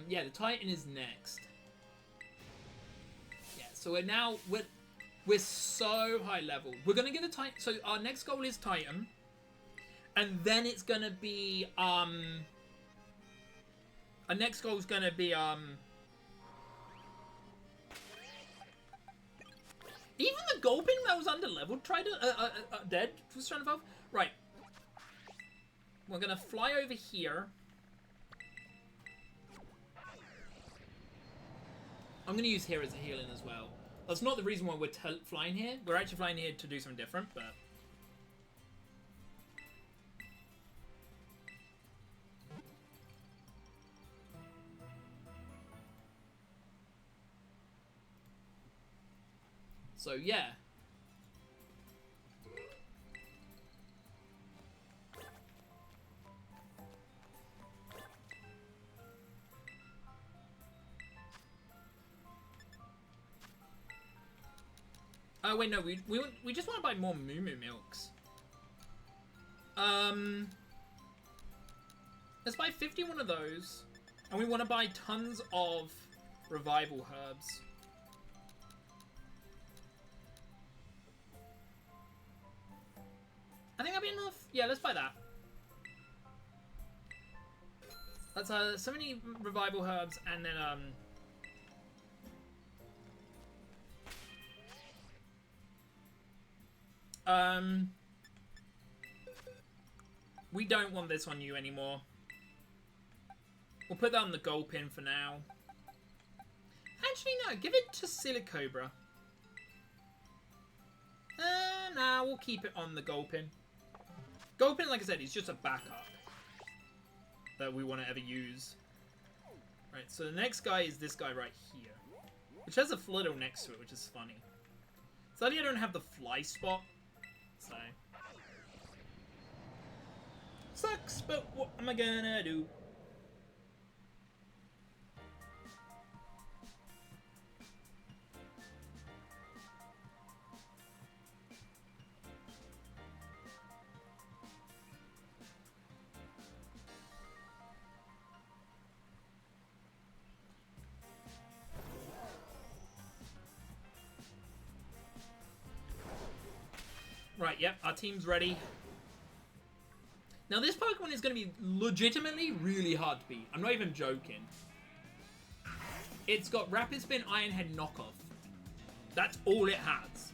Yeah, the Titan is next. Yeah, so we're so high level. We're gonna get a Titan. So our next goal is Titan, and then it's gonna be our next goal is gonna be even the Gulpin that was under leveled tried to dead was trying to evolve. Right, we're gonna fly over here. I'm going to use here as a healing as well. That's not the reason why we're flying here. We're actually flying here to do something different, but... So, yeah. Oh wait, no, we just want to buy more Moo Moo Milks. Let's buy 51 of those, and we want to buy tons of revival herbs. I think that'll be enough. Yeah, let's buy that. That's so many revival herbs, and then we don't want this on you anymore. We'll put that on the Gulpin for now. Actually, no. Give it to Silicobra. Nah, we'll keep it on the Gulpin. Gulpin, like I said, is just a backup that we want to ever use. Right, so the next guy is this guy right here, which has a Flittle next to it, which is funny. Sadly, I don't have the fly spot, so... Sucks, but what am I gonna do? Right, yep, our team's ready. Now this Pokemon is going to be legitimately really hard to beat. I'm not even joking. It's got Rapid Spin Iron Head knockoff. That's all it has.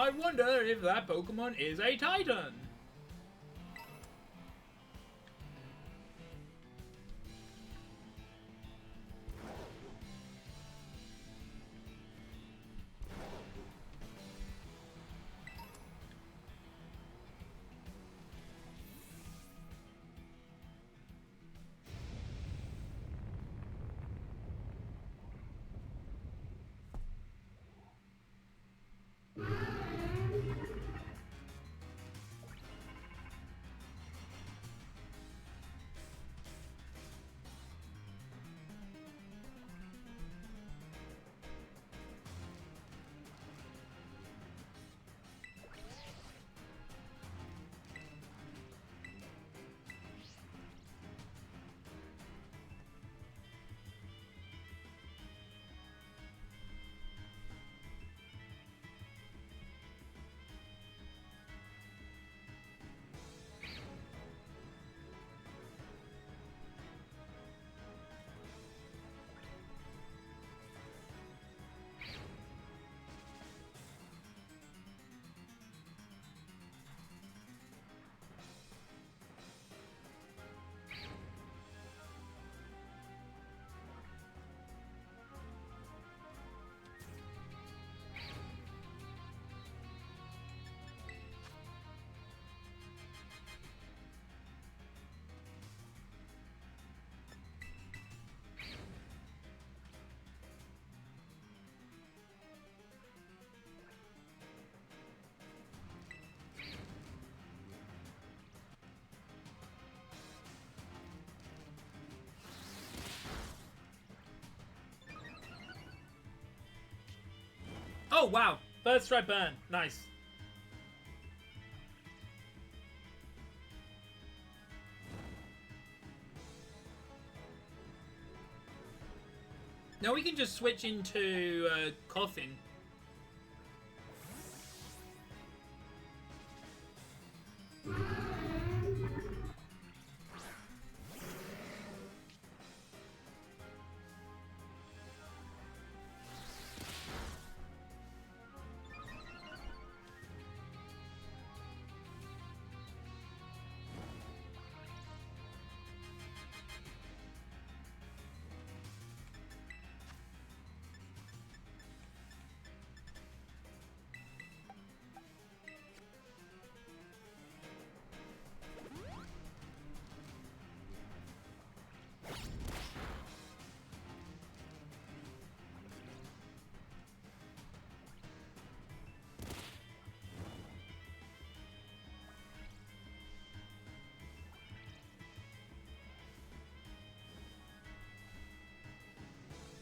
I wonder if that Pokemon is a Titan. Oh, wow. First strike burn. Nice. Now we can just switch into Coffin.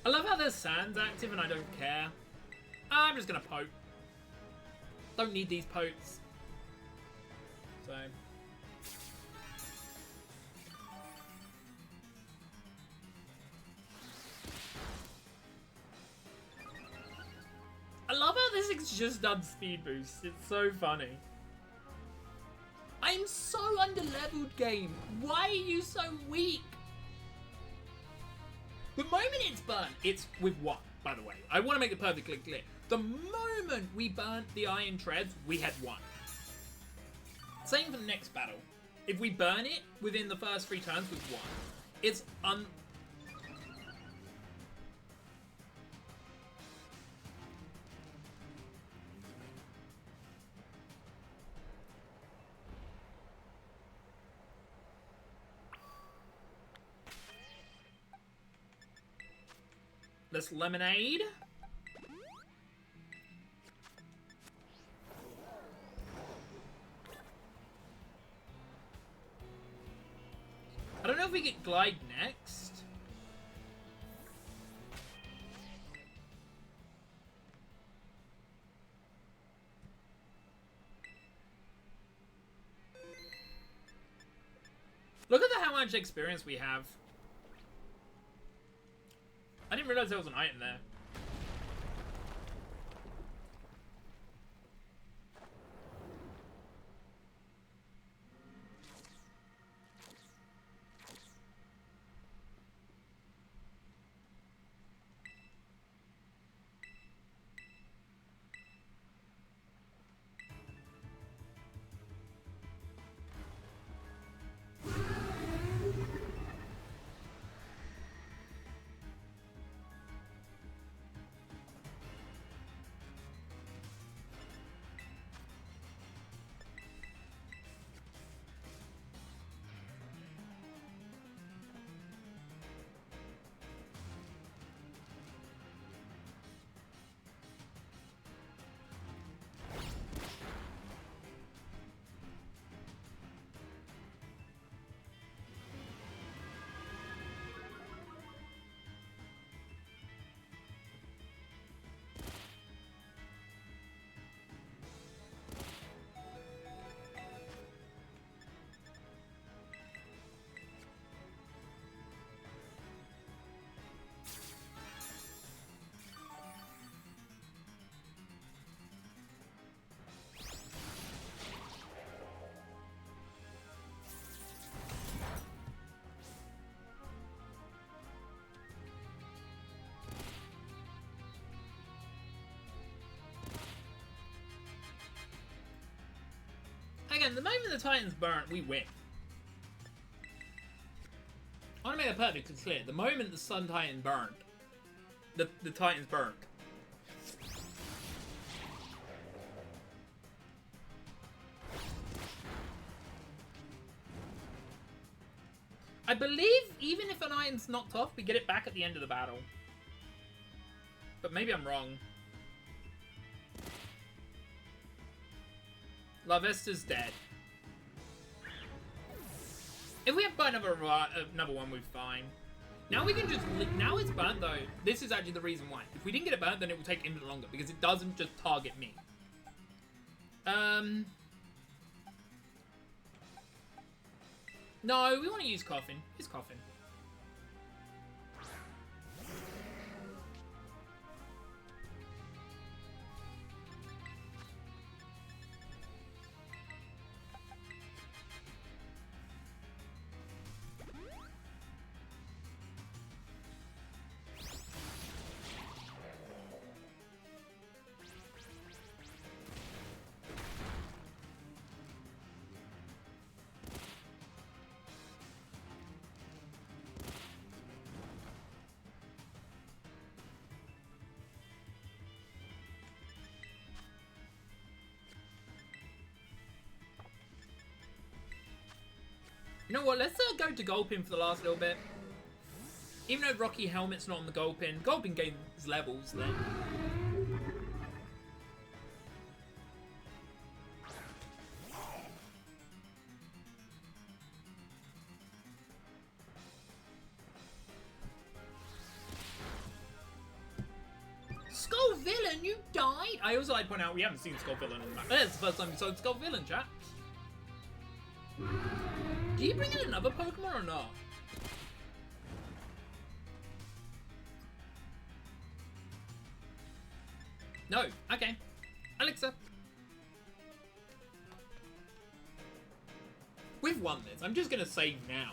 I love how there's sands active and I don't care. I'm just gonna poke. Don't need these pokes. So. I love how this is just done speed boost. It's so funny. I'm so underleveled, game. Why are you so weak? The moment it's burnt, it's with one, by the way. I want to make it perfectly clear. The moment we burnt the Iron Treads, we had one. Same for the next battle. If we burn it within the first 3 turns with one, it's This lemonade. I don't know if we get Glide next. Look at how much experience we have. I didn't realize there was an item there. again, the moment the Titans burnt, we win. I want to make that perfectly clear. The moment the Sun Titan burned, the Titans burned. I believe even if an iron's knocked off, we get it back at the end of the battle. But maybe I'm wrong. La Vesta's dead. If we have by another one, we're fine. Now we can just... Now it's burnt, though. This is actually the reason why. If we didn't get it burnt, then it will take infinite longer, because it doesn't just target me. No, we want to use Coffin. Use Coffin. You know what, let's go to Gulpin for the last little bit. Even though Rocky Helmet's not on the Gulpin, Gulpin gains levels then. Skull Villain, you died? I also like to point out we haven't seen Skull Villain in the map. That's the first time we saw Skull Villain, chat. Do you bring in another Pokemon or not? No. Okay. Alexa. We've won this. I'm just gonna save now.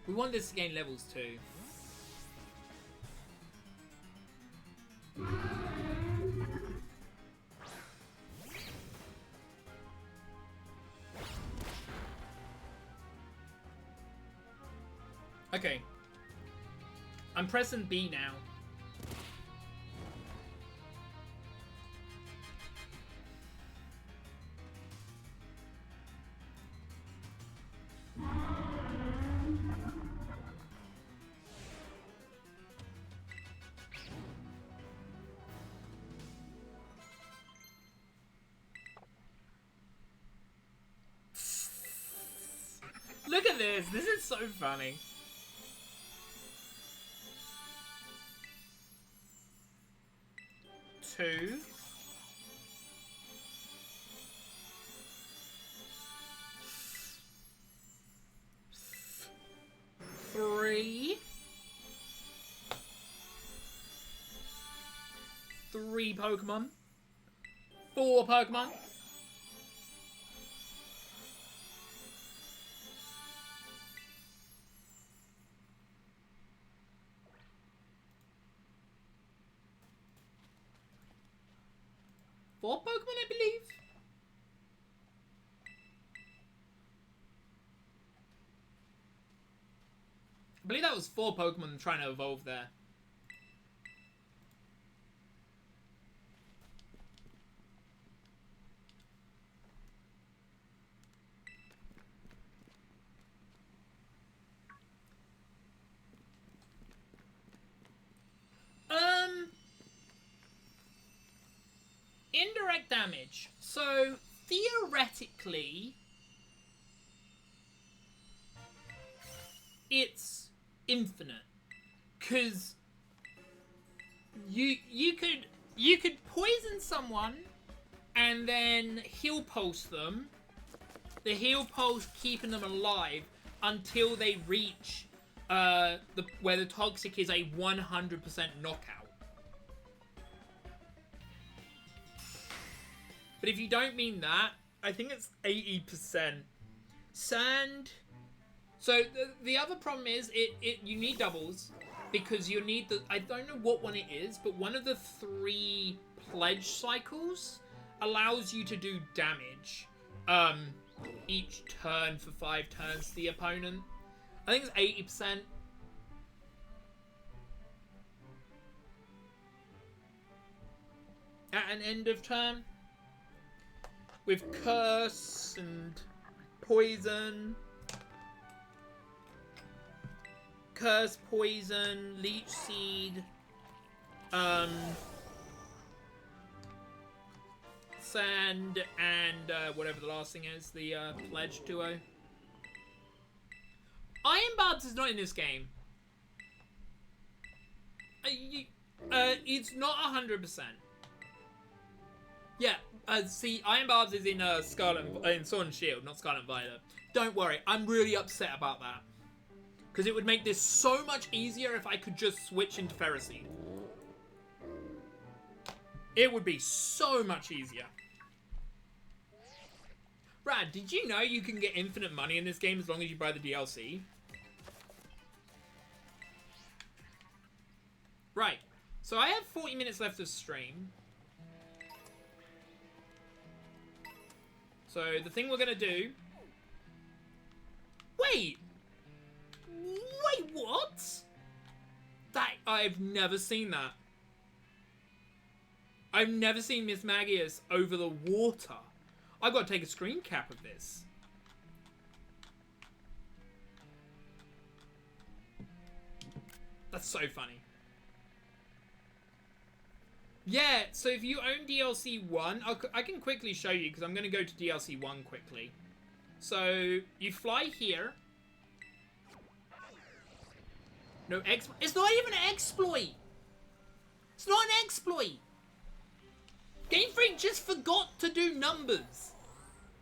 We want this to gain levels too. Okay. I'm pressing B now. Look at this. This is so funny. Two. Three. Three Pokemon. Four Pokemon. Four Pokemon, I believe. I believe that was four Pokemon trying to evolve there. Indirect damage. So, theoretically, it's infinite. Cause you could poison someone and then heal pulse them. The heal pulse keeping them alive until they reach where the toxic is a 100% knockout. But if you don't mean that, I think it's 80%. Sand. So the other problem is you need doubles because you need I don't know what one it is, but one of the 3 pledge cycles allows you to do damage each turn for 5 turns to the opponent. I think it's 80%. At an end of turn. With curse and poison. Curse, poison, leech seed. Sand and whatever the last thing is, the pledge duo. Iron Barbs is not in this game. It's not 100%. Yeah, see, Iron Barbs is in in Sword and Shield, not Scarlet and Violet. Don't worry, I'm really upset about that. Because it would make this so much easier if I could just switch into Ferroseed. It would be so much easier. Brad, did you know you can get infinite money in this game as long as you buy the DLC? Right. So I have 40 minutes left of stream. So the thing we're going to do... Wait, what? I've never seen that. I've never seen Miss Magius over the water. I've got to take a screen cap of this. That's so funny. Yeah, so if you own DLC 1, I can quickly show you because I'm going to go to DLC 1 quickly. So, you fly here. No exploit. It's not even an exploit. It's not an exploit. Game Freak just forgot to do numbers.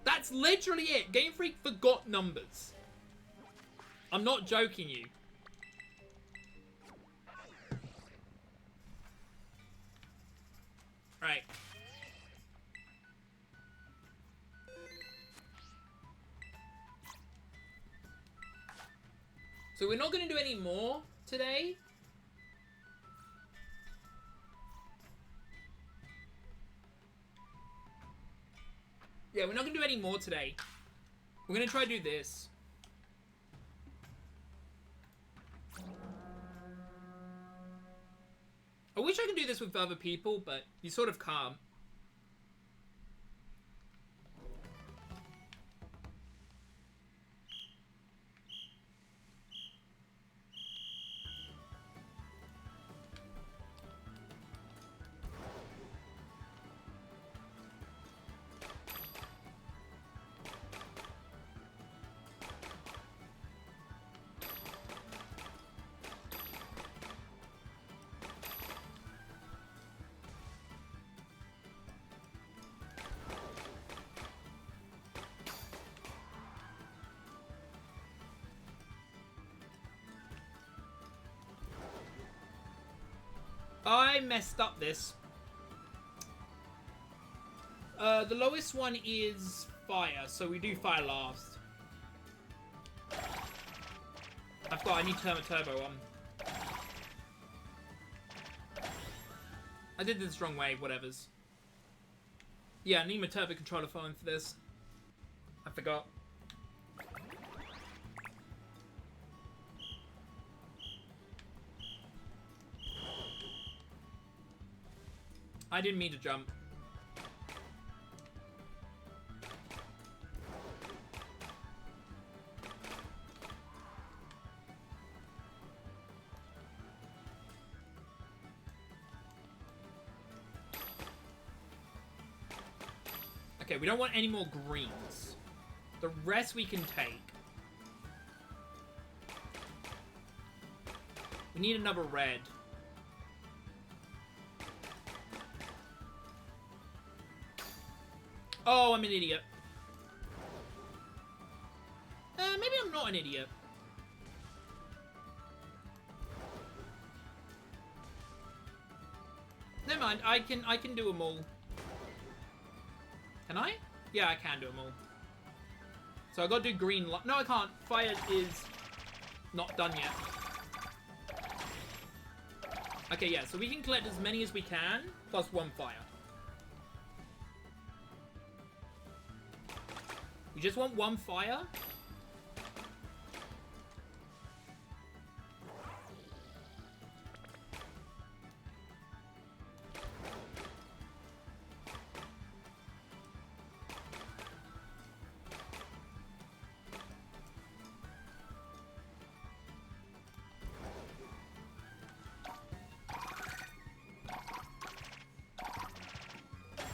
That's literally it. Game Freak forgot numbers. I'm not joking you. Right. So we're not going to do any more today. Yeah, we're not going to do any more today. We're going to try to do this. I wish I could do this with other people, but you sort of can't. I messed up this. The lowest one is fire, so we do fire last. I need to turn a turbo on. I did this the wrong way, whatevers. Yeah, I need my turbo controller phone for this. I forgot. I didn't mean to jump. Okay, we don't want any more greens. The rest we can take. We need another red. Oh, I'm an idiot. Maybe I'm not an idiot. never mind. I can do them all. Can I? Yeah, I can do them all. So I got to do green light. No, I can't. Fire is not done yet. Okay, yeah. So we can collect as many as we can, plus 1 fire. We just want 1 fire.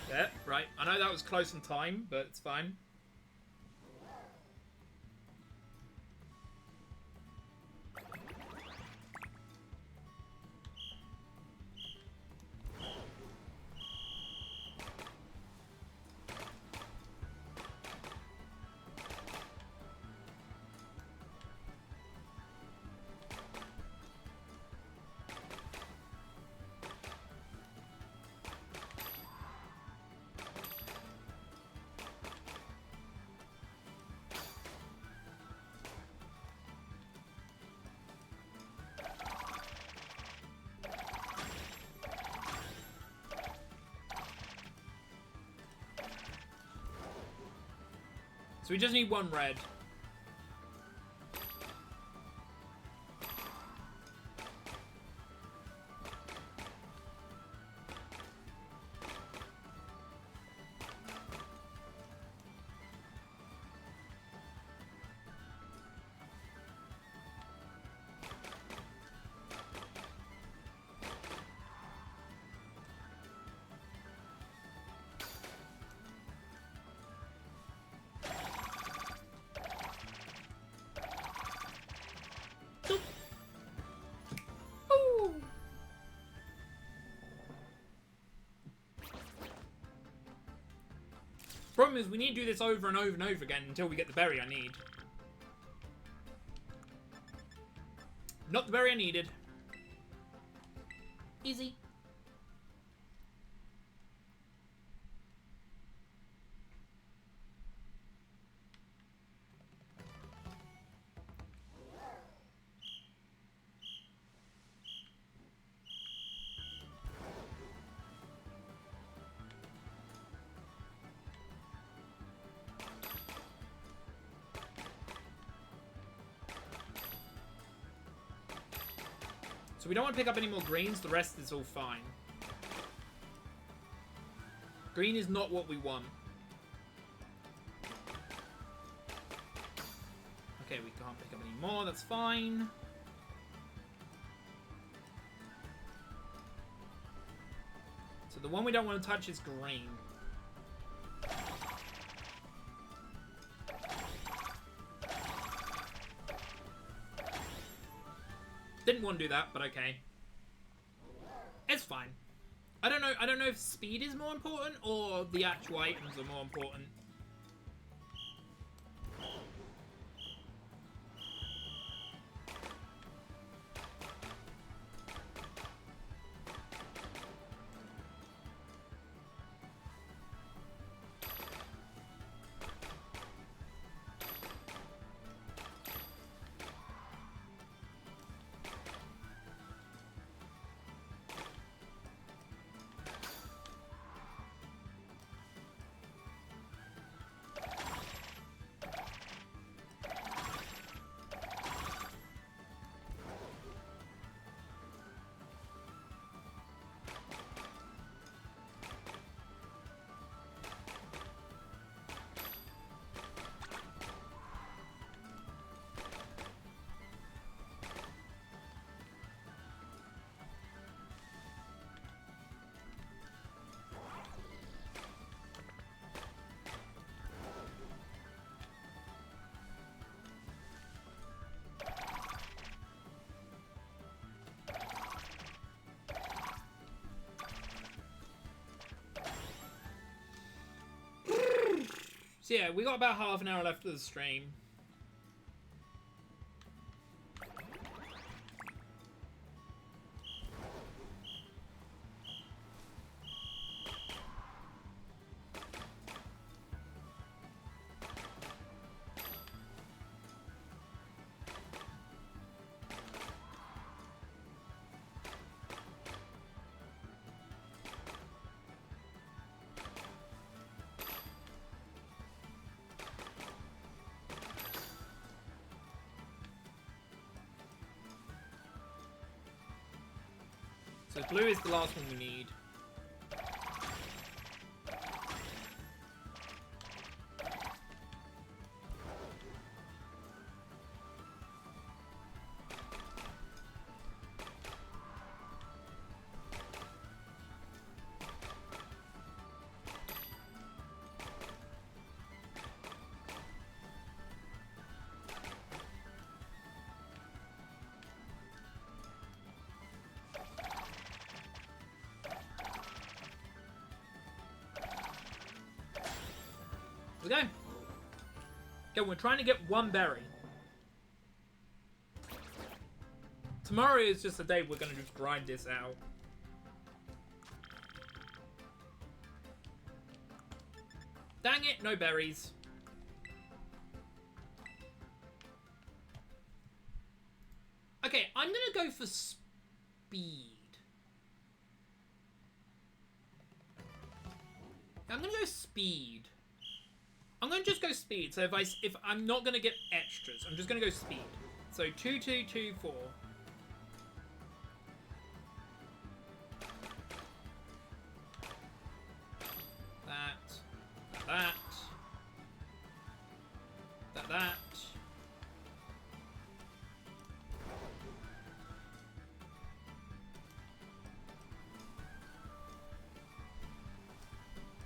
Yeah, right. I know that was close in time, but it's fine. So we just need 1 red. Problem is, we need to do this over and over and over again until we get the berry I need. Not the berry I needed. Easy. So we don't want to pick up any more greens. The rest is all fine. Green is not what we want. Okay, we can't pick up any more. That's fine. So the one we don't want to touch is green. Didn't want to do that, but okay. It's fine. I don't know if speed is more important or the actual items are more important. So yeah, we got about half an hour left of the stream. So blue is the last one we need. We go. Okay, we're trying to get one berry. Tomorrow is just a day we're gonna just grind this out. Dang it, no berries. Okay, I'm gonna go for speed. I'm gonna go speed. I'm gonna just go speed. So if I'm not gonna get extras, I'm just gonna go speed. So 2, 2, 2, 4. That.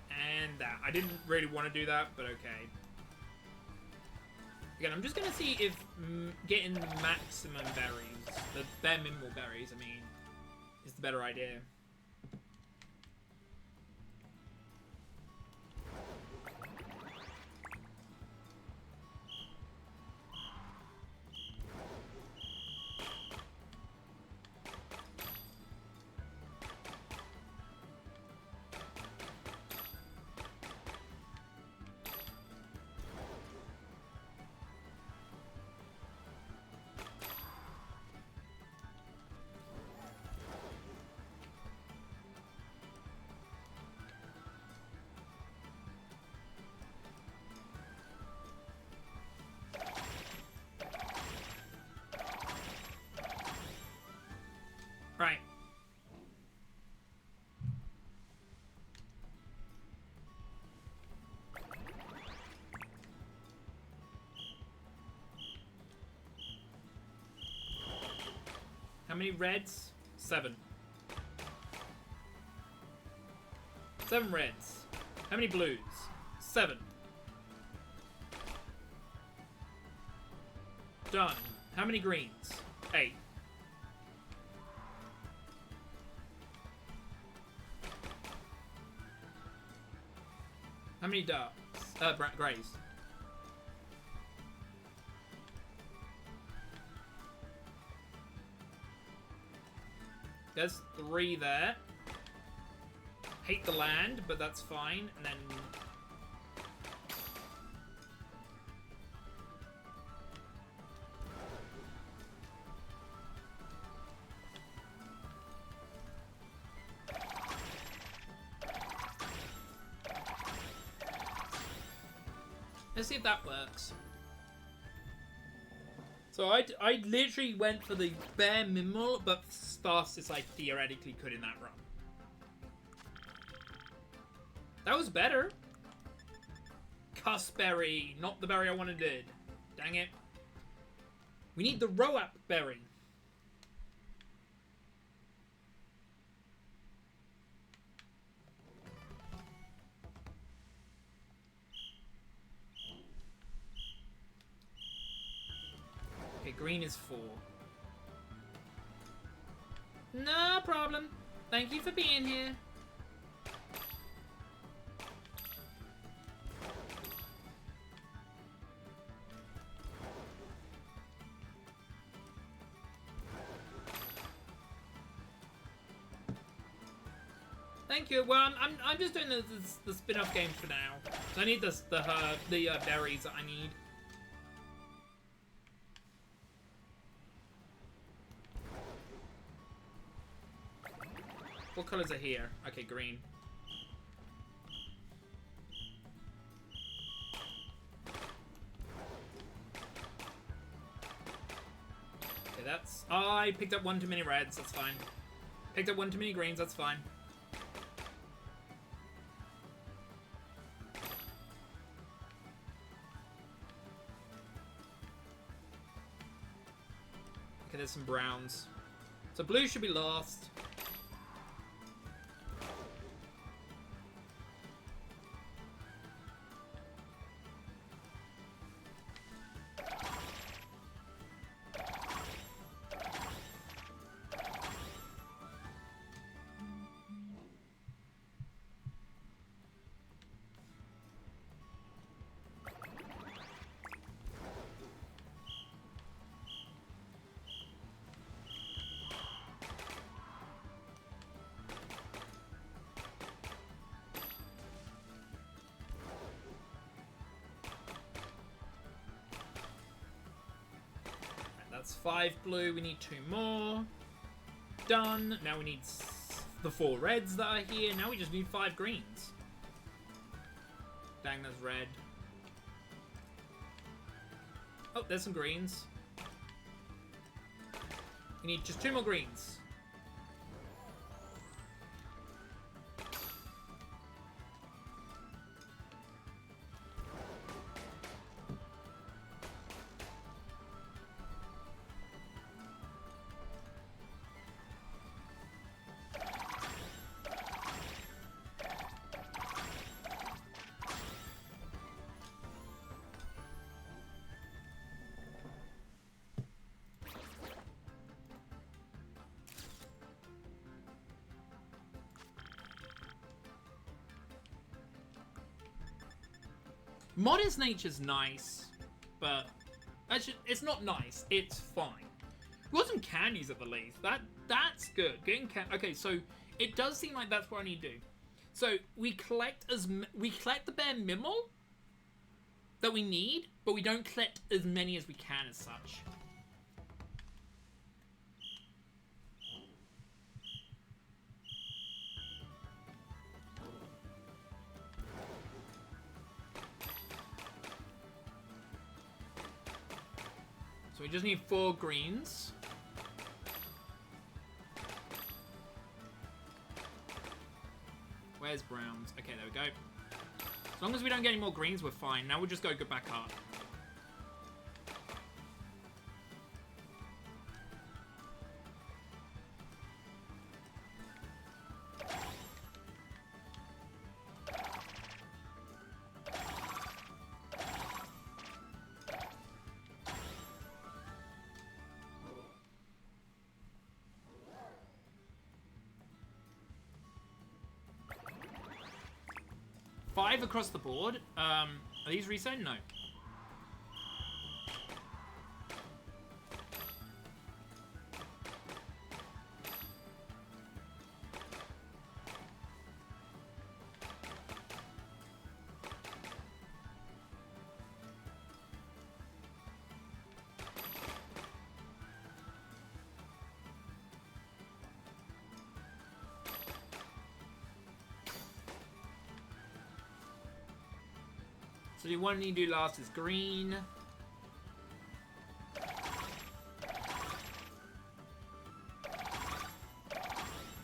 And that. I didn't really want to do that, but okay. Again, I'm just going to see if getting the maximum berries, the bare minimal berries, I mean, is the better idea. Right. How many reds? 7. 7 reds. How many blues? 7. Done. How many greens? 8. How many darks? Greys. There's 3 there. Hate the land, but that's fine. And then... let's see if that works. So I literally went for the bare minimal, but as fast as I theoretically could in that run. That was better. Cussberry, not the berry I wanted. Dang it. We need the Roap berry. Okay, green is 4. No problem. Thank you for being here. Thank you. Well, I'm just doing the spin-off game for now. So I need the berries that I need. What colors are here? Okay, green. Okay, that's... oh, I picked up 1 too many reds. That's fine. Picked up one too many greens, that's fine. Okay, there's some browns. So blue should be last. That's 5 blue. We need 2 more. Done. Now we need the 4 reds that are here. Now we just need 5 greens. Dang, that's red. Oh, there's some greens. We need just 2 more greens. Modest Nature's nice, but actually, it's not nice. It's fine. We got some candies at the least. That's good. Getting okay, so it does seem like that's what I need to do. So we collect the bare minimal that we need, but we don't collect as many as we can as such. So we just need 4 greens. Where's browns? Okay, there we go. As long as we don't get any more greens, we're fine. Now we'll just go back up. Five across the board. Are these reset? No. So the one you do last is green.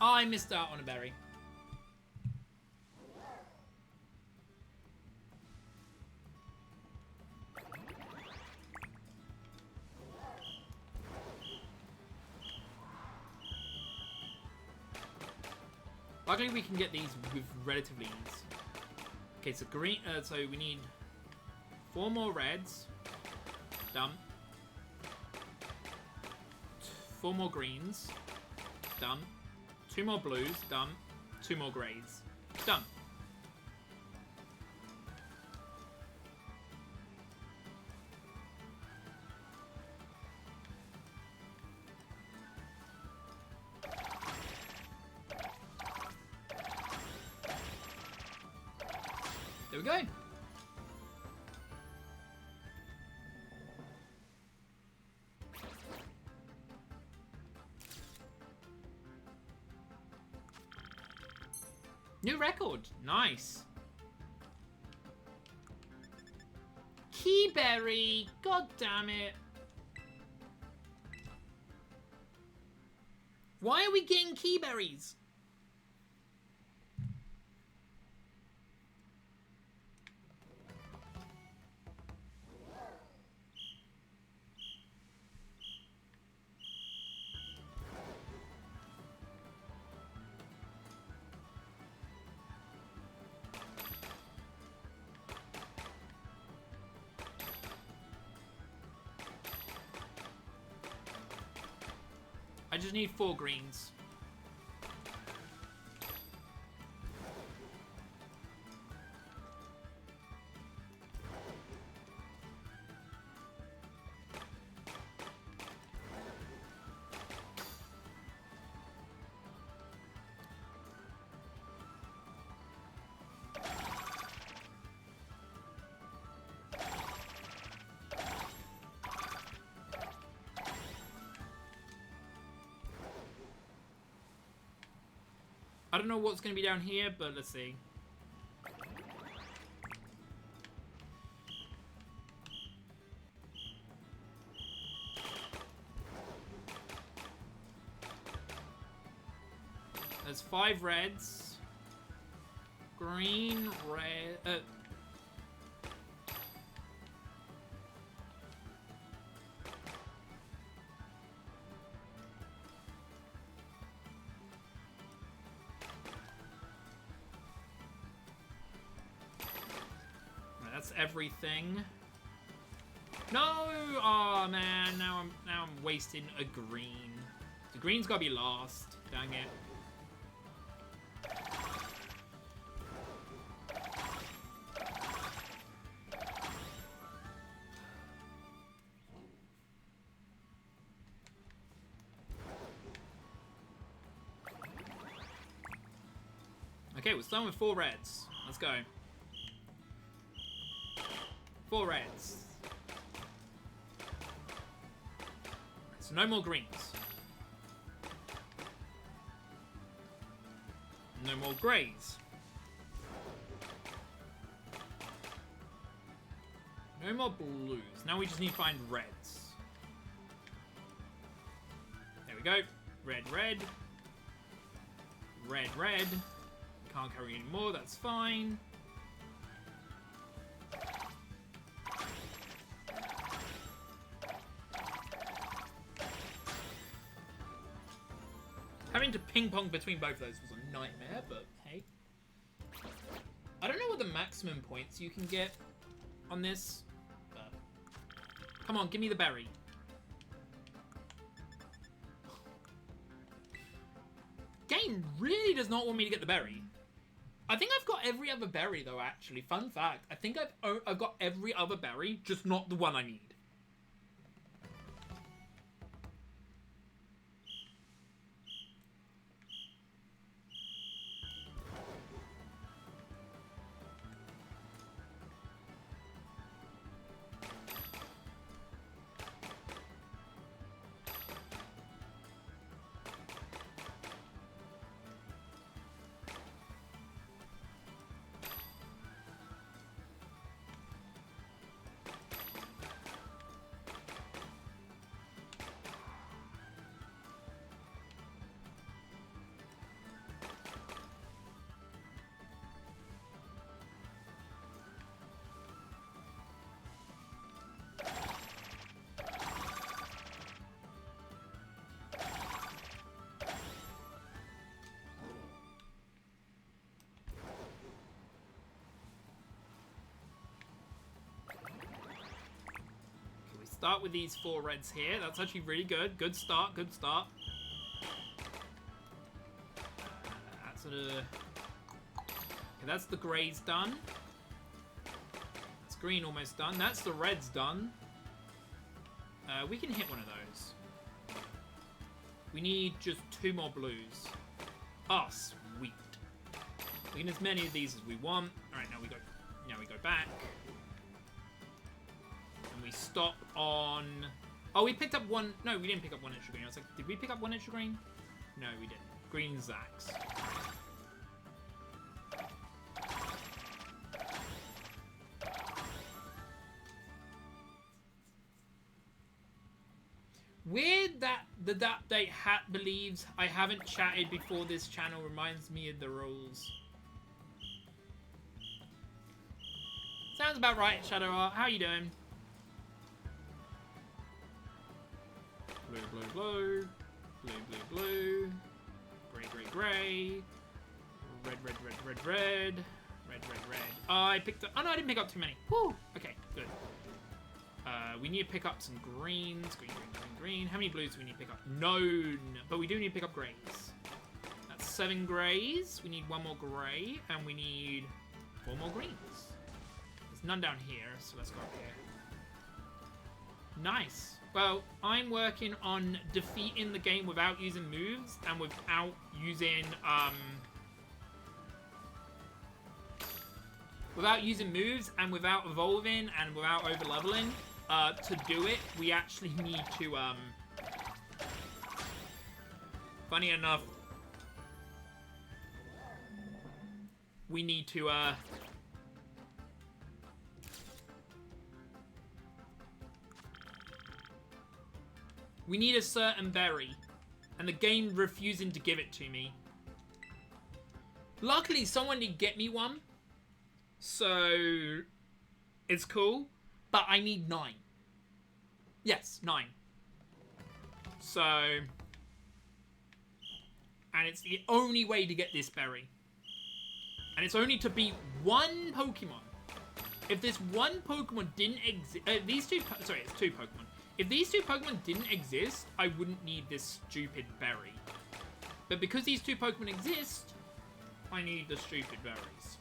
Oh, I missed out on a berry. Luckily we can get these with relatively ease. Okay, so green, so we need 4 more reds. Done. 4 more greens. Done. 2 more blues. Done. 2 more greys. Done. There we go. New record. Nice. Keyberry. God damn it. Why are we getting key berries? I just need 4 greens. I don't know what's going to be down here, but let's see. There's 5 reds. Green, red... That's everything. No! Oh man, now I'm wasting a green. The green's gotta be last. Dang it. Okay, we're starting with 4 reds. Let's go. 4 reds. So no more greens. No more greys. No more blues. Now we just need to find reds. There we go. Red, red. Red, red. Can't carry any more, that's fine. Having to ping-pong between both of those was a nightmare, but hey. I don't know what the maximum points you can get on this, but... Come on, give me the berry. Game really does not want me to get the berry. I think I've got every other berry, though, actually. Fun fact. I think I've got every other berry, just not the one I need. Start with these 4 reds here. That's actually really good. Good start, good start. That's okay, that's the greys done. That's green almost done. That's the reds done. We can hit one of those. We need just 2 more blues. Ah, sweet. We can as many of these as we want. Alright, now we go back. We stop on... Oh, we picked up 1... No, we didn't pick up 1 extra green. I was like, did we pick up 1 extra green? No, we didn't. Green Zax. Weird that The update hat believes I haven't chatted before this channel reminds me of the rules. Sounds about right, Shadow Art. How you doing? Blue, blue, blue. Blue, blue, blue. Grey, grey, grey. Red, red, red, red, red. Red, red, red. Oh, I picked up... Oh, no, I didn't pick up too many. Woo! Okay, good. We need to pick up some greens. Green, green, green, green. How many blues do we need to pick up? None. But we do need to pick up greys. That's 7 greys. We need 1 more grey. And we need 4 more greens. There's none down here, so let's go up here. Nice. Well, I'm working on defeating the game without using moves and without using, without using moves and without evolving and without overleveling. To do it, we actually need to, funny enough, we need to, we need a certain berry, and the game refusing to give it to me. Luckily, someone did get me one, so it's cool, but I need 9. Yes, 9. So, and it's the only way to get this berry. And it's only to beat 1 Pokemon. If this 1 Pokemon didn't exist, sorry, it's 2 Pokemon. If these 2 Pokemon didn't exist, I wouldn't need this stupid berry. But because these 2 Pokemon exist, I need the stupid berries.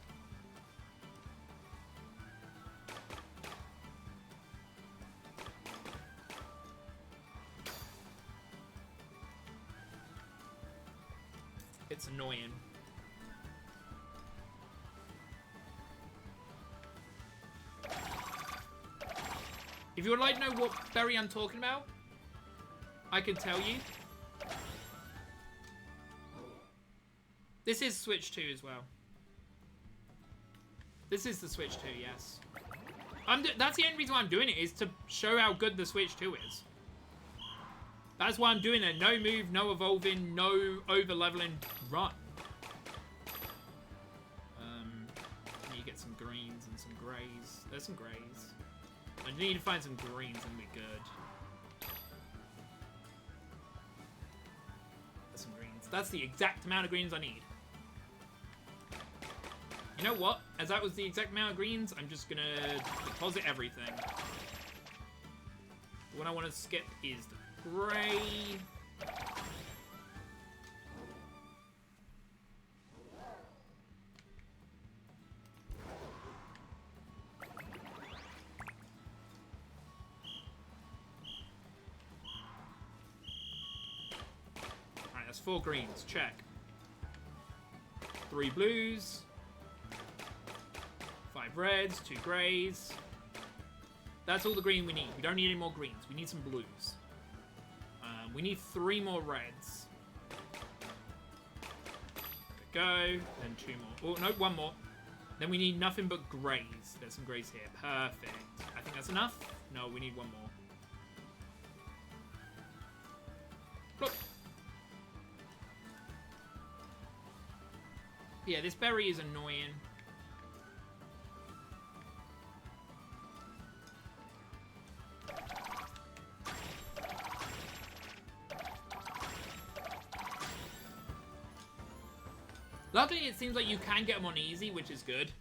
It's annoying. If you would like to know what berry I'm talking about, I can tell you. This is Switch 2 as well. This is the Switch 2, yes. That's the only reason why I'm doing it, is to show how good the Switch 2 is. That's why I'm doing a no move, no evolving, no over leveling run. I need to get some greens and some greys. There's some greys. I need to find some greens and be good. There's some greens. That's the exact amount of greens I need. You know what? As that was the exact amount of greens, I'm just gonna deposit everything. The one I want to skip is the grey. Alright, that's 4 greens. Check. 3 blues. 5 reds, 2 greys. That's all the green we need. We don't need any more greens. We need some blues. We need 3 more reds. There we go. Then 2 more. Oh, no, 1 more. Then we need nothing but greys. There's some greys here. Perfect. I think that's enough. No, we need 1 more. Look. Yeah, this berry is annoying. Luckily, it seems like you can get them on easy, which is good.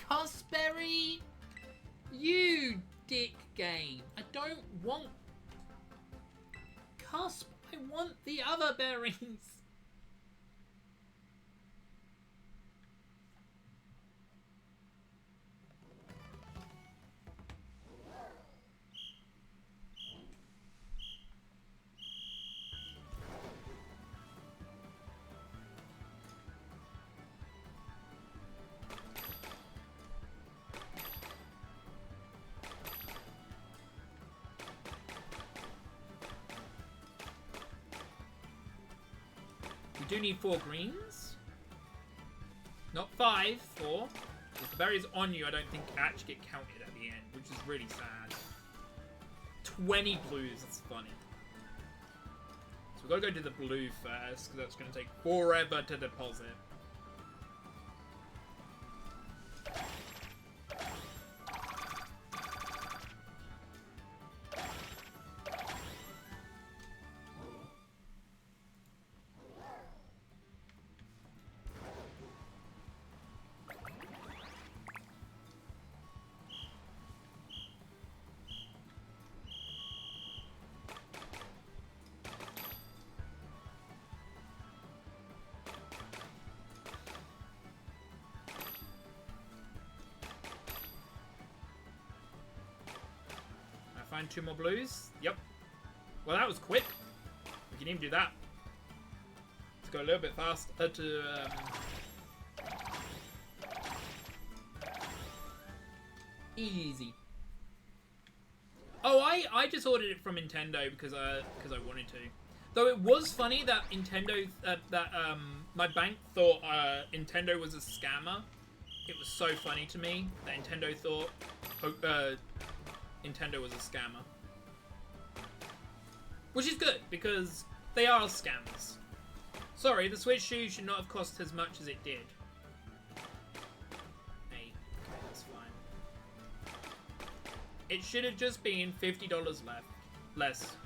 Cussberry? You dick game. I don't want Cusp. I want the other berries. do need 4 greens. Not 5, 4. If the berries on you, I don't think actually get counted at the end, which is really sad. 20 blues, that's funny. So we've got to go to the blue first, because that's going to take forever to deposit. Find 2 more blues. Yep. Well, that was quick. We can even do that. Let's go a little bit faster to... Easy. Oh, I just ordered it from Nintendo because I wanted to. Though it was funny that Nintendo... my bank thought Nintendo was a scammer. It was so funny to me that Nintendo thought... Nintendo was a scammer. Which is good, because they are scammers. Sorry, the Switch shoe should not have cost as much as it did. Hey, okay, that's fine. It should have just been $50 less.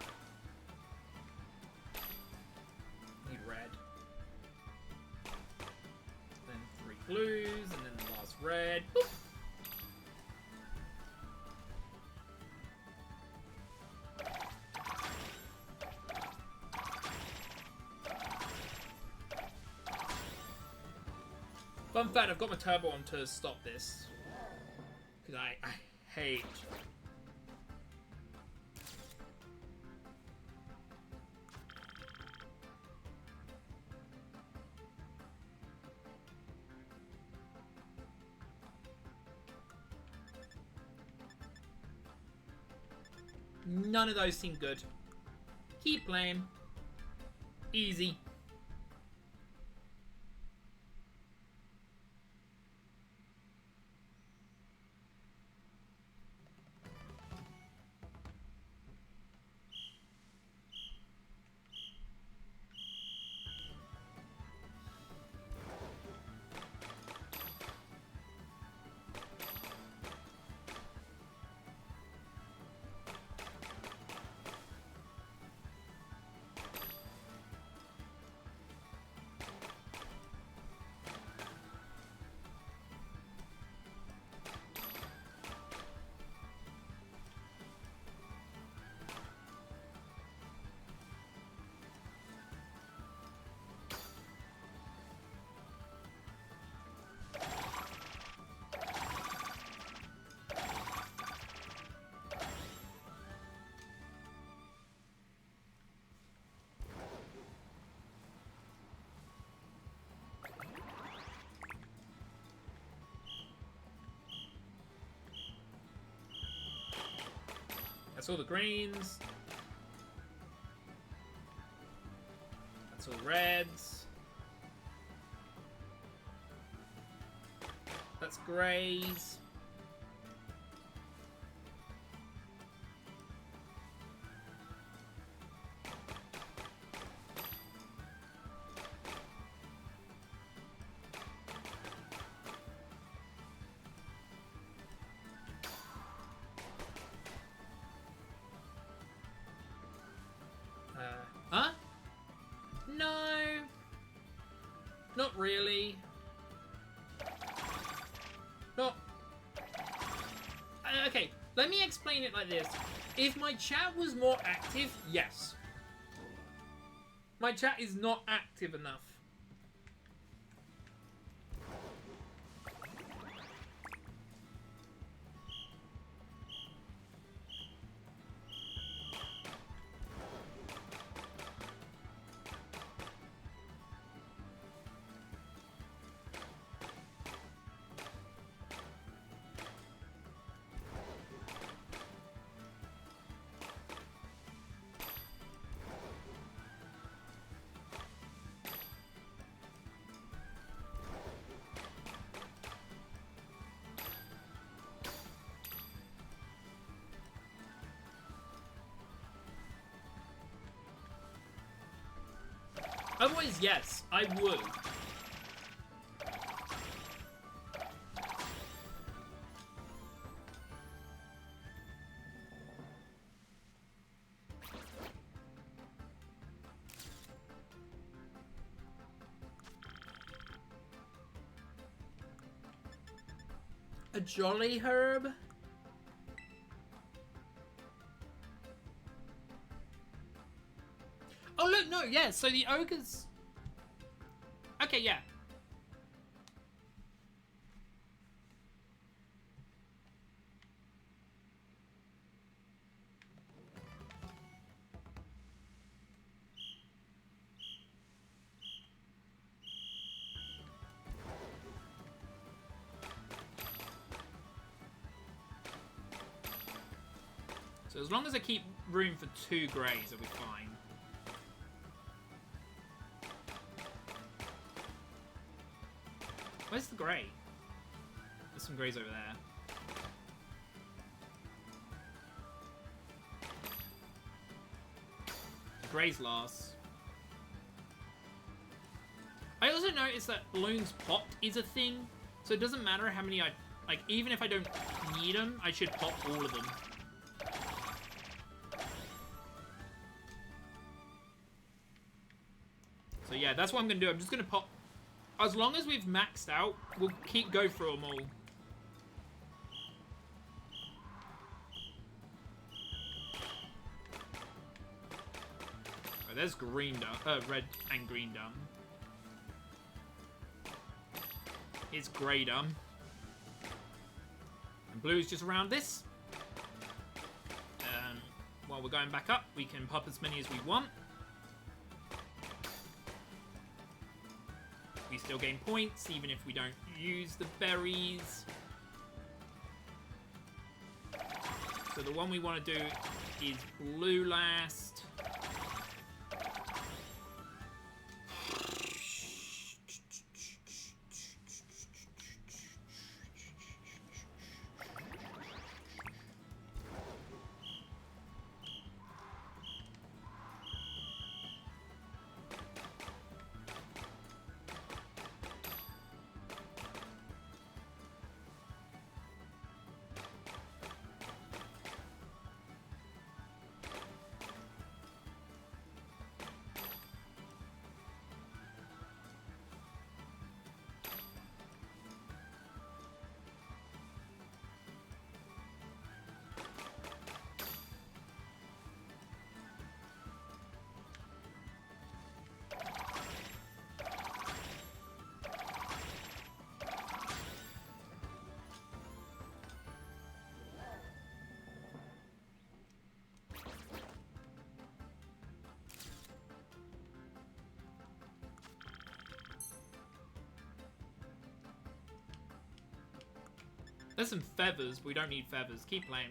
Need red. Then 3 blues, and then the last red. Boop. Fun fact, I've got my turbo on to stop this. Because I hate... None of those seem good. Keep playing. Easy. That's all the greens. That's all reds. That's greys. Huh? No. Not really. Not... Okay, let me explain it like this. If my chat was more active, yes. My chat is not active enough. Otherwise, yes, I would. A jolly herb? Oh, look, no, yeah, so the ogres... Okay, yeah. So as long as I keep room for 2 greys, I'll be fine. Where's the grey? There's some greys over there. Greys last. I also noticed that balloons popped is a thing, so it doesn't matter how many I... Like, even if I don't need them, I should pop all of them. So yeah, that's what I'm going to do. I'm just going to pop... As long as we've maxed out, we'll go through them all. Oh, there's green dumb. Red and green dumb. Here's grey dumb. And blue is just around this. While we're going back up, we can pop as many as we want. We still gain points, even if we don't use the berries. So the one we want to do is blue last. There's some feathers, but we don't need feathers. Keep playing.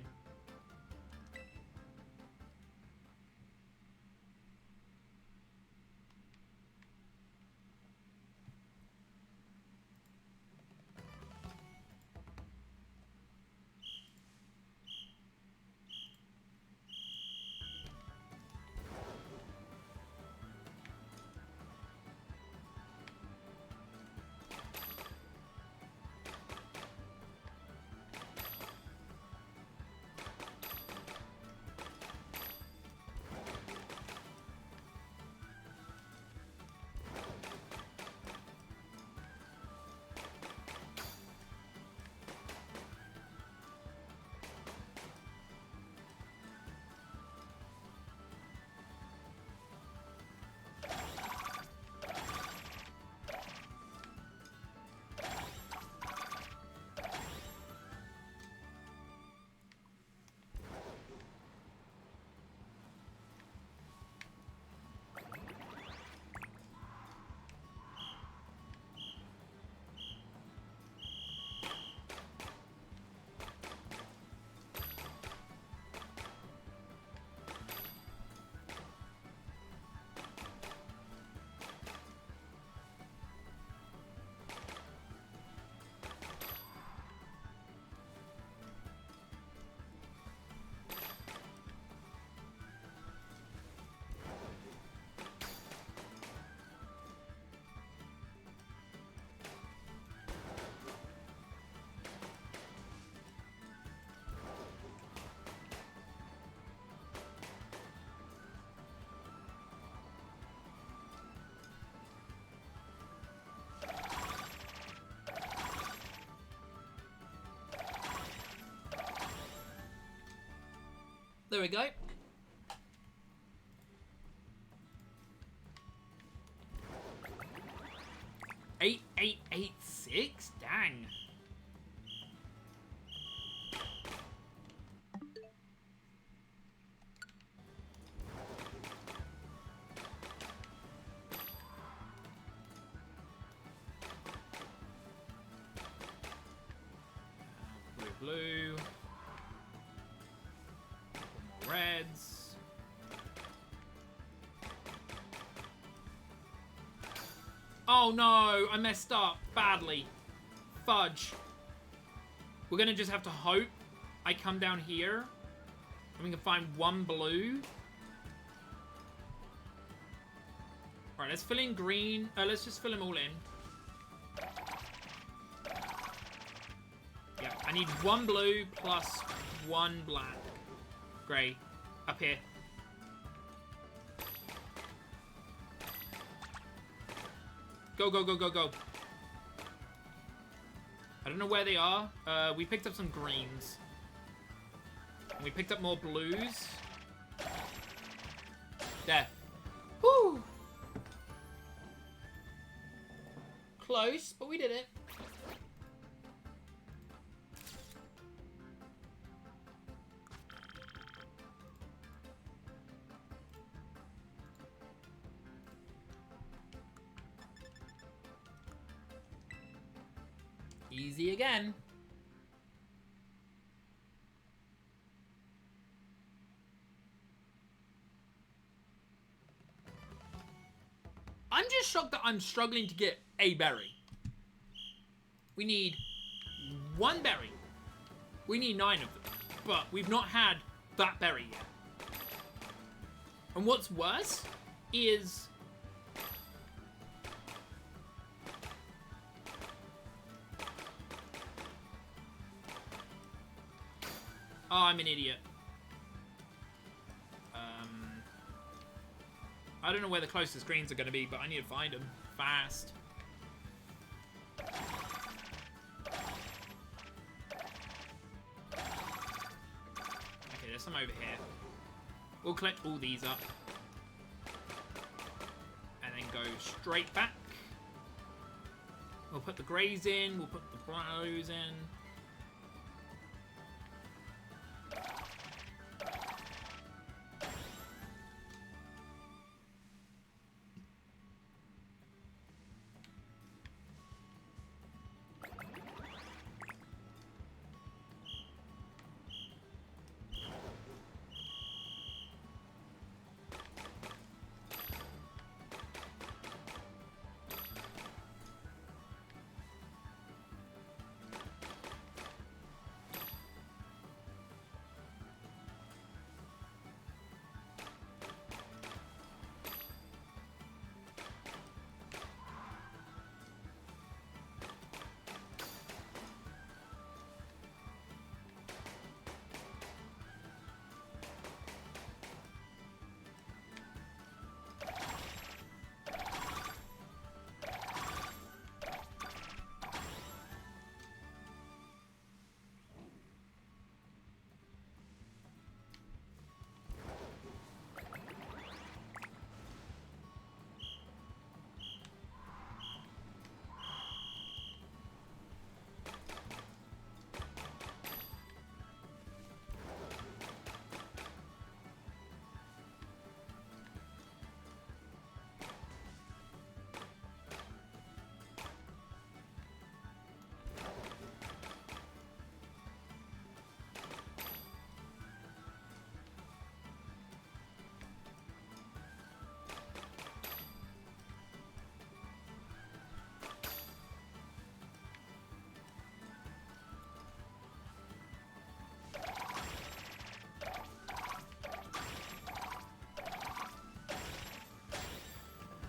There we go. Eight, 8, 6? Dang. Blue. More reds. Oh no, I messed up badly. Fudge. We're gonna just have to hope I come down here and we can find one blue. Alright, let's fill in green. Let's just fill them all in. Yeah, I need one blue plus one black. Grey. Up here. Go, go, go, go, go. I don't know where they are. We picked up some greens. And we picked up more blues. There. Whew. Close, but we did it. Easy again. I'm just shocked that I'm struggling to get a berry. We need one berry. We need 9 of them. But we've not had that berry yet. And what's worse is... Oh, I'm an idiot. I don't know where the closest greens are going to be, but I need to find them fast. Okay, there's some over here. We'll collect all these up. And then go straight back. We'll put the greys in. We'll put the blues in.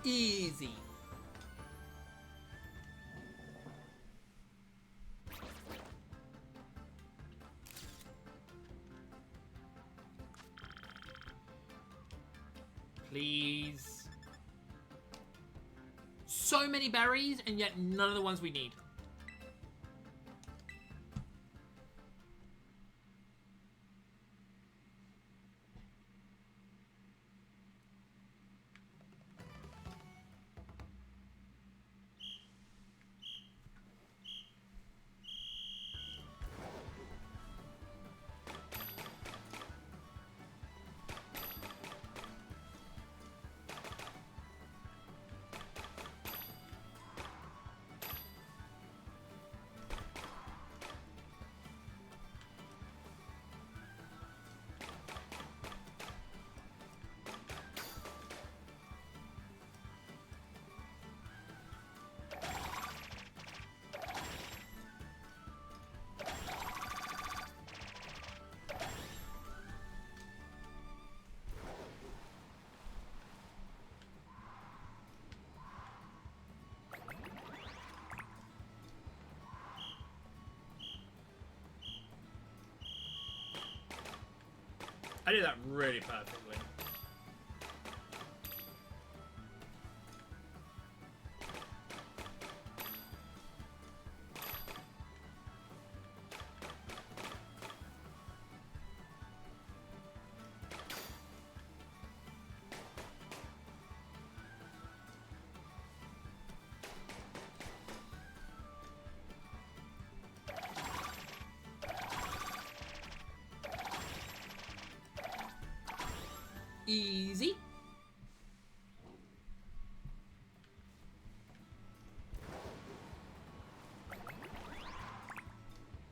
Easy. Please. So many berries, and yet none of the ones we need. I did that really perfectly. Easy.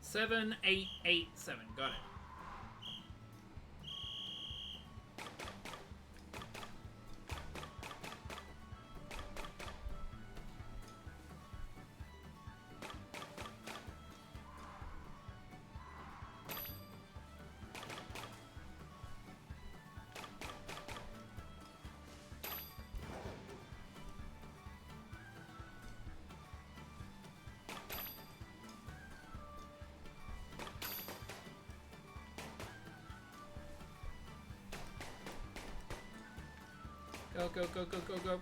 Seven, 8, 8, 7. Got it. Go, go, go, go, go, go.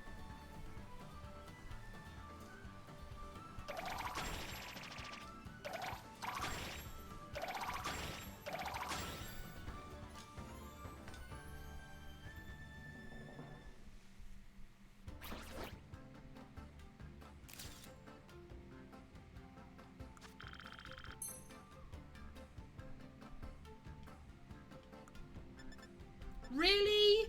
Really?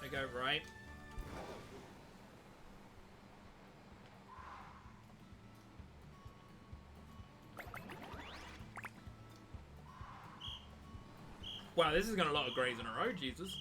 I go right. Wow, this is gonna a lot of grays in a row, Jesus.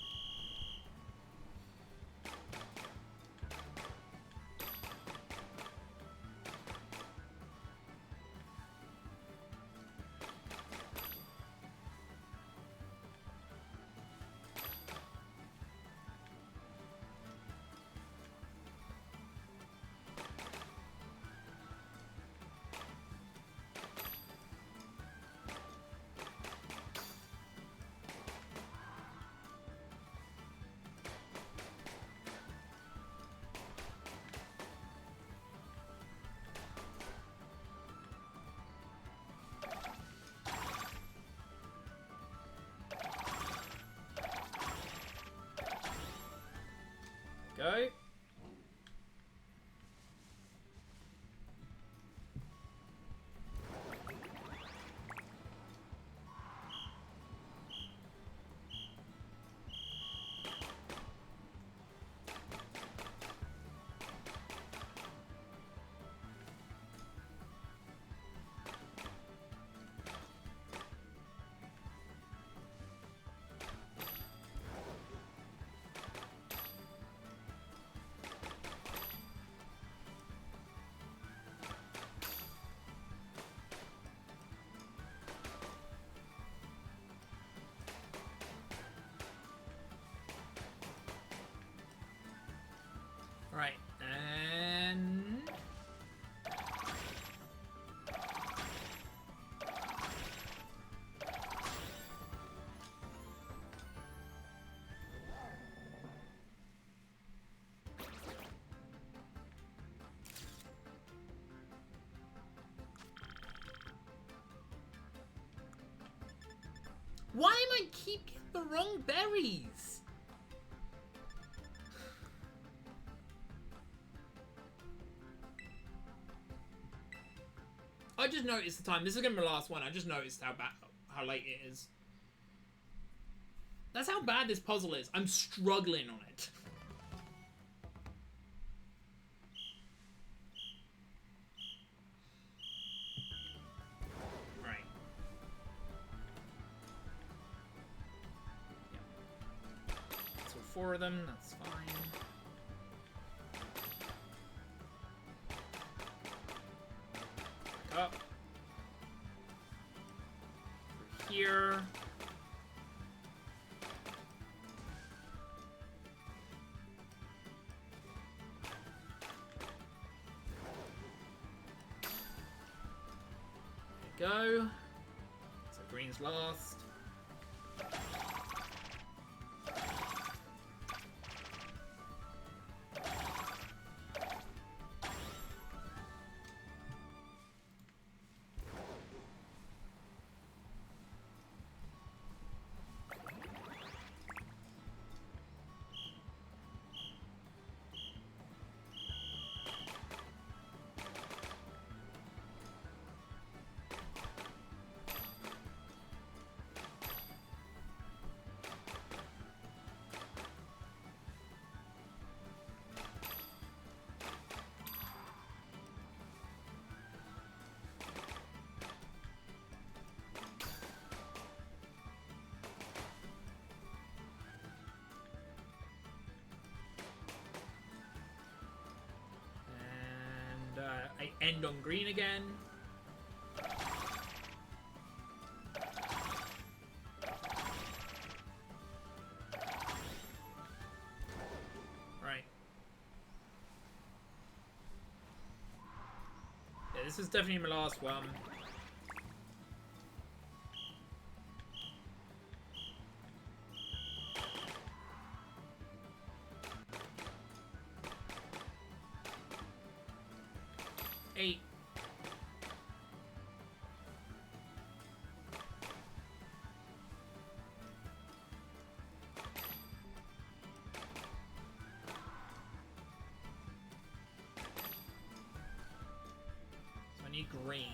I keep getting the wrong berries? I just noticed the time. This is gonna be the last one. I just noticed how late it is. That's how bad this puzzle is. I'm struggling on it. Right. Yeah. So 4 of them, that's fine. Back up. Through here. Go. So green's last. I end on green again. Right. Yeah, this is definitely my last one. Eight. So I need green.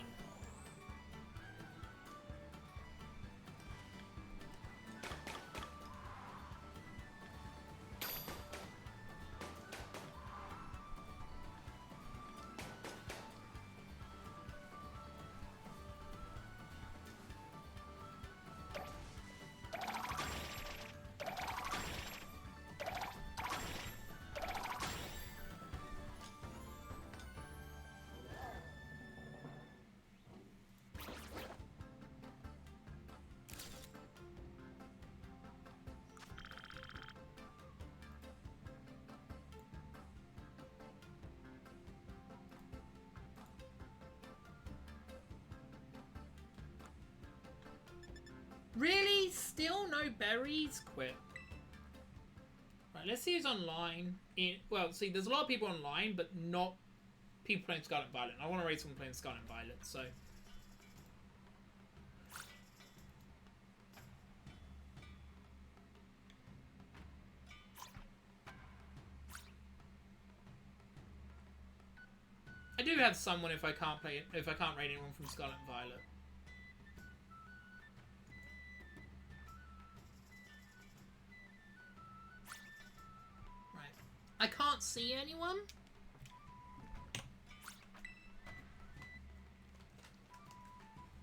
Really? Still no berries? Quit. Right, let's see who's online. Well, see, there's a lot of people online, but not people playing Scarlet and Violet. I want to race someone playing Scarlet and Violet, so... I do have someone if I can't raid anyone from Scarlet and Violet. I can't see anyone.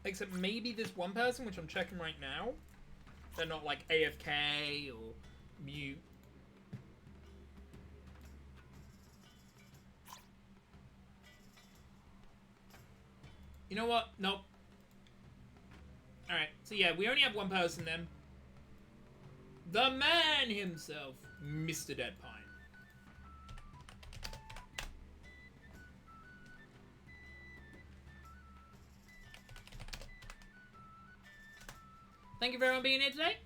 Except maybe this one person, which I'm checking right now. They're not like AFK or mute. You know what? Nope. Alright, so yeah, we only have one person then. The man himself, Mr. Deadpine. Thank you for everyone being here today.